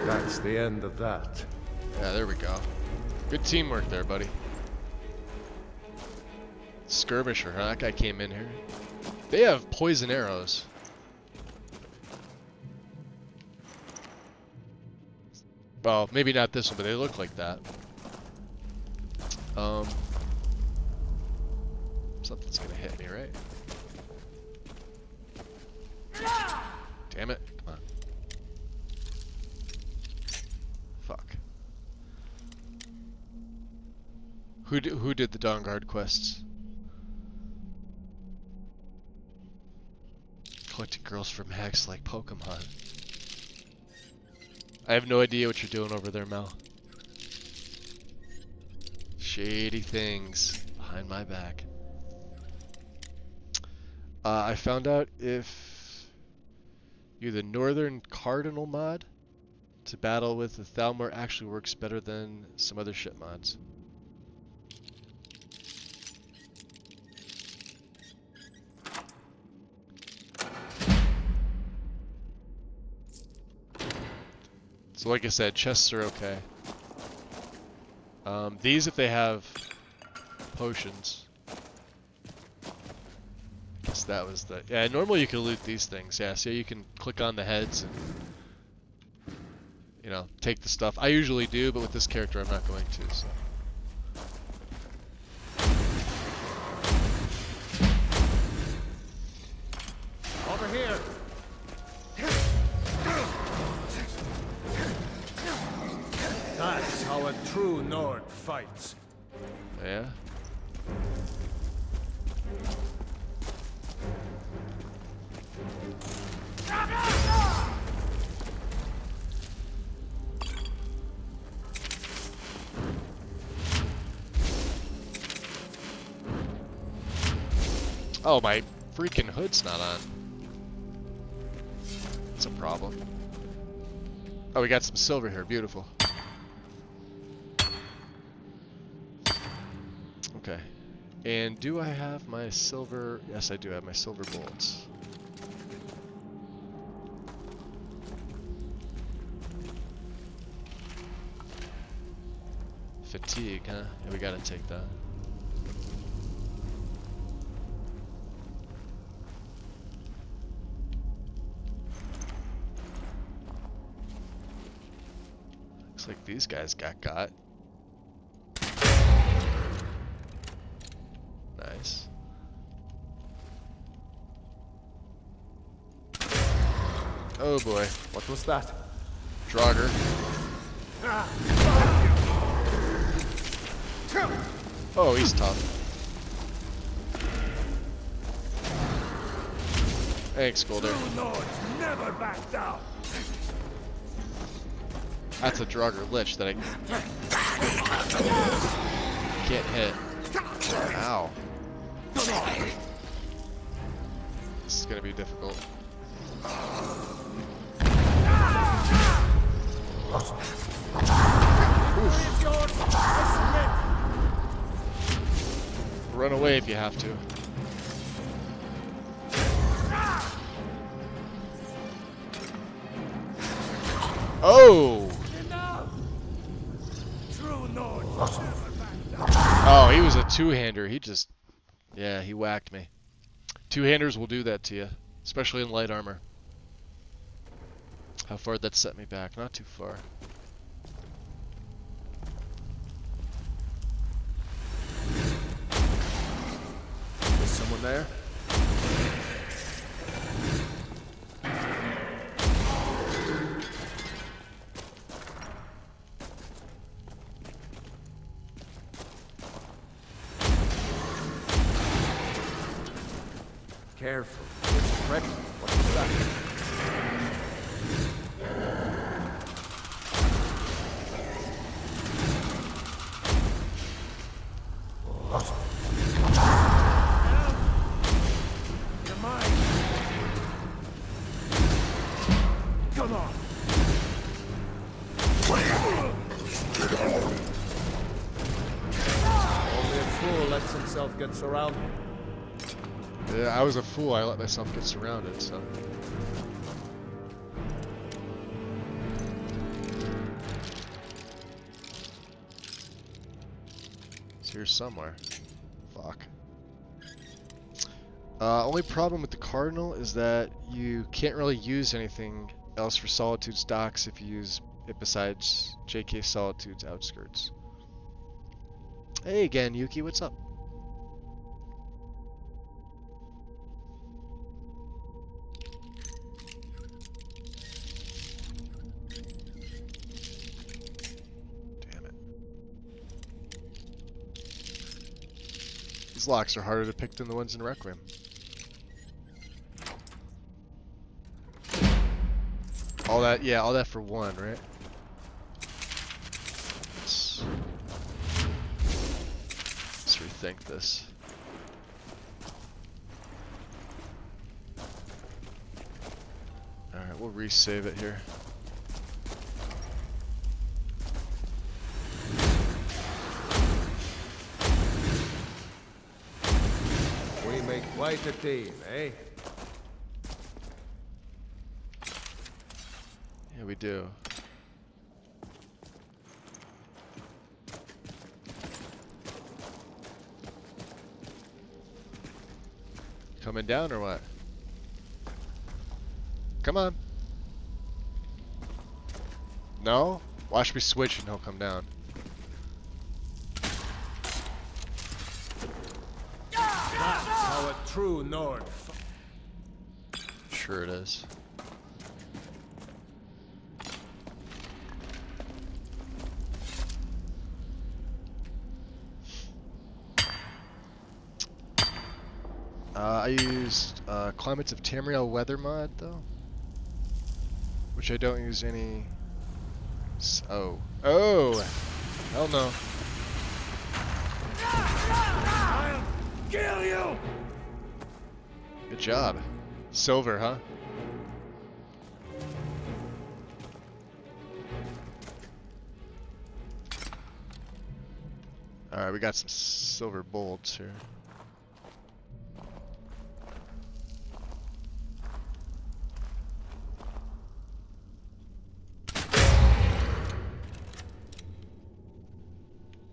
That's the end of that. Yeah, there we go. Good teamwork there, buddy. Skirmisher, huh? That guy came in here. They have poison arrows. Well, maybe not this one, but they look like that. Something's gonna hit me, right? Damn it. Come on. Fuck. Who did the Dawnguard quests? Collecting girls from hacks like Pokemon. I have no idea what you're doing over there, Mel. Shady things behind my back. I found out if you're the Northern Cardinal mod to battle with the Thalmor actually works better than some other shit mods. So like I said, chests are okay. These, if they have potions. I guess that was the... Yeah, normally you can loot these things. Yeah, so you can click on the heads and, you know, take the stuff. I usually do, but with this character I'm not going to, so... Over here. That's how a true Nord fights. Yeah. Oh, my freaking hood's not on. That's a problem. Oh, we got some silver here. Beautiful. Okay. And do I have my silver? Yes, I do have my silver bullets. Fatigue, huh? Yeah, we gotta take that. Looks like these guys got. Nice. Oh boy. What was that? Draugr. Oh, he's tough. Thanks, Golder. Never back down. That's a Draugr Lich that I can't hit. Ow. This is gonna be difficult. Run away if you have to. Oh! Oh, he was a just... Yeah, he whacked me. Two-handers will do that to you, especially in light armor. How far did that set me back? Not too far. Is someone there? Careful. It's correct. What's that? You're mine. Come on. Only a fool lets himself get surrounded. Yeah, I was a fool. I let myself get surrounded, so... It's here somewhere. Fuck. Only problem with the Cardinal is that you can't really use anything else for Solitude's docks if you use it besides JK Solitude's outskirts. Hey again, Yuki, what's up? These locks are harder to pick than the ones in Requiem. All that, yeah, all that for one, right? Let's rethink this. Alright, we'll resave it here. We make quite a team, eh? Yeah, we do. Coming down or what? Come on. No? Watch me switch and he'll come down. That's how a true Nord. Sure it is. I used Climates of Tamriel weather mod though, which I don't use any. Oh, hell no! I'll kill you. Good job, silver, huh? All right, we got some silver bolts here.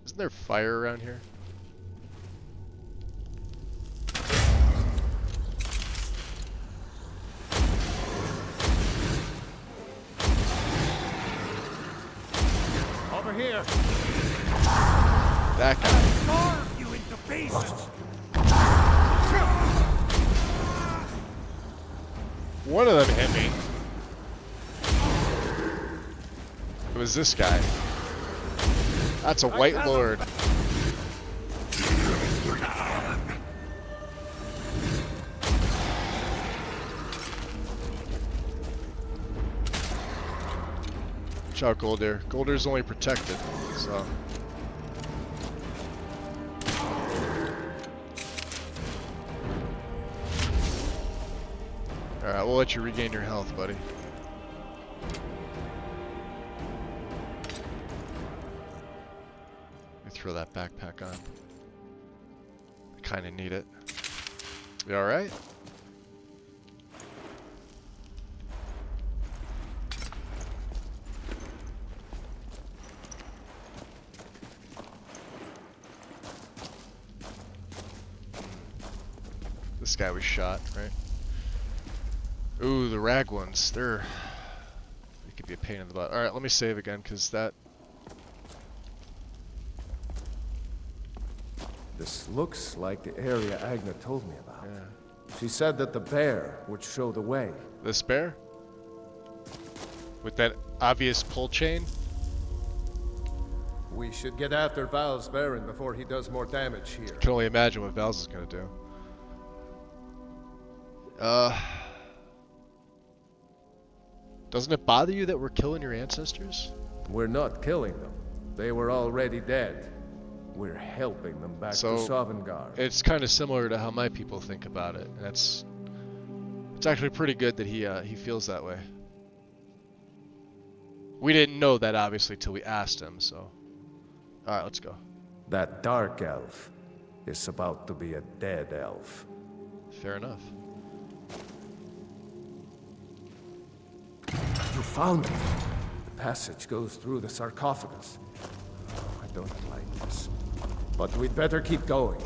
Isn't there fire around here? Over here. That guy. Carve you into pieces. One of them hit me. It was this guy. That's a White Lord. Watch out, Goldir. Goldir's only protected, so. Alright, we'll let you regain your health, buddy. Throw that backpack on. I kind of need it. You alright? This guy was shot, right? Ooh, the rag ones. They could be a pain in the butt. Alright, let me save again, because that... This looks like the area Agna told me about. Yeah. She said that the bear would show the way. This bear? With that obvious pull chain? We should get after Val's Baron before he does more damage here. I can only imagine what Val's is gonna do. Doesn't it bother you that we're killing your ancestors? We're not killing them. They were already dead. We're helping them back to Sovngarde. It's kind of similar to how my people think about it. And it's actually pretty good that he feels that way. We didn't know that obviously till we asked him, so. Alright, let's go. That dark elf is about to be a dead elf. Fair enough. You found it. The passage goes through the sarcophagus. Oh, I don't like this. But we'd better keep going.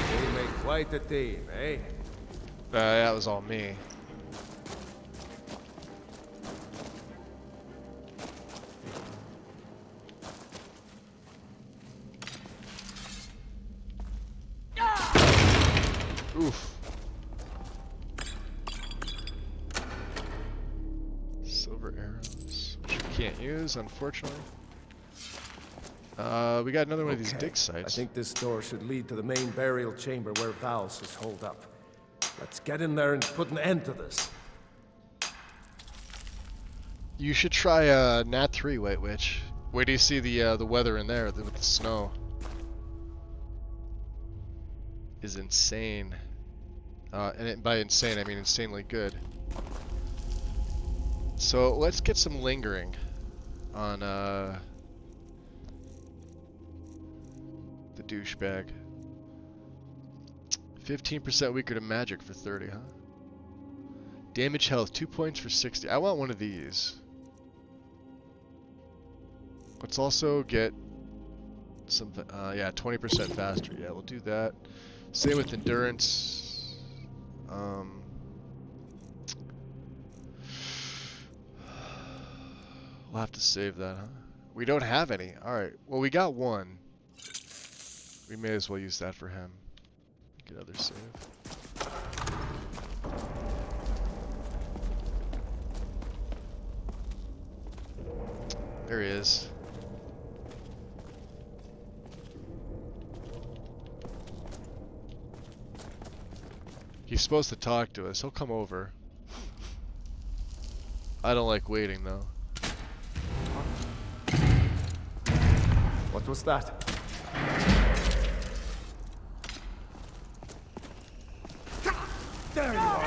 We make quite a team, eh? That was all me. Oof. Silver arrows, which we can't use, unfortunately. We got another one of these dig sites. I think this door should lead to the main burial chamber where Val's is holed up. Let's get in there and put an end to this. You should try Nat 3, White Witch. Where do you see the weather in there with the snow? Is insane. And by insane, I mean insanely good. So let's get some lingering on the douchebag. 15% weaker to magic for 30, huh? Damage health, 2 points for 60. I want one of these. Let's also get some, yeah, 20% faster. Yeah, we'll do that. Same with endurance. We'll have to save that, huh? We don't have any. Alright, well we got one. We may as well use that for him. Get other save. There he is. He's supposed to talk to us. He'll come over. I don't like waiting though. What was that? There you are.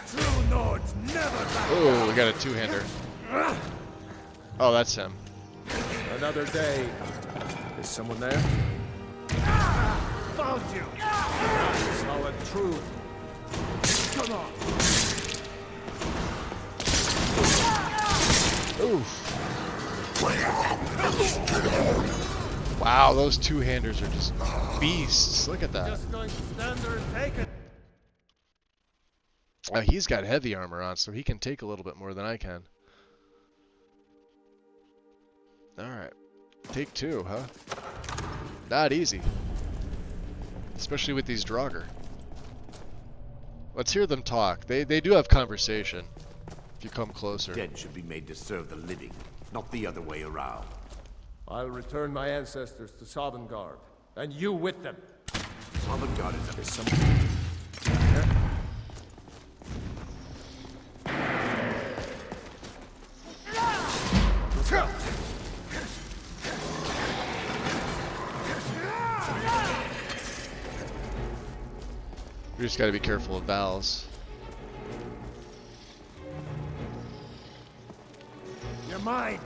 True Nords never back. Oh, we got a two-hander. Oh, that's him. Another day. Is someone there? Found you. Solid truth. Come on. Oof. Wow, those two-handers are just beasts. Look at that. Just going to stand there and take it. He's got heavy armor on, so he can take a little bit more than I can. Alright. Take two, huh? Not easy. Especially with these Draugr. Let's hear them talk. They do have conversation. If you come closer. Dead should be made to serve the living, not the other way around. I'll return my ancestors to Sovngarde, and you with them. Sovngarde is some. We just gotta be careful of Val's. You're mine.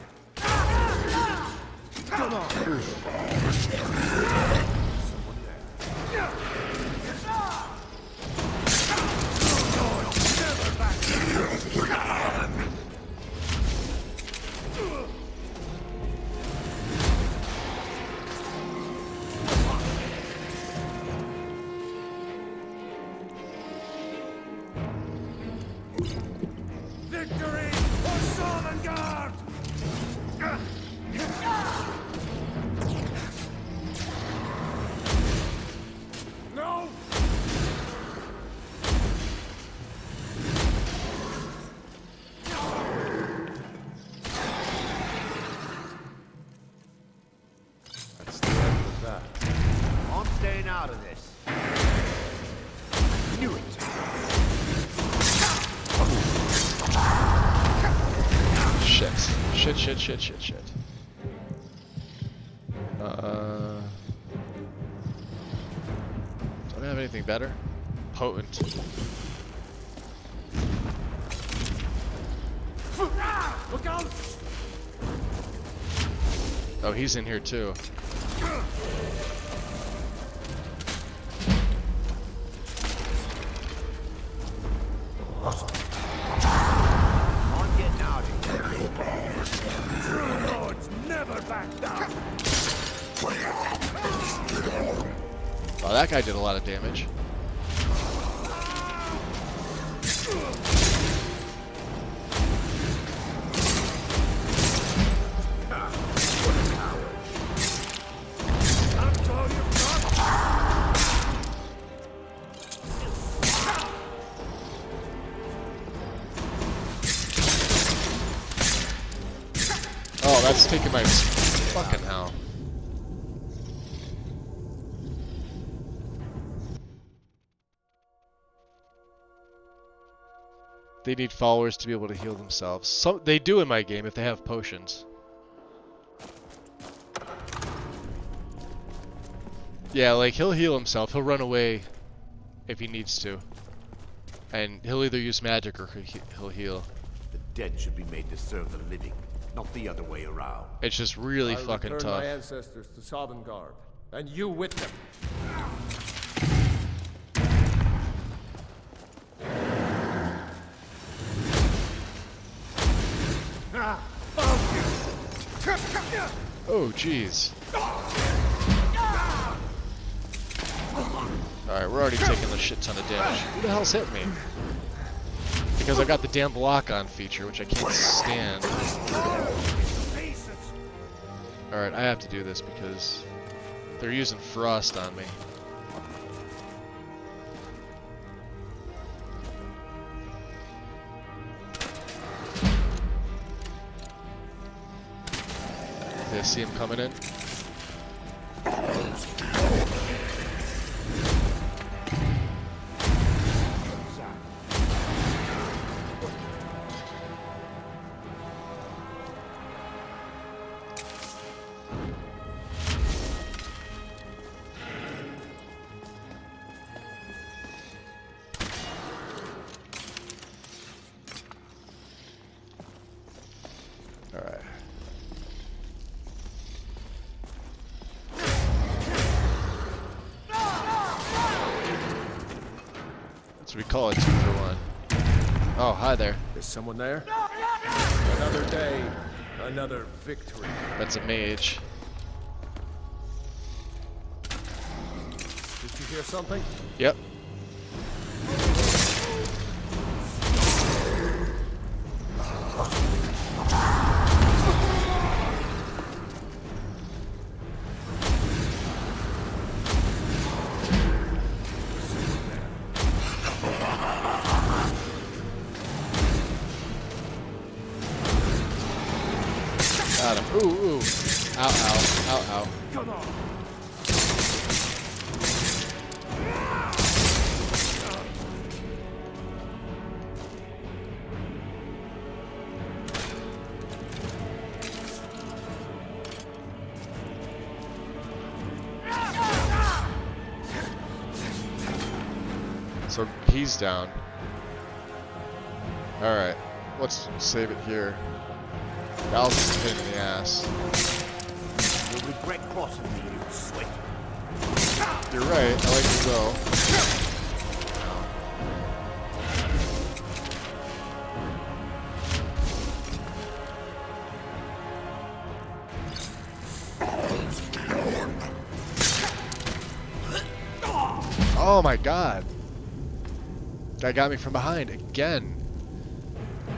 Victory for Sovngarde! No! That's the end of that. I'm staying out of this. Knew it. Shit. Shit. Don't I have anything better? Potent. Look out! Oh, he's in here too. I'm getting out of here. True lords never back down! Oh, that guy did a lot of damage. Oh, that's taking my fucking hell. They need followers to be able to heal themselves. So they do in my game if they have potions. Yeah, like he'll heal himself. He'll run away if he needs to. And he'll either use magic or he'll heal. The dead should be made to serve the living, not the other way around. It's just really I'll fucking return tough. my ancestors to Sovngarde, and you with them. Oh, jeez. Alright, we're already taking a shit ton of damage. Who the hell's hit me? Because I got the damn block on feature, which I can't stand. Alright, I have to do this because they're using frost on me. Did I see him coming in? Alright. So we call it 2 for 1. Oh, hi there. Is someone there? Another day, another victory. That's a mage. Did you hear something? Yep. Got him. Ooh, ooh. Ow, ow, ow, ow. Come on! So he's down. Alright, let's save it here. That was a pain in the ass. You'll regret crossing me, you sweat. You're right. I like to go. Oh my god. Guy got me from behind again.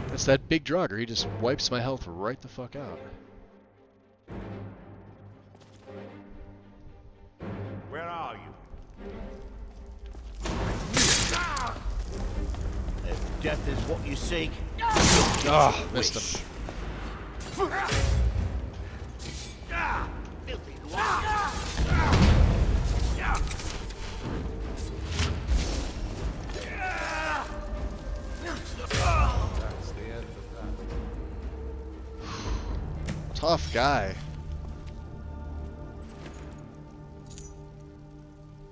That's that big drugger. He just wipes my health right the fuck out. Where are you? If death is what you seek, oh, missed him. Filthy That's the end of that. Tough guy.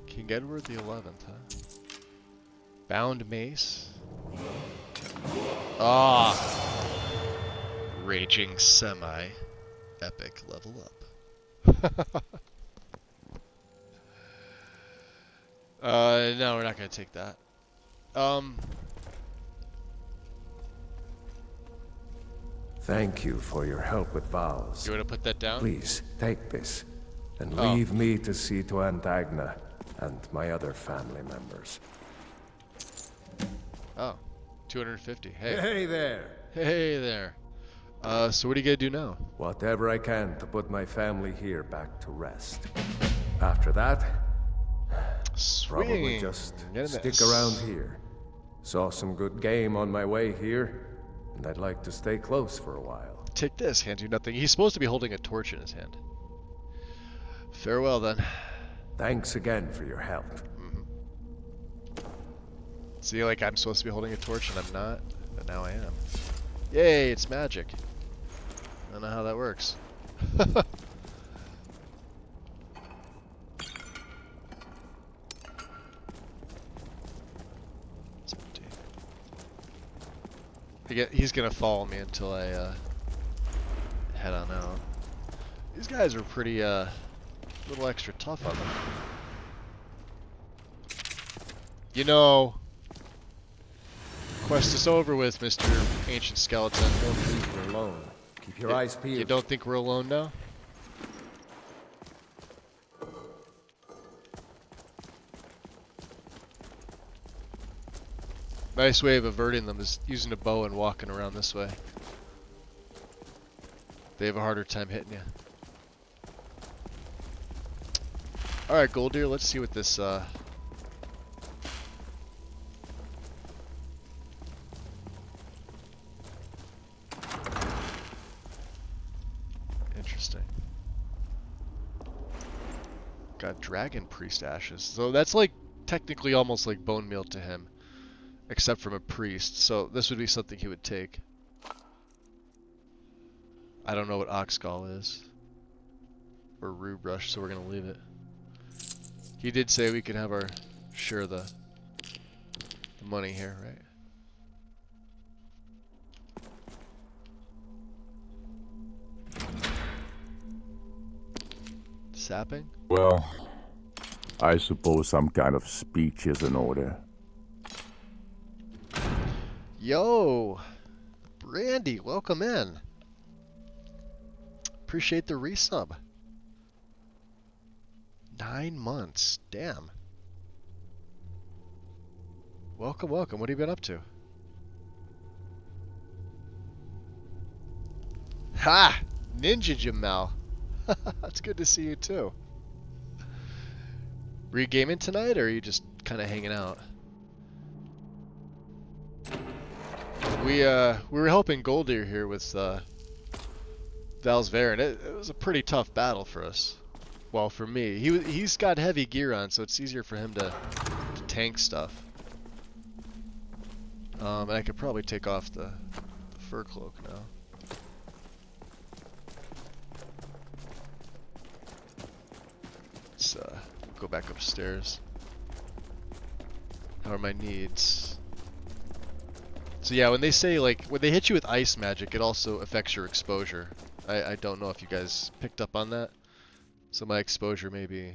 King Edward the 11th, huh? Bound mace. Ah. Raging semi. Epic level up. No, we're not gonna take that. Thank you for your help with vows. You wanna put that down? Please, take this, and leave me to see to Antagna and my other family members. Oh, 250. Hey. Hey there. Hey there. So what are you gonna do now? Whatever I can to put my family here back to rest. After that, probably just stick around here. Saw some good game on my way here, and I'd like to stay close for a while. Take this, hands you nothing. He's supposed to be holding a torch in his hand. Farewell then. Thanks again for your help. See, like I'm supposed to be holding a torch and I'm not, but now I am. Yay, it's magic. I don't know how that works. It's empty. He's gonna follow me until I head on out. These guys are pretty a little extra tough on them. You know, quest is over with, Mr. Ancient Skeleton. Don't think we're alone. Keep your eyes peeled. You don't think we're alone now? Nice way of averting them is using a bow and walking around this way. They have a harder time hitting you. Alright, Gold Deer, let's see what this interesting. Got Dragon Priest ashes. So that's like technically almost like bone meal to him. Except from a priest. So this would be something he would take. I don't know what Oxgall is. Or Rue Brush, so we're gonna leave it. He did say we could have our share of the money here, right? Sapping? Well, I suppose some kind of speech is in order. Yo! Brandy, welcome in. Appreciate the resub. 9 months. Damn. Welcome, welcome. What have you been up to? Ha! Ninja Jamal. It's good to see you too. Were you gaming tonight, or are you just kind of hanging out? We were helping Goldir here with Valsver, and it was a pretty tough battle for us. Well, for me, he's got heavy gear on, so it's easier for him to tank stuff. And I could probably take off the fur cloak now. Let's go back upstairs. How are my needs? So yeah, when they say, like, when they hit you with ice magic, it also affects your exposure. I don't know if you guys picked up on that. So my exposure may be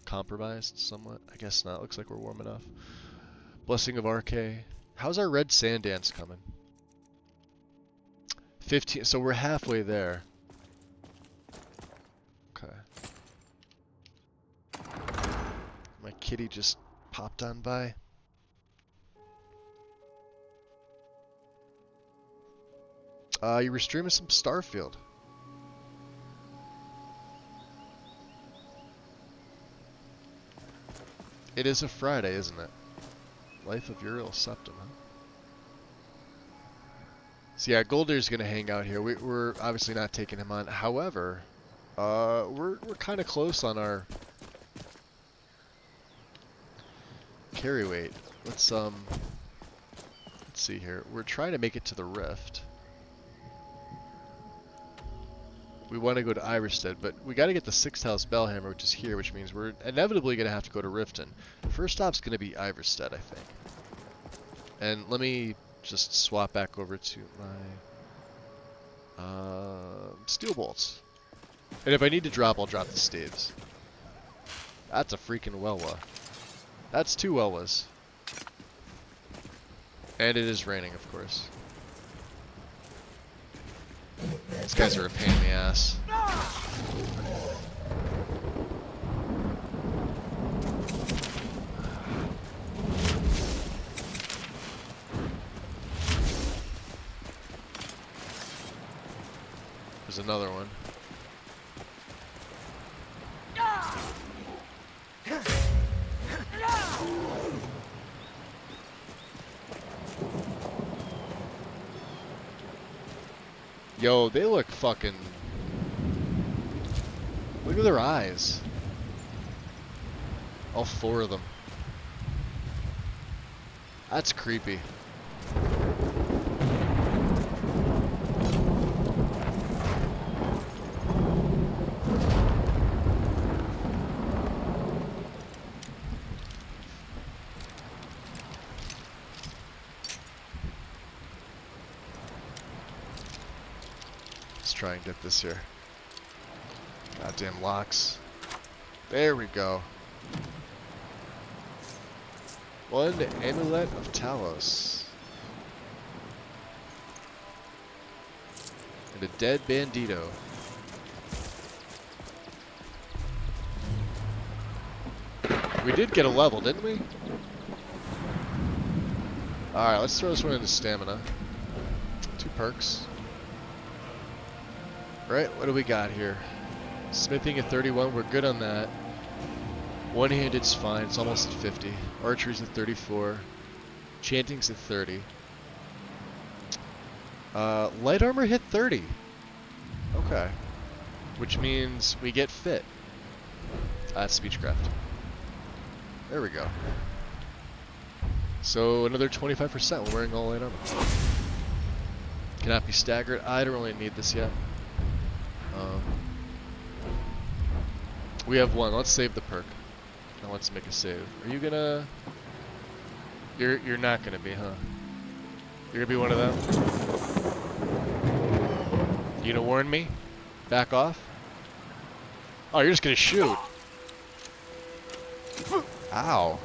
compromised somewhat. I guess not. Looks like we're warm enough. Blessing of RK. How's our red sand dance coming? 15. So we're halfway there. Okay. My kitty just popped on by. You were streaming some Starfield. It is a Friday, isn't it? Life of Uriel Septim, huh? So yeah, Golder's gonna hang out here. We're obviously not taking him on. However, we're kind of close on our carry weight. Let's see here. We're trying to make it to the Rift. We want to go to Iverstead, but we got to get the 6th House Bellhammer, which is here, which means we're inevitably going to have to go to Riften. First stop's going to be Iverstead, I think. And let me just swap back over to my steel bolts. And if I need to drop, I'll drop the staves. That's a freaking Welwa. That's 2 Welwas. And it is raining, of course. These guys are a pain in the ass. There's another one. Yo, they look fucking... Look at their eyes. All 4 of them. That's creepy. Try and get this here. Goddamn locks. There we go. 1 Amulet of Talos. And a dead bandito. We did get a level, didn't we? Alright, let's throw this one into stamina. 2 perks. Right, what do we got here? Smithing at 31, we're good on that. One-handed's fine, it's almost at 50. Archery's at 34. Chanting's at 30. Light armor hit 30. Okay. Which means we get fit. That's speechcraft. There we go. So another 25% when wearing all light armor. Cannot be staggered. I don't really need this yet. We have 1. Let's save the perk. Now let's make a save. Are you gonna... You're not gonna be, huh? You're gonna be one of them? You gonna warn me? Back off? Oh, you're just gonna shoot. Ow.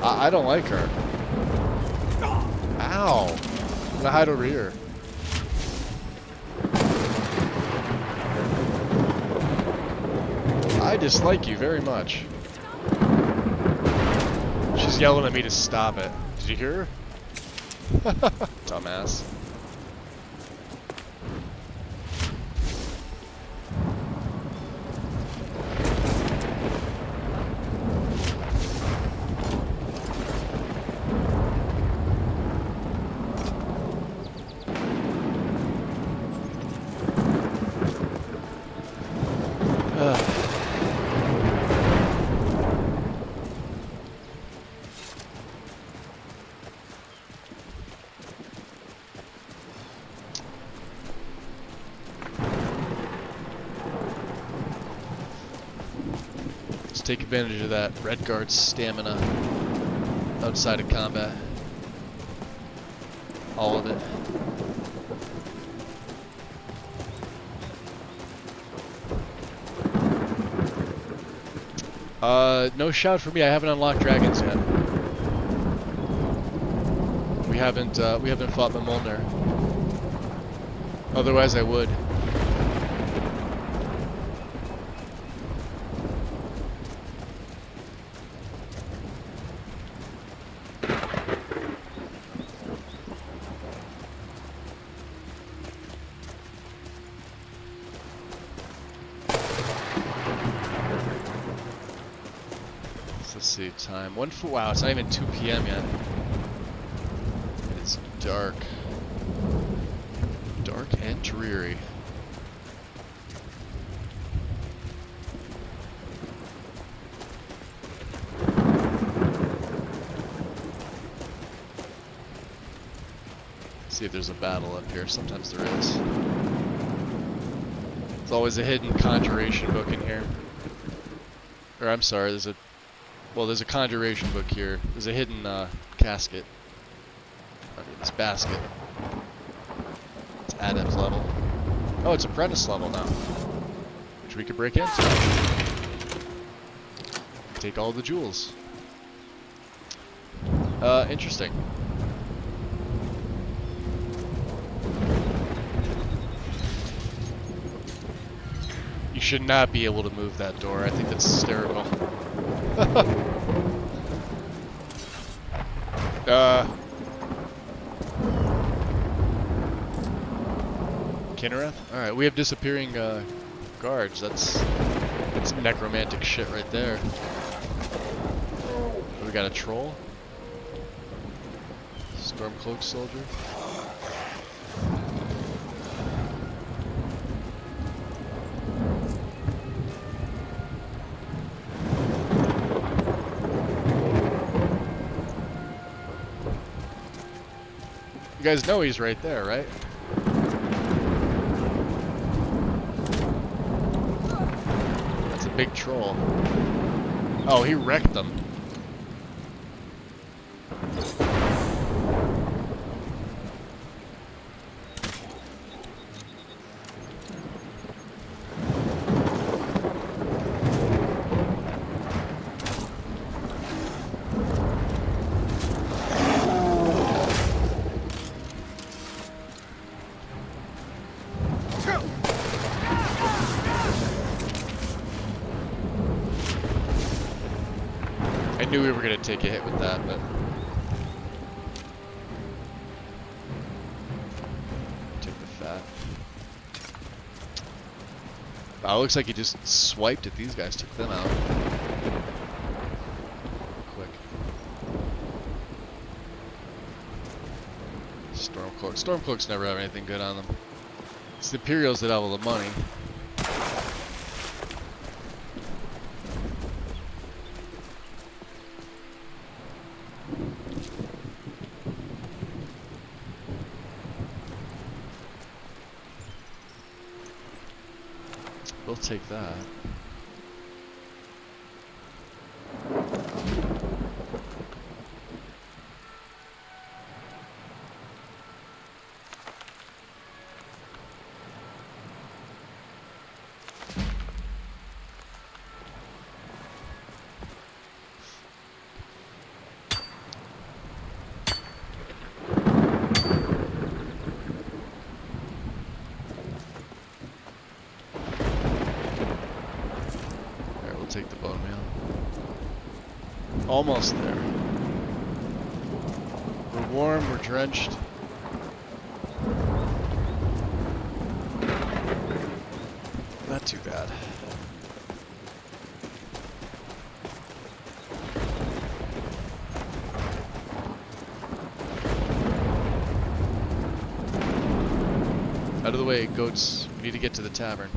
I don't like her. Ow. I'm gonna hide over here. I dislike you very much. She's yelling at me to stop it. Did you hear her? Dumbass. Take advantage of that Redguard's stamina outside of combat. All of it. No shout for me. I haven't unlocked dragons yet. We haven't fought Mimolnir. Otherwise, I would. Let's see, time. Wow, it's not even 2 p.m. yet. It's dark. Dark and dreary. See if there's a battle up here. Sometimes there is. There's always a hidden conjuration book in here. Or I'm sorry, there's a conjuration book here. There's a hidden casket. This basket. It's adept level. Oh, it's apprentice level now, which we could break into. Take all the jewels. Interesting. You should not be able to move that door. I think that's hysterical. Kinnereth? Alright, we have disappearing guards. That's necromantic shit right there. We got a troll. Stormcloak soldier. You guys know he's right there, right? That's a big troll. Oh, he wrecked them. I knew we were going to take a hit with that, but... Take the fat. Wow, it looks like he just swiped at these guys, took them out. Quick. Stormcloak. Stormcloaks never have anything good on them. It's the Imperials that have all the money. We'll take that. Take the bone meal. Almost there. We're warm, we're drenched. Not too bad. Out of the way, goats. We need to get to the tavern.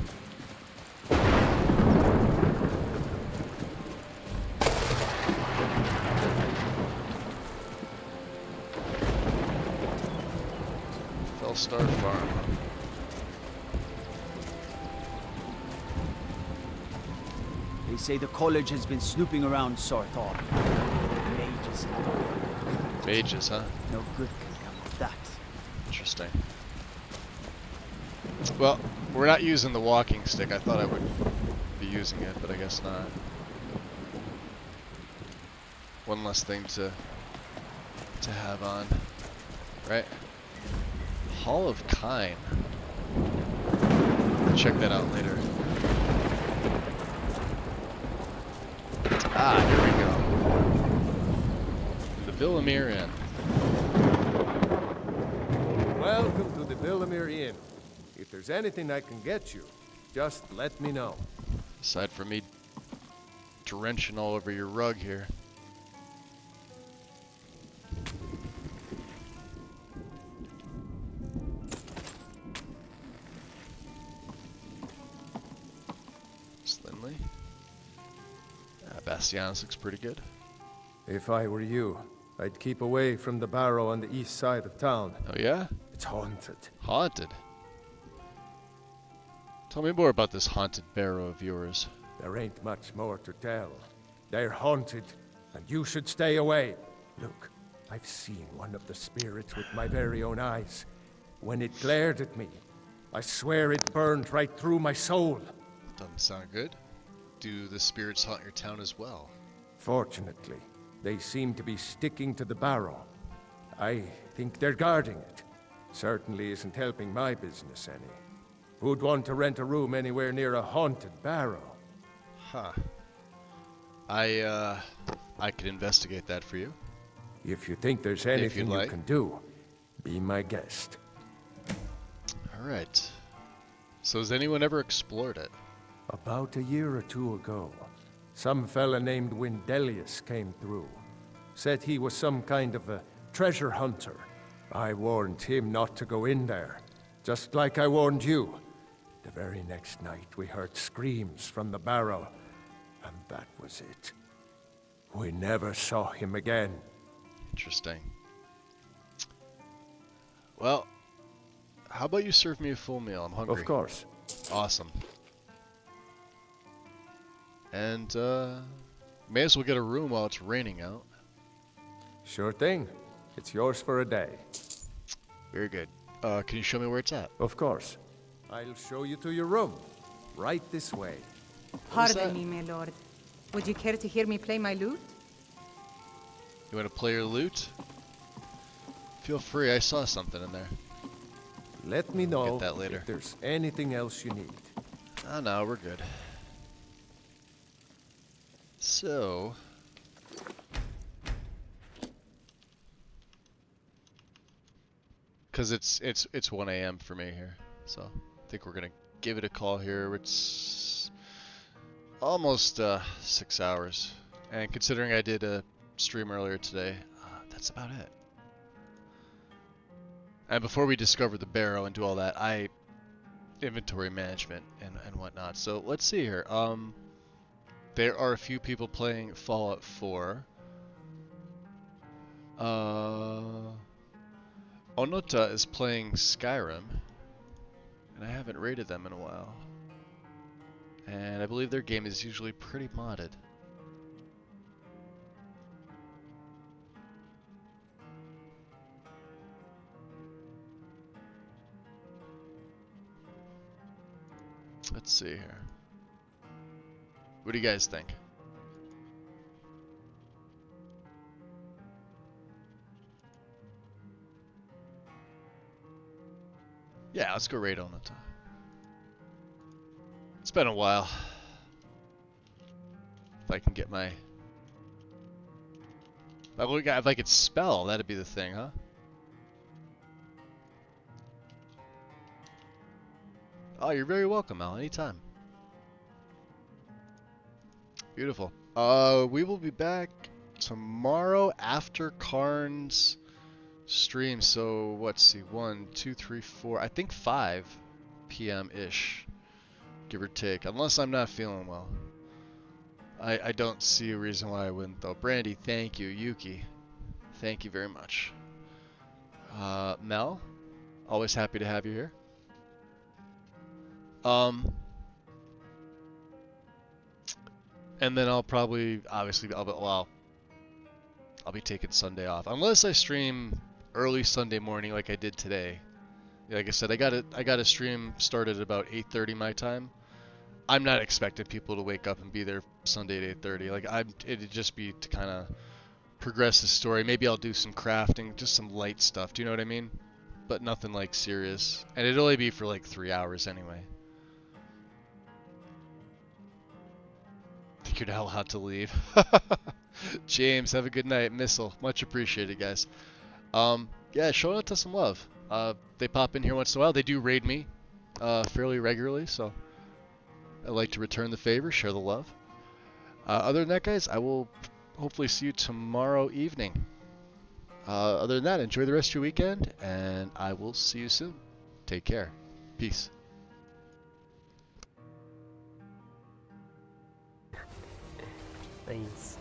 Star Farm. They say the college has been snooping around Sarthal. Mages. Mages, huh? No good can come of that. Interesting. Well, we're not using the walking stick. I thought I would be using it, but I guess not. One less thing to have on, right? Hall of Kine. Check that out later. Ah, here we go. The Villamere Inn. Welcome to the Villamere Inn. If there's anything I can get you, just let me know. Aside from me drenching all over your rug here. Slimly. Bastianus looks pretty good. If I were you, I'd keep away from the barrow on the east side of town. Oh yeah? It's haunted. Haunted? Tell me more about this haunted barrow of yours. There ain't much more to tell. They're haunted, and you should stay away. Look, I've seen one of the spirits with my very own eyes. When it glared at me, I swear it burned right through my soul. Doesn't sound good. Do the spirits haunt your town as well? Fortunately, they seem to be sticking to the barrow. I think they're guarding it. Certainly isn't helping my business any. Who'd want to rent a room anywhere near a haunted barrow? Huh. I could investigate that for you. If you think there's anything you like. can do, be my guest. Alright. So has anyone ever explored it? About a year or two ago, some fella named Windelius came through. Said he was some kind of a treasure hunter. I warned him not to go in there, just like I warned you. The very next night we heard screams from the barrow, and that was it. We never saw him again. Interesting. Well, how about you serve me a full meal? I'm hungry. Of course. Awesome. And, may as well get a room while it's raining out. Sure thing. It's yours for a day. Very good. Can you show me where it's at? Of course. I'll show you to your room. Right this way. Pardon me, my lord. Would you care to hear me play my lute? You want to play your lute? Feel free, I saw something in there. Let me know Get that later. if there's anything else you need. Oh no, we're good. So... Because it's 1 a.m. for me here, so I think we're gonna give it a call here. It's almost 6 hours, and considering I did a stream earlier today, that's about it. And before we discover the barrow and do all that, inventory management and whatnot. So let's see here. There are a few people playing Fallout 4. Onota is playing Skyrim, and I haven't rated them in a while. And I believe their game is usually pretty modded. Let's see here. What do you guys think? Yeah, let's go raid on it. It's been a while. If I can get my... If I could spell, that'd be the thing, huh? Oh, you're very welcome, Al. Anytime. Beautiful. We will be back tomorrow after Karn's stream. So, let's see. 1, 2, 3, 4. I think 5 p.m.-ish. Give or take. Unless I'm not feeling well. I don't see a reason why I wouldn't, though. Brandy, thank you. Yuki, thank you very much. Mel, always happy to have you here. And then I'll probably, obviously, I'll be taking Sunday off. Unless I stream early Sunday morning like I did today. Like I said, I got a stream started at about 8:30 my time. I'm not expecting people to wake up and be there Sunday at 8:30. Like it'd just be to kind of progress the story. Maybe I'll do some crafting, just some light stuff. Do you know what I mean? But nothing like serious. And it'd only be for like 3 hours anyway. Figured out how to leave. James, have a good night. Missile, much appreciated, guys. Yeah, show out to some love. They pop in here once in a while. They do raid me fairly regularly, so I like to return the favor, share the love. Other than that, guys, I will hopefully see you tomorrow evening. Other than that, enjoy the rest of your weekend, and I will see you soon. Take care. Peace. Nice.